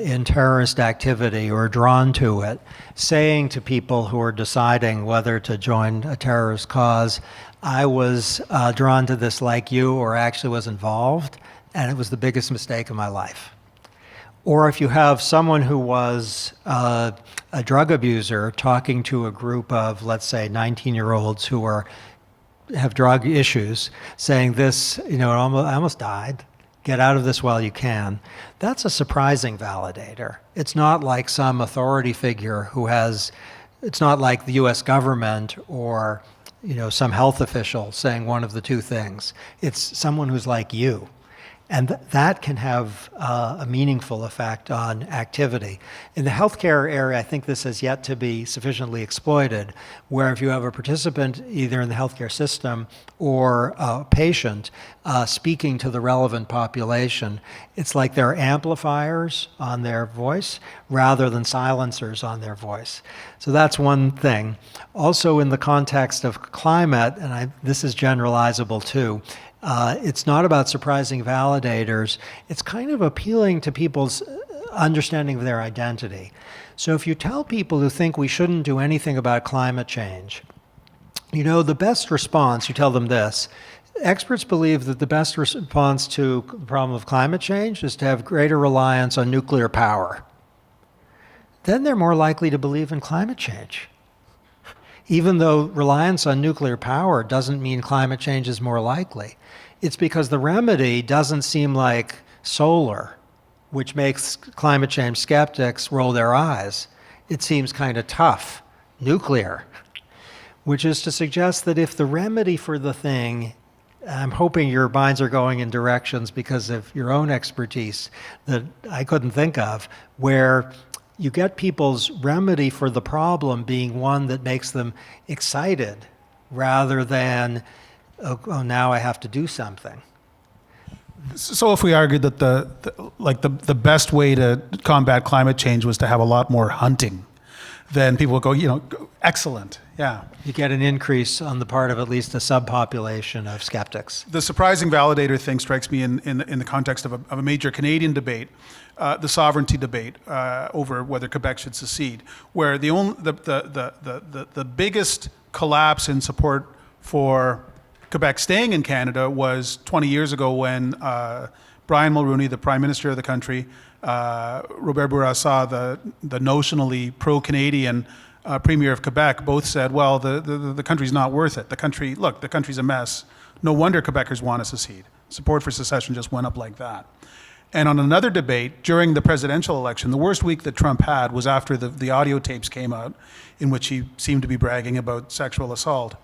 in terrorist activity or drawn to it, saying to people who are deciding whether to join a terrorist cause, I was drawn to this like you, or actually was involved, and it was the biggest mistake of my life. Or if you have someone who was a drug abuser talking to a group of, let's say, 19-year-olds who have drug issues, saying this, I almost died, get out of this while you can, that's a surprising validator. It's not like some authority figure it's not like the US government or some health official saying one of the two things. It's someone who's like you. And that can have a meaningful effect on activity. In the healthcare area, I think this has yet to be sufficiently exploited, where if you have a participant either in the healthcare system or a patient speaking to the relevant population, it's like they're amplifiers on their voice rather than silencers on their voice. So that's one thing. Also in the context of climate, and this is generalizable too, it's not about surprising validators. It's kind of appealing to people's understanding of their identity. So if you tell people who think we shouldn't do anything about climate change, the best response, you tell them this, experts believe that the best response to the problem of climate change is to have greater reliance on nuclear power. Then they're more likely to believe in climate change. Even though reliance on nuclear power doesn't mean climate change is more likely. It's because the remedy doesn't seem like solar, which makes climate change skeptics roll their eyes. It seems kind of tough. Nuclear, which is to suggest that if the remedy for the thing, I'm hoping your minds are going in directions because of your own expertise that I couldn't think of, where you get people's remedy for the problem being one that makes them excited rather than, oh now I have to do something. So if we argued that the best way to combat climate change was to have a lot more hunting, then people would go, excellent, yeah. You get an increase on the part of at least a subpopulation of skeptics. The surprising validator thing strikes me in the context of a major Canadian debate, the sovereignty debate over whether Quebec should secede, where the biggest collapse in support for Quebec staying in Canada was 20 years ago when Brian Mulroney, the Prime Minister of the country, Robert Bourassa, the notionally pro-Canadian Premier of Quebec, both said, well, the country's not worth it. The country's a mess. No wonder Quebecers want to secede. Support for secession just went up like that. And on another debate, during the presidential election, the worst week that Trump had was after the audio tapes came out in which he seemed to be bragging about sexual assault.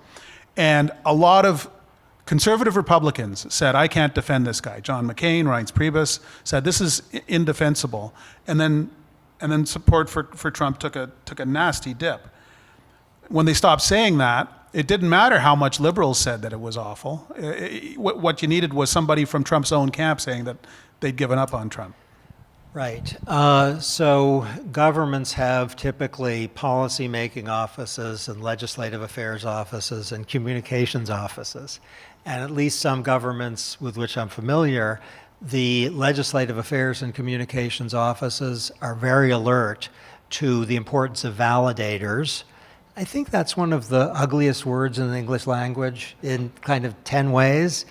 And a lot of conservative Republicans said, I can't defend this guy. John McCain, Reince Priebus said, this is indefensible. And then support for Trump took a nasty dip. When they stopped saying that, it didn't matter how much liberals said that it was awful. What you needed was somebody from Trump's own camp saying that they'd given up on Trump. Right. So governments have typically policy-making offices and legislative affairs offices and communications offices. And at least some governments with which I'm familiar, the legislative affairs and communications offices are very alert to the importance of validators. I think that's one of the ugliest words in the English language in kind of 10 ways.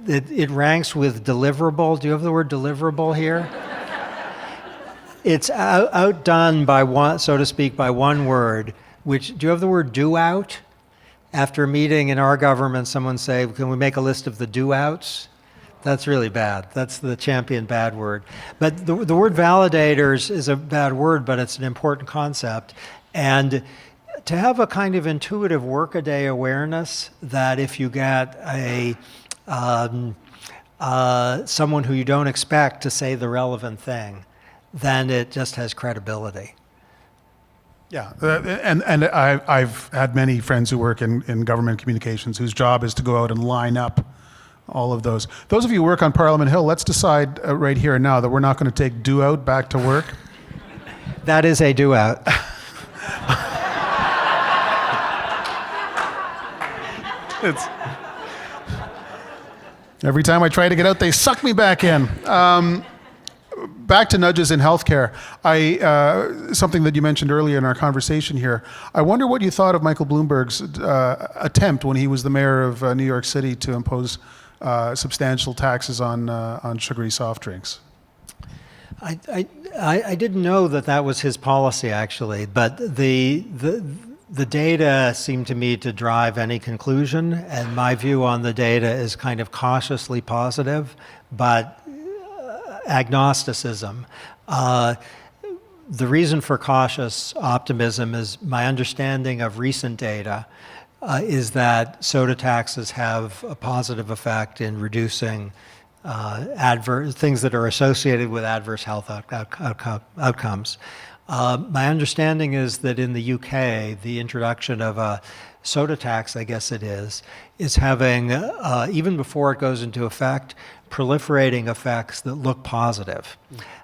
It ranks with deliverable. Do you have the word deliverable here? It's outdone by one, so to speak, by one word, which, do you have the word do out? After a meeting in our government, someone say, can we make a list of the do outs? That's really bad. That's the champion bad word. But the word validators is a bad word, but it's an important concept. And to have a kind of intuitive workaday awareness that if you get someone who you don't expect to say the relevant thing, then it just has credibility. Yeah, and I've had many friends who work in government communications whose job is to go out and line up all of those. Those of you who work on Parliament Hill, let's decide right here and now that we're not going to take do out back to work. That is a do out. Every time I try to get out, they suck me back in. Back to nudges in healthcare. Something that you mentioned earlier in our conversation here. I wonder what you thought of Michael Bloomberg's attempt when he was the mayor of New York City to impose substantial taxes on sugary soft drinks. I didn't know that was his policy, actually, but the data seemed to me to drive any conclusion, and my view on the data is kind of cautiously positive, but agnosticism. The reason for cautious optimism is my understanding of recent data is that soda taxes have a positive effect in reducing things that are associated with adverse health outcomes. My understanding is that in the UK, the introduction of a soda tax, I guess it is having, even before it goes into effect, proliferating effects that look positive.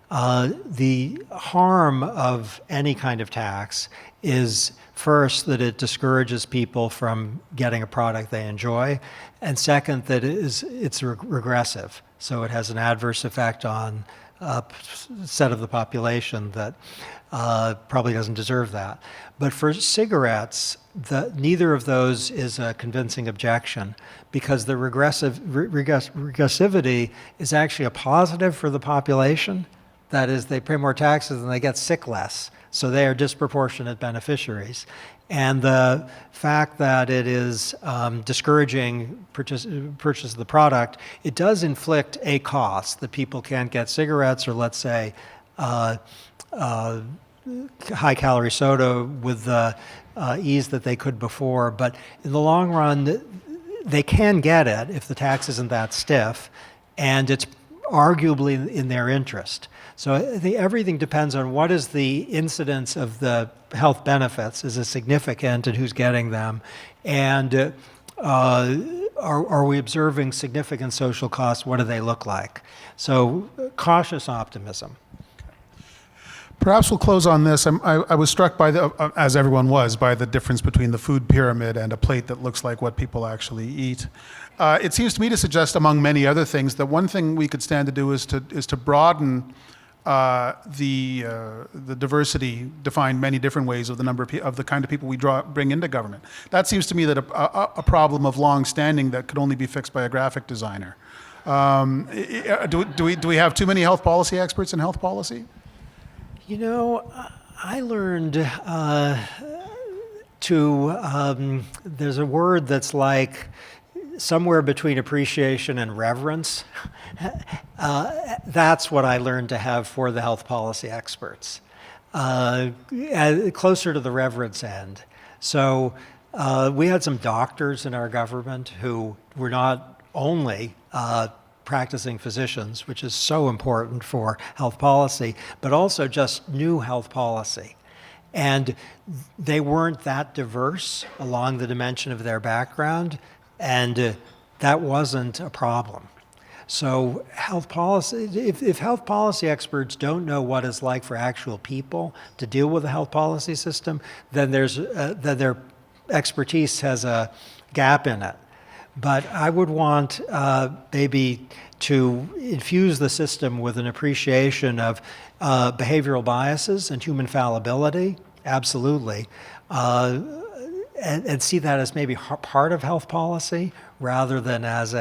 The harm of any kind of tax is, first, that it discourages people from getting a product they enjoy, and second, that it's regressive. So it has an adverse effect on a set of the population that probably doesn't deserve that. But for cigarettes, neither of those is a convincing objection, because the regressivity is actually a positive for the population. That is, they pay more taxes and they get sick less. So they are disproportionate beneficiaries. And the fact that it is discouraging purchase of the product, it does inflict a cost that people can't get cigarettes or, let's say, high-calorie soda with the ease that they could before. But in the long run, they can get it if the tax isn't that stiff, and it's arguably in their interest. So I think everything depends on what is the incidence of the health benefits. Is it significant, and who's getting them? And are we observing significant social costs? What do they look like? So cautious optimism. Perhaps we'll close on this. I was struck by, as everyone was, by the difference between the food pyramid and a plate that looks like what people actually eat. It seems to me to suggest, among many other things, that one thing we could stand to do is to broaden the diversity, defined many different ways, of the number of the kind of people we bring into government. That seems to me that a problem of long standing that could only be fixed by a graphic designer. Do we have too many health policy experts in health policy? You know, I learned there's a word that's like somewhere between appreciation and reverence. That's what I learned to have for the health policy experts, closer to the reverence end. So we had some doctors in our government who were not only practicing physicians, which is so important for health policy, but also just new health policy. And they weren't that diverse along the dimension of their background, and that wasn't a problem. So health policy, if health policy experts don't know what it's like for actual people to deal with the health policy system, then their expertise has a gap in it. But I would want maybe to infuse the system with an appreciation of behavioral biases and human fallibility, absolutely, and see that as maybe part of health policy rather than as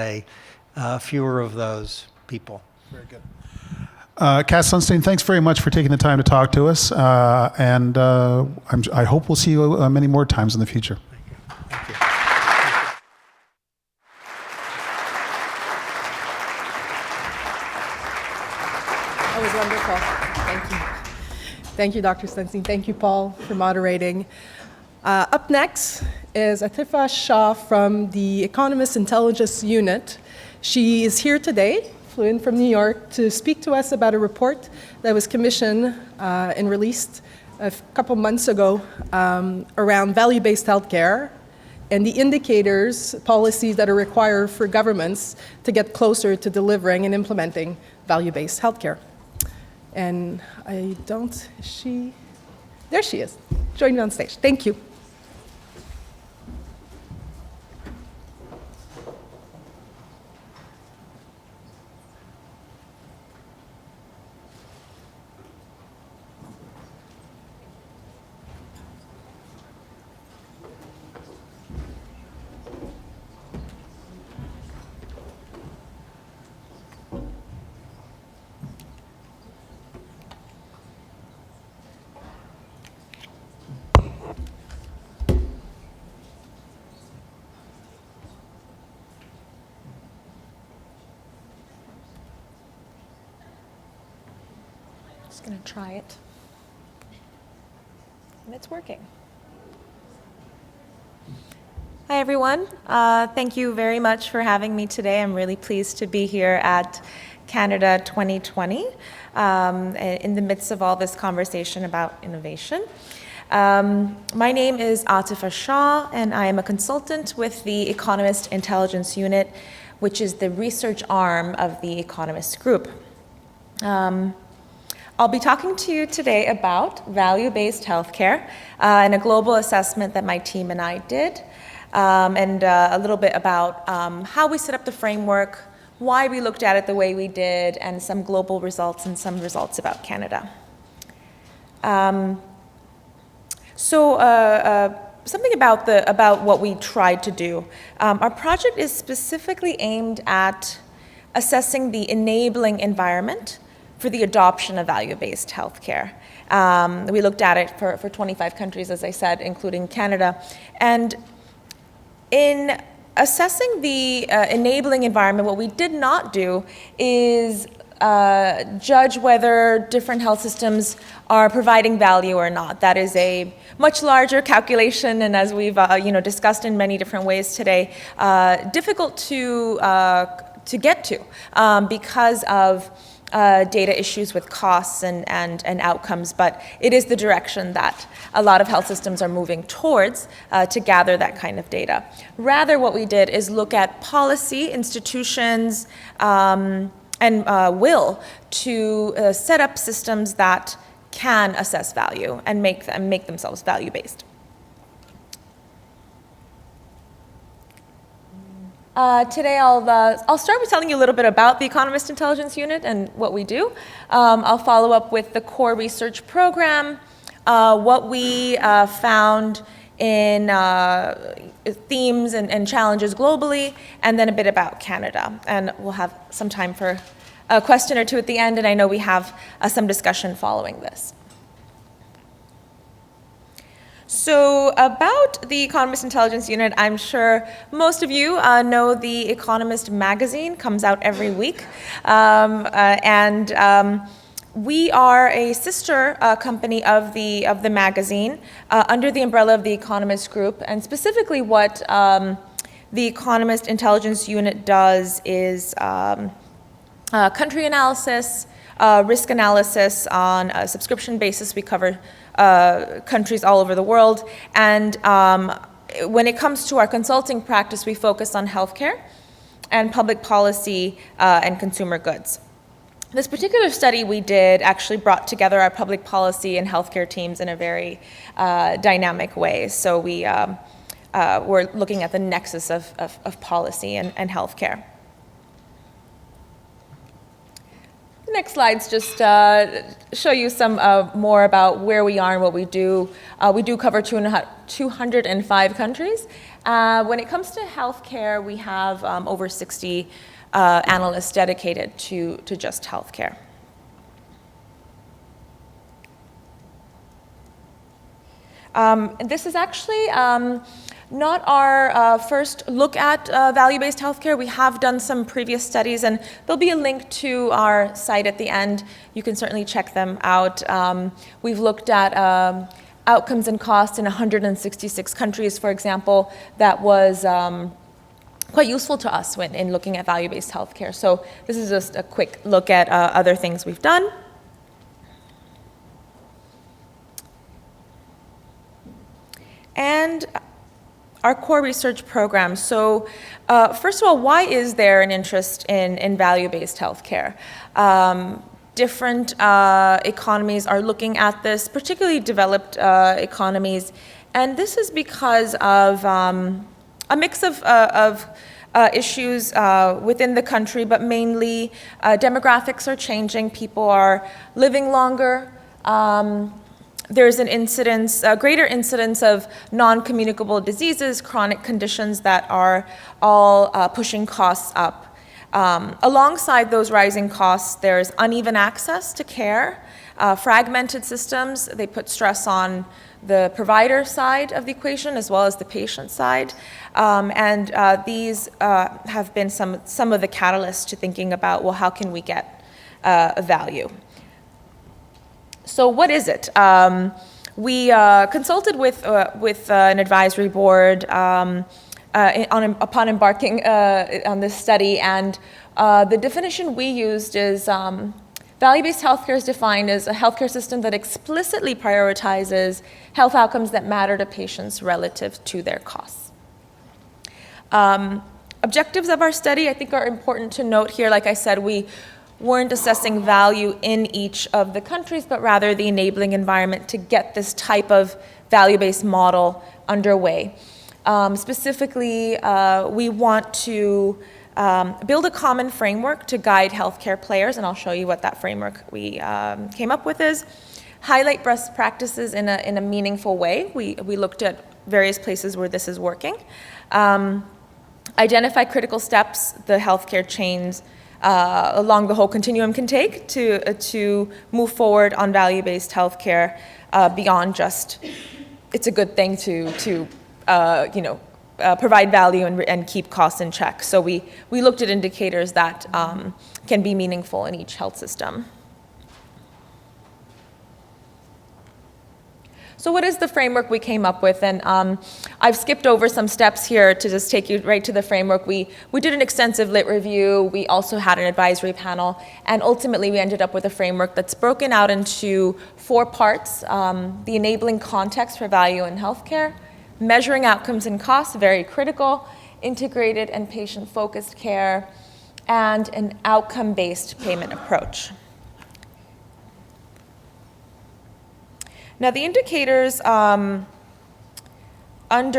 fewer of those people. Very good. Cass Sunstein, thanks very much for taking the time to talk to us, and I hope we'll see you many more times in the future. Thank you. That was wonderful. Thank you. Thank you, Dr. Sunstein. Thank you, Paul, for moderating. Up next is Atifa Shah from the Economist Intelligence Unit. She is here today, flew in from New York, to speak to us about a report that was commissioned and released a couple months ago around value-based healthcare and the indicators, policies that are required for governments to get closer to delivering and implementing value-based healthcare. And there she is, joining me on stage. Thank you. Just going to try it. And it's working. Hi, everyone. Thank you very much for having me today. I'm really pleased to be here at Canada 2020 in the midst of all this conversation about innovation. My name is Advisers Shah, and I am a consultant with the Economist Intelligence Unit, which is the research arm of the Economist Group. I'll be talking to you today about value-based healthcare and a global assessment that my team and I did, and a little bit about how we set up the framework, why we looked at it the way we did, and some global results and some results about Canada. Something about what we tried to do. Our project is specifically aimed at assessing the enabling environment for the adoption of value-based healthcare. We looked at it for 25 countries, as I said, including Canada. And in assessing the enabling environment, what we did not do is judge whether different health systems are providing value or not. That is a much larger calculation, and as we've discussed in many different ways today, difficult to get to because of data issues with costs and outcomes, but it is the direction that a lot of health systems are moving towards to gather that kind of data. Rather, what we did is look at policy, institutions, and will to set up systems that can assess value and make themselves value-based. Today I'll start with telling you a little bit about the Economist Intelligence Unit and what we do. I'll follow up with the core research program, what we found in themes and challenges globally, and then a bit about Canada. And we'll have some time for a question or two at the end, and I know we have some discussion following this. So about the Economist Intelligence Unit, I'm sure most of you know the Economist magazine comes out every week. We are a sister company of the magazine under the umbrella of the Economist Group. And specifically what the Economist Intelligence Unit does is country analysis, risk analysis on a subscription basis. We cover countries all over the world. And when it comes to our consulting practice, we focus on healthcare and public policy and consumer goods. This particular study we did actually brought together our public policy and healthcare teams in a very dynamic way. So we're looking at the nexus of policy and healthcare. The next slides just show you some more about where we are and what we do. We do cover 205 countries. When it comes to healthcare, we have over 60 analysts dedicated to just healthcare. This is actually not our first look at value-based healthcare. We have done some previous studies, and there'll be a link to our site at the end. You can certainly check them out. We've looked at outcomes and costs in 166 countries, for example. That was quite useful to us in looking at value-based healthcare. So this is just a quick look at other things we've done. And our core research program. So first of all, why is there an interest in value-based healthcare? Different economies are looking at this, particularly developed economies. And this is because of a mix of issues within the country, but mainly demographics are changing. People are living longer. There's a greater incidence of non-communicable diseases, chronic conditions that are all pushing costs up. Alongside those rising costs, there's uneven access to care, fragmented systems. They put stress on the provider side of the equation as well as the patient side. These have been some of the catalysts to thinking about, well, how can we get value? So what is it? We consulted with an advisory board upon embarking on this study, and the definition we used is value-based healthcare is defined as a healthcare system that explicitly prioritizes health outcomes that matter to patients relative to their costs. Objectives of our study, I think, are important to note here. Like I said, we weren't assessing value in each of the countries, but rather the enabling environment to get this type of value-based model underway. Specifically, we want to build a common framework to guide healthcare players, and I'll show you what that framework we came up with is. Highlight best practices in a meaningful way. We looked at various places where this is working. Identify critical steps the healthcare chains along the whole continuum can take to move forward on value-based healthcare beyond just it's a good thing to provide value and keep costs in check. So we looked at indicators that can be meaningful in each health system. So what is the framework we came up with? And I've skipped over some steps here to just take you right to the framework. We did an extensive lit review. We also had an advisory panel. And ultimately, we ended up with a framework that's broken out into 4 parts. The enabling context for value in healthcare, measuring outcomes and costs, very critical, integrated and patient-focused care, and an outcome-based payment approach. Now, the indicators under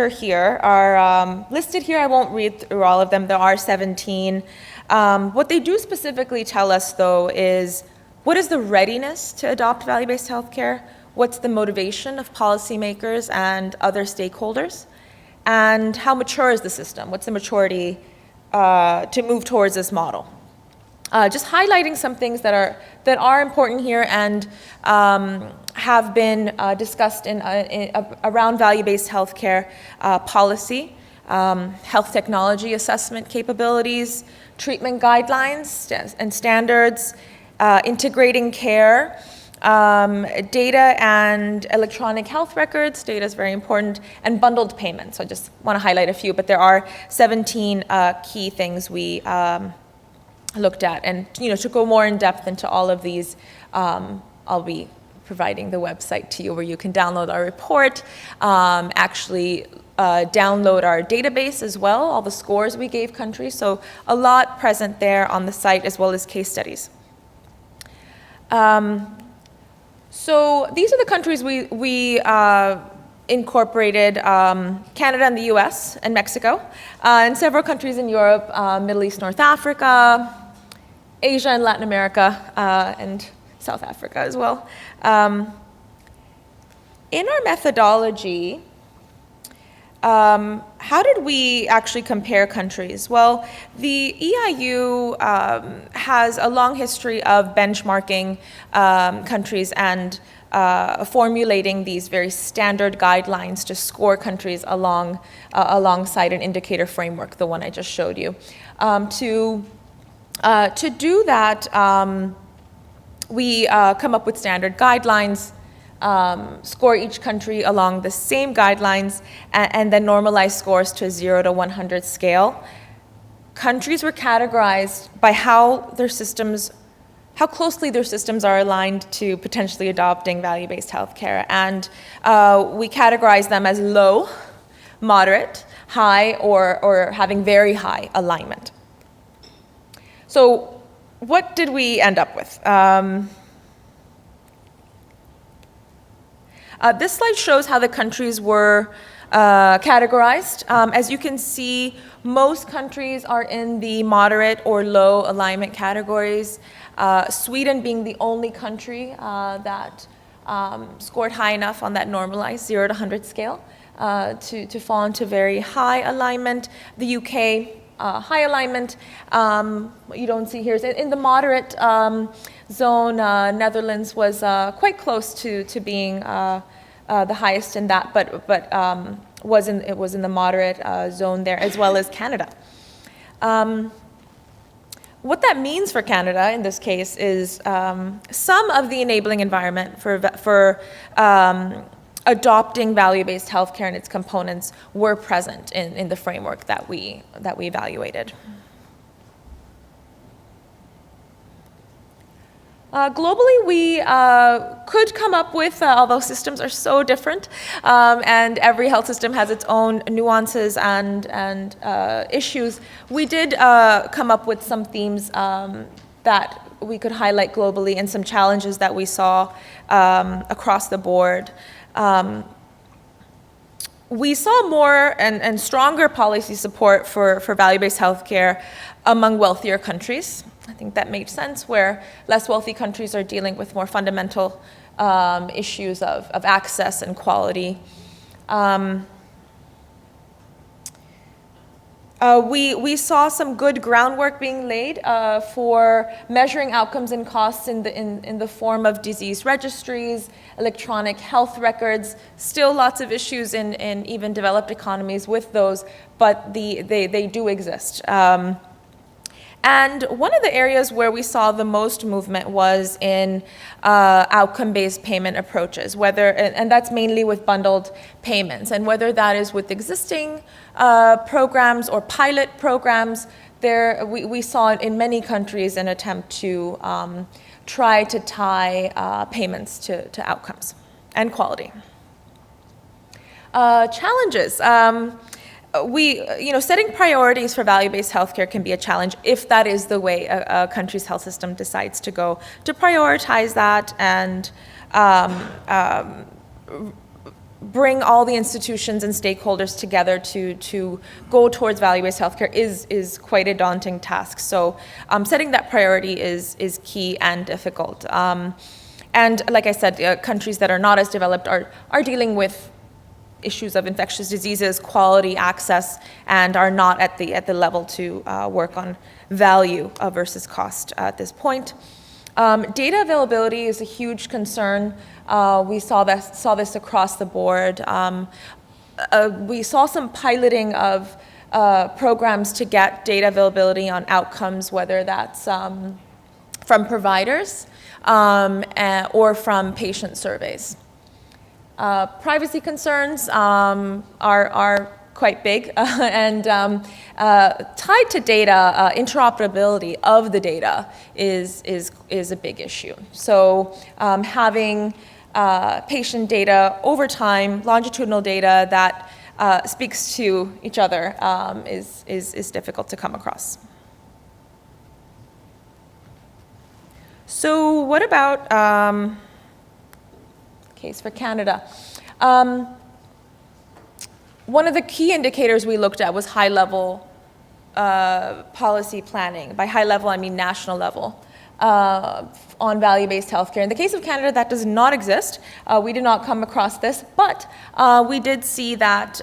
here are listed here. I won't read through all of them. There are 17. What they do specifically tell us, though, is what is the readiness to adopt value-based healthcare? What's the motivation of policymakers and other stakeholders? And how mature is the system? What's the maturity to move towards this model? Just highlighting some things that are important here and have been discussed around value-based healthcare policy, health technology assessment capabilities, treatment guidelines and standards, integrating care, data and electronic health records. Data is very important, and bundled payments. So I just want to highlight a few, but there are 17 key things we looked at. And to go more in depth into all of these, I'll be providing the website to you where you can download our report, actually download our database as well, all the scores we gave countries. So a lot present there on the site, as well as case studies. So these are the countries we incorporated: Canada and the US and Mexico, and several countries in Europe, Middle East, North Africa, Asia and Latin America, and South Africa as well. In our methodology, how did we actually compare countries? Well, the EIU has a long history of benchmarking countries and formulating these very standard guidelines to score countries alongside an indicator framework, the one I just showed you. To do that, we come up with standard guidelines, score each country along the same guidelines, and then normalize scores to a 0 to 100 scale. Countries were categorized by how closely their systems are aligned to potentially adopting value-based healthcare. And we categorize them as low, moderate, high, or having very high alignment. So what did we end up with? This slide shows how the countries were categorized. As you can see, most countries are in the moderate or low alignment categories. Sweden being the only country that scored high enough on that normalized 0 to 100 scale to fall into very high alignment. The UK, high alignment. What you don't see here is in the moderate zone. Netherlands was quite close to being the highest in that, but it was in the moderate zone there, as well as Canada. What that means for Canada in this case is some of the enabling environment for adopting value-based healthcare and its components were present in the framework that we evaluated. Globally, we could come up with, although systems are so different, and every health system has its own nuances and issues, we did come up with some themes that we could highlight globally and some challenges that we saw across the board. We saw more and stronger policy support for value-based healthcare among wealthier countries. I think that made sense, where less wealthy countries are dealing with more fundamental issues of access and quality. We saw some good groundwork being laid for measuring outcomes and costs in the form of disease registries, electronic health records. Still lots of issues in even developed economies with those, but they do exist. And one of the areas where we saw the most movement was in outcome-based payment approaches, and that's mainly with bundled payments, and whether that is with existing programs or pilot programs. We saw in many countries an attempt to try to tie payments to outcomes and quality. Challenges. Setting priorities for value-based healthcare can be a challenge if that is the way a country's health system decides to go. To prioritize that and bring all the institutions and stakeholders together to go towards value-based healthcare is quite a daunting task. So setting that priority is key and difficult. And like I said, countries that are not as developed are dealing with issues of infectious diseases, quality, access, and are not at the level to work on value versus cost at this point. Data availability is a huge concern. We saw this across the board. We saw some piloting of programs to get data availability on outcomes, whether that's from providers or from patient surveys. Privacy concerns are quite big and tied to data. Interoperability of the data is a big issue. So having patient data over time, longitudinal data that speaks to each other is difficult to come across. So what about case for Canada? One of the key indicators we looked at was high-level policy planning. By high level, I mean national level, on value-based healthcare. In the case of Canada, that does not exist. We did not come across this, but we did see that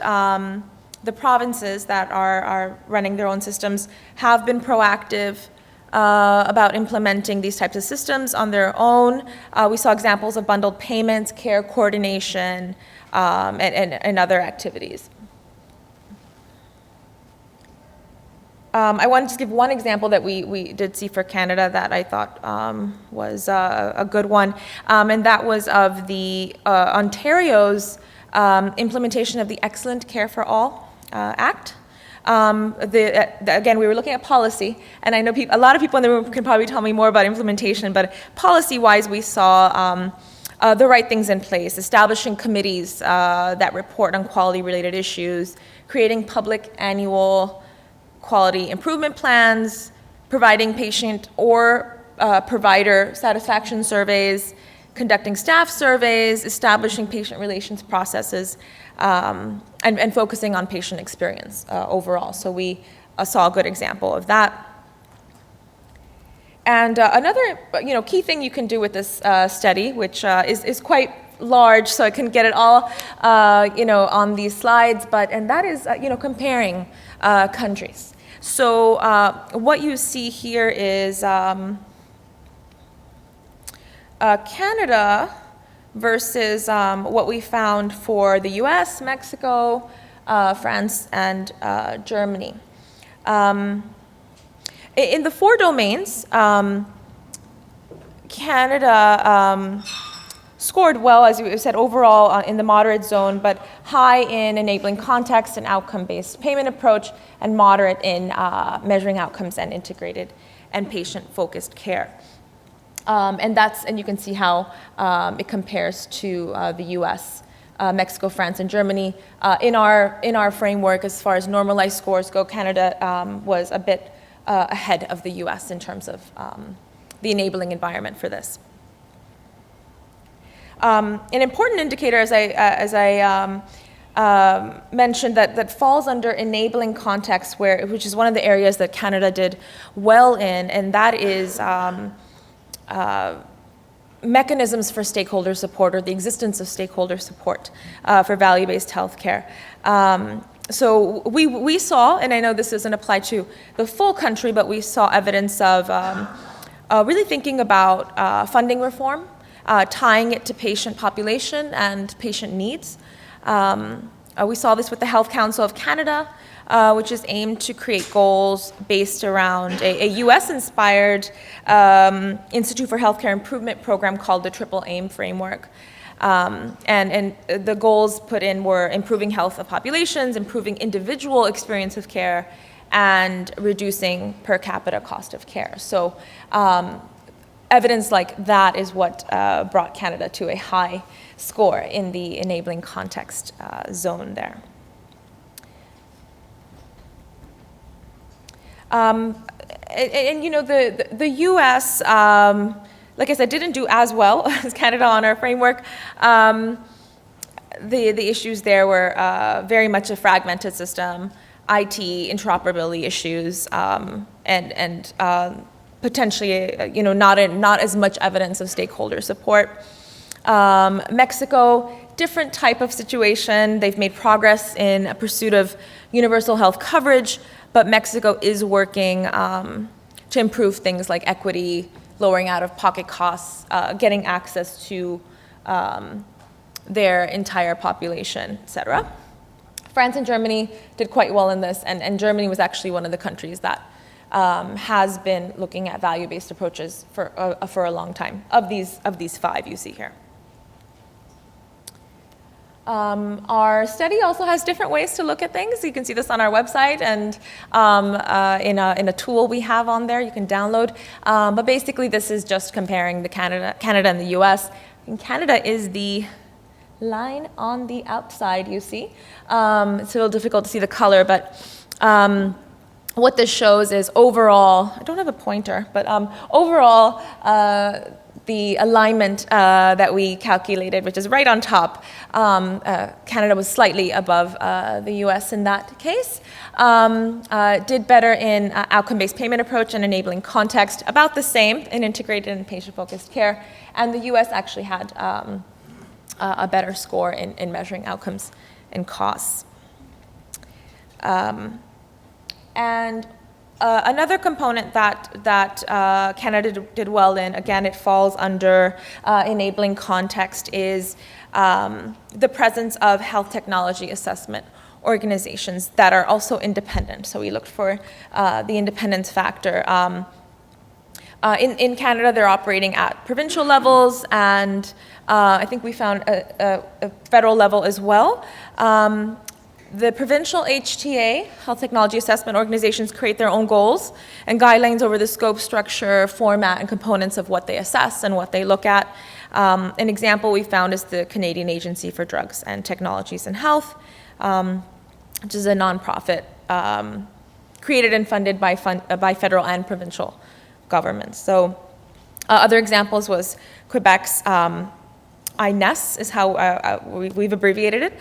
the provinces that are running their own systems have been proactive about implementing these types of systems on their own. We saw examples of bundled payments, care coordination, and other activities. I wanted to give one example that we did see for Canada that I thought was a good one, and that was of the Ontario's implementation of the Excellent Care for All Act. Again, we were looking at policy, and I know a lot of people in the room can probably tell me more about implementation, but policy-wise, we saw the right things in place, establishing committees that report on quality-related issues, creating public annual quality improvement plans, providing patient or provider satisfaction surveys, conducting staff surveys, establishing patient relations processes, and focusing on patient experience overall. So we saw a good example of that. And another key thing you can do with this study, which is quite large, so I couldn't get it all on these slides, and that is comparing countries. So what you see here is Canada versus what we found for the US, Mexico, France, and Germany. In the 4 domains, Canada scored well, as you said, overall in the moderate zone, but high in enabling context and outcome-based payment approach, and moderate in measuring outcomes and integrated and patient-focused care. And you can see how it compares to the U.S., Mexico, France, and Germany. In our framework, as far as normalized scores go, Canada was a bit ahead of the U.S. in terms of the enabling environment for this. An important indicator, as I mentioned, that falls under enabling context, which is one of the areas that Canada did well in, and that is mechanisms for stakeholder support, or the existence of stakeholder support for value-based healthcare. So we saw, and I know this doesn't apply to the full country, but we saw evidence of really thinking about funding reform, tying it to patient population and patient needs. We saw this with the Health Council of Canada, which is aimed to create goals based around a US-inspired Institute for Healthcare Improvement program called the Triple AIM Framework. And the goals put in were improving health of populations, improving individual experience of care, and reducing per capita cost of care. So evidence like that is what brought Canada to a high score in the enabling context zone there. And you know, the U.S., like I said, didn't do as well as Canada on our framework. The issues there were very much a fragmented system, IT, interoperability issues, and potentially, you know, not as much evidence of stakeholder support. Mexico, different type of situation. They've made progress in a pursuit of universal health coverage, but Mexico is working to improve things like equity, lowering out-of-pocket costs, getting access to their entire population, et cetera. France and Germany did quite well in this, and Germany was actually one of the countries that has been looking at value-based approaches for a long time, of these 5 you see here. Our study also has different ways to look at things. You can see this on our website, and in a tool we have on there you can download. But basically this is just comparing the Canada and the US. And Canada is the line on the outside, you see. It's a little difficult to see the color, but what this shows is overall, I don't have a pointer, but overall, the alignment that we calculated, which is right on top, Canada was slightly above the US in that case. Did better in outcome-based payment approach and enabling context, about the same in integrated and patient-focused care, and the US actually had a better score in measuring outcomes and costs. And another component that Canada did well in, again, it falls under enabling context, is the presence of health technology assessment organizations that are also independent. So we looked for the independence factor. In Canada, they're operating at provincial levels, and I think we found a federal level as well. The provincial HTA, Health Technology Assessment Organizations, create their own goals and guidelines over the scope, structure, format, and components of what they assess and what they look at. An example we found is the Canadian Agency for Drugs and Technologies in Health, which is a nonprofit created and funded by federal and provincial governments. So other examples was Quebec's INES is how we've abbreviated it,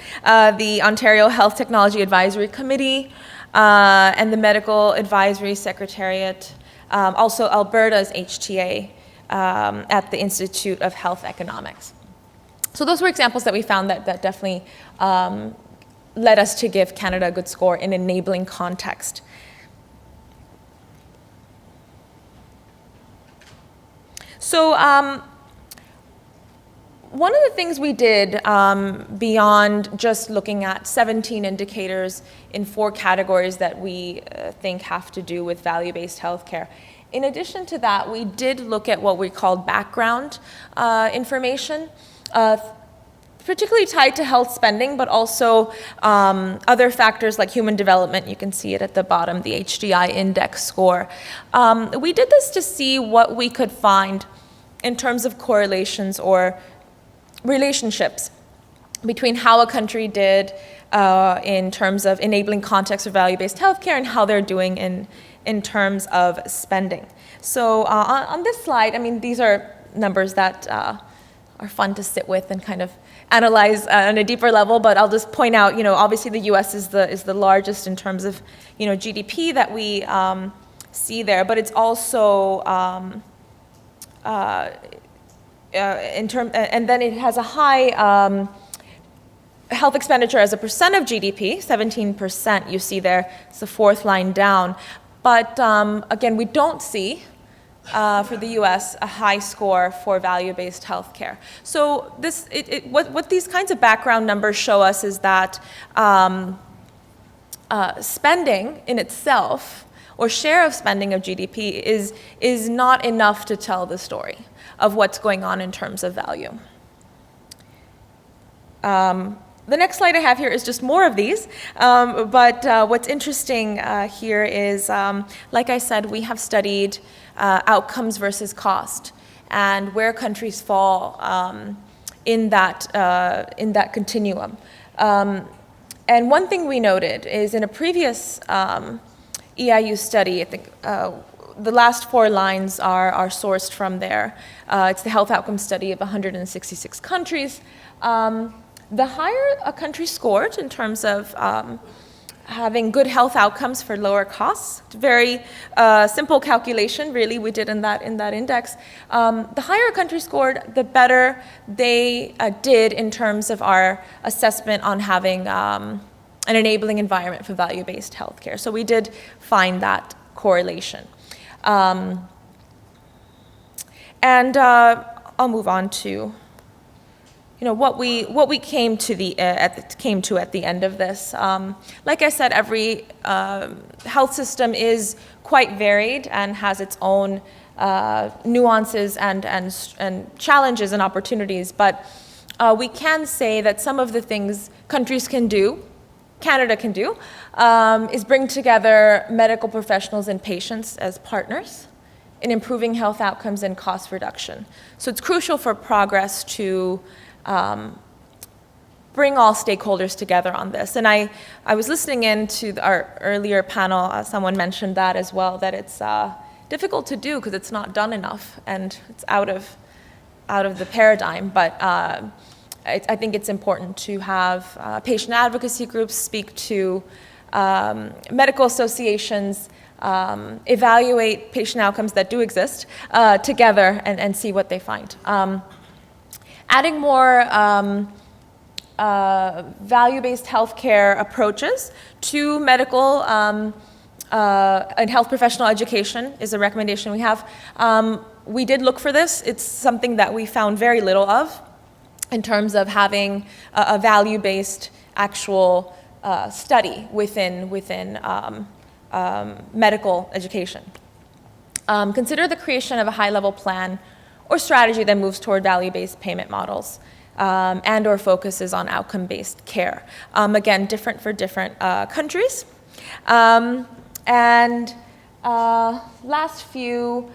the Ontario Health Technology Advisory Committee, and the Medical Advisory Secretariat, also Alberta's HTA at the Institute of Health Economics. So those were examples that we found that definitely led us to give Canada a good score in enabling context. So one of the things we did beyond just looking at 17 indicators in 4 categories that we think have to do with value-based healthcare, in addition to that, we did look at what we called background information, particularly tied to health spending, but also other factors like human development. You can see it at the bottom, the HDI index score. We did this to see what we could find in terms of correlations or relationships between how a country did in terms of enabling context for value-based healthcare and how they're doing in terms of spending. So on this slide, I mean, these are numbers that are fun to sit with and kind of analyze on a deeper level, but I'll just point out, obviously the US is the largest in terms of, GDP that we see there, but it's also and then it has a high health expenditure as a percent of GDP, 17% you see there. It's the 4th line down. But again, we don't see, for the US, a high score for value-based healthcare. So what these kinds of background numbers show us is that spending in itself, or share of spending of GDP, is not enough to tell the story of what's going on in terms of value. The next slide I have here is just more of these, but what's interesting here is, like I said, we have studied outcomes versus cost and where countries fall in that continuum. And one thing we noted is in a previous EIU study, I think the last 4 lines are sourced from there. It's the health outcome study of 166 countries. The higher a country scored in terms of having good health outcomes for lower costs, very simple calculation really we did in that index. The higher a country scored, the better they did in terms of our assessment on having an enabling environment for value-based healthcare. So we did find that correlation. And I'll move on to what we came to at the end of this. Like I said, every health system is quite varied and has its own nuances and challenges and opportunities. But we can say that some of the things countries can do, Canada can do, is bring together medical professionals and patients as partners in improving health outcomes and cost reduction. So it's crucial for progress to bring all stakeholders together on this. And I was listening in to our earlier panel, someone mentioned that as well, that it's difficult to do because it's not done enough and it's out of the paradigm. But I think it's important to have patient advocacy groups speak to medical associations, evaluate patient outcomes that do exist together and see what they find. Adding more value-based healthcare approaches to medical and health professional education is a recommendation we have. We did look for this. It's something that we found very little of in terms of having a value-based actual study within medical education. Consider the creation of a high-level plan or strategy that moves toward value-based payment models and or focuses on outcome-based care. Again, different for different countries. And last few,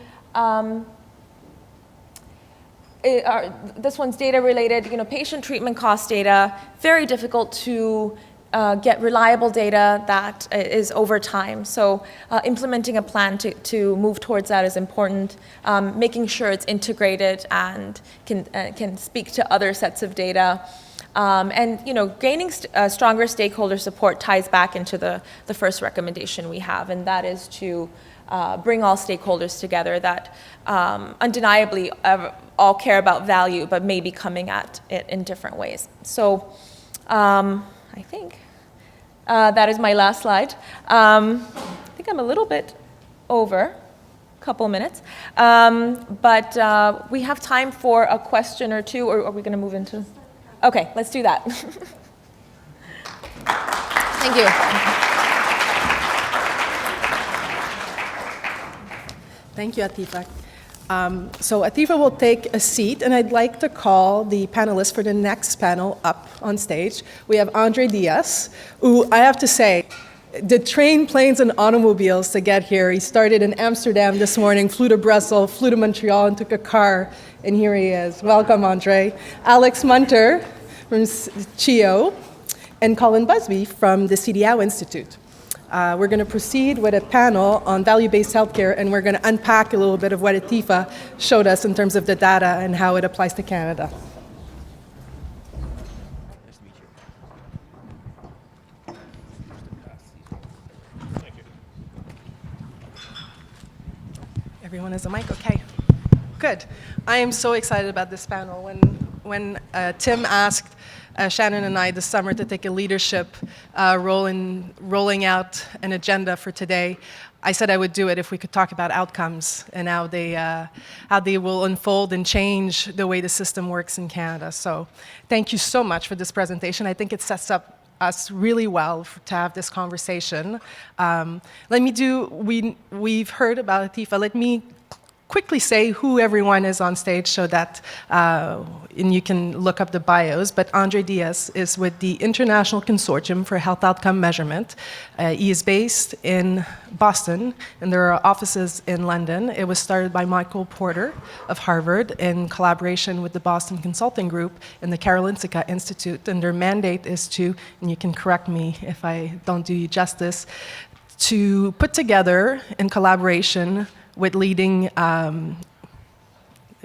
this one's data related, patient treatment cost data, very difficult to get reliable data that is over time. So implementing a plan to move towards that is important. Making sure it's integrated and can speak to other sets of data. And gaining stronger stakeholder support ties back into the first recommendation we have, and that is to bring all stakeholders together that undeniably all care about value, but may be coming at it in different ways. So I think that is my last slide. I think I'm a little bit over, couple minutes. But we have time for a question or two, or are we going to move into? Okay, let's do that. Thank you. Thank you, Atifa. So Atifa will take a seat, and I'd like to call the panelists for the next panel up on stage. We have Andre Diaz, who I have to say, did train, planes, and automobiles to get here. He started in Amsterdam this morning, flew to Brussels, flew to Montreal, and took a car, and here he is. Welcome, Andre. Alex Munter from CHIO, and Colin Busby from the CDAO Institute. We're going to proceed with a panel on value-based healthcare, and we're going to unpack a little bit of what Atifa showed us in terms of the data and how it applies to Canada. Everyone has a mic? Okay. Good. I am so excited about this panel. When Tim asked Shannon and I this summer to take a leadership role in rolling out an agenda for today, I said I would do it if we could talk about outcomes and how they will unfold and change the way the system works in Canada. So thank you so much for this presentation. I think it sets up us really well to have this conversation. We've heard about Atifa. Let me quickly say who everyone is on stage so that, and you can look up the bios, but Andre Diaz is with the International Consortium for Health Outcome Measurement. He is based in Boston, and there are offices in London. It was started by Michael Porter of Harvard in collaboration with the Boston Consulting Group and the Karolinska Institute, and their mandate is to, and you can correct me if I don't do you justice, to put together in collaboration with leading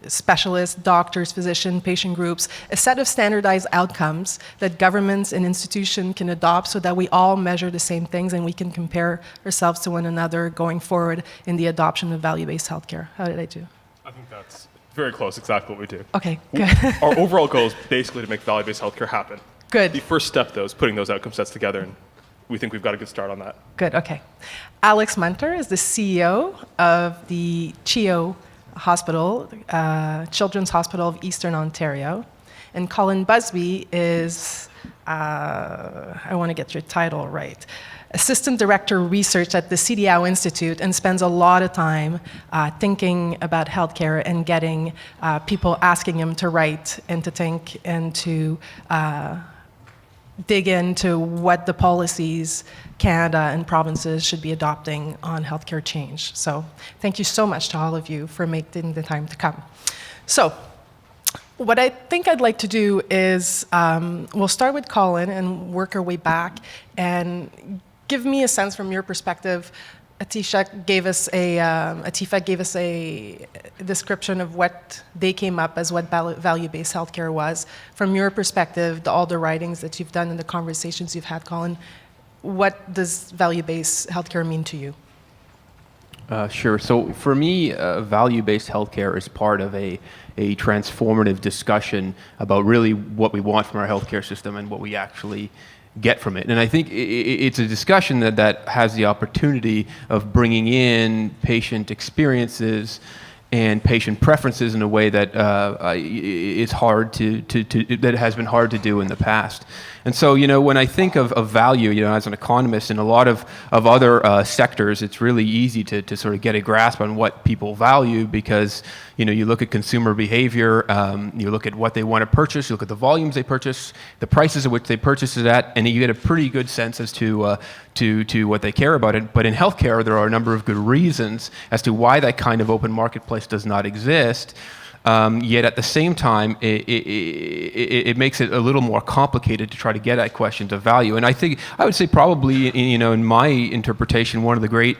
specialists, doctors, physicians, patient groups, a set of standardized outcomes that governments and institutions can adopt so that we all measure the same things and we can compare ourselves to one another going forward in the adoption of value-based healthcare. How did I do? I think that's very close, exactly what we do. Okay, good. Our overall goal is basically to make value-based healthcare happen. Good. The first step, though, is putting those outcome sets together, and we think we've got a good start on that. Good, okay. Alex Munter is the CEO of the CHIO Hospital, Children's Hospital of Eastern Ontario. And Colin Busby is, I want to get your title right, Assistant Director of Research at the CDAO Institute, and spends a lot of time thinking about healthcare and getting people asking him to write and to think and to dig into what the policies Canada and provinces should be adopting on healthcare change. So thank you so much to all of you for making the time to come. So what I think I'd like to do is we'll start with Colin and work our way back and give me a sense from your perspective. Atifa gave us a description of what they came up as what value-based healthcare was. From your perspective, all the writings that you've done and the conversations you've had, Colin, what does value-based healthcare mean to you? Sure. So for me, value-based healthcare is part of a transformative discussion about really what we want from our healthcare system and what we actually get from it. And I think it's a discussion that has the opportunity of bringing in patient experiences and patient preferences in a way that is hard that has been hard to do in the past. And so, when I think of value, as an economist in a lot of other sectors, it's really easy to sort of get a grasp on what people value because, you look at consumer behavior, you look at what they want to purchase, you look at the volumes they purchase, the prices at which they purchase it at, and you get a pretty good sense as to what they care about it. But in healthcare, there are a number of good reasons as to why that kind of open marketplace does not exist. Yet at the same time, it makes it a little more complicated to try to get at questions of value. And I would say probably, in my interpretation, one of the great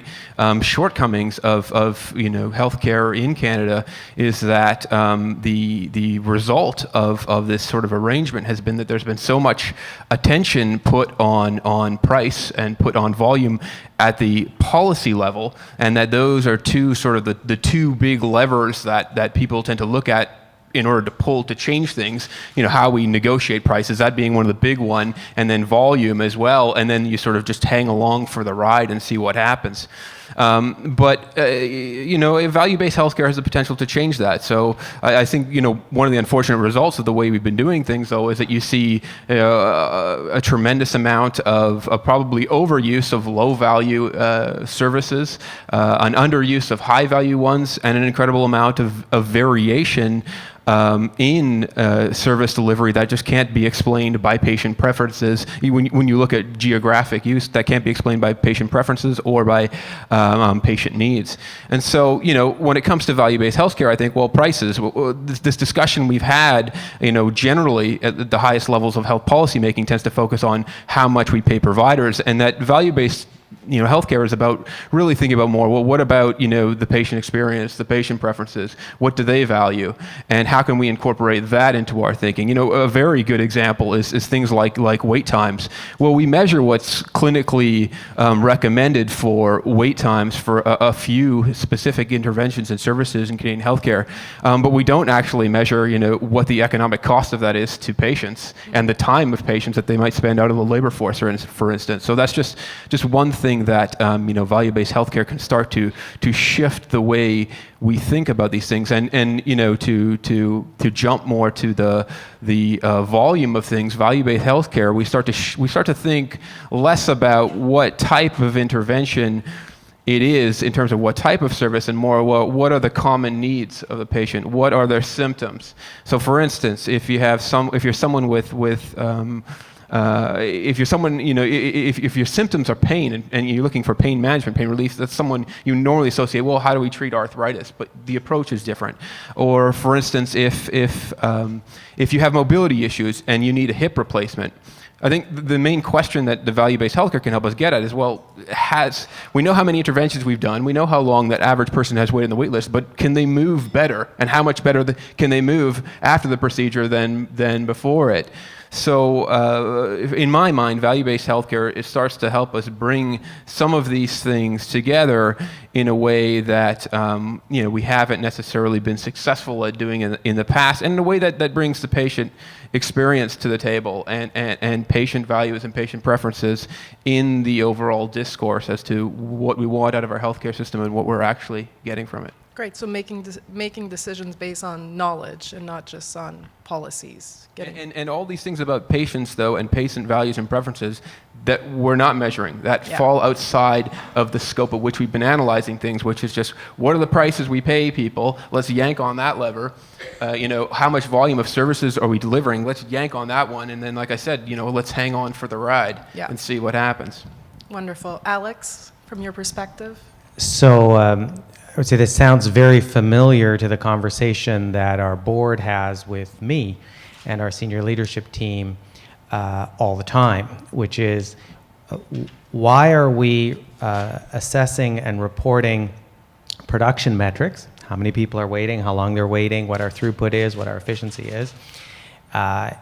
shortcomings of healthcare in Canada is that the result of this sort of arrangement has been that there's been so much attention put on price and put on volume at the policy level, and that those are two sort of the two big levers that people tend to look at in order to change things, how we negotiate prices, that being one of the big one, and then volume as well, and then you sort of just hang along for the ride and see what happens. But value-based healthcare has the potential to change that. So I think one of the unfortunate results of the way we've been doing things, though, is that you see a tremendous amount of probably overuse of low-value services, an underuse of high-value ones, and an incredible amount of variation in service delivery that just can't be explained by patient preferences. When you look at geographic use, that can't be explained by patient preferences or by patient needs. And so, when it comes to value-based healthcare, I think, prices. This discussion we've had, generally at the highest levels of health policy making tends to focus on how much we pay providers, and that value-based healthcare is about really thinking about more, what about, the patient experience, the patient preferences, what do they value, and how can we incorporate that into our thinking? A very good example is things like wait times. Well, we measure what's clinically recommended for wait times for a few specific interventions and services in Canadian healthcare, but we don't actually measure, what the economic cost of that is to patients and the time of patients that they might spend out of the labor force, for instance. So that's just one thing that value-based healthcare can start to shift the way we think about these things, and to jump more to the volume of things. Value-based healthcare, we start to think less about what type of intervention it is in terms of what type of service, and more, what are the common needs of the patient? What are their symptoms? So, for instance, if you're someone with if your symptoms are pain and you're looking for pain management, pain relief, that's someone you normally associate, how do we treat arthritis? But the approach is different. Or, for instance, if you have mobility issues and you need a hip replacement, I think the main question that the value-based healthcare can help us get at is, we know how many interventions we've done, we know how long that average person has waited on the wait list, but can they move better? And how much better can they move after the procedure than before it? So in my mind, value-based healthcare, it starts to help us bring some of these things together in a way that we haven't necessarily been successful at doing in the past, and in a way that brings the patient experience to the table and patient values and patient preferences in the overall discourse as to what we want out of our healthcare system and what we're actually getting from it. Great, so making decisions based on knowledge and not just on policies. And all these things about patients, though, and patient values and preferences that we're not measuring, that fall outside of the scope of which we've been analyzing things, which is just, what are the prices we pay people? Let's yank on that lever. How much volume of services are we delivering? Let's yank on that one. And then, like I said, let's hang on for the ride and see what happens. Wonderful. Alex, from your perspective? So I would say this sounds very familiar to the conversation that our board has with me and our senior leadership team all the time, which is why are we assessing and reporting production metrics, how many people are waiting, how long they're waiting, what our throughput is, what our efficiency is,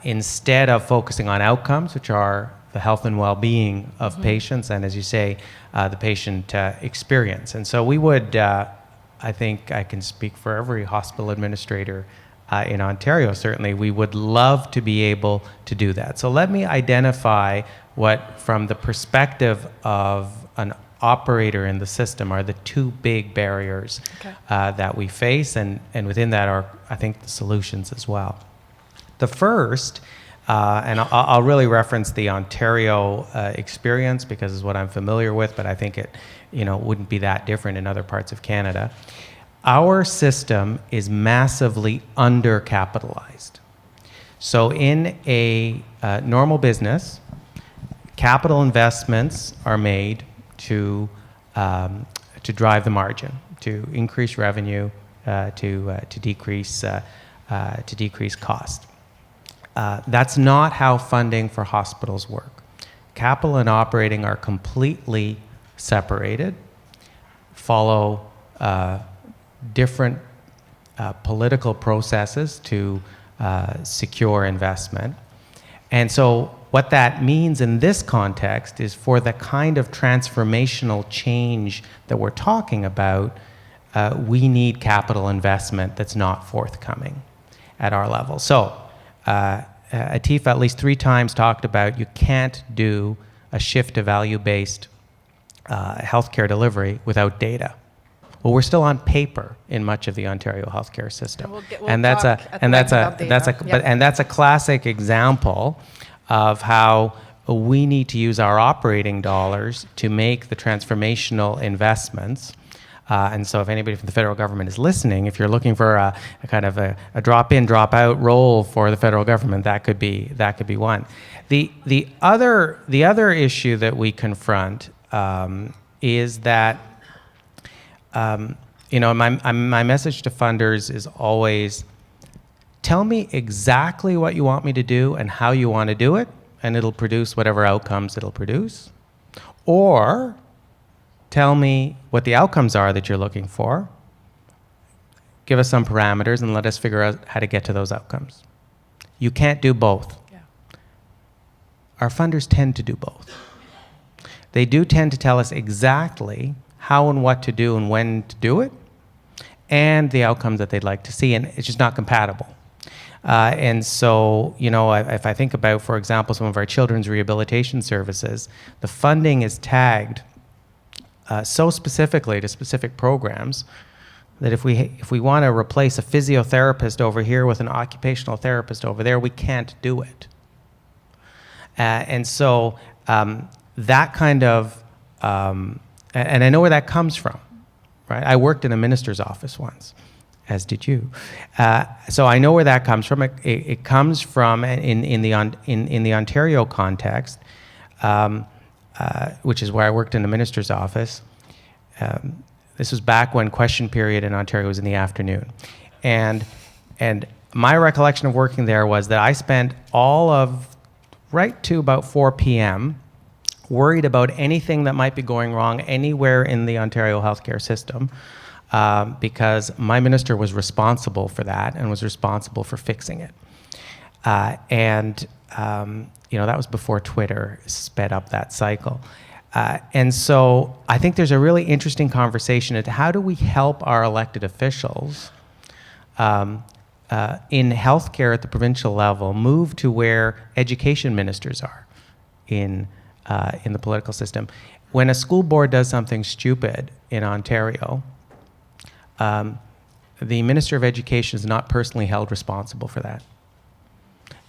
instead of focusing on outcomes, which are the health and well-being of patients, and as you say, the patient experience. And so we would, I think I can speak for every hospital administrator in Ontario, certainly, we would love to be able to do that. So let me identify what, from the perspective of an operator in the system, are the two big barriers that we face, and within that are, I think, the solutions as well. The first, and I'll really reference the Ontario experience because it's what I'm familiar with, but I think it wouldn't be that different in other parts of Canada. Our system is massively undercapitalized. So in a normal business, capital investments are made to drive the margin, to increase revenue, to decrease cost. That's not how funding for hospitals work. Capital and operating are completely separated, follow different political processes to secure investment. And so what that means in this context is, for the kind of transformational change that we're talking about, we need capital investment that's not forthcoming at our level. So Atifa at least 3 times talked about you can't do a shift to value-based healthcare delivery without data. Well, we're still on paper in much of the Ontario healthcare system, and that's a classic example of how we need to use our operating dollars to make the transformational investments. And so if anybody from the federal government is listening, if you're looking for a kind of a drop-in, drop-out role for the federal government, that could be one. The other issue that we confront is that my message to funders is always, tell me exactly what you want me to do and how you want to do it, and it'll produce whatever outcomes it'll produce. Or tell me what the outcomes are that you're looking for, give us some parameters, and let us figure out how to get to those outcomes. You can't do both. Yeah. Our funders tend to do both. They do tend to tell us exactly how and what to do and when to do it, and the outcomes that they'd like to see, and it's just not compatible. And so, if I think about, for example, some of our children's rehabilitation services, the funding is tagged so specifically to specific programs that if we want to replace a physiotherapist over here with an occupational therapist over there, we can't do it. And so that kind of, and I know where that comes from, right? I worked in a minister's office once, as did you. So I know where that comes from. It comes from in the Ontario context, which is where I worked in the minister's office. This was back when question period in Ontario was in the afternoon. And my recollection of working there was that I spent all of right to about 4 p.m. worried about anything that might be going wrong anywhere in the Ontario healthcare system, because my minister was responsible for that and was responsible for fixing it. That was before Twitter sped up that cycle. And so I think there's a really interesting conversation at how do we help our elected officials in healthcare at the provincial level move to where education ministers are in the political system. When a school board does something stupid in Ontario, the Minister of Education is not personally held responsible for that.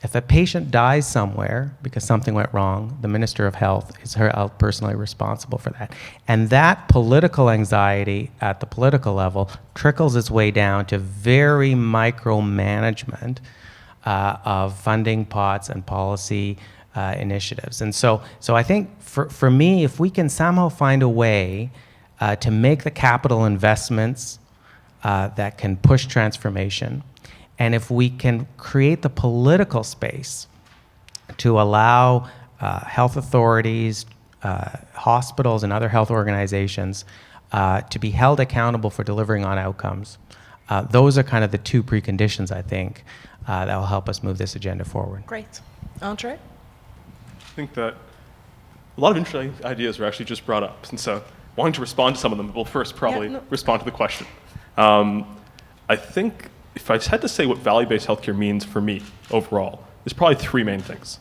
If a patient dies somewhere because something went wrong, the Minister of Health is held personally responsible for that. And that political anxiety at the political level trickles its way down to very micromanagement of funding pots and policy initiatives. And so I think for me, if we can somehow find a way to make the capital investments that can push transformation, and if we can create the political space to allow health authorities, hospitals, and other health organizations to be held accountable for delivering on outcomes, those are kind of the two preconditions, I think, that will help us move this agenda forward. Great. Andre? I think that a lot of interesting ideas were actually just brought up, and so wanting to respond to some of them, we'll first probably respond to the question. I think if I had to say what value-based healthcare means for me overall, there's probably three main things.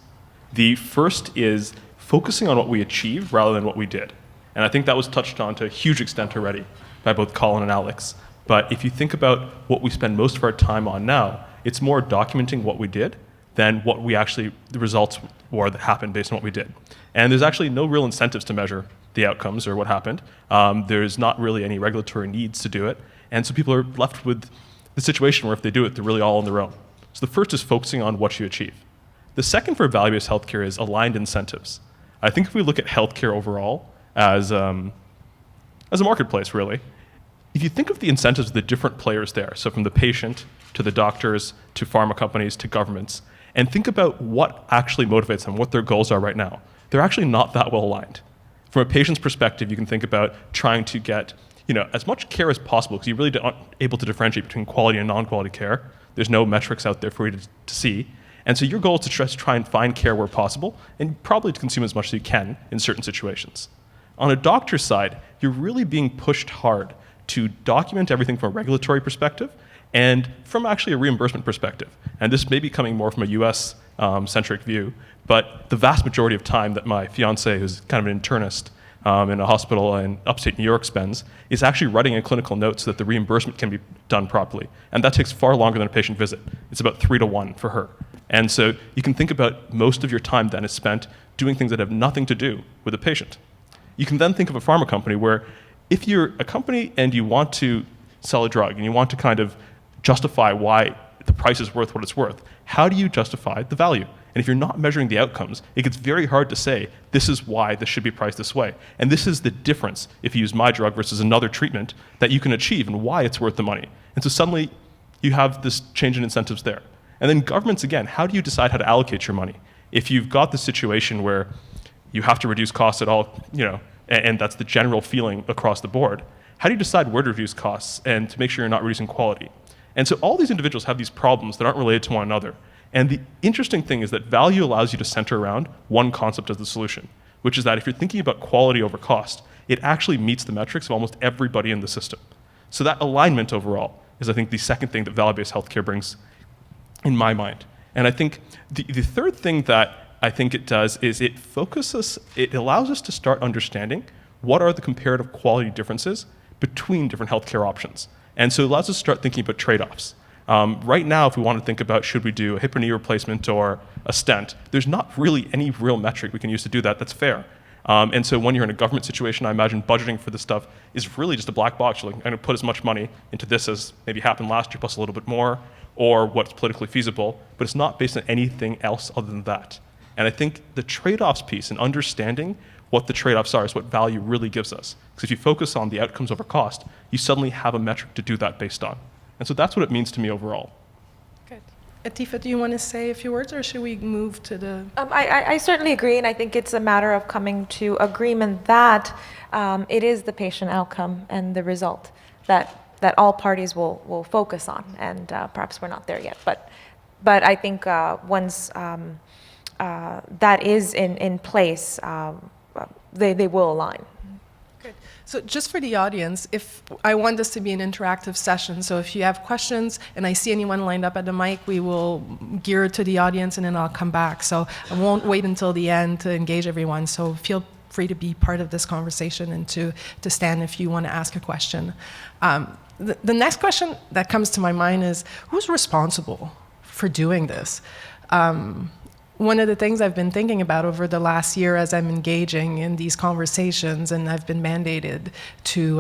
The first is focusing on what we achieved rather than what we did. And I think that was touched on to a huge extent already by both Colin and Alex. But if you think about what we spend most of our time on now, it's more documenting what we did than what we actually, the results were that happened based on what we did. And there's actually no real incentives to measure the outcomes or what happened. There's not really any regulatory needs to do it. And so people are left with the situation where if they do it, they're really all on their own. So the first is focusing on what you achieve. The second for value-based healthcare is aligned incentives. I think if we look at healthcare overall as a marketplace, really, if you think of the incentives of the different players there, so from the patient to the doctors to pharma companies to governments, and think about what actually motivates them, what their goals are right now, they're actually not that well aligned. From a patient's perspective, you can think about trying to get as much care as possible, because you really aren't able to differentiate between quality and non-quality care. There's no metrics out there for you to see. And so your goal is to just try and find care where possible, and probably to consume as much as you can in certain situations. On a doctor's side, you're really being pushed hard to document everything from a regulatory perspective and from actually a reimbursement perspective. And this may be coming more from a US-centric view, but the vast majority of time that my fiance, who's kind of an internist, in a hospital in upstate New York spends is actually writing a clinical note so that the reimbursement can be done properly. And that takes far longer than a patient visit. It's about 3 to 1 for her. And so you can think about most of your time then is spent doing things that have nothing to do with the patient. You can then think of a pharma company where if you're a company and you want to sell a drug and you want to kind of justify why the price is worth what it's worth, how do you justify the value? And if you're not measuring the outcomes, it gets very hard to say, this is why this should be priced this way. And this is the difference, if you use my drug versus another treatment, that you can achieve and why it's worth the money. And so suddenly you have this change in incentives there. And then governments, again, how do you decide how to allocate your money? If you've got the situation where you have to reduce costs at all, and that's the general feeling across the board, how do you decide where to reduce costs and to make sure you're not reducing quality? And so all these individuals have these problems that aren't related to one another. And the interesting thing is that value allows you to center around one concept as the solution, which is that if you're thinking about quality over cost, it actually meets the metrics of almost everybody in the system. So that alignment overall is, I think, the second thing that value-based healthcare brings in my mind. And I think the third thing that I think it does is it allows us to start understanding what are the comparative quality differences between different healthcare options. And so it allows us to start thinking about trade-offs. Right now, if we want to think about should we do a hip or knee replacement or a stent, there's not really any real metric we can use to do that that's fair. And so when you're in a government situation, I imagine budgeting for this stuff is really just a black box. You're like, I'm going to put as much money into this as maybe happened last year plus a little bit more, or what's politically feasible, but it's not based on anything else other than that. And I think the trade-offs piece and understanding what the trade-offs are is what value really gives us. Because if you focus on the outcomes over cost, you suddenly have a metric to do that based on. And so that's what it means to me overall. Good. Atifa, do you want to say a few words, or should we move to the... I certainly agree, and I think it's a matter of coming to agreement that it is the patient outcome and the result that all parties will focus on, and perhaps we're not there yet. But I think once that is in place, they will align. Good. So just for the audience, if I want this to be an interactive session, so if you have questions and I see anyone lined up at the mic, we will gear it to the audience and then I'll come back. So I won't wait until the end to engage everyone. So feel free to be part of this conversation and to stand if you want to ask a question. The next question that comes to my mind is, who's responsible for doing this? One of the things I've been thinking about over the last year as I'm engaging in these conversations, and I've been mandated to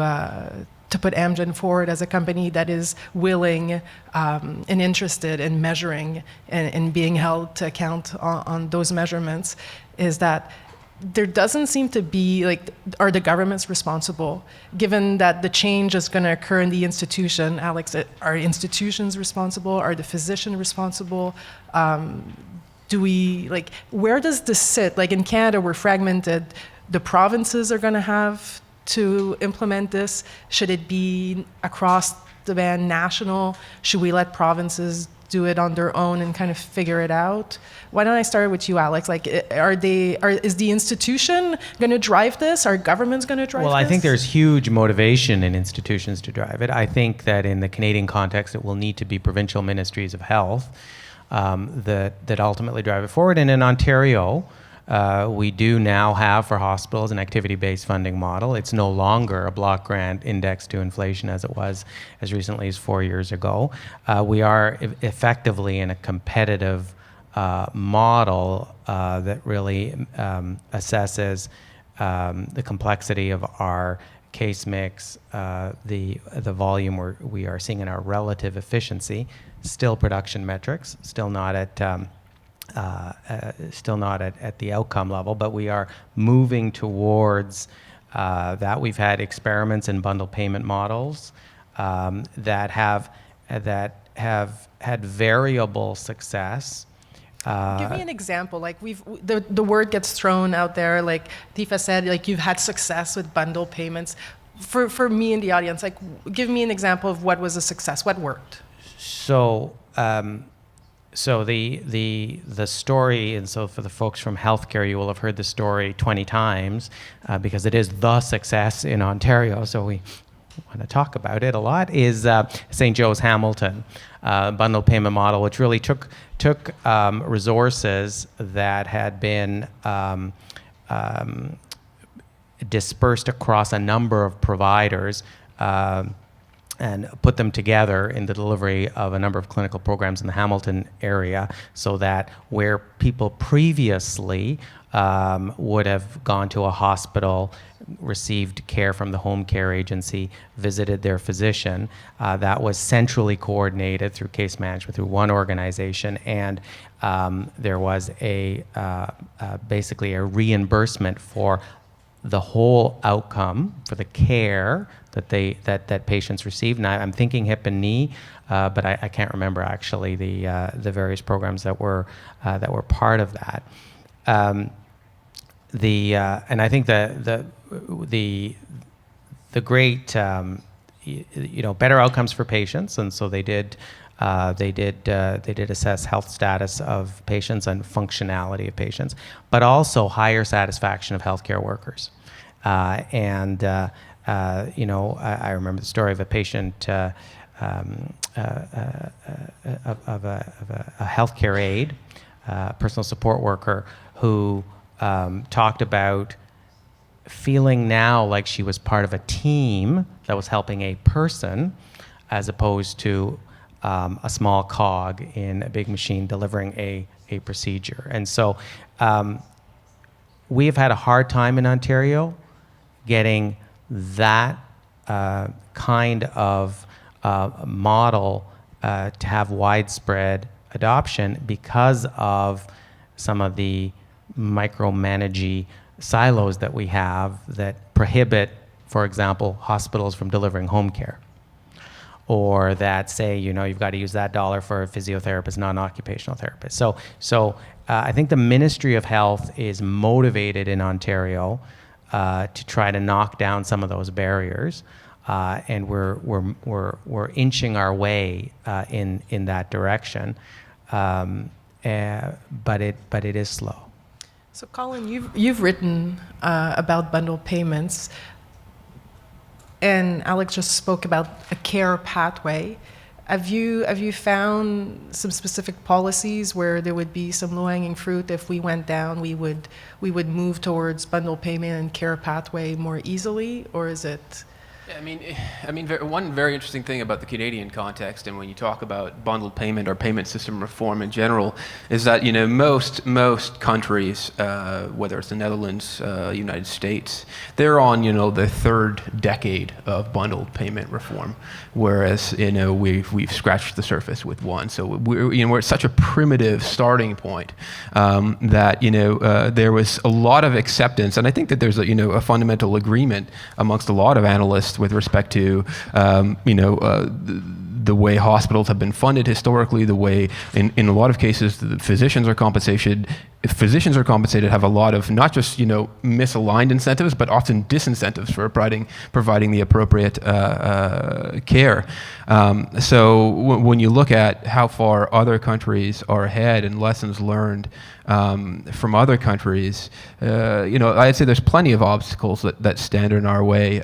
put AMGEN forward as a company that is willing and interested in measuring and being held to account on those measurements, is that there doesn't seem to be, are the governments responsible? Given that the change is going to occur in the institution, Alex, are institutions responsible? Are the physicians responsible? Where does this sit? In Canada, we're fragmented. The provinces are going to have to implement this. Should it be across the band national? Should we let provinces do it on their own and kind of figure it out? Why don't I start with you, Alex? Is the institution going to drive this? Are governments going to drive this? Well, I think there's huge motivation in institutions to drive it. I think that in the Canadian context, it will need to be provincial ministries of health that ultimately drive it forward. And in Ontario, we do now have for hospitals an activity-based funding model. It's no longer a block grant indexed to inflation as it was as recently as 4 years ago. We are effectively in a competitive model that really assesses the complexity of our case mix, the volume we are seeing in our relative efficiency. Still production metrics, still not at the outcome level, but we are moving towards that. We've had experiments in bundle payment models that have had variable success. Give me an example. The word gets thrown out there. Like Tifa said, you've had success with bundle payments. For me in the audience, give me an example of what was a success. What worked? So the story, and so for the folks from healthcare, you will have heard the story 20 times because it is the success in Ontario, so we want to talk about it a lot, is St. Joe's Hamilton bundle payment model, which really took resources that had been dispersed across a number of providers and put them together in the delivery of a number of clinical programs in the Hamilton area, so that where people previously would have gone to a hospital, received care from the home care agency, visited their physician, that was centrally coordinated through case management through one organization, and there was basically a reimbursement for the whole outcome, for the care that patients received. And I'm thinking hip and knee, but I can't remember actually the various programs that were part of that. And I think the great better outcomes for patients, and so they did assess health status of patients and functionality of patients, but also higher satisfaction of healthcare workers. I remember the story of a patient of a healthcare aide, personal support worker, who talked about feeling now like she was part of a team that was helping a person, as opposed to a small cog in a big machine delivering a procedure. And so we have had a hard time in Ontario getting that kind of model to have widespread adoption because of some of the micromanagey silos that we have that prohibit, for example, hospitals from delivering home care, or that say, you've got to use that dollar for a physiotherapist, not an occupational therapist. So I think the Ministry of Health is motivated in Ontario to try to knock down some of those barriers, and we're inching our way in that direction, but it is slow. So Colin, you've written about bundled payments, and Alex just spoke about a care pathway. Have you found some specific policies where there would be some low-hanging fruit? If we went down, we would move towards bundled payment and care pathway more easily, or is it? I mean, one very interesting thing about the Canadian context, and when you talk about bundled payment or payment system reform in general, is that most countries, whether it's the Netherlands, United States, they're on the third decade of bundled payment reform, whereas we've scratched the surface with one. So we're at such a primitive starting point that there was a lot of acceptance, and I think that there's a fundamental agreement amongst a lot of analysts with respect to the way hospitals have been funded historically, the way in a lot of cases the physicians are compensated. Physicians are compensated have a lot of not just misaligned incentives, but often disincentives for providing the appropriate care. So when you look at how far other countries are ahead and lessons learned from other countries, I'd say there's plenty of obstacles that stand in our way.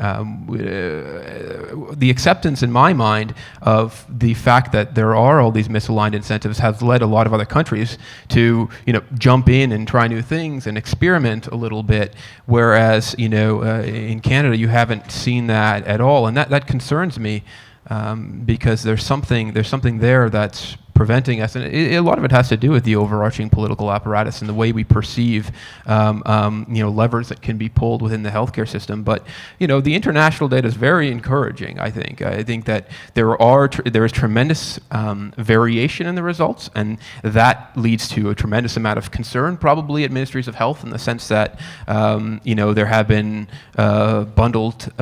The acceptance in my mind of the fact that there are all these misaligned incentives has led a lot of other countries to jump in and try new things and experiment a little bit, whereas in Canada you haven't seen that at all, and that concerns me because there's something there that's preventing us, and a lot of it has to do with the overarching political apparatus and the way we perceive levers that can be pulled within the healthcare system. But the international data is very encouraging. I think that there is tremendous variation in the results, and that leads to a tremendous amount of concern, probably at ministries of health, in the sense that there have been bundled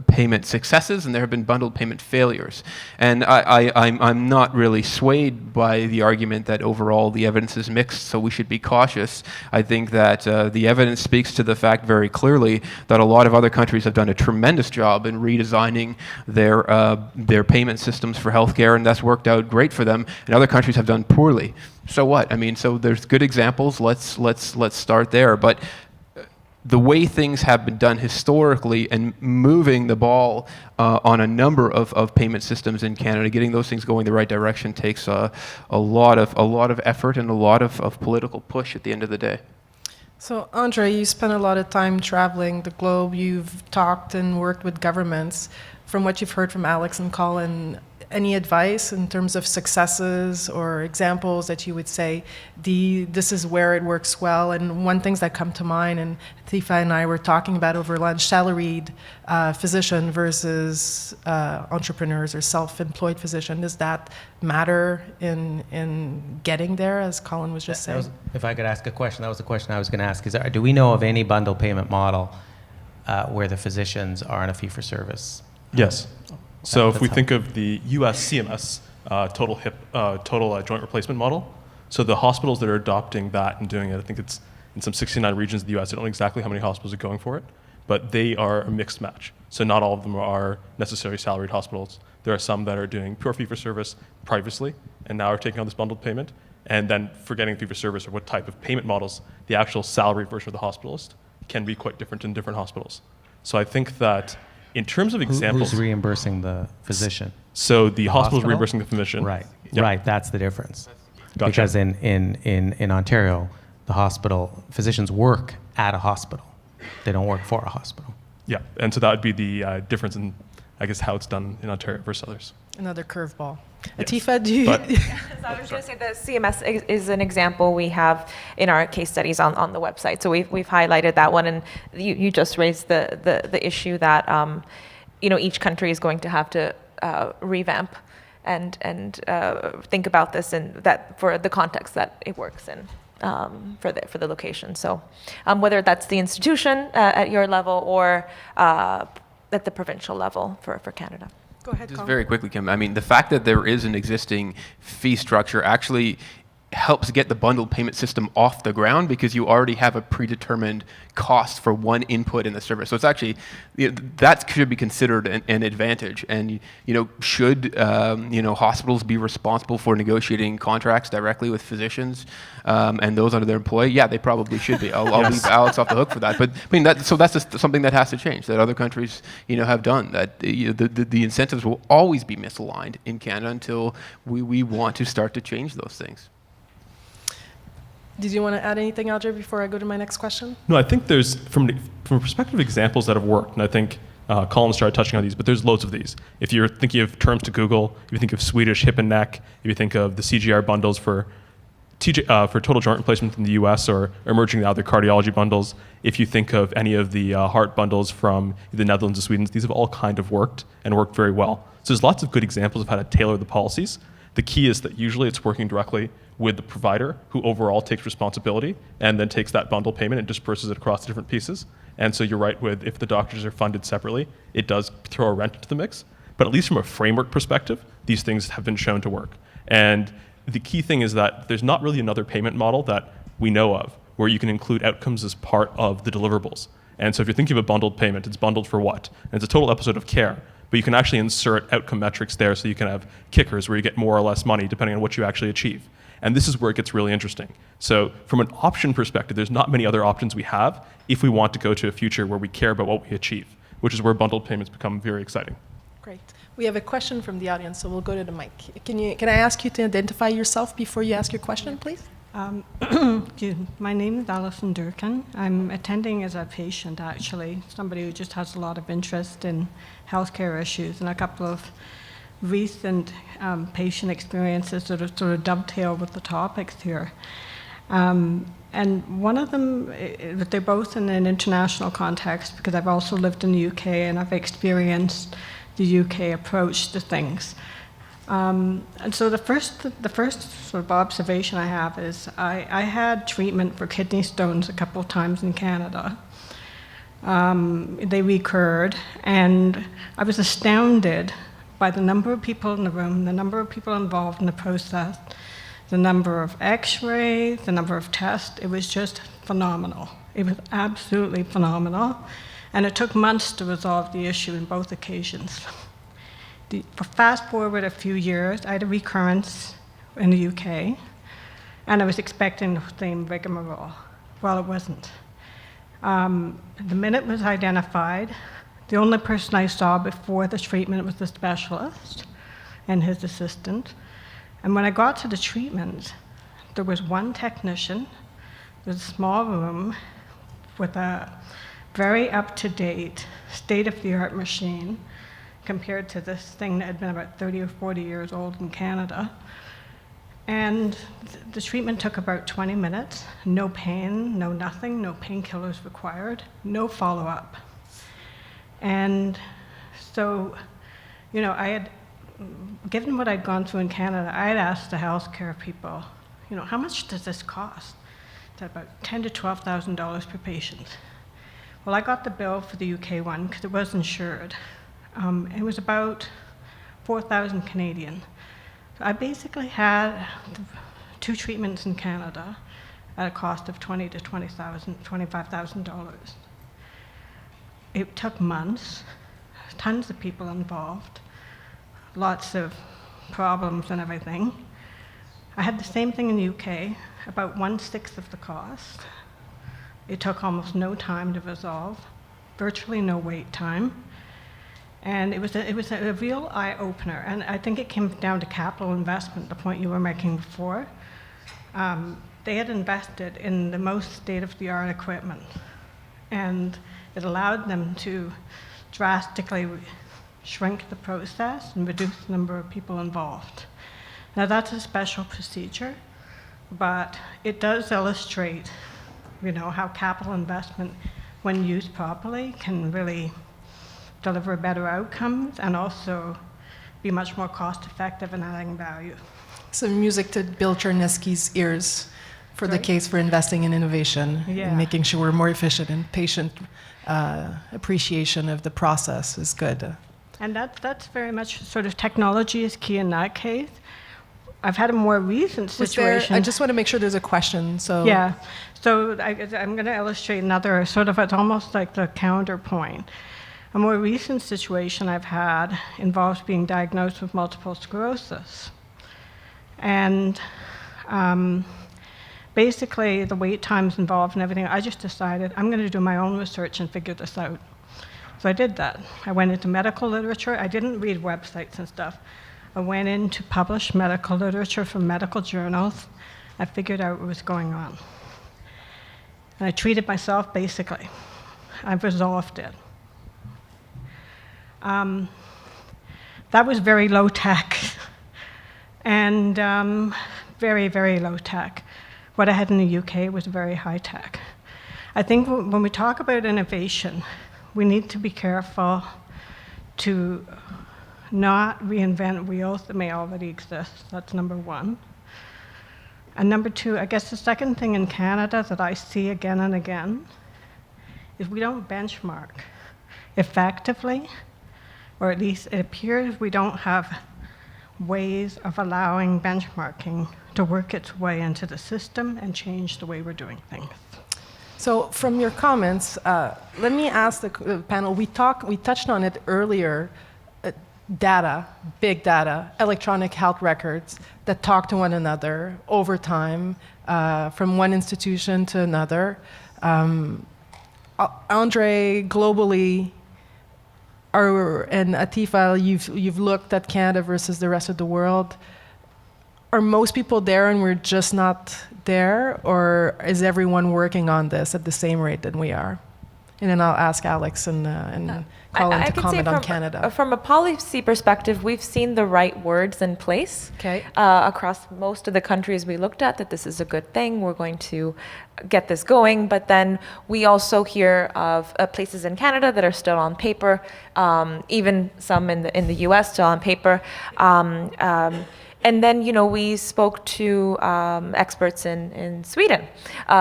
payment successes and there have been bundled payment failures, and I'm not really swayed by the argument that overall the evidence is mixed, so we should be cautious. I think that the evidence speaks to the fact very clearly that a lot of other countries have done a tremendous job in redesigning their payment systems for healthcare, and that's worked out great for them, and other countries have done poorly. So what? So there's good examples. Let's start there. But the way things have been done historically and moving the ball on a number of payment systems in Canada, getting those things going the right direction takes a lot of effort and a lot of political push at the end of the day. So, Andre, you spent a lot of time traveling the globe. You've talked and worked with governments. From what you've heard from Alex and Colin, any advice in terms of successes or examples that you would say, this is where it works well? And one things that come to mind, and Tifa and I were talking about over lunch, salaried physician versus entrepreneurs or self-employed physician. Does that matter in getting there, as Colin was just saying? If I could ask a question, that was the question I was going to ask. Do we know of any bundle payment model where the physicians are on a fee-for-service? Yes. So if we think of the US CMS total joint replacement model, so the hospitals that are adopting that and doing it, I think it's in some 69 regions of the US. I don't know exactly how many hospitals are going for it, but they are a mixed match. So not all of them are necessarily salaried hospitals. There are some that are doing pure fee-for-service previously and now are taking on this bundled payment, and then forgetting fee-for-service or what type of payment models, the actual salary version of the hospitalist can be quite different in different hospitals. So I think that in terms of examples... Who's reimbursing the physician? So the hospital is reimbursing the physician. Right, Yep. right, that's the difference. Gotcha. Because in Ontario, physicians work at a hospital. They don't work for a hospital. Yeah, and so that would be the difference in, I guess, how it's done in Ontario versus others. Another curveball. Yes. Atifa, do you... So I was going to say the CMS is an example we have in our case studies on the website. So we've highlighted that one, and you just raised the issue that each country is going to have to revamp and think about this and that for the context that it works in. For the location. So whether that's the institution at your level or at the provincial level for Canada. Go ahead, Just Colin. very quickly, Kim. I mean, the fact that there is an existing fee structure actually helps get the bundled payment system off the ground because you already have a predetermined cost for one input in the service. So it's actually, that should be considered an advantage. And, should, hospitals be responsible for negotiating contracts directly with physicians and those under their employee? Yeah, they probably should be. I'll leave Alex off the hook for that. But I mean, that's just something that has to change, that other countries, have done. That the incentives will always be misaligned in Canada until we want to start to change those things. Did you want to add anything, Audrey, before I go to my next question? No, I think there's, from a perspective of examples that have worked, and I think Colin started touching on these, but there's loads of these. If you're thinking of terms to Google, if you think of Swedish hip and neck, if you think of the CGR bundles for total joint replacement in the US or emerging now, the cardiology bundles, if you think of any of the heart bundles from the Netherlands or Sweden, these have all kind of worked and worked very well. So there's lots of good examples of how to tailor the policies. The key is that usually it's working directly with the provider who overall takes responsibility and then takes that bundle payment and disperses it across the different pieces. And so you're right with if the doctors are funded separately, it does throw a wrench into the mix. But at least from a framework perspective, these things have been shown to work. And the key thing is that there's not really another payment model that we know of where you can include outcomes as part of the deliverables. And so if you're thinking of a bundled payment, it's bundled for what? And it's a total episode of care. But you can actually insert outcome metrics there so you can have kickers where you get more or less money depending on what you actually achieve. And this is where it gets really interesting. So from an option perspective, there's not many other options we have if we want to go to a future where we care about what we achieve, which is where bundled payments become very exciting. Great. We have a question from the audience, so we'll go to the mic. Can I ask you to identify yourself before you ask your question, please? My name is Alison Durkin. I'm attending as a patient, actually, somebody who just has a lot of interest in healthcare issues, and a couple of recent patient experiences sort of dovetail with the topics here. And one of them, they're both in an international context because I've also lived in the UK and I've experienced the UK approach to things. And so the first sort of observation I have is I had treatment for kidney stones a couple of times in Canada. They recurred, and I was astounded by the number of people in the room, the number of people involved in the process, the number of x-rays, the number of tests. It was just phenomenal. It was absolutely phenomenal. And it took months to resolve the issue in both occasions. Fast forward a few years, I had a recurrence in the UK, and I was expecting the same rigmarole. Well, it wasn't. The minute it was identified, the only person I saw before the treatment was the specialist and his assistant. And when I got to the treatment, there was one technician, There's a small room with a very up-to-date, state-of-the-art machine compared to this thing that had been about 30 or 40 years old in Canada. And the treatment took about 20 minutes, no pain, no nothing, no painkillers required, no follow-up. And so, you know, given what I'd gone through in Canada, I had asked the healthcare people, you know, how much does this cost? It's about $10,000 to $12,000 per patient. Well, I got the bill for the UK one because it was insured. It was about 4,000 Canadian. So I basically had 2 treatments in Canada at a cost of $20,000 to $25,000. It took months, tons of people involved, lots of problems and everything. I had the same thing in the UK, about 1/6 of the cost. It took almost no time to resolve, virtually no wait time. And it was a real eye-opener, and I think it came down to capital investment, the point you were making before. They had invested in the most state-of-the-art equipment, and it allowed them to drastically shrink the process and reduce the number of people involved. Now that's a special procedure, but it does illustrate, you know, how capital investment, when used properly, can really deliver better outcomes and also be much more cost-effective in adding value. Some music to Bill Chernesky's ears for the case for investing in innovation and making sure we're more efficient, and patient appreciation of the process is good. And that's very much sort of technology is key in that case. I've had a more recent situation. I just want to make sure there's a question. So yeah, so I'm going to illustrate another sort of, it's almost like the counterpoint. A more recent situation I've had involves being diagnosed with multiple sclerosis. And basically the wait times involved and everything, I just decided I'm going to do my own research and figure this out. So I did that. I went into medical literature. I didn't read websites and stuff. I went into published medical literature from medical journals. I figured out what was going on. And I treated myself basically. I've resolved it. That was very low tech and very, very low tech. What I had in the UK was very high tech. I think when we talk about innovation, we need to be careful to not reinvent wheels that may already exist. That's number one. And number two, I guess the second thing in Canada that I see again and again is we don't benchmark effectively, or at least it appears we don't have ways of allowing benchmarking to work its way into the system and change the way we're doing things. So from your comments, let me ask the panel, we touched on it earlier, data, big data, electronic health records that talk to one another over time, from one institution to another. Andre, globally, and Atifa, you've looked at Canada versus the rest of the world. Are most people there and we're just not there, or is everyone working on this at the same rate that we are? And then I'll ask Alex and Colin to comment on Canada. From a policy perspective, we've seen the right words in place across most of the countries we looked at, that this is a good thing, we're going to get this going. But then we also hear of places in Canada that are still on paper, even some in the US still on paper. And then, you know, we spoke to experts in Sweden,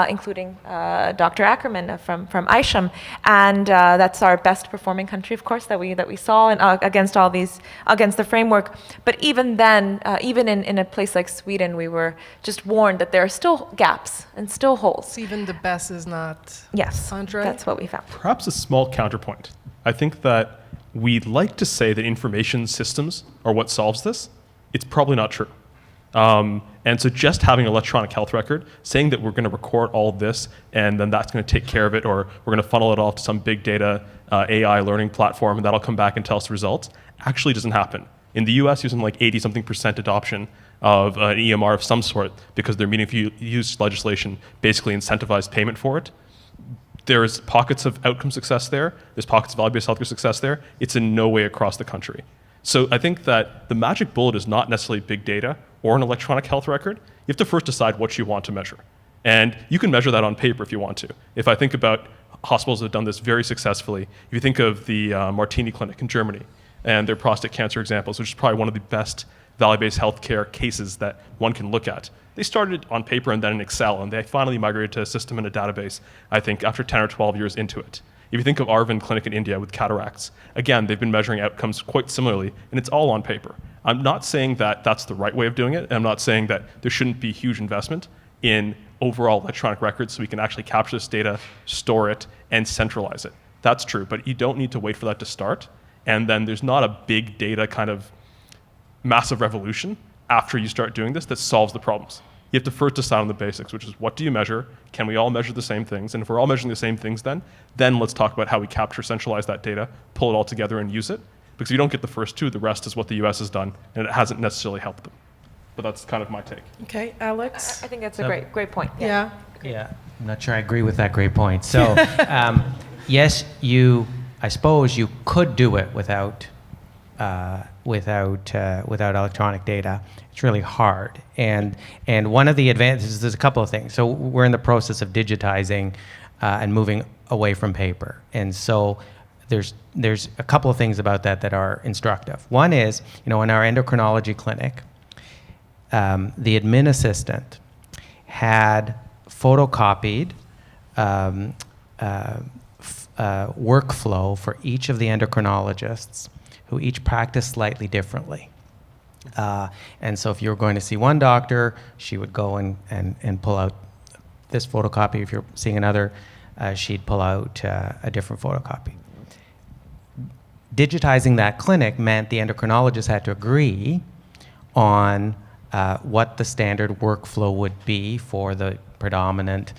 including Dr. Ackerman from ISHM, and that's our best performing country, of course, that we saw, and against the framework. But even then, even in a place like Sweden, we were just warned that there are still gaps and still holes. So even the best is not. Yes, Andre? that's what we found. Perhaps a small counterpoint. I think that we'd like to say that information systems are what solves this. It's probably not true. And so just having an electronic health record, saying that we're going to record all of this and then that's going to take care of it, or we're going to funnel it all to some big data AI learning platform and that'll come back and tell us the results, actually doesn't happen. In the US, using like 80-something% adoption of an EMR of some sort because their meaningful use legislation basically incentivized payment for it. There's pockets of outcome success there. There's pockets of value-based healthcare success there. It's in no way across the country. So I think that the magic bullet is not necessarily big data or an electronic health record. You have to first decide what you want to measure. And you can measure that on paper if you want to. If I think about hospitals that have done this very successfully, if you think of the Martini Clinic in Germany and their prostate cancer examples, which is probably one of the best value-based healthcare cases that one can look at. They started on paper and then in Excel, and they finally migrated to a system and a database, I think, after 10 or 12 years into it. If you think of Arvind Clinic in India with cataracts, again, they've been measuring outcomes quite similarly, and it's all on paper. I'm not saying that that's the right way of doing it, and I'm not saying that there shouldn't be huge investment in overall electronic records so we can actually capture this data, store it, and centralize it. That's true, but you don't need to wait for that to start, and then there's not a big data kind of massive revolution after you start doing this that solves the problems. You have to first decide on the basics, which is what do you measure? Can we all measure the same things? And if we're all measuring the same things then let's talk about how we capture, centralize that data, pull it all together and use it. Because if you don't get the first two, the rest is what the US has done, and it hasn't necessarily helped them. But that's kind of my take. Okay, Alex? I think that's a great point. Yeah. Yeah, I'm not sure I agree with that great point. So, yes, I suppose you could do it without electronic data. It's really hard. And one of the advantages, there's a couple of things. So we're in the process of digitizing and moving away from paper. And so there's a couple of things about that are instructive. One is, in our endocrinology clinic, the admin assistant had photocopied workflow for each of the endocrinologists who each practice slightly differently. And so if you were going to see one doctor, she would go and pull out this photocopy. If you're seeing another, she'd pull out a different photocopy. Digitizing that clinic meant the endocrinologist had to agree on what the standard workflow would be for the predominant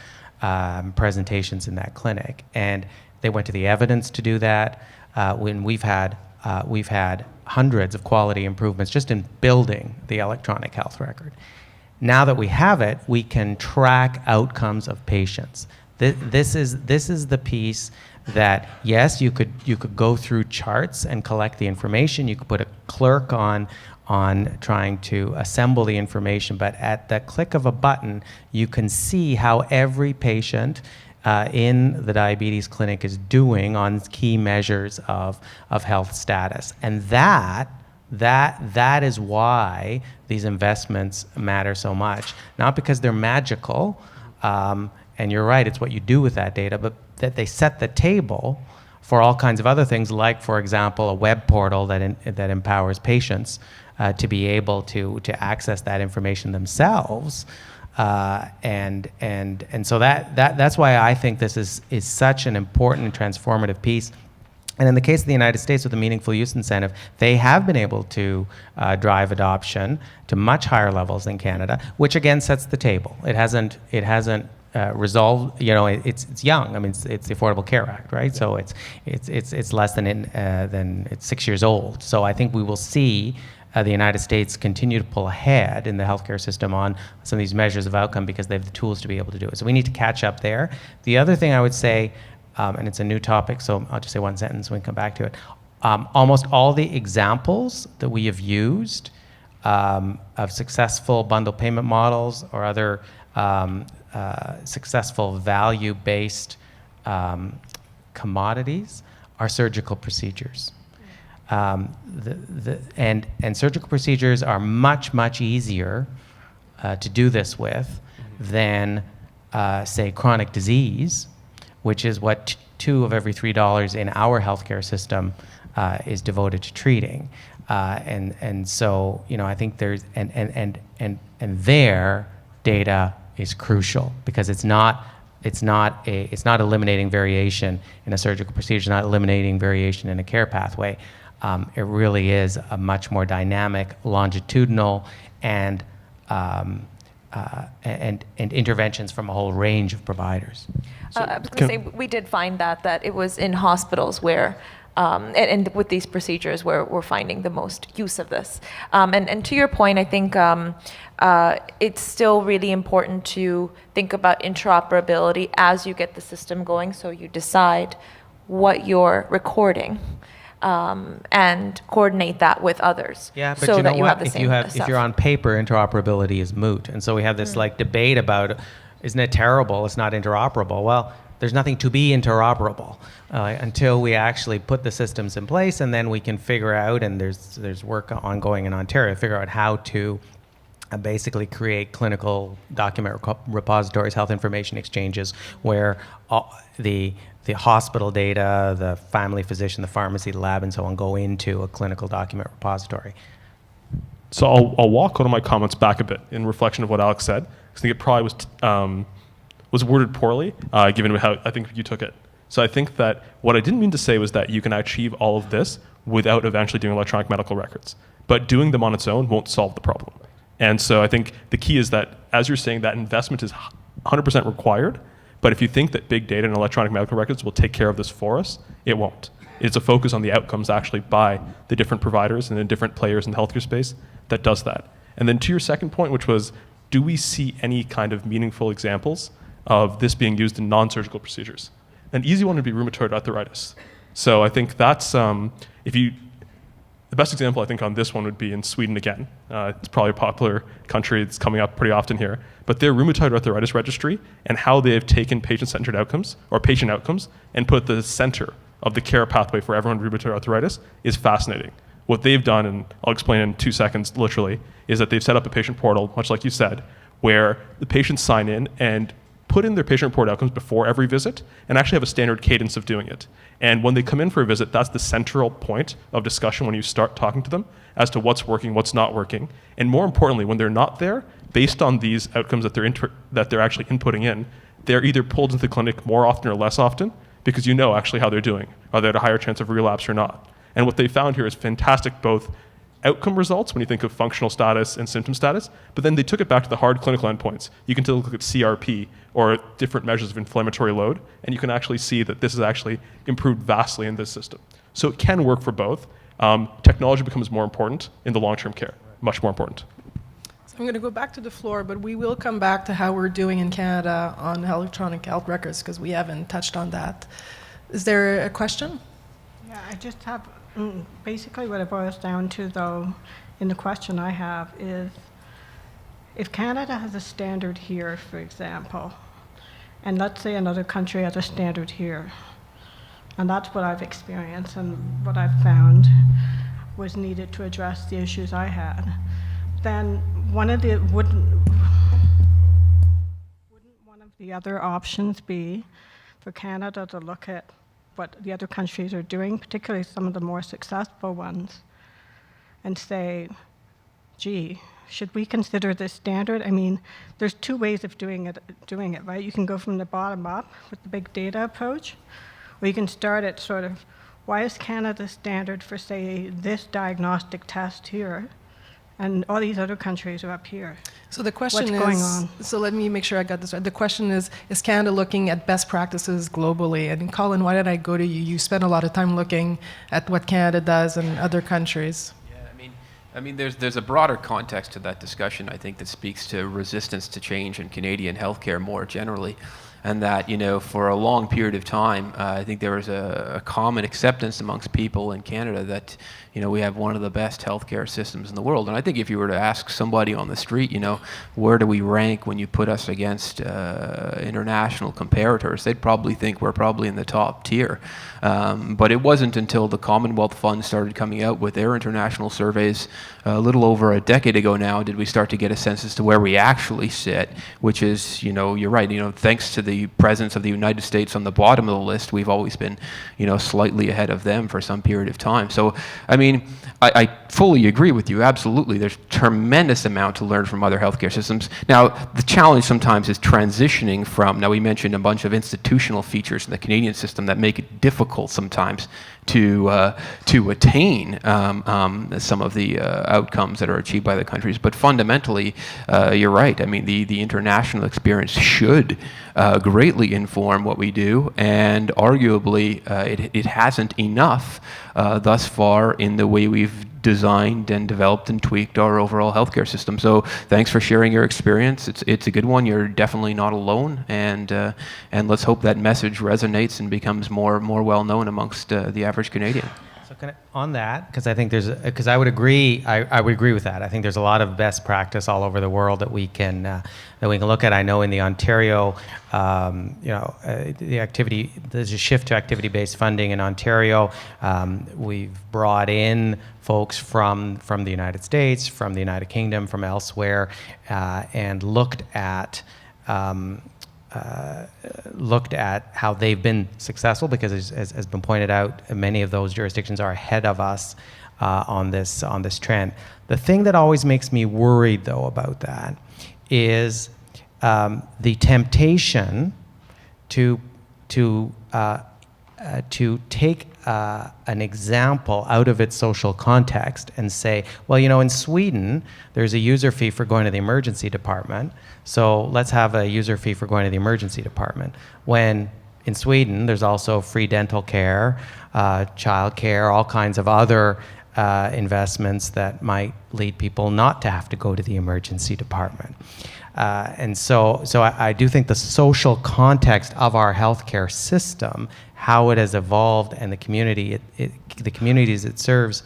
presentations in that clinic. And they went to the evidence to do that. When we've had hundreds of quality improvements just in building the electronic health record. Now that we have it, we can track outcomes of patients. This is the piece that, yes, you could go through charts and collect the information. You could put a clerk on trying to assemble the information, but at the click of a button, you can see how every patient in the diabetes clinic is doing on key measures of health status. And that is why these investments matter so much. Not because they're magical, and you're right, it's what you do with that data, but that they set the table for all kinds of other things, like, for example, a web portal that empowers patients to be able to access that information themselves. And so that's why I think this is such an important and transformative piece. And in the case of the United States with the meaningful use incentive, they have been able to drive adoption to much higher levels than Canada, which again sets the table. It hasn't resolved. It's young. I mean, it's the Affordable Care Act, right? So it's less than it's 6 years old. So I think we will see the United States continue to pull ahead in the healthcare system on some of these measures of outcome because they have the tools to be able to do it. So we need to catch up there. The other thing I would say, and it's a new topic, so I'll just say one sentence and we can come back to it. Almost all the examples that we have used of successful bundle payment models or other successful value-based commodities are surgical procedures. And surgical procedures are much easier to do this with than, say, chronic disease, which is what $2 of every $3 in our healthcare system is devoted to treating. And so, I think there's and their data is crucial because it's not eliminating variation in a surgical procedure, it's not eliminating variation in a care pathway. It really is a much more dynamic, longitudinal, and interventions from a whole range of providers. I was going to say, we did find that it was in hospitals where and with these procedures, we're finding the most use of this. And to your point, I think it's still really important to think about interoperability as you get the system going, so you decide what you're recording and coordinate that with others. Yeah, but so you know that you what? have the same If stuff. you're on paper, interoperability is moot. And so we have this like debate about, isn't it terrible? It's not interoperable. Well, there's nothing to be interoperable until we actually put the systems in place, and then we can figure out, and there's work ongoing in Ontario, figure out how to basically create clinical document repositories, health information exchanges, where the hospital data, the family physician, the pharmacy, the lab, and so on go into a clinical document repository. So I'll walk one of my comments back a bit in reflection of what Alex said. I think it probably was worded poorly, given how I think you took it. So I think that what I didn't mean to say was that you can achieve all of this without eventually doing electronic medical records. But doing them on its own won't solve the problem. And so I think the key is that, as you're saying, that investment is 100% required. But if you think that big data and electronic medical records will take care of this for us, it won't. It's a focus on the outcomes actually by the different providers and the different players in the healthcare space that does that. And then to your second point, which was, do we see any kind of meaningful examples of this being used in non-surgical procedures? An easy one would be rheumatoid arthritis. So I think that's, the best example I think on this one would be in Sweden again. It's probably a popular country, it's coming up pretty often here. But their rheumatoid arthritis registry and how they have taken patient-centered outcomes, or patient outcomes, and put the center of the care pathway for everyone with rheumatoid arthritis is fascinating. What they've done, and I'll explain in 2 seconds literally, is that they've set up a patient portal, much like you said, where the patients sign in and put in their patient report outcomes before every visit and actually have a standard cadence of doing it. And when they come in for a visit, that's the central point of discussion when you start talking to them as to what's working, what's not working. And more importantly, when they're not there, based on these outcomes that they're actually inputting in, they're either pulled into the clinic more often or less often because you know actually how they're doing. Are they at a higher chance of relapse or not? And what they found here is fantastic both outcome results when you think of functional status and symptom status, but then they took it back to the hard clinical endpoints. You can still look at CRP or different measures of inflammatory load, and you can actually see that this has actually improved vastly in this system. So it can work for both. Technology becomes more important in the long-term care, much more important. So I'm going to go back to the floor, but we will come back to how we're doing in Canada on electronic health records, because we haven't touched on that. Is there a question? Yeah, I just have, basically what it boils down to, though, in the question I have is, if Canada has a standard here, for example, and let's say another country has a standard here, and that's what I've experienced and what I've found was needed to address the issues I had, then wouldn't one of the other options be for Canada to look at what the other countries are doing, particularly some of the more successful ones, and say, gee, should we consider this standard? I mean, there's two ways of doing it, right? You can go from the bottom up with the big data approach, or you can start at sort of, why is Canada standard for, say, this diagnostic test here, and all these other countries are up here? So the question What's going on? So let me make sure I got this right. The question is Canada looking at best practices globally? And Colin, why did I go to you? You spent a lot of time looking at what Canada does in other countries. I mean, there's a broader context to that discussion, I think, that speaks to resistance to change in Canadian healthcare more generally. And that, you know, for a long period of time, I think there was a common acceptance amongst people in Canada that, you know, we have one of the best healthcare systems in the world. And I think if you were to ask somebody on the street, you know, where do we rank when you put us against international comparators, they'd probably think we're probably in the top tier. But it wasn't until the Commonwealth Fund started coming out with their international surveys a little over a decade ago now did we start to get a sense as to where we actually sit, which is, you know, you're right, you know, thanks to the presence of the United States on the bottom of the list, we've always been, you know, slightly ahead of them for some period of time. So, I mean, I fully agree with you, absolutely. There's tremendous amount to learn from other healthcare systems. Now, the challenge sometimes is transitioning from, now we mentioned a bunch of institutional features in the Canadian system that make it difficult sometimes to attain some of the outcomes that are achieved by the countries. But fundamentally, you're right. I mean, the international experience should greatly inform what we do, and arguably it hasn't enough thus far in the way we've designed and developed and tweaked our overall healthcare system. So thanks for sharing your experience. It's a good one. You're definitely not alone, and let's hope that message resonates and becomes more well known amongst the average Canadian. So on that, because I think because I would agree, I would agree with that. I think there's a lot of best practice all over the world that we can look at. I know in the Ontario, there's a shift to activity-based funding in Ontario. We've brought in folks from the United States, from the United Kingdom, from elsewhere, and looked at how they've been successful, because as has been pointed out, many of those jurisdictions are ahead of us on this trend. The thing that always makes me worried, though, about that is the temptation to take an example out of its social context and say, well, in Sweden, there's a user fee for going to the emergency department, so let's have a user fee for going to the emergency department. When in Sweden, there's also free dental care, child care, all kinds of other investments that might lead people not to have to go to the emergency department. And so I do think the social context of our healthcare system, how it has evolved, and the communities it serves,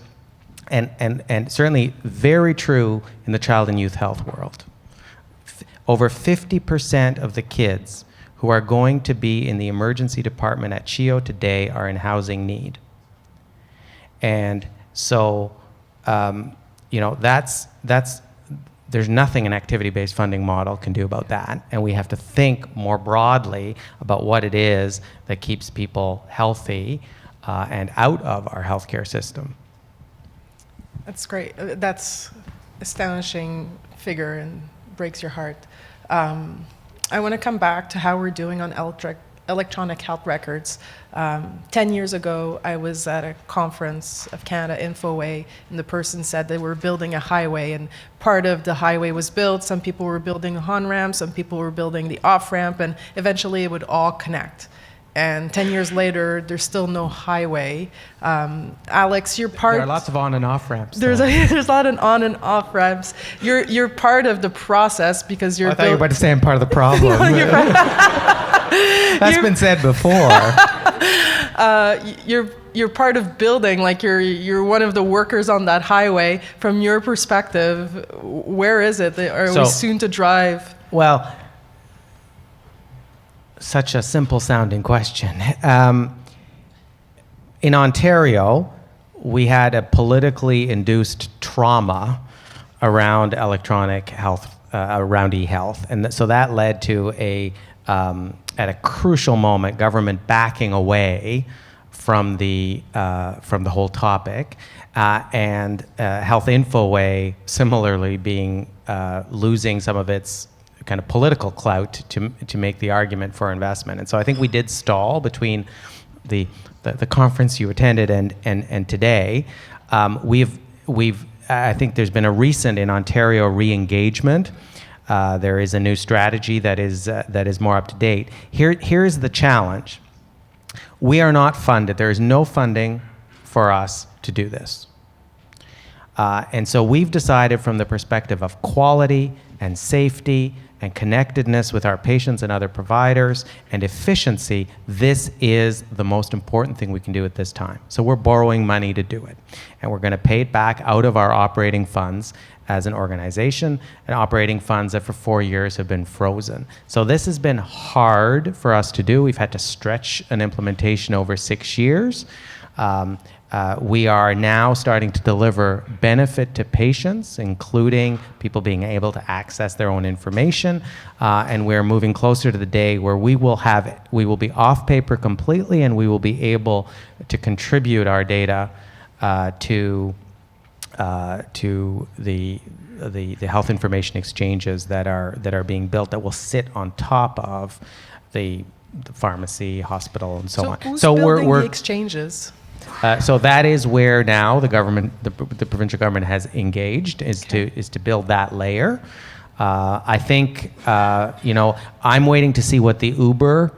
and certainly very true in the child and youth health world. Over 50% of the kids who are going to be in the emergency department at CHEO today are in housing need. And so, there's nothing an activity-based funding model can do about that. And we have to think more broadly about what it is that keeps people healthy and out of our healthcare system. That's great. That's astonishing figure and breaks your heart. I want to come back to how we're doing on electronic health records. 10 years ago, I was at a conference of Canada Infoway, and the person said they were building a highway, and part of the highway was built. Some people were building the on-ramp, some people were building the off-ramp, and eventually it would all connect. And 10 years later, there's still no highway. Alex, you're part... There are lots of on and off ramps. There's a lot of on and off ramps. You're part of the process because you're... I thought you were about to say I'm part of the problem. No, That's been said before. You're part of building, like you're one of the workers on that highway. From your perspective, where is it? Are we soon to drive? Well, such a simple sounding question. In Ontario, we had a politically induced trauma around electronic health, around e-health. And so that led to at a crucial moment, government backing away from the whole topic, and Health Infoway similarly being losing some of its kind of political clout to make the argument for investment. And so I think we did stall between the conference you attended and today. I think there's been a recent in Ontario re-engagement. There is a new strategy that is more up to date. Here's the challenge. We are not funded. There is no funding for us to do this. And so we've decided from the perspective of quality and safety and connectedness with our patients and other providers and efficiency, this is the most important thing we can do at this time. So we're borrowing money to do it. And we're going to pay it back out of our operating funds as an organization, and operating funds that for 4 years have been frozen. So this has been hard for us to do. We've had to stretch an implementation over 6 years. We are now starting to deliver benefit to patients, including people being able to access their own information, and we're moving closer to the day where we will be off paper completely, and we will be able to contribute our data to the health information exchanges that are being built that will sit on top of the pharmacy, hospital, and so on. Who's building the exchanges? So that is where now the government, the provincial government has engaged, is to build that layer. I think, I'm waiting to see what the Uber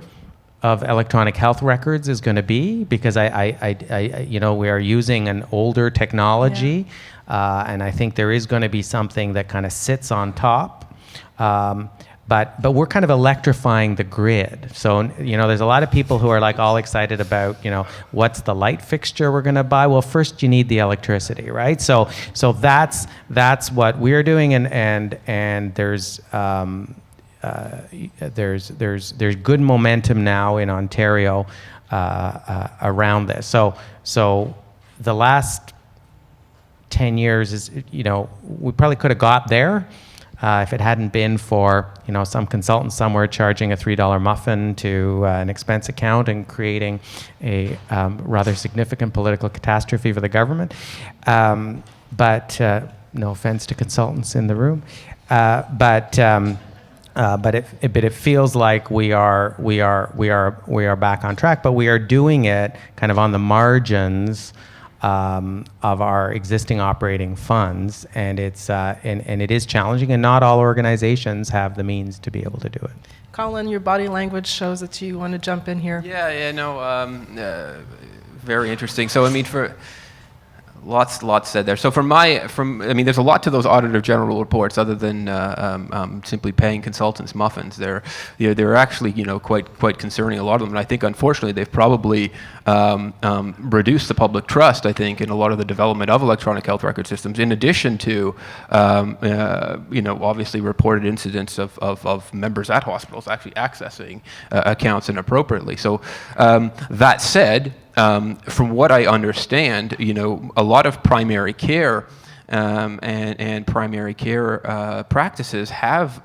of electronic health records is going to be, because we are using an older technology, and I think there is going to be something that kind of sits on top. But we're kind of electrifying the grid. So, there's a lot of people who are like all excited about, what's the light fixture we're going to buy? Well, first you need the electricity, right? So that's what we're doing, and there's good momentum now in Ontario around this. So the last 10 years is, we probably could have got there if it hadn't been for, some consultant somewhere charging a $3 muffin to an expense account and creating a rather significant political catastrophe for the government. But no offense to consultants in the room, but it feels like we are back on track, but we are doing it kind of on the margins of our existing operating funds, and it is challenging, and not all organizations have the means to be able to do it. Colin, your body language shows that you want to jump in here. Very interesting. So for lots said there. So there's a lot to those Auditor General reports, other than simply paying consultants muffins. They're actually quite concerning, a lot of them, and I think unfortunately they've probably reduced the public trust, I think, in a lot of the development of electronic health record systems. In addition to obviously reported incidents of members at hospitals actually accessing accounts inappropriately. So that said, from what I understand, a lot of primary care and primary care practices have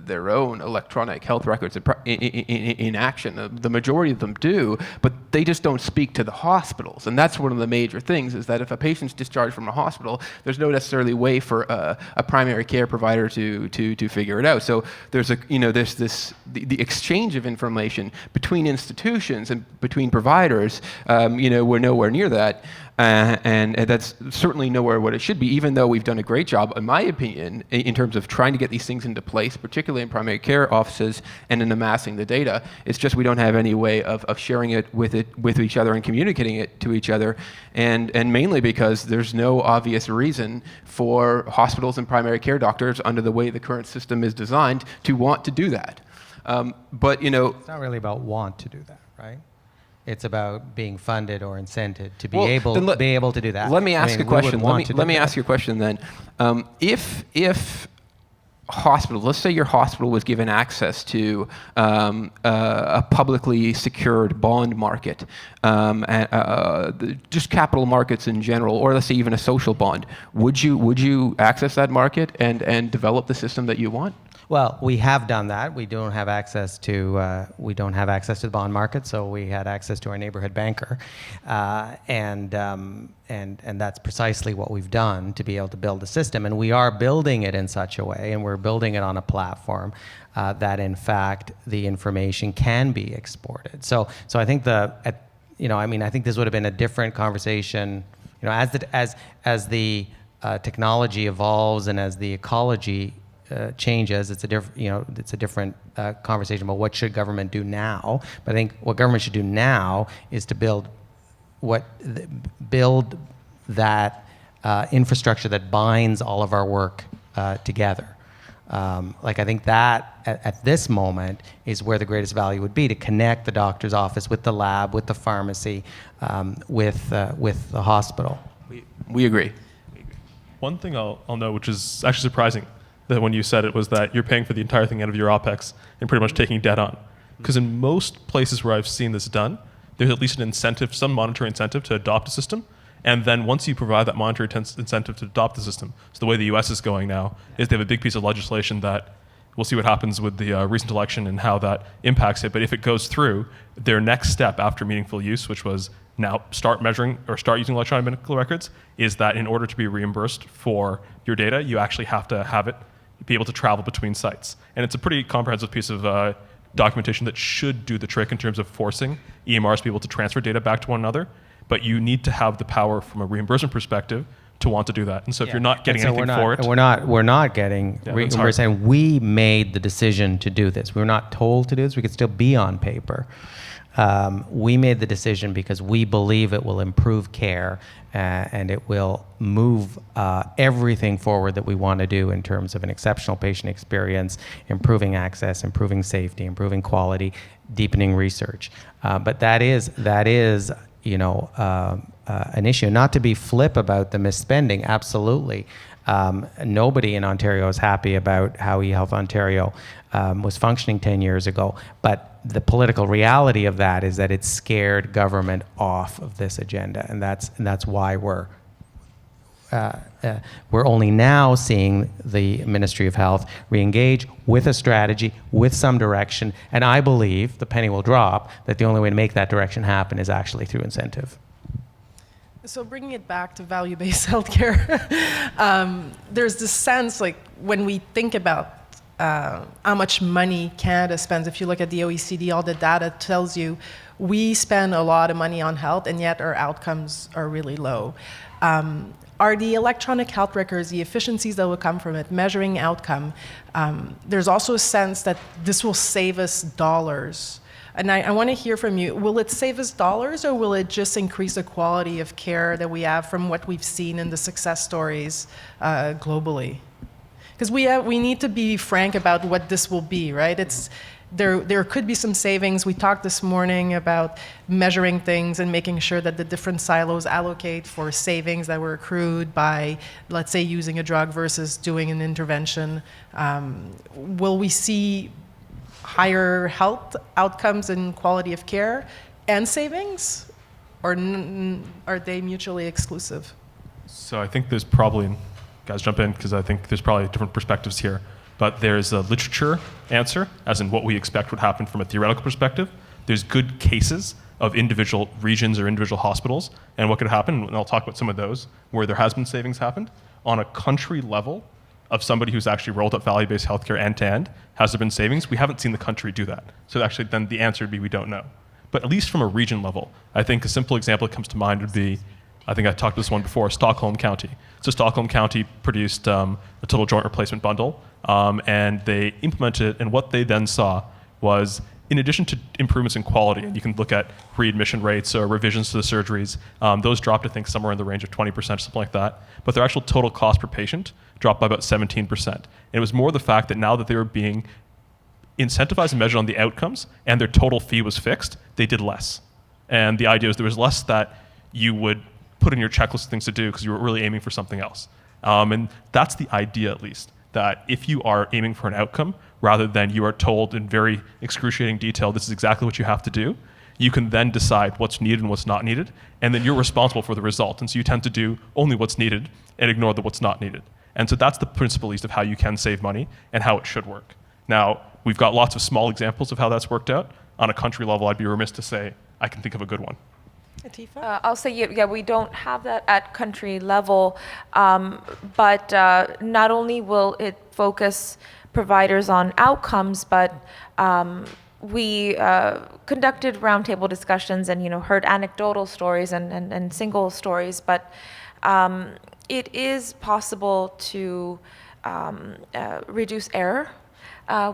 their own electronic health records in action. The majority of them do, but they just don't speak to the hospitals. And that's one of the major things, is that if a patient's discharged from a hospital, there's no necessarily way for a primary care provider to figure it out. So there's the exchange of information between institutions and between providers. We're nowhere near that. And that's certainly nowhere what it should be, even though we've done a great job, in my opinion, in terms of trying to get these things into place, particularly in primary care offices and in amassing the data. It's just we don't have any way of sharing it with each other and communicating it to each other, and mainly because there's no obvious reason for hospitals and primary care doctors, under the way the current system is designed, to want to do that. But it's not really about want to do that, right? It's about being funded or incented to be able to do that. Let me ask a question. Let me ask you a question then. If hospital, let's say your hospital was given access to a publicly secured bond market, just capital markets in general, or let's say even a social bond, would you access that market and develop the system that you want? Well, we have done that. We don't have access to the bond market, so we had access to our neighborhood banker, and that's precisely what we've done to be able to build the system. And we are building it in such a way, and we're building it on a platform that, in fact, the information can be exported. So I think I think this would have been a different conversation, as the technology evolves and as the ecology changes. It's a different conversation about what should government do now. But I think what government should do now is to build that infrastructure that binds all of our work together. I think that at this moment is where the greatest value would be, to connect the doctor's office with the lab, with the pharmacy, with the hospital. We agree. One thing I'll note, which is actually surprising, that when you said it, was that you're paying for the entire thing out of your OPEX and pretty much taking debt on. Because in most places where I've seen this done, there's at least an incentive, some monetary incentive to adopt a system. And then once you provide that monetary incentive to adopt the system, so the way the US is going now is they have a big piece of legislation that we'll see what happens with the recent election and how that impacts it. But if it goes through, their next step after meaningful use, which was now start measuring or start using electronic medical records, is that in order to be reimbursed for your data, you actually have to have it be able to travel between sites. And it's a pretty comprehensive piece of documentation that should do the trick in terms of forcing EMRs to be able to transfer data back to one another. But you need to have the power from a reimbursement perspective to want to do that. And so if Yeah. you're not getting And so anything we're for not, it, we're not getting Yeah, that's hard. reimbursed, and we made the decision to do this. We were not told to do this. We could still be on paper. We made the decision because we believe it will improve care and it will move everything forward that we want to do in terms of an exceptional patient experience, improving access, improving safety, improving quality, deepening research. But that is an issue. Not to be flip about the misspending, absolutely. Nobody in Ontario is happy about how eHealth Ontario was functioning 10 years ago, but the political reality of that is that it scared government off of this agenda, and that's why we're only now seeing the Ministry of Health re-engage with a strategy, with some direction, and I believe, the penny will drop, that the only way to make that direction happen is actually through incentive. So bringing it back to value-based healthcare, there's this sense, like, when we think about how much money Canada spends, if you look at the OECD, all the data tells you we spend a lot of money on health, and yet our outcomes are really low. Are the electronic health records, the efficiencies that will come from it, measuring outcome, there's also a sense that this will save us dollars. And I want to hear from you, will it save us dollars, or will it just increase the quality of care that we have from what we've seen in the success stories globally? Because we need to be frank about what this will be, right? There could be some savings. We talked this morning about measuring things and making sure that the different silos allocate for savings that were accrued by, let's say, using a drug versus doing an intervention. Will we see higher health outcomes and quality of care and savings, or are they mutually exclusive? So I think there's probably, guys jump in, because I think there's probably different perspectives here, but there's a literature answer, as in what we expect would happen from a theoretical perspective. There's good cases of individual regions or individual hospitals and what could happen, and I'll talk about some of those, where there has been savings happened. On a country level, of somebody who's actually rolled up value-based healthcare end-to-end, has there been savings? We haven't seen the country do that. So actually then the answer would be we don't know. But at least from a region level, I think a simple example that comes to mind would be, I think I talked about this one before, Stockholm County. So Stockholm County produced a total joint replacement bundle, and they implemented it, and what they then saw was, in addition to improvements in quality, and you can look at readmission rates or revisions to the surgeries, those dropped, I think, somewhere in the range of 20%, something like that. But their actual total cost per patient dropped by about 17%. And it was more the fact that now that they were being incentivized and measured on the outcomes, and their total fee was fixed, they did less. And the idea is there was less that you would put in your checklist of things to do because you were really aiming for something else. And that's the idea, at least, that if you are aiming for an outcome, rather than you are told in very excruciating detail, this is exactly what you have to do, you can then decide what's needed and what's not needed, and then you're responsible for the result. And so you tend to do only what's needed and ignore what's not needed. And so that's the principle, at least, of how you can save money and how it should work. Now, we've got lots of small examples of how that's worked out. On a country level, I'd be remiss to say I can think of a good one. I'll say, yeah, we don't have that at country level, but not only will it focus providers on outcomes, but we conducted roundtable discussions and heard anecdotal stories and single stories, but it is possible to reduce error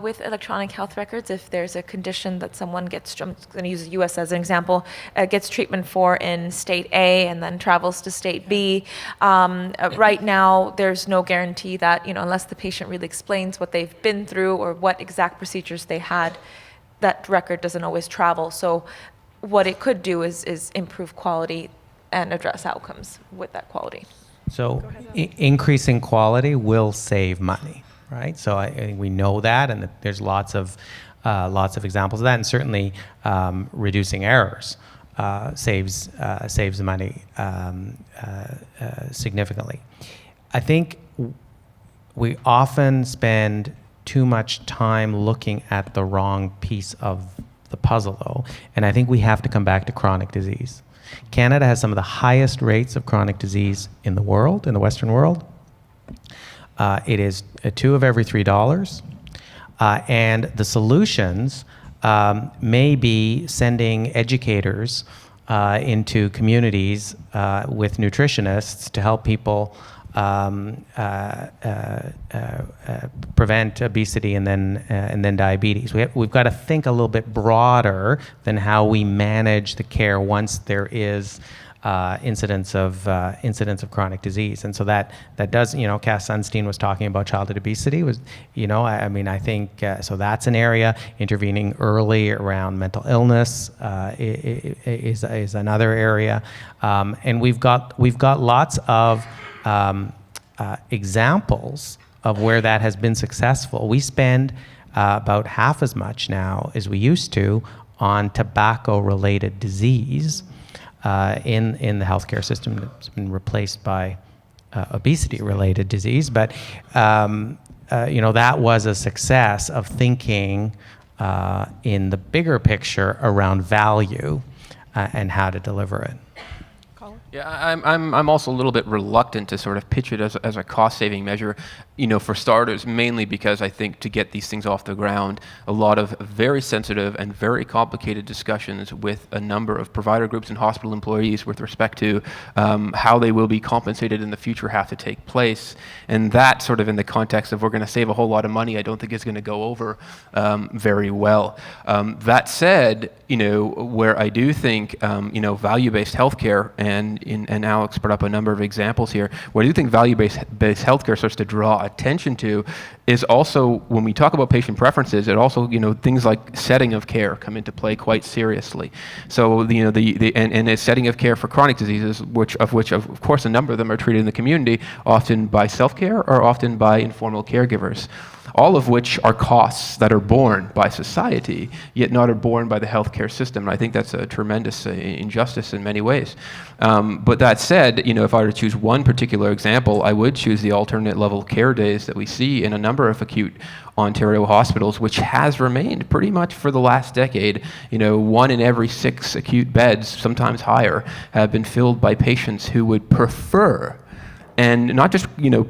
with electronic health records if there's a condition that someone gets, I'm going to use the US as an example, gets treatment for in state A and then travels to state B. Right now, there's no guarantee that, unless the patient really explains what they've been through or what exact procedures they had, that record doesn't always travel. So what it could do is improve quality and address outcomes with that quality. So increasing quality will save money, right? So I think we know that, and there's lots of examples of that, and certainly reducing errors saves money significantly. I think we often spend too much time looking at the wrong piece of the puzzle, though, and I think we have to come back to chronic disease. Canada has some of the highest rates of chronic disease in the world, in the Western world. It is 2 of every $3. And the solutions may be sending educators into communities with nutritionists to help people prevent obesity and then diabetes. We've got to think a little bit broader than how we manage the care once there is incidence of chronic disease. And so that does, Cass Sunstein was talking about childhood obesity. I think so that's an area. Intervening early around mental illness is another area, and we've got lots of examples of where that has been successful. We spend about half as much now as we used to on tobacco-related disease in the healthcare system. It's been replaced by obesity-related disease, but that was a success of thinking in the bigger picture around value and how to deliver it. Yeah, I'm also a little bit reluctant to sort of pitch it as a cost-saving measure, for starters, mainly because I think to get these things off the ground, a lot of very sensitive and very complicated discussions with a number of provider groups and hospital employees with respect to how they will be compensated in the future have to take place. And that sort of in the context of we're going to save a whole lot of money, I don't think is going to go over very well. That said, where I do think, value-based healthcare, and Alex brought up a number of examples here, where I do think value-based healthcare starts to draw attention to is also, when we talk about patient preferences, it also, things like setting of care come into play quite seriously. So, and a setting of care for chronic diseases, of which of course a number of them are treated in the community, often by self-care or often by informal caregivers. All of which are costs that are borne by society, yet not are borne by the healthcare system. And I think that's a tremendous injustice in many ways. But that said, if I were to choose one particular example, I would choose the alternate level care days that we see in a number of acute Ontario hospitals, which has remained pretty much for the last decade. 1 in every 6 acute beds, sometimes higher, have been filled by patients who would prefer, and not just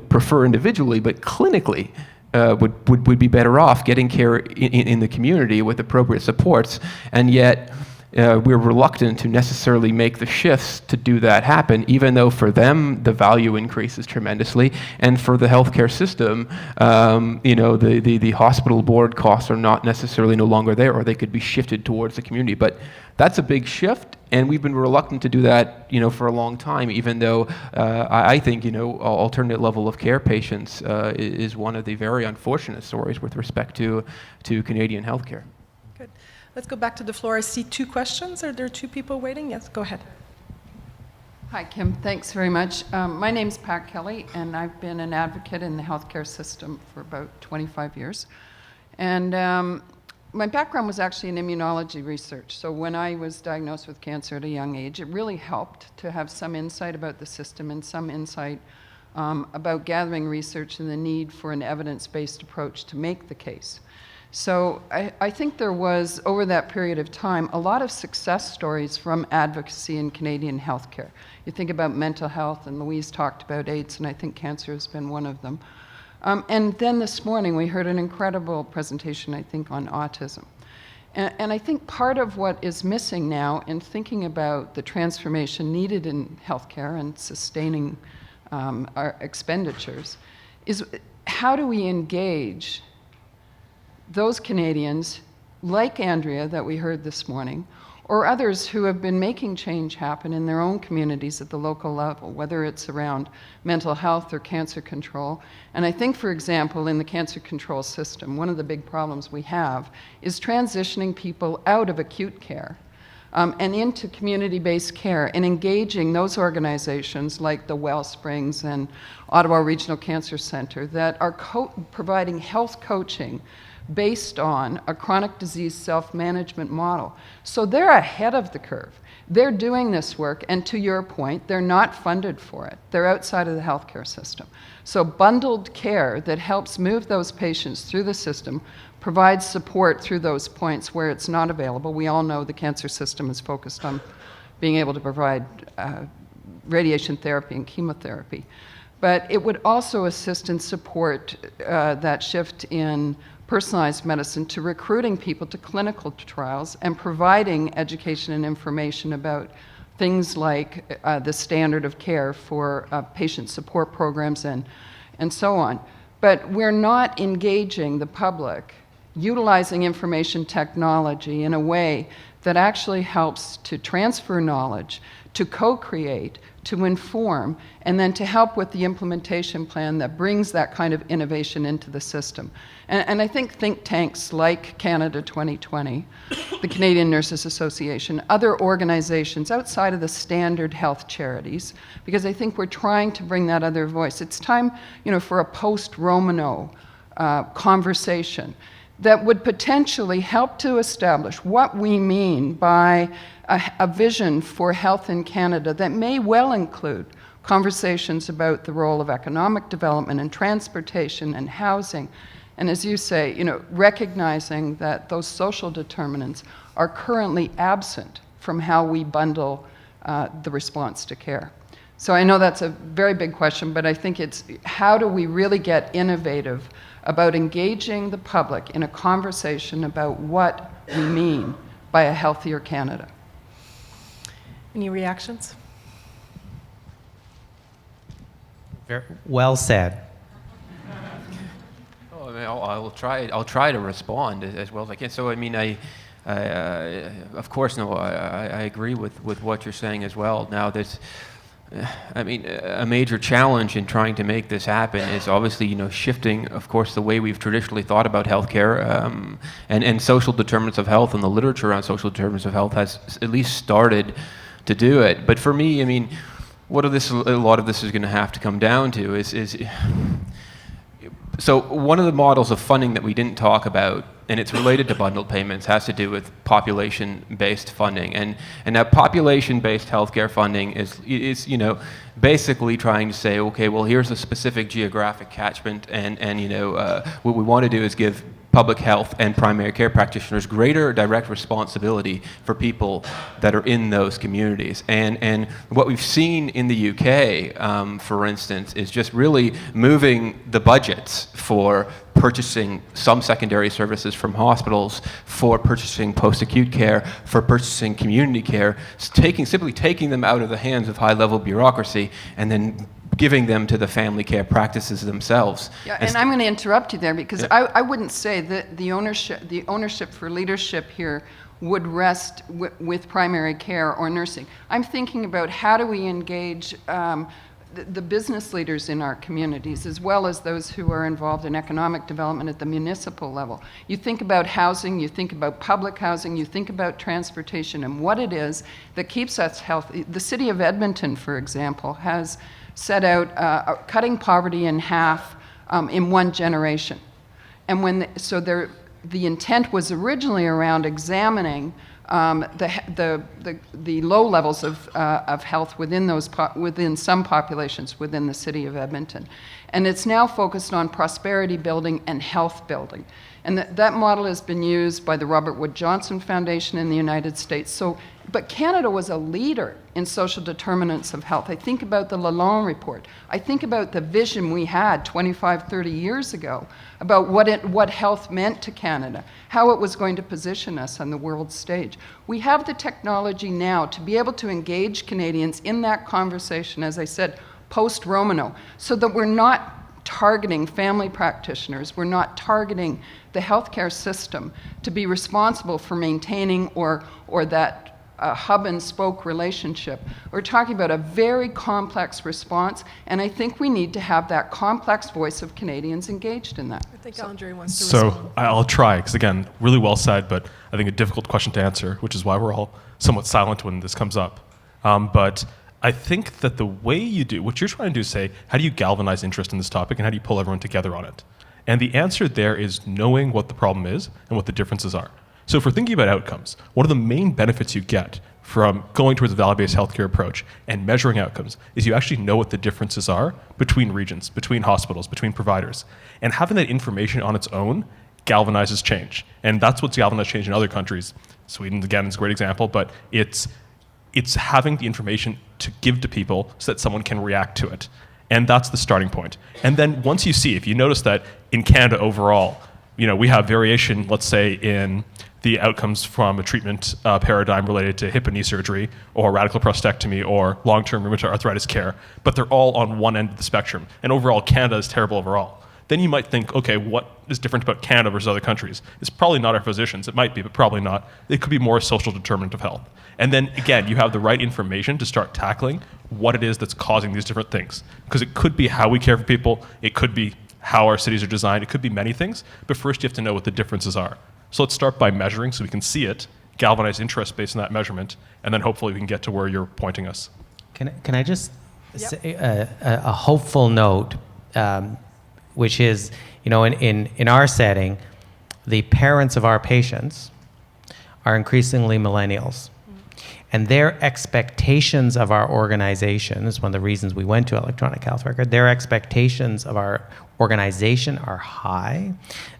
prefer individually, but clinically, would be better off getting care in the community with appropriate supports, and yet we're reluctant to necessarily make the shifts to do that happen, even though for them the value increases tremendously, and for the healthcare system, the hospital board costs are not necessarily no longer there, or they could be shifted towards the community. But that's a big shift, and we've been reluctant to do that, for a long time, even though I think, alternate level of care patients is one of the very unfortunate stories with respect to Canadian healthcare. Good. Let's go back to the floor. I see 2 questions. Are there 2 people waiting? Yes, go ahead. Hi, Kim. Thanks very much. My name's Pat Kelly, and I've been an advocate in the healthcare system for about 25 years. And my background was actually in immunology research. So when I was diagnosed with cancer at a young age, it really helped to have some insight about the system and some insight about gathering research and the need for an evidence-based approach to make the case. So I think there was, over that period of time, a lot of success stories from advocacy in Canadian healthcare. You think about mental health, and Louise talked about AIDS, and I think cancer has been one of them. And then this morning, we heard an incredible presentation, I think, on autism. And I think part of what is missing now in thinking about the transformation needed in healthcare and sustaining our expenditures is how do we engage those Canadians, like Andrea that we heard this morning, or others who have been making change happen in their own communities at the local level, whether it's around mental health or cancer control. And I think, for example, in the cancer control system, one of the big problems we have is transitioning people out of acute care and into community-based care, and engaging those organizations like the Wellsprings and Ottawa Regional Cancer Centre that are providing health coaching based on a chronic disease self-management model. So they're ahead of the curve. They're doing this work, and to your point, they're not funded for it. They're outside of the healthcare system. So bundled care that helps move those patients through the system provides support through those points where it's not available. We all know the cancer system is focused on being able to provide radiation therapy and chemotherapy. But it would also assist and support that shift in personalized medicine to recruiting people to clinical trials and providing education and information about things like the standard of care for patient support programs and so on. But we're not engaging the public, utilizing information technology in a way that actually helps to transfer knowledge, to co-create, to inform, and then to help with the implementation plan that brings that kind of innovation into the system. And I think think tanks like Canada 2020, the Canadian Nurses Association, other organizations outside of the standard health charities, because I think we're trying to bring that other voice. It's time, for a post-Romano conversation that would potentially help to establish what we mean by a vision for health in Canada that may well include conversations about the role of economic development and transportation and housing. And as you say, recognizing that those social determinants are currently absent from how we bundle the response to care. So I know that's a very big question, but I think it's how do we really get innovative about engaging the public in a conversation about what we mean by a healthier Canada. Any reactions? Very well said. Oh, I mean, I'll try to respond as well as I can. So I mean, I of course, no, I agree with what you're saying as well. Now, I mean, a major challenge in trying to make this happen is obviously, shifting, of course, the way we've traditionally thought about healthcare, and social determinants of health, and the literature around social determinants of health has at least started to do it. But for me, I mean, a lot of this is going to have to come down to is so one of the models of funding that we didn't talk about, and it's related to bundled payments, has to do with population-based funding. And that population-based healthcare funding is basically trying to say, okay, well, here's a specific geographic catchment, and what we want to do is give public health and primary care practitioners greater direct responsibility for people that are in those communities. And what we've seen in the UK, for instance, is just really moving the budgets for purchasing some secondary services from hospitals, for purchasing post-acute care, for purchasing community care, simply taking them out of the hands of high-level bureaucracy and then giving them to the family care practices themselves. Yeah, and I'm going to interrupt you there because I wouldn't say that the ownership for leadership here would rest with primary care or nursing. I'm thinking about how do we engage the business leaders in our communities, as well as those who are involved in economic development at the municipal level. You think about housing, you think about public housing, you think about transportation and what it is that keeps us healthy. The city of Edmonton, for example, has set out cutting poverty in half in one generation. And the intent was originally around examining the low levels of health within some populations within the city of Edmonton. And it's now focused on prosperity building and health building. And that model has been used by the Robert Wood Johnson Foundation in the United States. But Canada was a leader in social determinants of health. I think about the Lalonde report. I think about the vision we had 25, 30 years ago about what health meant to Canada, how it was going to position us on the world stage. We have the technology now to be able to engage Canadians in that conversation, as I said, post-Romano, so that we're not targeting family practitioners, we're not targeting the healthcare system to be responsible for maintaining or that hub and spoke relationship. We're talking about a very complex response, and I think we need to have that complex voice of Canadians engaged in that. I think Andre wants to respond. So I'll try, because again, really well said, but I think a difficult question to answer, which is why we're all somewhat silent when this comes up. But I think that the way you do, what you're trying to do is say, how do you galvanize interest in this topic and how do you pull everyone together on it? And the answer there is knowing what the problem is and what the differences are. So if we're thinking about outcomes, one of the main benefits you get from going towards a value-based healthcare approach and measuring outcomes is you actually know what the differences are between regions, between hospitals, between providers. And having that information on its own galvanizes change. And that's what's galvanized change in other countries. Sweden, again, is a great example, but it's having the information to give to people so that someone can react to it. And that's the starting point. And then once you see, if you notice that in Canada overall, we have variation, let's say, in the outcomes from a treatment paradigm related to hip and knee surgery or radical prostatectomy or long-term rheumatoid arthritis care, but they're all on one end of the spectrum. And overall, Canada is terrible overall. Then you might think, okay, what is different about Canada versus other countries? It's probably not our physicians. It might be, but probably not. It could be more social determinant of health. And then again, you have the right information to start tackling what it is that's causing these different things. Because it could be how we care for people. It could be how our cities are designed. It could be many things. But first you have to know what the differences are. So let's start by measuring so we can see it, galvanize interest based on that measurement, and then hopefully we can get to where you're pointing us. Can I just say a hopeful note, which is, in our setting, the parents of our patients are increasingly millennials. And their expectations of our organization, is one of the reasons we went to electronic health record, their expectations of our organization are high.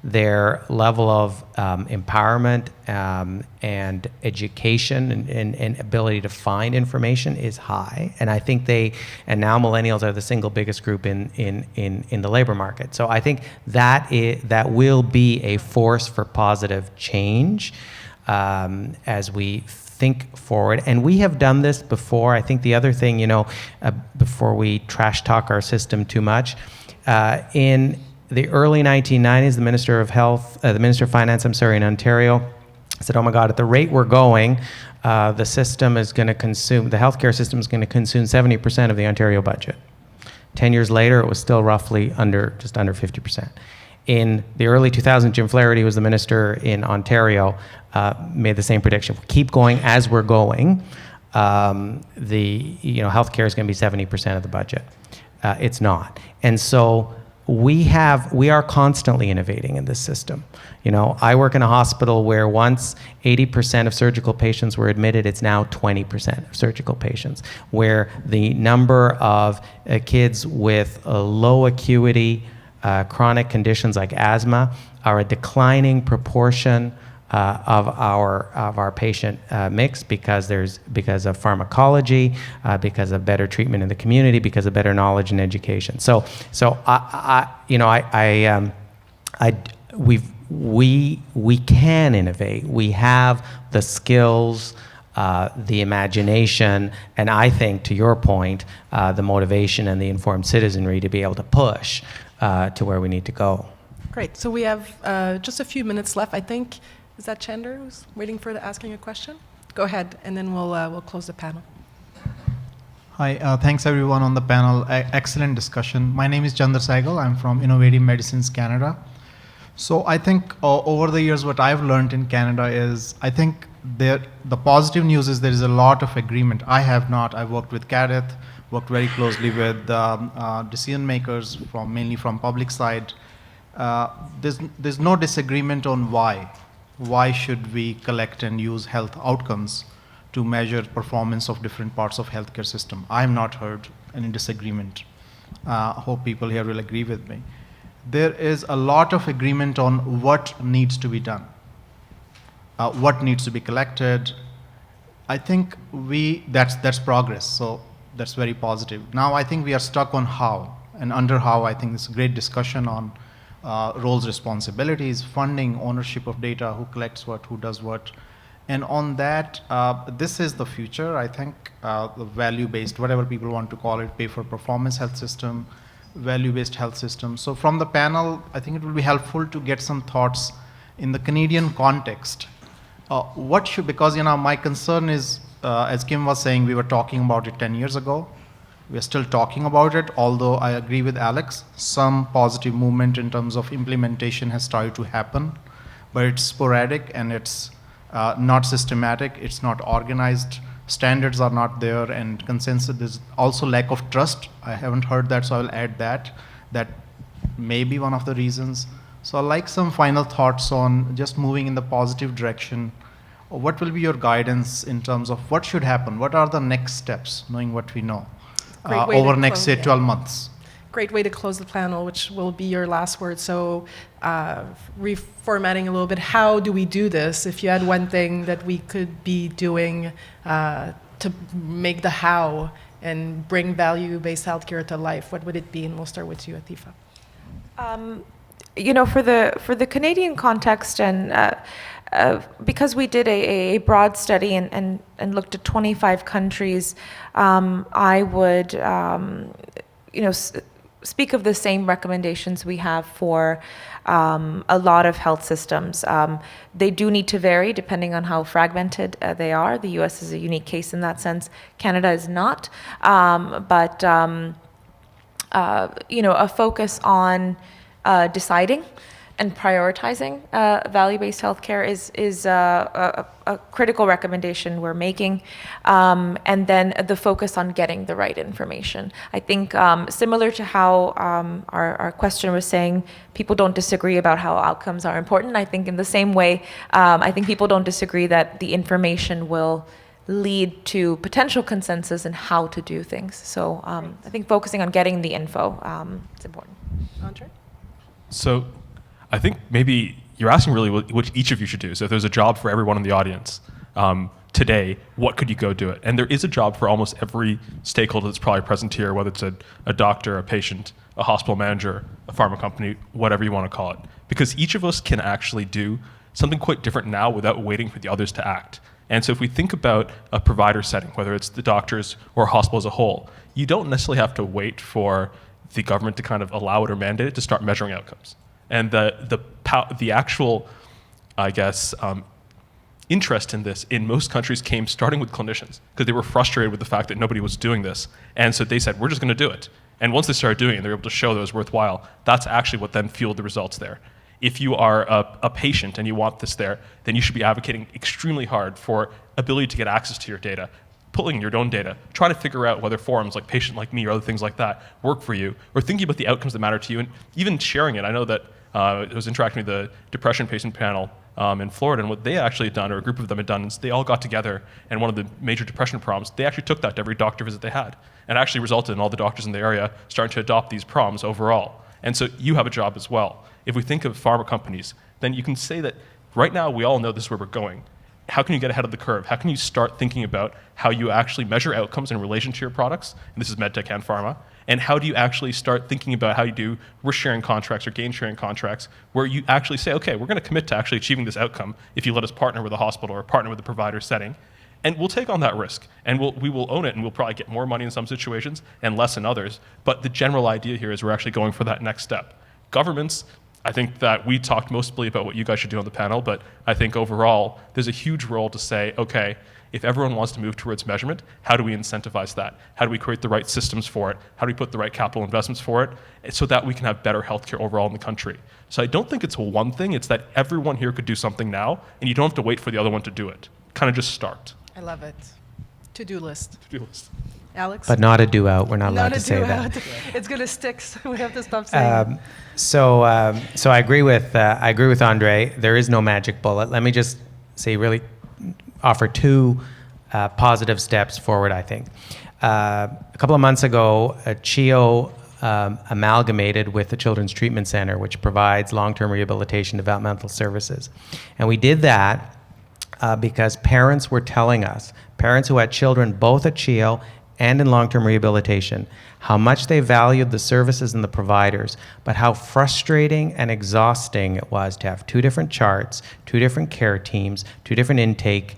Their level of empowerment and education and ability to find information is high. And I think and now millennials are the single biggest group in the labor market. So I think that will be a force for positive change as we think forward. And we have done this before. I think the other thing, before we trash talk our system too much, in the early 1990s, the Minister of Finance, in Ontario said, oh my God, at the rate we're going, the healthcare system is going to consume 70% of the Ontario budget. 10 years later, it was still roughly just under 50%. In the early 2000s, Jim Flaherty was the minister in Ontario, made the same prediction. Keep going as we're going, healthcare is going to be 70% of the budget. It's not. And so we are constantly innovating in this system. I work in a hospital where once 80% of surgical patients were admitted, it's now 20% of surgical patients, where the number of kids with low acuity chronic conditions like asthma are a declining proportion of our patient mix because of pharmacology, because of better treatment in the community, because of better knowledge and education. We can innovate. We have the skills, the imagination, and I think, to your point, the motivation and the informed citizenry to be able to push to where we need to go. Great. So we have just a few minutes left. I think, is that Chander who's waiting for asking a question? Go ahead, and then we'll close the panel. Hi, thanks everyone on the panel. Excellent discussion. My name is Chandra Saigal. I'm from Innovative Medicines Canada. So I think over the years what I've learned in Canada is, I think the positive news is there is a lot of agreement. I have not. I've worked with CADETH, worked very closely with decision makers mainly from public side. There's no disagreement on why. Why should we collect and use health outcomes to measure performance of different parts of healthcare system? I have not heard any disagreement. Hope people here will agree with me. There is a lot of agreement on what needs to be done, what needs to be collected. I think that's progress. So that's very positive. Now I think we are stuck on how, and under how I think there's a great discussion on roles, responsibilities, funding, ownership of data, who collects what, who does what. And on that, this is the future, I think, the value-based, whatever people want to call it, pay-for-performance health system, value-based health system. So from the panel, I think it will be helpful to get some thoughts in the Canadian context. Because my concern is, as Kim was saying, we were talking about it 10 years ago. We're still talking about it, although I agree with Alex, some positive movement in terms of implementation has started to happen, but it's sporadic and it's not systematic, it's not organized, standards are not there, and consensus, there's also lack of trust. I haven't heard that, so I will add that may be one of the reasons. So I'd like some final thoughts on just moving in the positive direction. What will be your guidance in terms of what should happen? What are the next steps, knowing what we know? Over next, say, 12 months. Great way to close the panel, which will be your last word. So reformatting a little bit, how do we do this? If you had one thing that we could be doing to make the how and bring value-based healthcare to life, what would it be? And we'll start with you, Atifa. For the Canadian context, and because we did a broad study and looked at 25 countries, I would speak of the same recommendations we have for a lot of health systems. They do need to vary depending on how fragmented they are. The US is a unique case in that sense. Canada is not. But a focus on deciding and prioritizing value-based healthcare is a critical recommendation we're making, and then the focus on getting the right information. I think similar to how our questioner was saying, people don't disagree about how outcomes are important. I think in the same way, I think people don't disagree that the information will lead to potential consensus in how to do things. So I think focusing on getting the info is important. Andre? So I think maybe you're asking really what each of you should do. So if there's a job for everyone in the audience today, what could you go do it? And there is a job for almost every stakeholder that's probably present here, whether it's a doctor, a patient, a hospital manager, a pharma company, whatever you want to call it. Because each of us can actually do something quite different now without waiting for the others to act. And so if we think about a provider setting, whether it's the doctors or a hospital as a whole, you don't necessarily have to wait for the government to kind of allow it or mandate it to start measuring outcomes. And the actual, I guess, interest in this in most countries came starting with clinicians, because they were frustrated with the fact that nobody was doing this. And so they said, we're just going to do it. And once they started doing it, they were able to show that it was worthwhile. That's actually what then fueled the results there. If you are a patient and you want this there, then you should be advocating extremely hard for ability to get access to your data, pulling your own data, trying to figure out whether forums like Patient Like Me or other things like that work for you, or thinking about the outcomes that matter to you, and even sharing it. I know that I was interacting with the depression patient panel in Florida, and what they actually had done, or a group of them had done, is they all got together, and one of the major depression problems, they actually took that to every doctor visit they had, and actually resulted in all the doctors in the area starting to adopt these problems overall. And so you have a job as well. If we think of pharma companies, then you can say that right now we all know this is where we're going. How can you get ahead of the curve? How can you start thinking about how you actually measure outcomes in relation to your products? And this is medtech and pharma. And how do you actually start thinking about how you do risk-sharing contracts or gain-sharing contracts, where you actually say, okay, we're going to commit to actually achieving this outcome if you let us partner with a hospital or partner with a provider setting. And we'll take on that risk, and we will own it, and we'll probably get more money in some situations and less in others. But the general idea here is we're actually going for that next step. Governments, I think that we talked mostly about what you guys should do on the panel, but I think overall there's a huge role to say, okay, if everyone wants to move towards measurement, how do we incentivize that? How do we create the right systems for it? How do we put the right capital investments for it so that we can have better healthcare overall in the country? So I don't think it's one thing, it's that everyone here could do something now, and you don't have to wait for the other one to do it. Kind of just start. I love it. To-do list. To-do list. Alex? But not a do-out. We're not allowed to say that. It's going to stick, so we have to stop saying it. So I agree with Andre. There is no magic bullet. Let me just say, really offer two positive steps forward, I think. A couple of months ago, CHEO amalgamated with the Children's Treatment Center, which provides long-term rehabilitation developmental services. And we did that because parents were telling us, parents who had children both at CHEO and in long-term rehabilitation, how much they valued the services and the providers, but how frustrating and exhausting it was to have two different charts, two different care teams, two different intake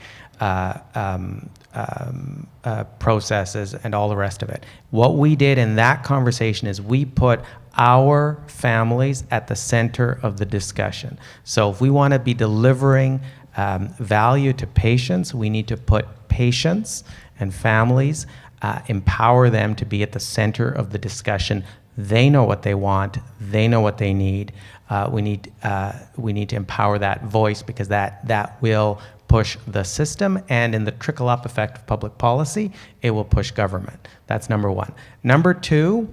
processes, and all the rest of it. What we did in that conversation is we put our families at the center of the discussion. So if we want to be delivering value to patients, we need to put patients and families, empower them to be at the center of the discussion. They know what they want. They know what they need. We need to empower that voice, because that will push the system, and in the trickle-up effect of public policy, it will push government. That's number one. Number two,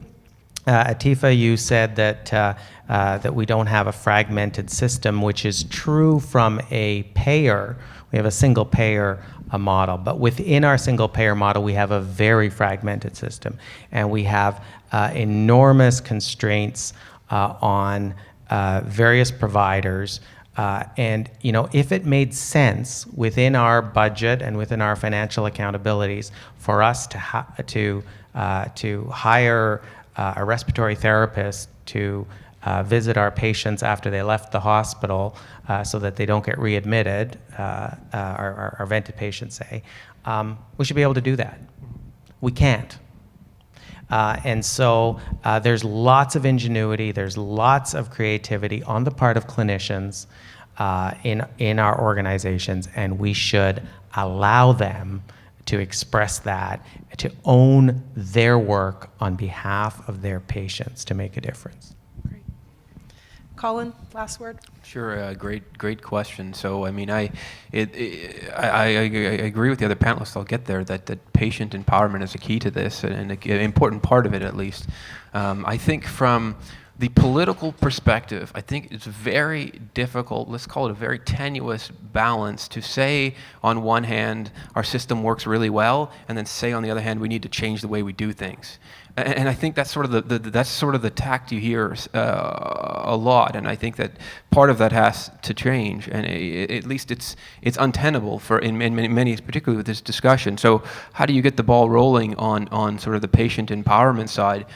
Atifa, you said that we don't have a fragmented system, which is true from a payer. We have a single payer model, but within our single payer model, we have a very fragmented system, and we have enormous constraints on various providers. And if it made sense within our budget and within our financial accountabilities for us to hire a respiratory therapist to visit our patients after they left the hospital so that they don't get readmitted, our vented patients say, we should be able to do that. We can't. And so there's lots of ingenuity, there's lots of creativity on the part of clinicians in our organizations, and we should allow them to express that, to own their work on behalf of their patients to make a difference. Colin, last word. Sure, great question. So, I mean, I agree with the other panelists. I'll get there that patient empowerment is a key to this, and an important part of it, at least. I think from the political perspective, I think it's very difficult, let's call it a very tenuous balance, to say on one hand our system works really well, and then say on the other hand we need to change the way we do things. And I think that's sort of the tact you hear a lot, and I think that part of that has to change, and at least it's untenable for in many, particularly with this discussion. So how do you get the ball rolling on sort of the patient empowerment side?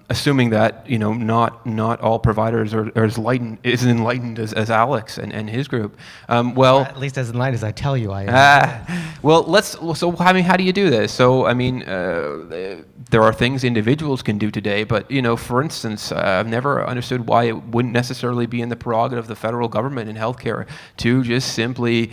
Assuming that not all providers are as enlightened as Alex and his group. Well, at least as enlightened as I tell you I am. So I mean, how do you do this? So I mean, there are things individuals can do today, but for instance, I've never understood why it wouldn't necessarily be in the prerogative of the federal government in healthcare to just simply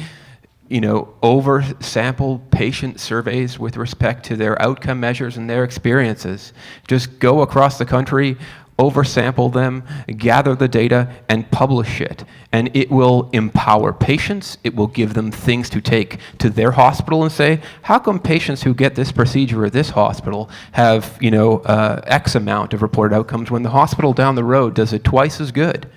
oversample patient surveys with respect to their outcome measures and their experiences. Just go across the country, oversample them, gather the data, and publish it. And it will empower patients. It will give them things to take to their hospital and say, how come patients who get this procedure at this hospital have, X amount of reported outcomes when the hospital down the road does it twice as good?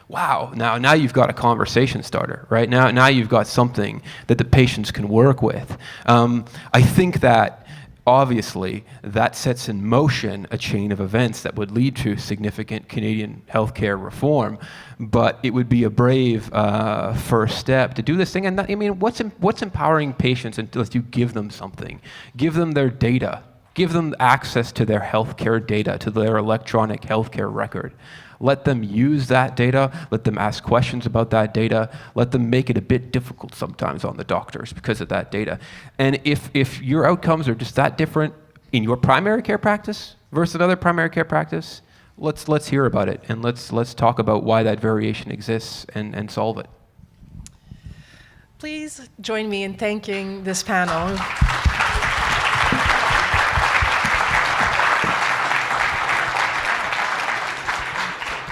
Wow, now you've got a conversation starter, right? Now you've got something that the patients can work with. I think that obviously that sets in motion a chain of events that would lead to significant Canadian healthcare reform, but it would be a brave first step to do this thing. And I mean, what's empowering patients unless you give them something? Give them their data. Give them access to their healthcare data, to their electronic healthcare record. Let them use that data, let them ask questions about that data, let them make it a bit difficult sometimes on the doctors because of that data. And if your outcomes are just that different in your primary care practice versus another primary care practice, let's hear about it, and let's talk about why that variation exists and solve it. Please join me in thanking this panel.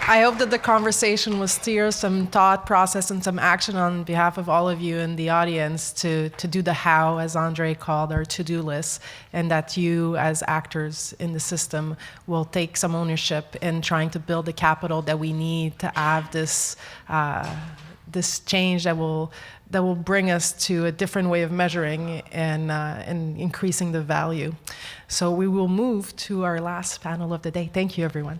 I hope that the conversation will steer some thought process and some action on behalf of all of you in the audience to do the how, as Andre called our to-do list, and that you as actors in the system will take some ownership in trying to build the capital that we need to have this change that will bring us to a different way of measuring and increasing the value. So we will move to our last panel of the day. Thank you, everyone.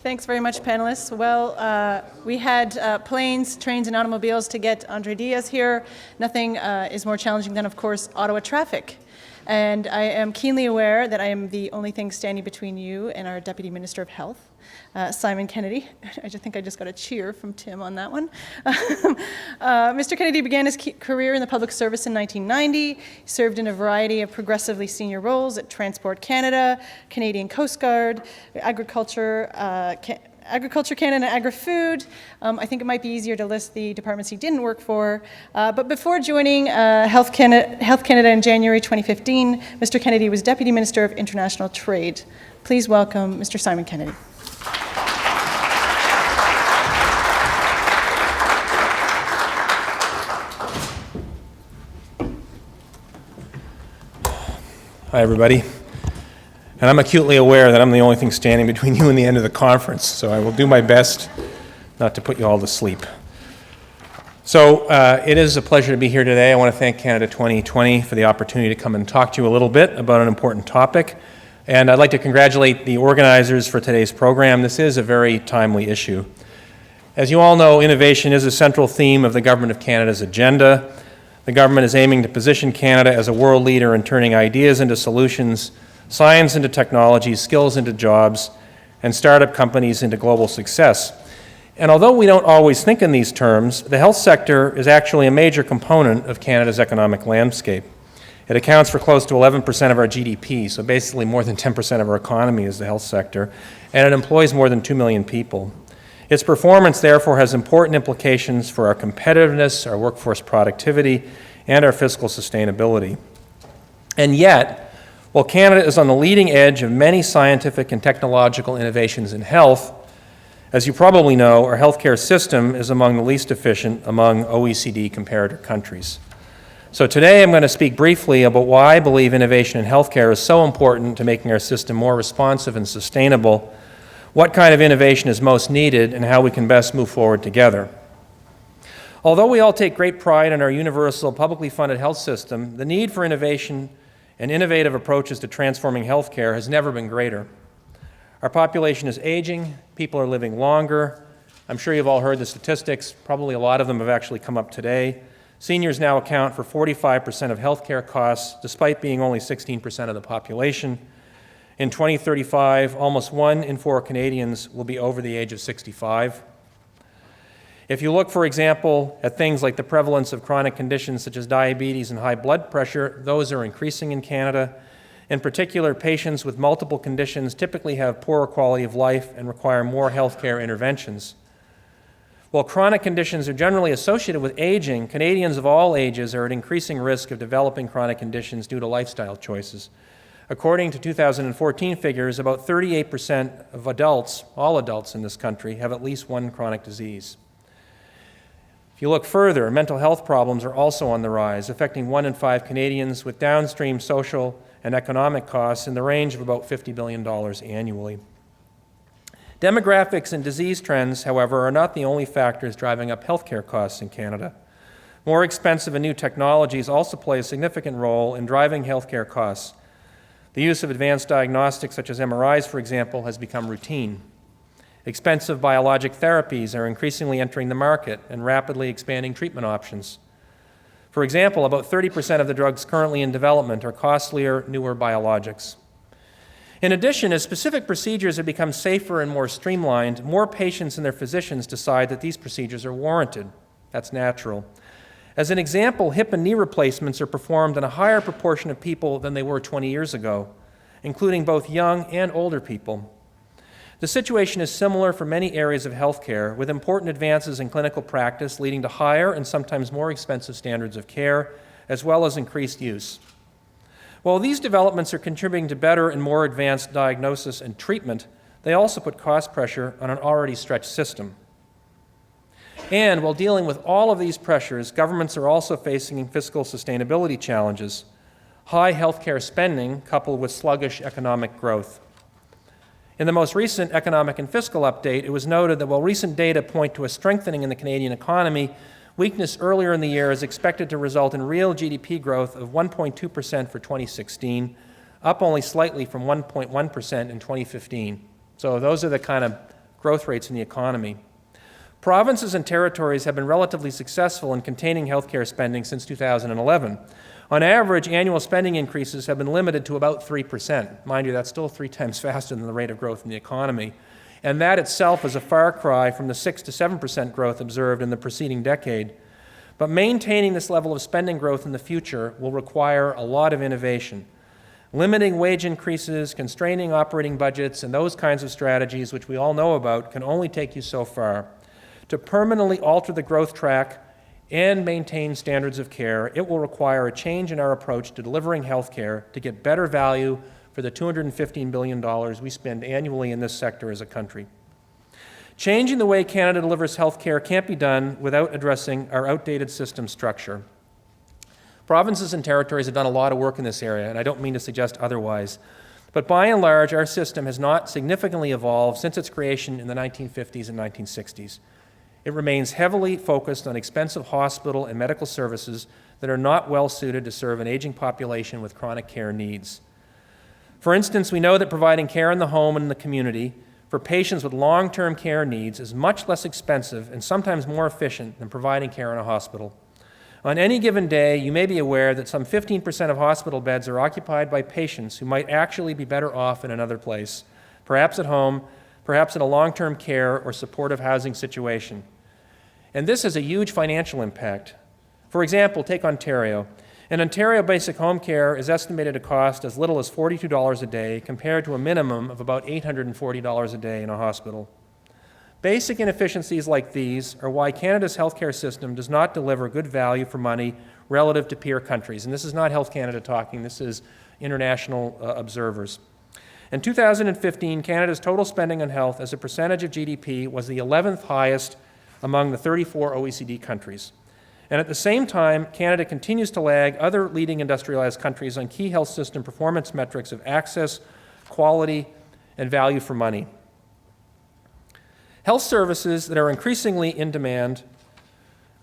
Thanks very much, panelists. Well, we had planes, trains, and automobiles to get Andre Diaz here. Nothing is more challenging than, of course, Ottawa traffic. And I am keenly aware that I am the only thing standing between you and our Deputy Minister of Health, Simon Kennedy. I think I just got a cheer from Tim on that one. Mr. Kennedy began his career in the public service in 1990. He served in a variety of progressively senior roles at Transport Canada, Canadian Coast Guard, Agriculture Canada, and Agri-Food. I think it might be easier to list the departments he didn't work for. But before joining Health Canada in January 2015, Mr. Kennedy was Deputy Minister of International Trade. Please welcome Mr. Simon Kennedy. Hi, everybody. And I'm acutely aware that I'm the only thing standing between you and the end of the conference, so I will do my best not to put you all to sleep. So it is a pleasure to be here today. I want to thank Canada 2020 for the opportunity to come and talk to you a little bit about an important topic. And I'd like to congratulate the organizers for today's program. This is a very timely issue. As you all know, innovation is a central theme of the Government of Canada's agenda. The government is aiming to position Canada as a world leader in turning ideas into solutions, science into technology, skills into jobs, and startup companies into global success. And although we don't always think in these terms, the health sector is actually a major component of Canada's economic landscape. It accounts for close to 11% of our GDP, so basically more than 10% of our economy is the health sector, and it employs more than 2 million people. Its performance, therefore, has important implications for our competitiveness, our workforce productivity, and our fiscal sustainability. And yet, while Canada is on the leading edge of many scientific and technological innovations in health, as you probably know, our healthcare system is among the least efficient among OECD comparator countries. So today I'm going to speak briefly about why I believe innovation in healthcare is so important to making our system more responsive and sustainable, what kind of innovation is most needed, and how we can best move forward together. Although we all take great pride in our universal, publicly funded health system, the need for innovation and innovative approaches to transforming healthcare has never been greater. Our population is aging, people are living longer. I'm sure you've all heard the statistics, probably a lot of them have actually come up today. Seniors now account for 45% of healthcare costs, despite being only 16% of the population. In 2035, almost 1 in 4 Canadians will be over the age of 65. If you look, for example, at things like the prevalence of chronic conditions such as diabetes and high blood pressure, those are increasing in Canada. In particular, patients with multiple conditions typically have poorer quality of life and require more healthcare interventions. While chronic conditions are generally associated with aging, Canadians of all ages are at increasing risk of developing chronic conditions due to lifestyle choices. According to 2014 figures, about 38% of adults, all adults in this country, have at least one chronic disease. If you look further, mental health problems are also on the rise, affecting 1 in 5 Canadians with downstream social and economic costs in the range of about $50 billion annually. Demographics and disease trends, however, are not the only factors driving up healthcare costs in Canada. More expensive and new technologies also play a significant role in driving healthcare costs. The use of advanced diagnostics, such as MRIs, for example, has become routine. Expensive biologic therapies are increasingly entering the market and rapidly expanding treatment options. For example, about 30% of the drugs currently in development are costlier, newer biologics. In addition, as specific procedures have become safer and more streamlined, more patients and their physicians decide that these procedures are warranted. That's natural. As an example, hip and knee replacements are performed in a higher proportion of people than they were 20 years ago, including both young and older people. The situation is similar for many areas of healthcare, with important advances in clinical practice leading to higher and sometimes more expensive standards of care, as well as increased use. While these developments are contributing to better and more advanced diagnosis and treatment, they also put cost pressure on an already stretched system. And while dealing with all of these pressures, governments are also facing fiscal sustainability challenges, high healthcare spending coupled with sluggish economic growth. In the most recent economic and fiscal update, it was noted that while recent data point to a strengthening in the Canadian economy, weakness earlier in the year is expected to result in real GDP growth of 1.2% for 2016, up only slightly from 1.1% in 2015. So those are the kind of growth rates in the economy. Provinces and territories have been relatively successful in containing healthcare spending since 2011. On average, annual spending increases have been limited to about 3%. Mind you, that's still 3 times faster than the rate of growth in the economy. And that itself is a far cry from the 6 to 7% growth observed in the preceding decade. But maintaining this level of spending growth in the future will require a lot of innovation. Limiting wage increases, constraining operating budgets, and those kinds of strategies, which we all know about, can only take you so far. To permanently alter the growth track and maintain standards of care, it will require a change in our approach to delivering health care to get better value for the $215 billion we spend annually in this sector as a country. Changing the way Canada delivers health care can't be done without addressing our outdated system structure. Provinces and territories have done a lot of work in this area, and I don't mean to suggest otherwise. But by and large, our system has not significantly evolved since its creation in the 1950s and 1960s. It remains heavily focused on expensive hospital and medical services that are not well suited to serve an aging population with chronic care needs. For instance, we know that providing care in the home and in the community, for patients with long-term care needs is much less expensive and sometimes more efficient than providing care in a hospital. On any given day, you may be aware that some 15% of hospital beds are occupied by patients who might actually be better off in another place, perhaps at home, perhaps in a long-term care or supportive housing situation. And this has a huge financial impact. For example, take Ontario. In Ontario, basic home care is estimated to cost as little as $42 a day compared to a minimum of about $840 a day in a hospital. Basic inefficiencies like these are why Canada's healthcare system does not deliver good value for money relative to peer countries. And this is not Health Canada talking, this is international observers. In 2015, Canada's total spending on health as a percentage of GDP was the 11th highest among the 34 OECD countries. And at the same time, Canada continues to lag other leading industrialized countries on key health system performance metrics of access, quality, and value for money. Health services that are increasingly in demand,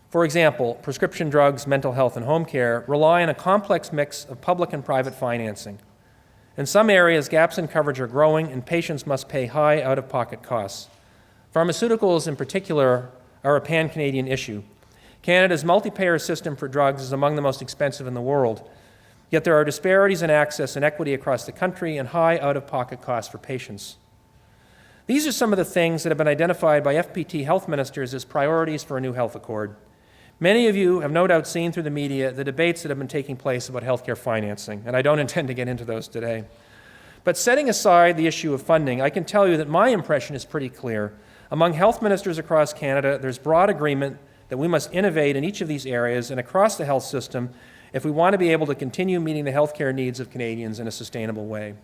for example, prescription drugs, mental health, and home care, rely on a complex mix of public and private financing. In some areas, gaps in coverage are growing and patients must pay high out-of-pocket costs. Pharmaceuticals, in particular, are a pan-Canadian issue. Canada's multi-payer system for drugs is among the most expensive in the world, yet there are disparities in access and equity across the country and high out-of-pocket costs for patients. These are some of the things that have been identified by FPT health ministers as priorities for a new health accord. Many of you have no doubt seen through the media the debates that have been taking place about healthcare financing, and I don't intend to get into those today. But setting aside the issue of funding, I can tell you that my impression is pretty clear. Among health ministers across Canada, there's broad agreement that we must innovate in each of these areas and across the health system if we want to be able to continue meeting the healthcare needs of Canadians in a sustainable way.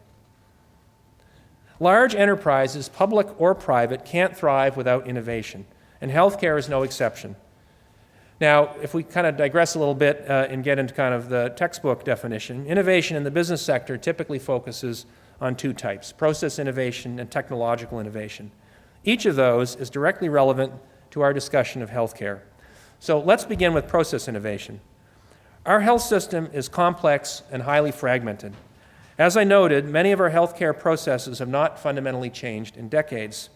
Large enterprises, public or private, can't thrive without innovation, and healthcare is no exception. Now, if we kind of digress a little bit and get into kind of the textbook definition, innovation in the business sector typically focuses on two types: process innovation and technological innovation. Each of those is directly relevant to our discussion of healthcare. So let's begin with process innovation. Our health system is complex and highly fragmented. As I noted, many of our healthcare processes have not fundamentally changed in decades.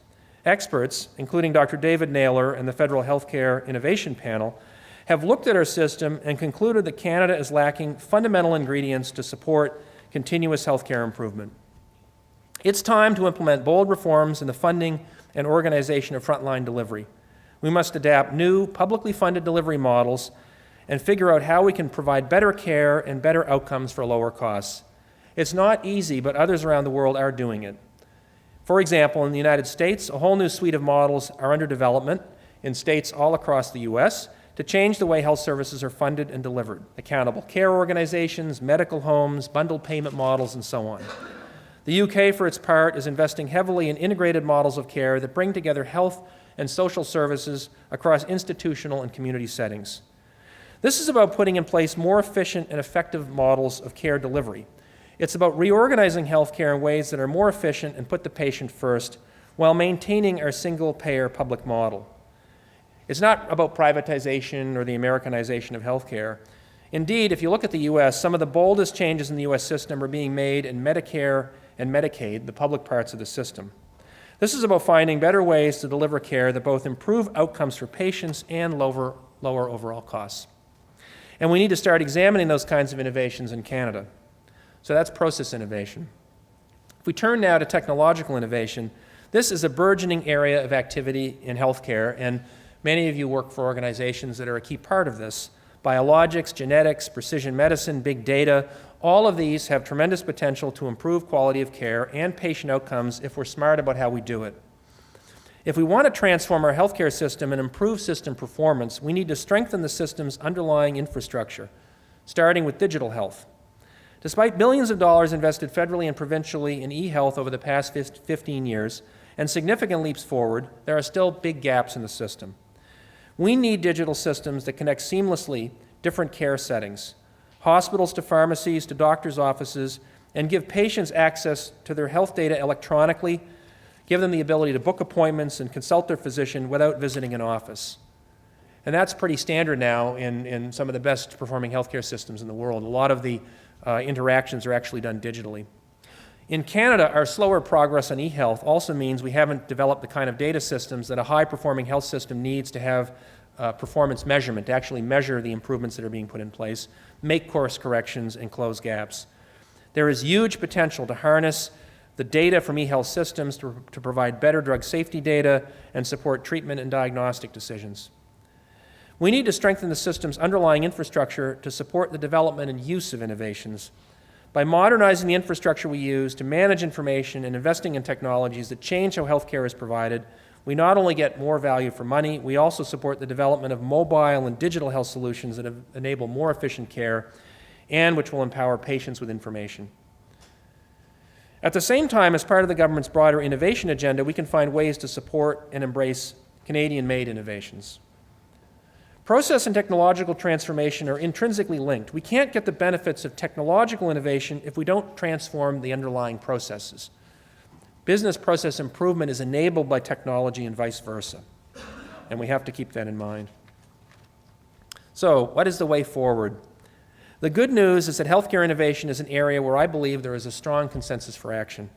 Experts, including Dr. David Naylor and the Federal Healthcare Innovation Panel, have looked at our system and concluded that Canada is lacking fundamental ingredients to support continuous healthcare improvement. It's time to implement bold reforms in the funding and organization of frontline delivery. We must adapt new, publicly funded delivery models and figure out how we can provide better care and better outcomes for lower costs. It's not easy, but others around the world are doing it. For example, in the United States, a whole new suite of models are under development in states all across the U.S. to change the way health services are funded and delivered: accountable care organizations, medical homes, bundled payment models, and so on. The UK, for its part, is investing heavily in integrated models of care that bring together health and social services across institutional and community settings. This is about putting in place more efficient and effective models of care delivery. It's about reorganizing healthcare in ways that are more efficient and put the patient first while maintaining our single-payer public model. It's not about privatization or the Americanization of healthcare. Indeed, if you look at the U.S., some of the boldest changes in the U.S. system are being made in Medicare and Medicaid, the public parts of the system. This is about finding better ways to deliver care that both improve outcomes for patients and lower overall costs. And we need to start examining those kinds of innovations in Canada. So that's process innovation. If we turn now to technological innovation, this is a burgeoning area of activity in healthcare, and many of you work for organizations that are a key part of this. Biologics, genetics, precision medicine, big data, all of these have tremendous potential to improve quality of care and patient outcomes if we're smart about how we do it. If we want to transform our healthcare system and improve system performance, we need to strengthen the system's underlying infrastructure, starting with digital health. Despite billions of dollars invested federally and provincially in e-health over the past 15 years and significant leaps forward, there are still big gaps in the system. We need digital systems that connect seamlessly different care settings, hospitals to pharmacies to doctors' offices, and give patients access to their health data electronically, give them the ability to book appointments and consult their physician without visiting an office. And that's pretty standard now in some of the best performing healthcare systems in the world. A lot of the interactions are actually done digitally. In Canada, our slower progress on e-health also means we haven't developed the kind of data systems that a high-performing health system needs to have performance measurement, to actually measure the improvements that are being put in place, make course corrections, and close gaps. There is huge potential to harness the data from e-health systems to provide better drug safety data and support treatment and diagnostic decisions. We need to strengthen the system's underlying infrastructure to support the development and use of innovations. By modernizing the infrastructure we use to manage information and investing in technologies that change how healthcare is provided, we not only get more value for money, we also support the development of mobile and digital health solutions that enable more efficient care and which will empower patients with information. At the same time, as part of the government's broader innovation agenda, we can find ways to support and embrace Canadian-made innovations. Process and technological transformation are intrinsically linked. We can't get the benefits of technological innovation if we don't transform the underlying processes. Business process improvement is enabled by technology and vice versa, and we have to keep that in mind. So, what is the way forward? The good news is that healthcare innovation is an area where I believe there is a strong consensus for action.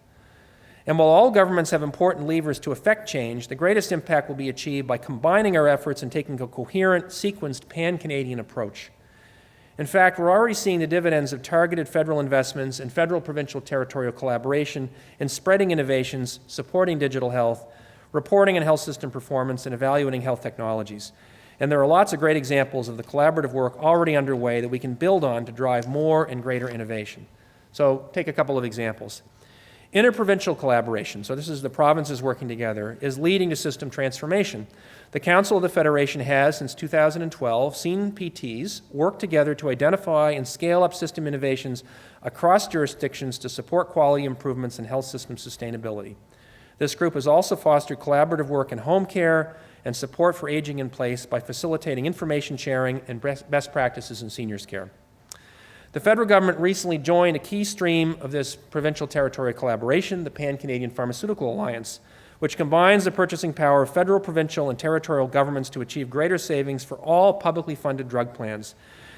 And while all governments have important levers to effect change, the greatest impact will be achieved by combining our efforts and taking a coherent, sequenced, pan-Canadian approach. In fact, we're already seeing the dividends of targeted federal investments and federal, provincial, territorial collaboration in spreading innovations, supporting digital health, reporting on health system performance, and evaluating health technologies. And there are lots of great examples of the collaborative work already underway that we can build on to drive more and greater innovation. So, take a couple of examples. Interprovincial collaboration, so this is the provinces working together, is leading to system transformation. The Council of the Federation has, since 2012, seen PTs work together to identify and scale up system innovations across jurisdictions to support quality improvements in health system sustainability. This group has also fostered collaborative work in home care and support for aging in place by facilitating information sharing and best practices in seniors care. The federal government recently joined a key stream of this provincial territorial collaboration, the Pan-Canadian Pharmaceutical Alliance, which combines the purchasing power of federal, provincial, and territorial governments to achieve greater savings for all publicly funded drug plans.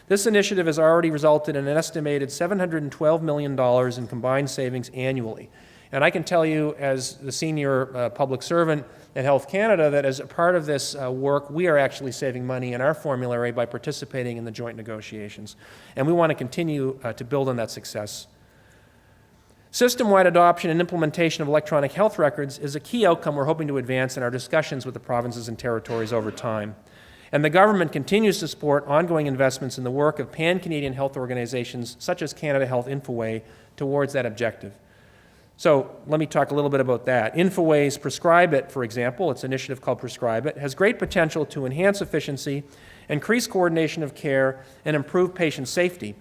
This initiative has already resulted in an estimated $712 million in combined savings annually. And I can tell you, as the senior public servant at Health Canada, that as a part of this work, we are actually saving money in our formulary by participating in the joint negotiations. And we want to continue to build on that success. System-wide adoption and implementation of electronic health records is a key outcome we're hoping to advance in our discussions with the provinces and territories over time. And the government continues to support ongoing investments in the work of pan-Canadian health organizations such as Canada Health Infoway towards that objective. So let me talk a little bit about that. Infoway's Prescribe It, for example, its initiative called Prescribe It, has great potential to enhance efficiency, increase coordination of care, and improve patient safety.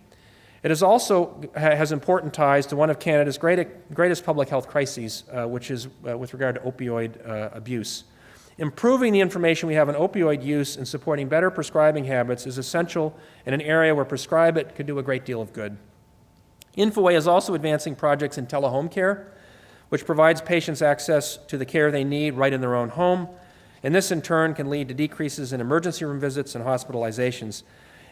It is also has important ties to one of Canada's greatest public health crises, which is with regard to opioid abuse. Improving the information we have on opioid use and supporting better prescribing habits is essential in an area where Prescribe It could do a great deal of good. Infoway is also advancing projects in telehome care, which provides patients access to the care they need right in their own home, and this in turn can lead to decreases in emergency room visits and hospitalizations.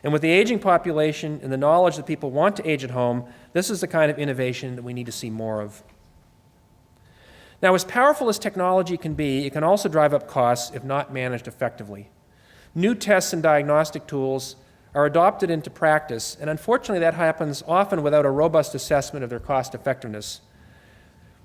And with the aging population and the knowledge that people want to age at home, this is the kind of innovation that we need to see more of. Now, as powerful as technology can be, it can also drive up costs if not managed effectively. New tests and diagnostic tools are adopted into practice, and unfortunately that happens often without a robust assessment of their cost effectiveness.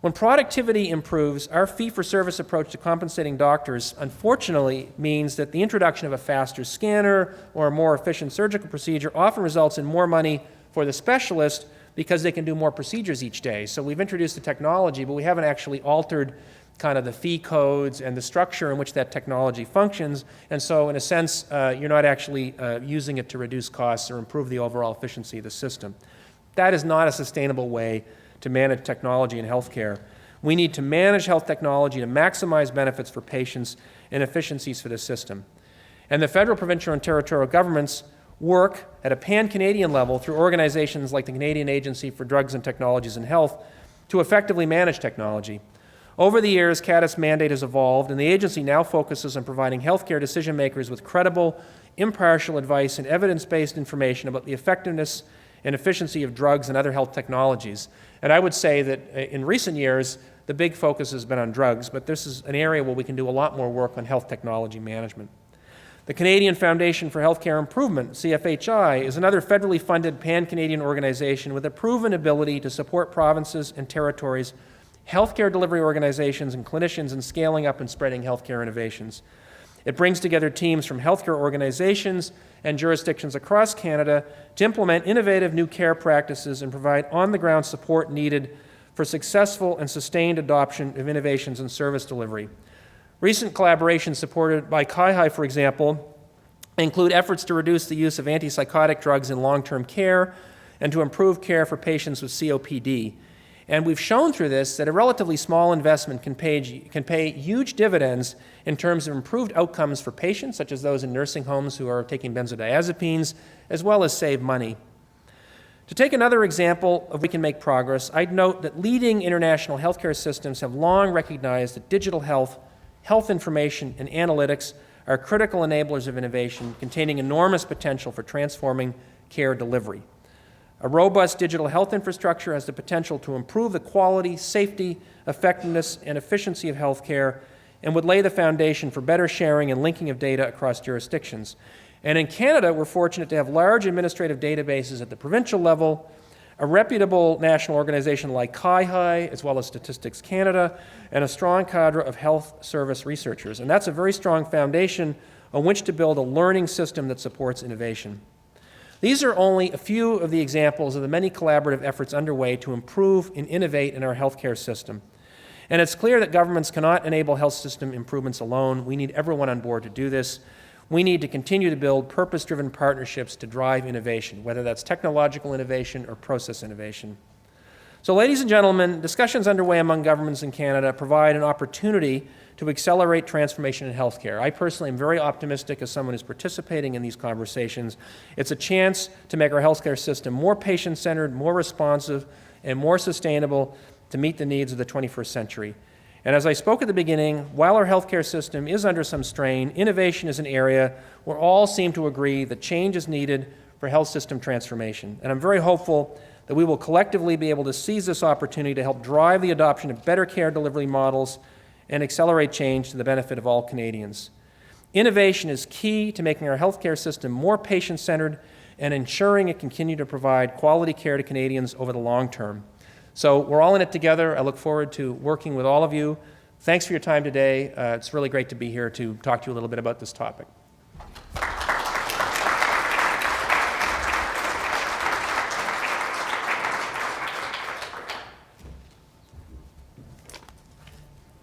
When productivity improves, our fee-for-service approach to compensating doctors unfortunately means that the introduction of a faster scanner or a more efficient surgical procedure often results in more money for the specialist because they can do more procedures each day. So we've introduced the technology, but we haven't actually altered kind of the fee codes and the structure in which that technology functions. And so in a sense, you're not actually using it to reduce costs or improve the overall efficiency of the system. That is not a sustainable way to manage technology in healthcare. We need to manage health technology to maximize benefits for patients and efficiencies for the system. And the federal, provincial, and territorial governments work at a pan-Canadian level through organizations like the Canadian Agency for Drugs and Technologies in Health to effectively manage technology. Over the years, CADI's mandate has evolved, and the agency now focuses on providing healthcare decision makers with credible, impartial advice and evidence-based information about the effectiveness and efficiency of drugs and other health technologies. And I would say that in recent years, the big focus has been on drugs, but this is an area where we can do a lot more work on health technology management. The Canadian Foundation for Healthcare Improvement, CFHI, is another federally funded pan-Canadian organization with a proven ability to support provinces and territories, healthcare delivery organizations, and clinicians in scaling up and spreading healthcare innovations. It brings together teams from healthcare organizations and jurisdictions across Canada to implement innovative new care practices and provide on-the-ground support needed for successful and sustained adoption of innovations in service delivery. Recent collaborations supported by CIHI, for example, include efforts to reduce the use of antipsychotic drugs in long-term care and to improve care for patients with COPD. And we've shown through this that a relatively small investment can pay huge dividends in terms of improved outcomes for patients, such as those in nursing homes who are taking benzodiazepines, as well as save money. To take another example of we can make progress, I'd note that leading international healthcare systems have long recognized that digital health, health information, and analytics are critical enablers of innovation, containing enormous potential for transforming care delivery. A robust digital health infrastructure has the potential to improve the quality, safety, effectiveness, and efficiency of healthcare and would lay the foundation for better sharing and linking of data across jurisdictions. And in Canada, we're fortunate to have large administrative databases at the provincial level, a reputable national organization like CIHI, as well as Statistics Canada, and a strong cadre of health service researchers. And that's a very strong foundation on which to build a learning system that supports innovation. These are only a few of the examples of the many collaborative efforts underway to improve and innovate in our healthcare system. And it's clear that governments cannot enable health system improvements alone. We need everyone on board to do this. We need to continue to build purpose-driven partnerships to drive innovation, whether that's technological innovation or process innovation. So, ladies and gentlemen, discussions underway among governments in Canada provide an opportunity to accelerate transformation in healthcare. I personally am very optimistic as someone who's participating in these conversations. It's a chance to make our healthcare system more patient-centered, more responsive, and more sustainable to meet the needs of the 21st century. And as I spoke at the beginning, while our healthcare system is under some strain, innovation is an area where all seem to agree that change is needed for health system transformation. And I'm very hopeful that we will collectively be able to seize this opportunity to help drive the adoption of better care delivery models and accelerate change to the benefit of all Canadians. Innovation is key to making our healthcare system more patient-centered and ensuring it continue to provide quality care to Canadians over the long term. So we're all in it together. I look forward to working with all of you. Thanks for your time today. It's really great to be here to talk to you a little bit about this topic.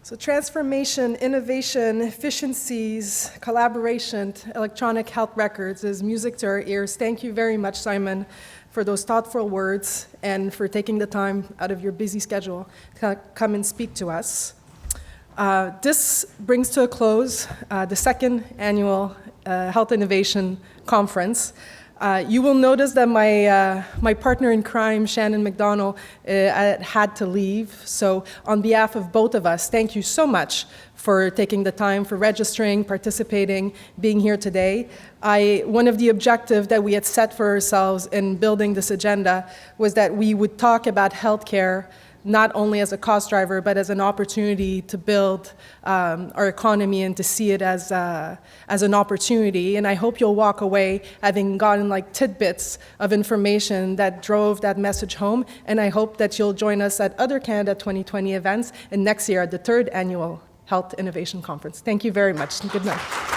So transformation, innovation, efficiencies, collaboration, electronic health records is music to our ears. Thank you very much, Simon, for those thoughtful words and for taking the time out of your busy schedule to come and speak to us. This brings to a close the second annual Health Innovation Conference. You will notice that my partner in crime, Shannon MacDonald, had to leave. So on behalf of both of us, thank you so much for taking the time, for registering, participating, being here today. One of the objectives that we had set for ourselves in building this agenda was that we would talk about healthcare not only as a cost driver, but as an opportunity to build our economy and to see it as an opportunity. And I hope you'll walk away having gotten like tidbits of information that drove that message home. And I hope that you'll join us at other Canada 2020 events and next year at the third annual Health Innovation Conference. Thank you very much. Good night.